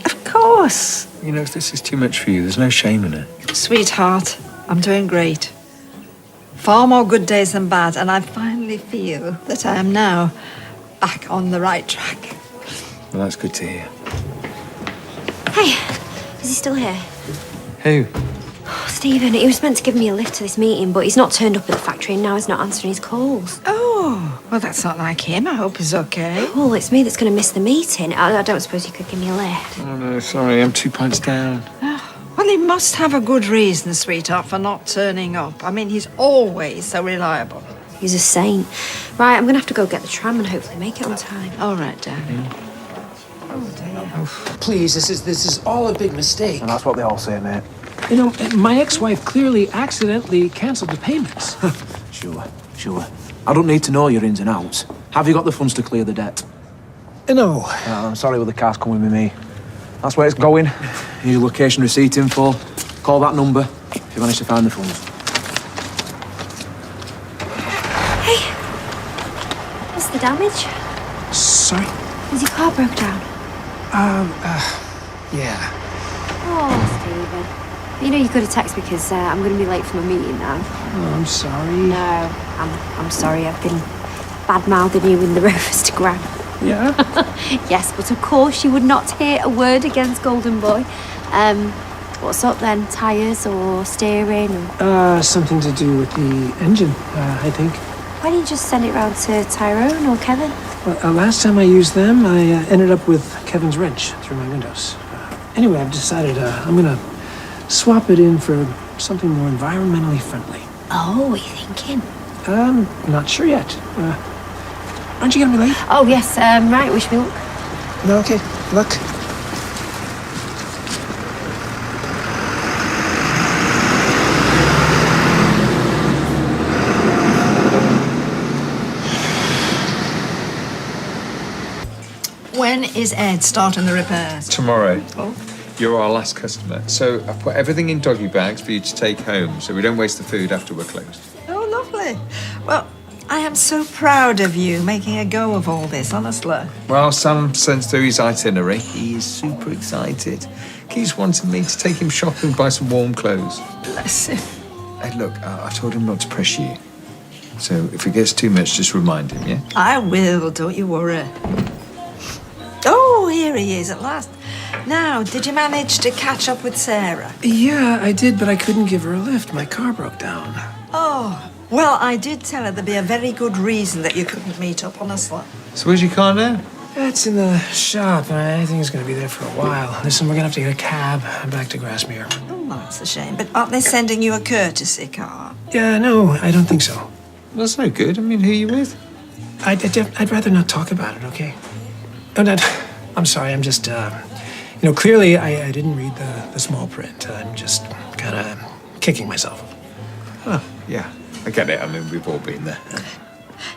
T: Of course.
A: You know, if this is too much for you, there's no shame in it.
T: Sweetheart, I'm doing great. Far more good days than bad, and I finally feel that I am now back on the right track.
A: Well, that's good to hear.
L: Hey, is he still here?
A: Who?
L: Oh, Stephen, he was meant to give me a lift to this meeting, but he's not turned up at the factory and now he's not answering his calls.
T: Oh, well, that's not like him. I hope he's okay.
L: Well, it's me that's going to miss the meeting. I don't suppose you could give me a lift.
A: Oh, no, sorry. I'm 2 pints down.
T: Well, he must have a good reason, sweetheart, for not turning up. I mean, he's always so reliable.
L: He's a saint. Right, I'm going to have to go get the tram and hopefully make it on time.
T: All right, darling.
G: Please, this is all a big mistake.
Q: And that's what they all say, mate.
G: You know, my ex-wife clearly accidentally cancelled the payments.
Q: Sure. I don't need to know your ins and outs. Have you got the funds to clear the debt?
G: No.
Q: I'm sorry, well, the car's coming with me. That's where it's going. Here's your location receipt info. Call that number if you manage to find the funds.
L: Hey, what's the damage?
G: Sorry?
L: Is your car broke down?
G: Yeah.
L: Oh, Stephen. You know, you could have texted me because I'm going to be late for my meeting now.
G: Oh, I'm sorry.
L: No, I'm sorry. I've been bad-mouthing you in the Roverstagram.
G: Yeah?
L: Yes, but of course you would not hear a word against Golden Boy. What's up then? Tyres or steering? Or...
G: Something to do with the engine, I think.
L: Why don't you just send it round to Tyrone or Kevin?
G: Well, last time I used them, I ended up with Kevin's wrench through my windows. Anyway, I've decided I'm gonna swap it in for something more environmentally friendly.
L: Oh, what are you thinking?
G: Not sure yet. Aren't you gonna be late?
L: Oh, yes, right, wish me luck.
G: No, okay. Look.
T: When is Ed starting the repairs?
A: Tomorrow.
T: Oh.
A: You're our last customer. So I've put everything in doggy bags for you to take home so we don't waste the food after we're closed.
T: Oh, lovely. Well, I am so proud of you making a go of all this, honestly.
A: Well, Sam sends through his itinerary. He is super excited. Keeps wanting me to take him shopping and buy some warm clothes.
T: Bless him.
A: Hey, look, I told him not to press you. So if it gets too much, just remind him, yeah?
T: I will, don't you worry. Oh, here he is at last. Now, did you manage to catch up with Sarah?
G: Yeah, I did, but I couldn't give her a lift. My car broke down.
T: Oh, well, I did tell her there'd be a very good reason that you couldn't meet up, honestly.
A: So where's your car now?
G: It's in the shop, and I think it's going to be there for a while. Listen, we're going to have to get a cab back to Grassmere.
T: Oh, that's a shame. But aren't they sending you a courtesy car?
G: Yeah, no, I don't think so.
A: That's no good. I mean, who are you with?
G: I'd rather not talk about it, okay? Oh, Dad, I'm sorry. I'm just, clearly I didn't read the small print. I'm just kind of kicking myself.
A: Oh, yeah. I get it. I mean, we've all been there.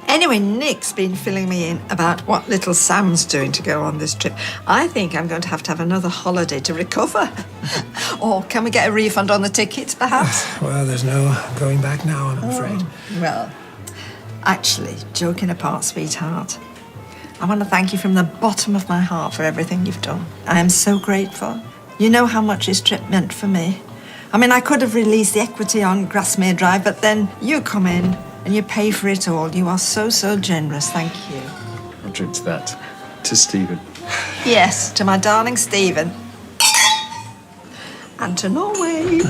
T: Anyway, Nick's been filling me in about what little Sam's doing to go on this trip. I think I'm going to have another holiday to recover. Or can we get a refund on the tickets, perhaps?
G: Well, there's no going back now, I'm afraid.
T: Well, actually, joking apart, sweetheart, I want to thank you from the bottom of my heart for everything you've done. I am so grateful. You know how much this trip meant for me. I mean, I could have released the equity on Grassmere Drive, but then you come in and you pay for it all. You are so, so generous. Thank you.
A: I'll drink to that. To Stephen.
T: Yes, to my darling Stephen. And to Norway.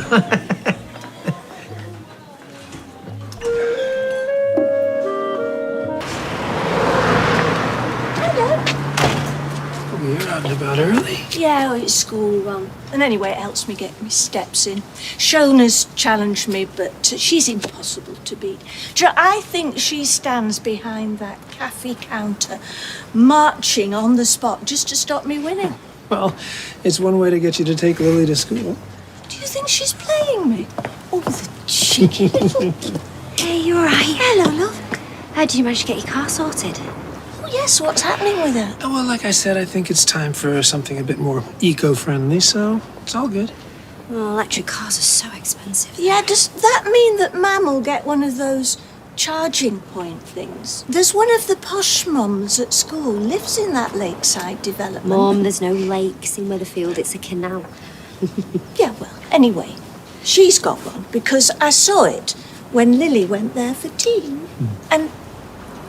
G: You're out and about early.
F: Yeah, well, it's school run. And anyway, it helps me get my steps in. Shona's challenged me, but she's impossible to beat. Do you know, I think she stands behind that cafe counter, marching on the spot just to stop me winning.
G: Well, it's one way to get you to take Lily to school.
F: Do you think she's playing me? Oh, the cheeky.
L: Hey, you all right?
F: Hello, love.
L: Did you manage to get your car sorted?
F: Oh, yes, what's happening with her?
G: Oh, well, like I said, I think it's time for something a bit more eco-friendly, so it's all good.
L: Well, electric cars are so expensive.
F: Yeah, does that mean that Mam will get one of those charging point things? There's one of the posh mums at school lives in that lakeside development.
L: Mum, there's no lakes in Weatherfield, it's a canal.
F: Yeah, well, anyway, she's got one because I saw it when Lily went there for tea. And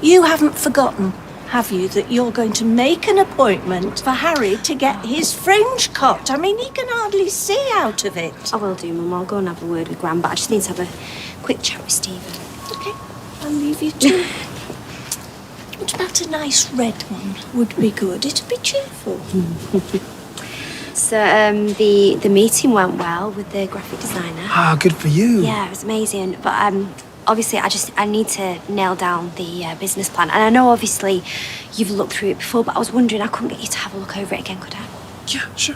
F: you haven't forgotten, have you, that you're going to make an appointment for Harry to get his fringe cut? I mean, he can hardly see out of it.
L: I will do, Mum. I'll go and have a word with Gran, but I just need to have a quick chat with Stephen.
F: Okay, I'll leave you to it. What about a nice red one? Would be good. It'd be cheerful.
L: So, the meeting went well with the graphic designer.
G: Ah, good for you.
L: Yeah, it was amazing. But obviously, I need to nail down the business plan. And I know, obviously, you've looked through it before, but I was wondering, I couldn't get you to have a look over it again, could I?
G: Yeah, sure.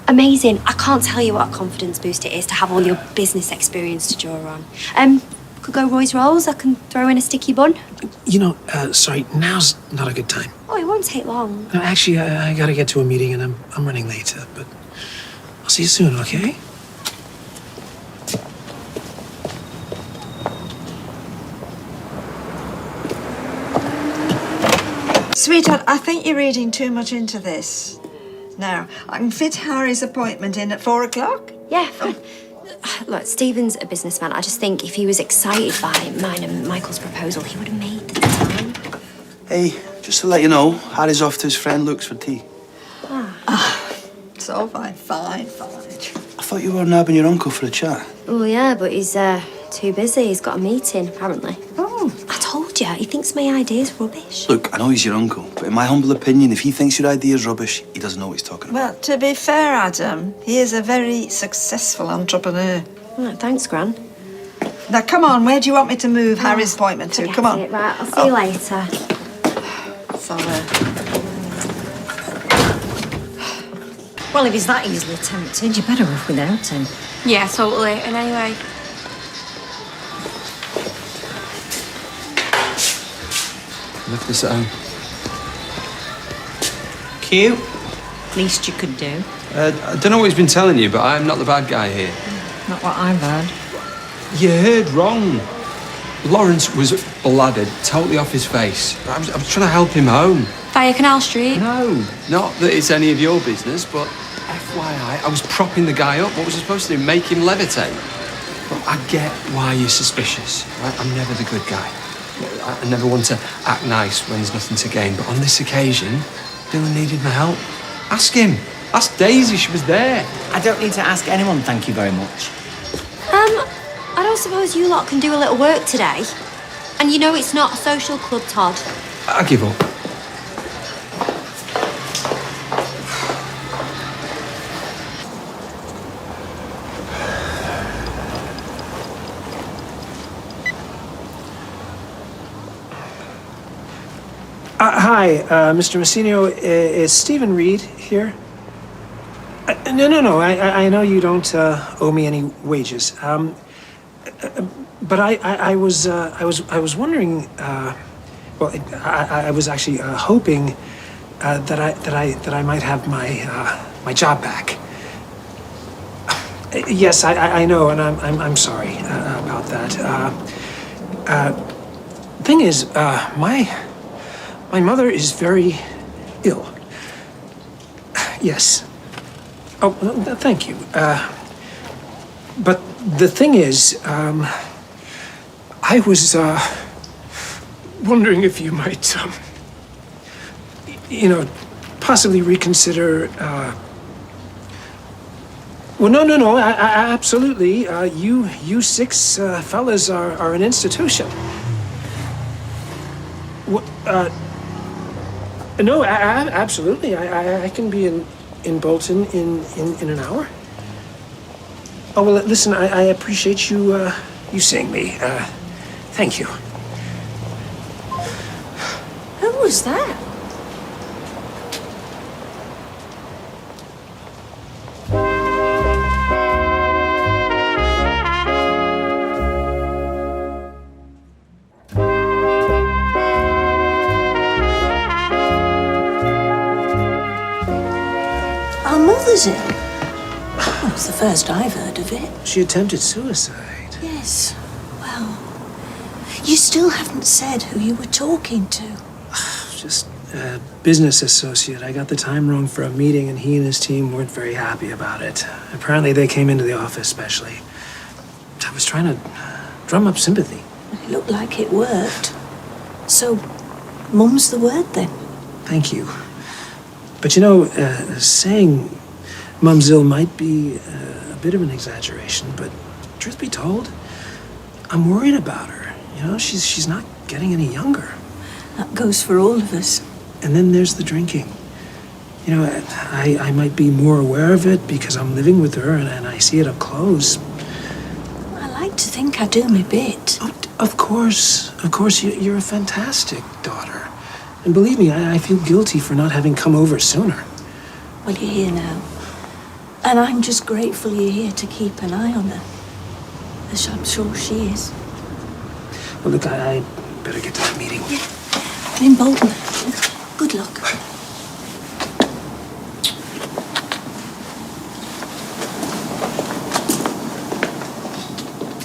L: Amazing. I can't tell you what a confidence boost it is to have all your business experience to draw on. Could go Roy's rolls. I can throw in a sticky bun.
G: You know, sorry, now's not a good time.
L: Oh, it won't take long.
G: No, actually, I gotta get to a meeting and I'm running late, but I'll see you soon, okay?
T: Sweetheart, I think you're reading too much into this. Now, I can fit Harry's appointment in at 4 o'clock.
L: Yeah, fine. Look, Stephen's a businessman. I just think if he was excited by mine and Michael's proposal, he would have made the time.
M: Hey, just to let you know, Harry's off to his friend Luke's for tea.
T: It's all fine.
M: I thought you were nabbing your uncle for a chat.
L: Oh, yeah, but he's too busy. He's got a meeting, apparently. Oh, I told you. He thinks my idea's rubbish.
M: Look, I know he's your uncle, but in my humble opinion, if he thinks your idea's rubbish, he doesn't know what he's talking about.
T: Well, to be fair, Adam, he is a very successful entrepreneur.
L: Right, thanks, Gran.
T: Now, come on, where do you want me to move Harry's appointment to?
L: Forget
T: Come on.
L: it. Right, I'll see you later.
T: Sorry.
D: Well, if he's that easily tempted, you're better off without him.
N: Yeah, totally. And anyway,
H: Left this at home.
D: Cute. Least you could do.
H: I don't know what he's been telling you, but I'm not the bad guy here.
D: Not what I've heard.
H: You heard wrong. Lawrence was blooded, totally off his face. I was trying to help him home.
N: via Canal Street.
H: No, not that it's any of your business, but FYI, I was propping the guy up. What was I supposed to do? Make him levitate? Well, I get why you're suspicious. Right? I'm never the good guy. I never want to act nice when there's nothing to gain. But on this occasion, Dylan needed my help. Ask him. Ask Daisy. She was there.
C: I don't need to ask anyone, thank you very much.
L: I don't suppose you lot can do a little work today? And you know it's not a social club, Todd.
H: I give up.
G: Hi, Mr. Messinio. Is Stephen Reid here? No. I know you don't owe me any wages. But I was wondering. Well, I was actually hoping that I might have my job back. Yes, I know, and I'm sorry about that. Thing is, my mother is very ill. Yes. Oh, thank you. But the thing is, I was wondering if you might, possibly reconsider. Well, no. I absolutely. You six fellas are an institution. No, absolutely. I can be in Bolton in an hour. Oh well, listen. I appreciate you seeing me. Thank you.
F: Who was that? mother's ill. Well, it's the first I've heard of it.
G: She attempted suicide.
F: Yes. Well, you still haven't said who you were talking to.
G: Just a business associate. I got the time wrong for a meeting, and he and his team weren't very happy about it. Apparently, they came into the office specially. I was trying to drum up sympathy.
F: It looked like it worked. So, mum's the word then.
G: Thank you. But you know, saying Mum's ill might be a bit of an exaggeration, but truth be told, I'm worried about her. You know, she's not getting any younger.
F: That goes for all of us.
G: And then there's the drinking. You know, I might be more aware of it because I'm living with her and I see it up close.
F: I like to think I do my bit.
G: Oh, of course, you're a fantastic daughter. And believe me, I feel guilty for not having come over sooner.
F: Well, you're here now. And I'm just grateful you're here to keep an eye on her. As I'm sure she is.
G: Well, look, I better get to that meeting.
F: Yeah. And embolden her. Good luck.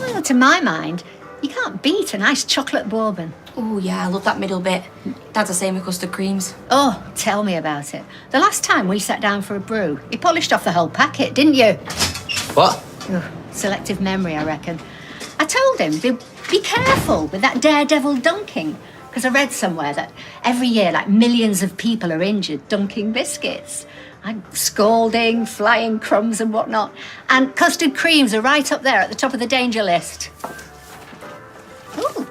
J: Well, to my mind, you can't beat a nice chocolate bourbon.
N: Oh, yeah, I love that middle bit. Dad's the same with custard creams.
J: Oh, tell me about it. The last time we sat down for a brew, you polished off the whole packet, didn't you?
V: What?
J: Ugh, selective memory, I reckon. I told him, be careful with that daredevil dunking, because I read somewhere that every year, like, millions of people are injured dunking biscuits. Scalding, flying crumbs and whatnot. And custard creams are right up there at the top of the danger list. Ooh,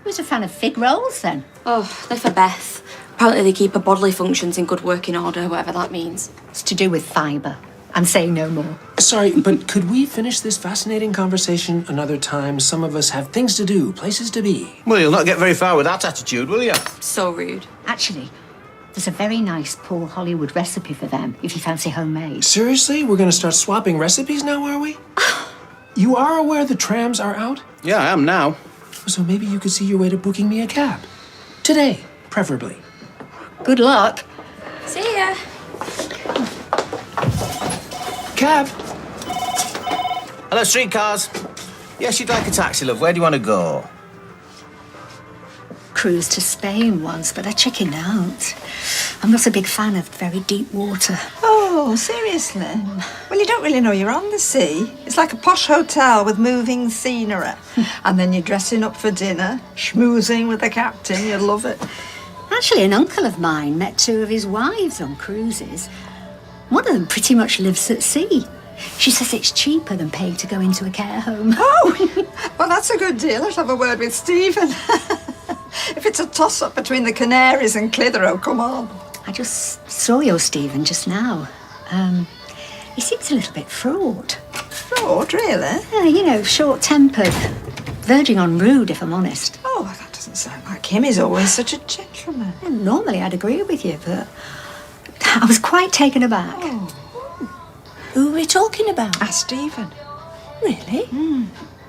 J: who's a fan of fig rolls, then?
N: Oh, they're for Beth. Apparently they keep her bodily functions in good working order, whatever that means.
J: It's to do with fibre. I'm saying no more.
G: Sorry, but could we finish this fascinating conversation another time? Some of us have things to do, places to be.
K: Well, you'll not get very far with that attitude, will you?
N: So rude.
J: Actually, there's a very nice Paul Hollywood recipe for them, if you fancy homemade.
G: Seriously? We're going to start swapping recipes now, are we? You are aware the trams are out?
K: Yeah, I am now.
G: So maybe you could see your way to booking me a cab. Today, preferably.
J: Good luck.
N: See ya.
G: Cab.
K: Hello, streetcars. Yes, you'd like a taxi, love. Where do you want to go?
J: Cruised to Spain once, but I chickened out. I'm not a big fan of very deep water.
T: Oh, seriously? Well, you don't really know you're on the sea. It's like a posh hotel with moving scenery. And then you're dressing up for dinner, schmoozing with the captain. You'll love it.
J: Actually, an uncle of mine met two of his wives on cruises. One of them pretty much lives at sea. She says it's cheaper than paying to go into a care home.
T: Oh, well, that's a good deal. I'll have a word with Stephen. If it's a toss-up between the Canaries and Clitheroe, come on.
J: I just saw your Stephen just now. He seems a little bit fraught.
T: Fraught, really?
J: Yeah, you know, short-tempered. Verging on rude, if I'm honest.
T: Oh, well, that doesn't sound like him. He's always such a gentleman.
J: Yeah, normally I'd agree with you, but I was quite taken aback.
T: Oh.
F: Who are we talking about?
T: Stephen.
F: Really?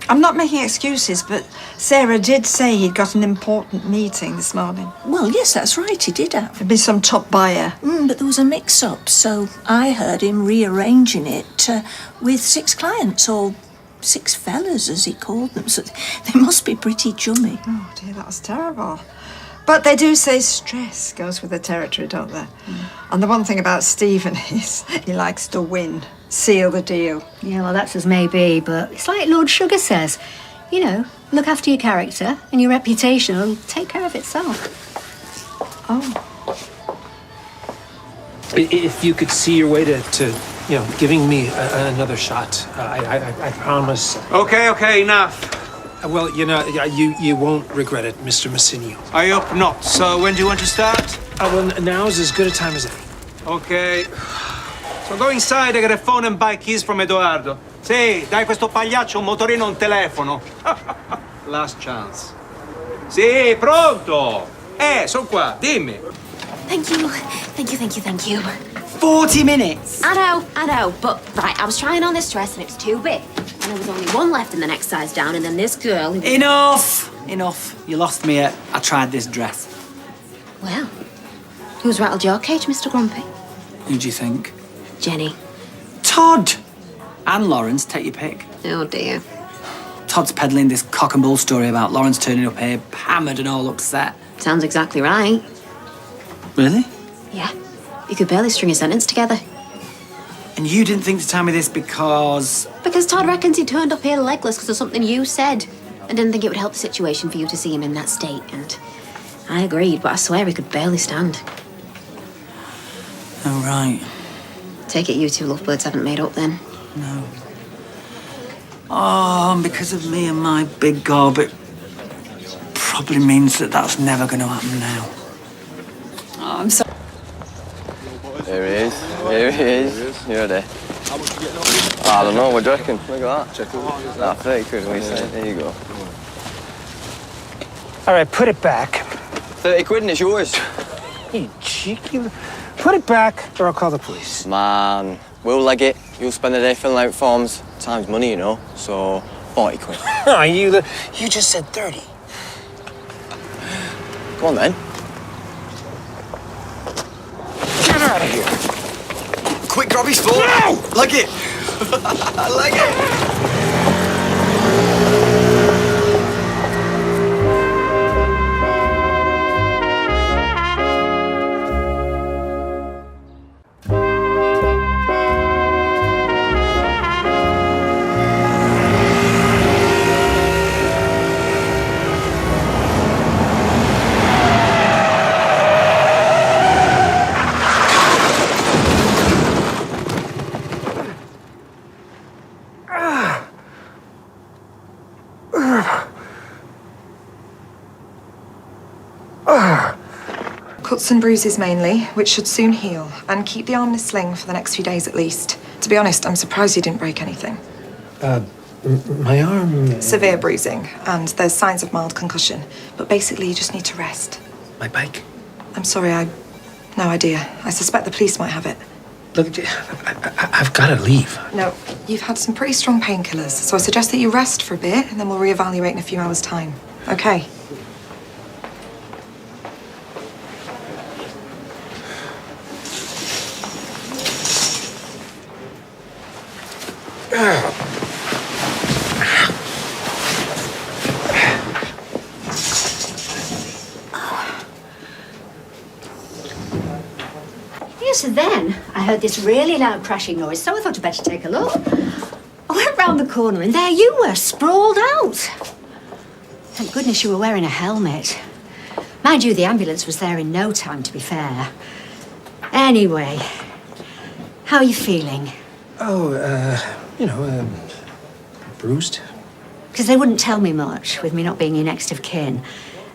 T: I'm not making excuses, but Sarah did say he'd got an important meeting this morning.
F: Well, yes, that's right, he did have.
T: There'd be some top buyer.
F: But there was a mix-up, so I heard him rearranging it with 6 clients, or 6 fellas, as he called them. So they must be pretty chummy.
T: Oh, dear, that was terrible. But they do say stress goes with the territory, don't they? And the one thing about Stephen is he likes to win, seal the deal.
J: Yeah, well, that's as may be, but it's like Lord Sugar says. You know, look after your character and your reputation will take care of itself.
T: Oh.
G: If you could see your way to giving me another shot, I promise.
R: Okay, enough.
G: Well, you won't regret it, Mr. Massinio.
R: I hope not. So when do you want to start?
G: Well, now's as good a time as any.
R: Okay. So go inside e get a phone and buy keys from Edoardo. Sì, dai questo pagliaccio un motorino e un telefono. Last chance. Sì, pronto. Son qua, dimmi.
N: Thank you.
C: 40 minutes.
N: I know, but right, I was trying on this dress and it was too big. And there was only one left in the next size down, and then this girl who...
C: Enough. You lost me at I tried this dress.
N: Well, who's rattled your cage, Mr. Grumpy?
C: Who do you think?
N: Jenny.
C: Todd! And Lawrence, take your pick.
N: Oh dear.
C: Todd's peddling this cock and bull story about Lawrence turning up here hammered and all upset.
N: Sounds exactly right.
C: Really?
N: Yeah. You could barely string a sentence together.
C: And you didn't think to tell me this because...
N: Because Todd reckons he turned up here legless because of something you said. And didn't think it would help the situation for you to see him in that state. And I agreed, but I swear he could barely stand.
C: Oh, right.
N: Take it you two lovebirds haven't made up then.
C: No. Oh, and because of me and my big gob, it probably means that that's never going to happen now. Oh, I'm sorry.
E: Here he is. Here he is. You ready? I don't know. What do you reckon? Look at that. Check it out. Nah, 30 quid. What do you say? There you go.
G: All right, put it back.
E: 30 quid and it's yours.
G: You cheeky... Put it back or I'll call the police.
E: Man, we'll leg it. You'll spend the day filling out forms. Time's money, you know. So, 40 quid.
G: Oh, you just said 30.
E: Come on, then.
G: Get out of here.
E: Quick, grab his phone. No! Leg it. Leg it.
S: Cuts and bruises mainly, which should soon heal, and keep the arm in a sling for the next few days at least. To be honest, I'm surprised you didn't break anything.
G: My arm...
S: Severe bruising, and there's signs of mild concussion. But basically, you just need to rest.
G: My bike?
S: I'm sorry, no idea. I suspect the police might have it.
G: Look, I've got to leave.
S: No, you've had some pretty strong painkillers, so I suggest that you rest for a bit, and then we'll reevaluate in a few hours' time. Okay?
J: Yes, and then I heard this really loud crashing noise, so I thought I'd better take a look. I went round the corner and there you were, sprawled out. Thank goodness you were wearing a helmet. Mind you, the ambulance was there in no time, to be fair. Anyway, how are you feeling?
G: Oh, bruised.
J: Because they wouldn't tell me much, with me not being your next of kin.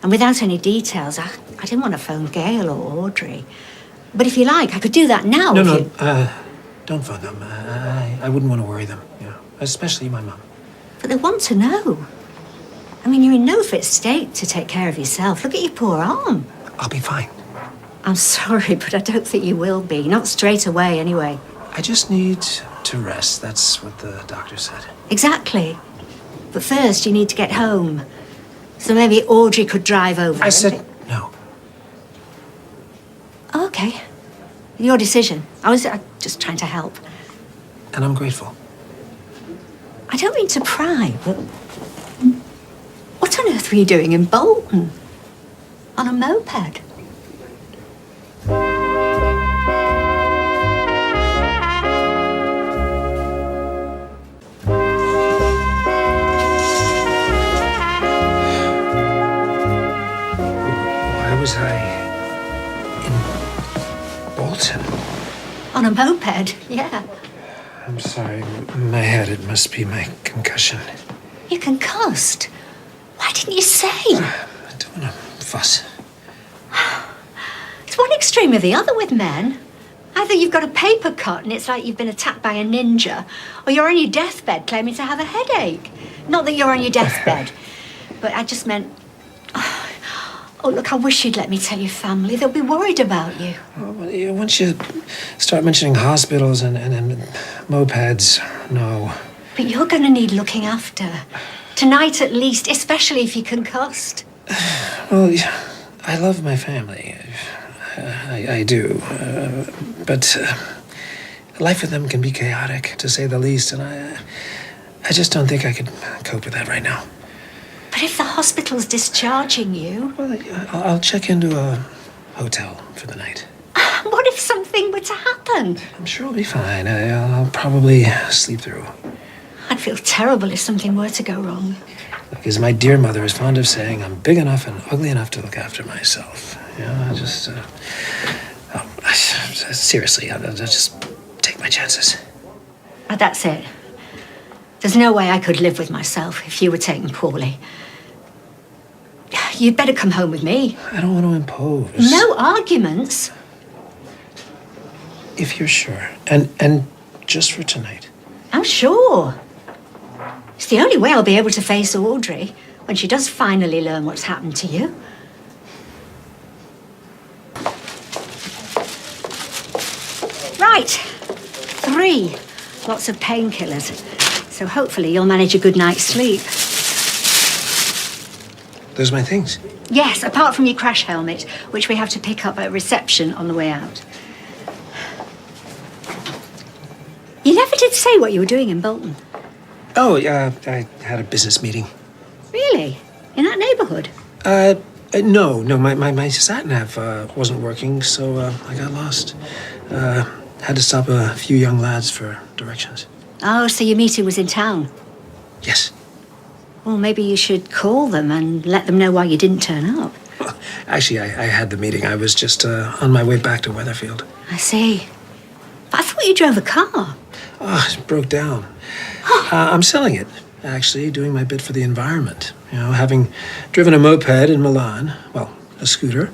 J: And without any details, I didn't want to phone Gail or Audrey. But if you like, I could do that now.
G: No, don't phone them. I wouldn't want to worry them, especially my mum.
J: But they want to know. I mean, you're in no fit state to take care of yourself. Look at your poor arm.
G: I'll be fine.
J: I'm sorry, but I don't think you will be. Not straight away, anyway.
G: I just need to rest. That's what the doctor said.
J: Exactly. But first, you need to get home. So maybe Audrey could drive over.
G: I said no.
J: Oh, okay. Your decision. I was just trying to help.
G: And I'm grateful.
J: I don't mean to pry, but what on earth were you doing in Bolton? On a moped?
G: Why was I in Bolton?
J: On a moped, yeah.
G: I'm sorry. My head, it must be my concussion.
J: You're concussed? Why didn't you say?
G: I don't want to fuss.
J: It's one extreme or the other with men. Either you've got a paper cut and it's like you've been attacked by a ninja, or you're on your deathbed claiming to have a headache. Not that you're on your deathbed, but I just meant... Oh, look, I wish you'd let me tell your family. They'll be worried about you.
G: Well, once you start mentioning hospitals and mopeds, no.
J: But you're going to need looking after. Tonight at least, especially if you're concussed.
G: Well, I love my family. I do. But Life with them can be chaotic, to say the least, and I just don't think I could cope with that right now.
D: But if the hospital's discharging you...
G: Well, I'll check into a hotel for the night.
D: What if something were to happen?
G: I'm sure I'll be fine. I'll probably sleep through.
D: I'd feel terrible if something were to go wrong.
G: Because my dear mother is fond of saying I'm big enough and ugly enough to look after myself. You know, seriously, I'll just take my chances.
D: But that's it. There's no way I could live with myself if you were taken poorly. You'd better come home with me.
G: I don't want to impose.
D: No arguments.
G: If you're sure. And just for tonight.
D: I'm sure. It's the only way I'll be able to face Audrey when she does finally learn what's happened to you. Right. 3. Lots of painkillers. So hopefully you'll manage a good night's sleep.
G: Those are my things.
D: Yes, apart from your crash helmet, which we have to pick up at reception on the way out. You never did say what you were doing in Bolton.
G: Oh, yeah, I had a business meeting.
D: Really? In that neighborhood?
G: No, my sat-nav wasn't working, so I got lost. Had to stop a few young lads for directions.
D: Oh, so your meeting was in town?
G: Yes.
D: Well, maybe you should call them and let them know why you didn't turn up.
G: Actually, I had the meeting. I was just on my way back to Weatherfield.
D: I see. But I thought you drove a car.
G: Oh, it broke down. I'm selling it, actually, doing my bit for the environment. You know, having driven a moped in Milan, well, a scooter,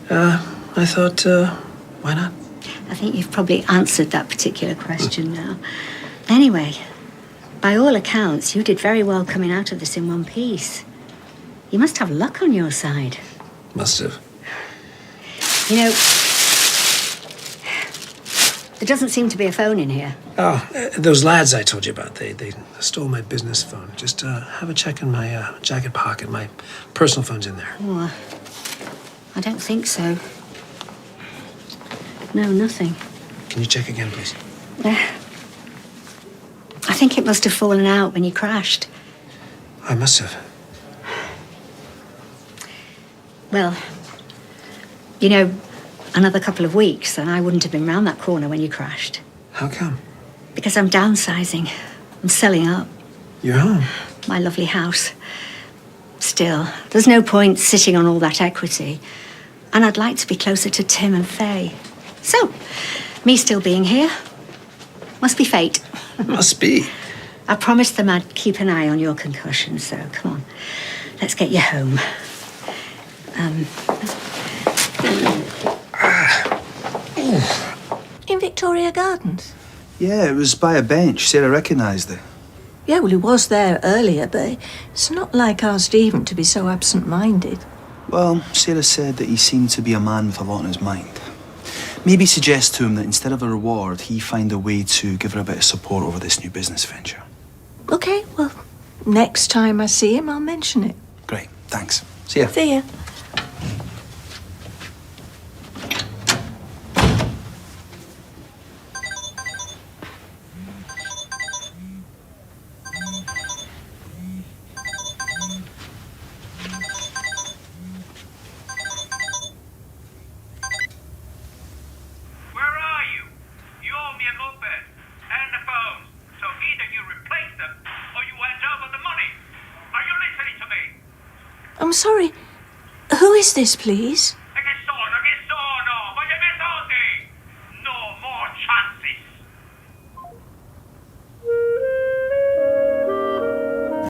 G: I thought, why not?
D: I think you've probably answered that particular question now. Anyway, by all accounts, you did very well coming out of this in one piece. You must have luck on your side.
G: Must have.
D: You know, there doesn't seem to be a phone in here.
G: Oh, those lads I told you about, they stole my business phone. Just have a check in my jacket pocket. My personal phone's in there.
D: Oh, I don't think so. No, nothing.
G: Can you check again, please?
D: I think it must have fallen out when you crashed.
G: I must have.
D: Well, you know, another couple of weeks and I wouldn't have been round that corner when you crashed.
G: How come?
D: Because I'm downsizing. I'm selling up.
G: Your home?
D: My lovely house. Still, there's no point sitting on all that equity. And I'd like to be closer to Tim and Faye. So, me still being here must be fate.
G: Must be.
D: I promised them I'd keep an eye on your concussion, so come on. Let's get you home.
F: In Victoria Gardens?
M: Yeah, it was by a bench. Sarah recognised it.
F: Yeah, well, he was there earlier, but it's not like our Stephen to be so absent-minded.
M: Well, Sarah said that he seemed to be a man with a lot on his mind. Maybe suggest to him that instead of a reward, he find a way to give her a bit of support over this new business venture.
F: Okay, well, next time I see him, I'll mention it.
M: Great, thanks. See ya.
F: See ya. I'm sorry. Who is this, please?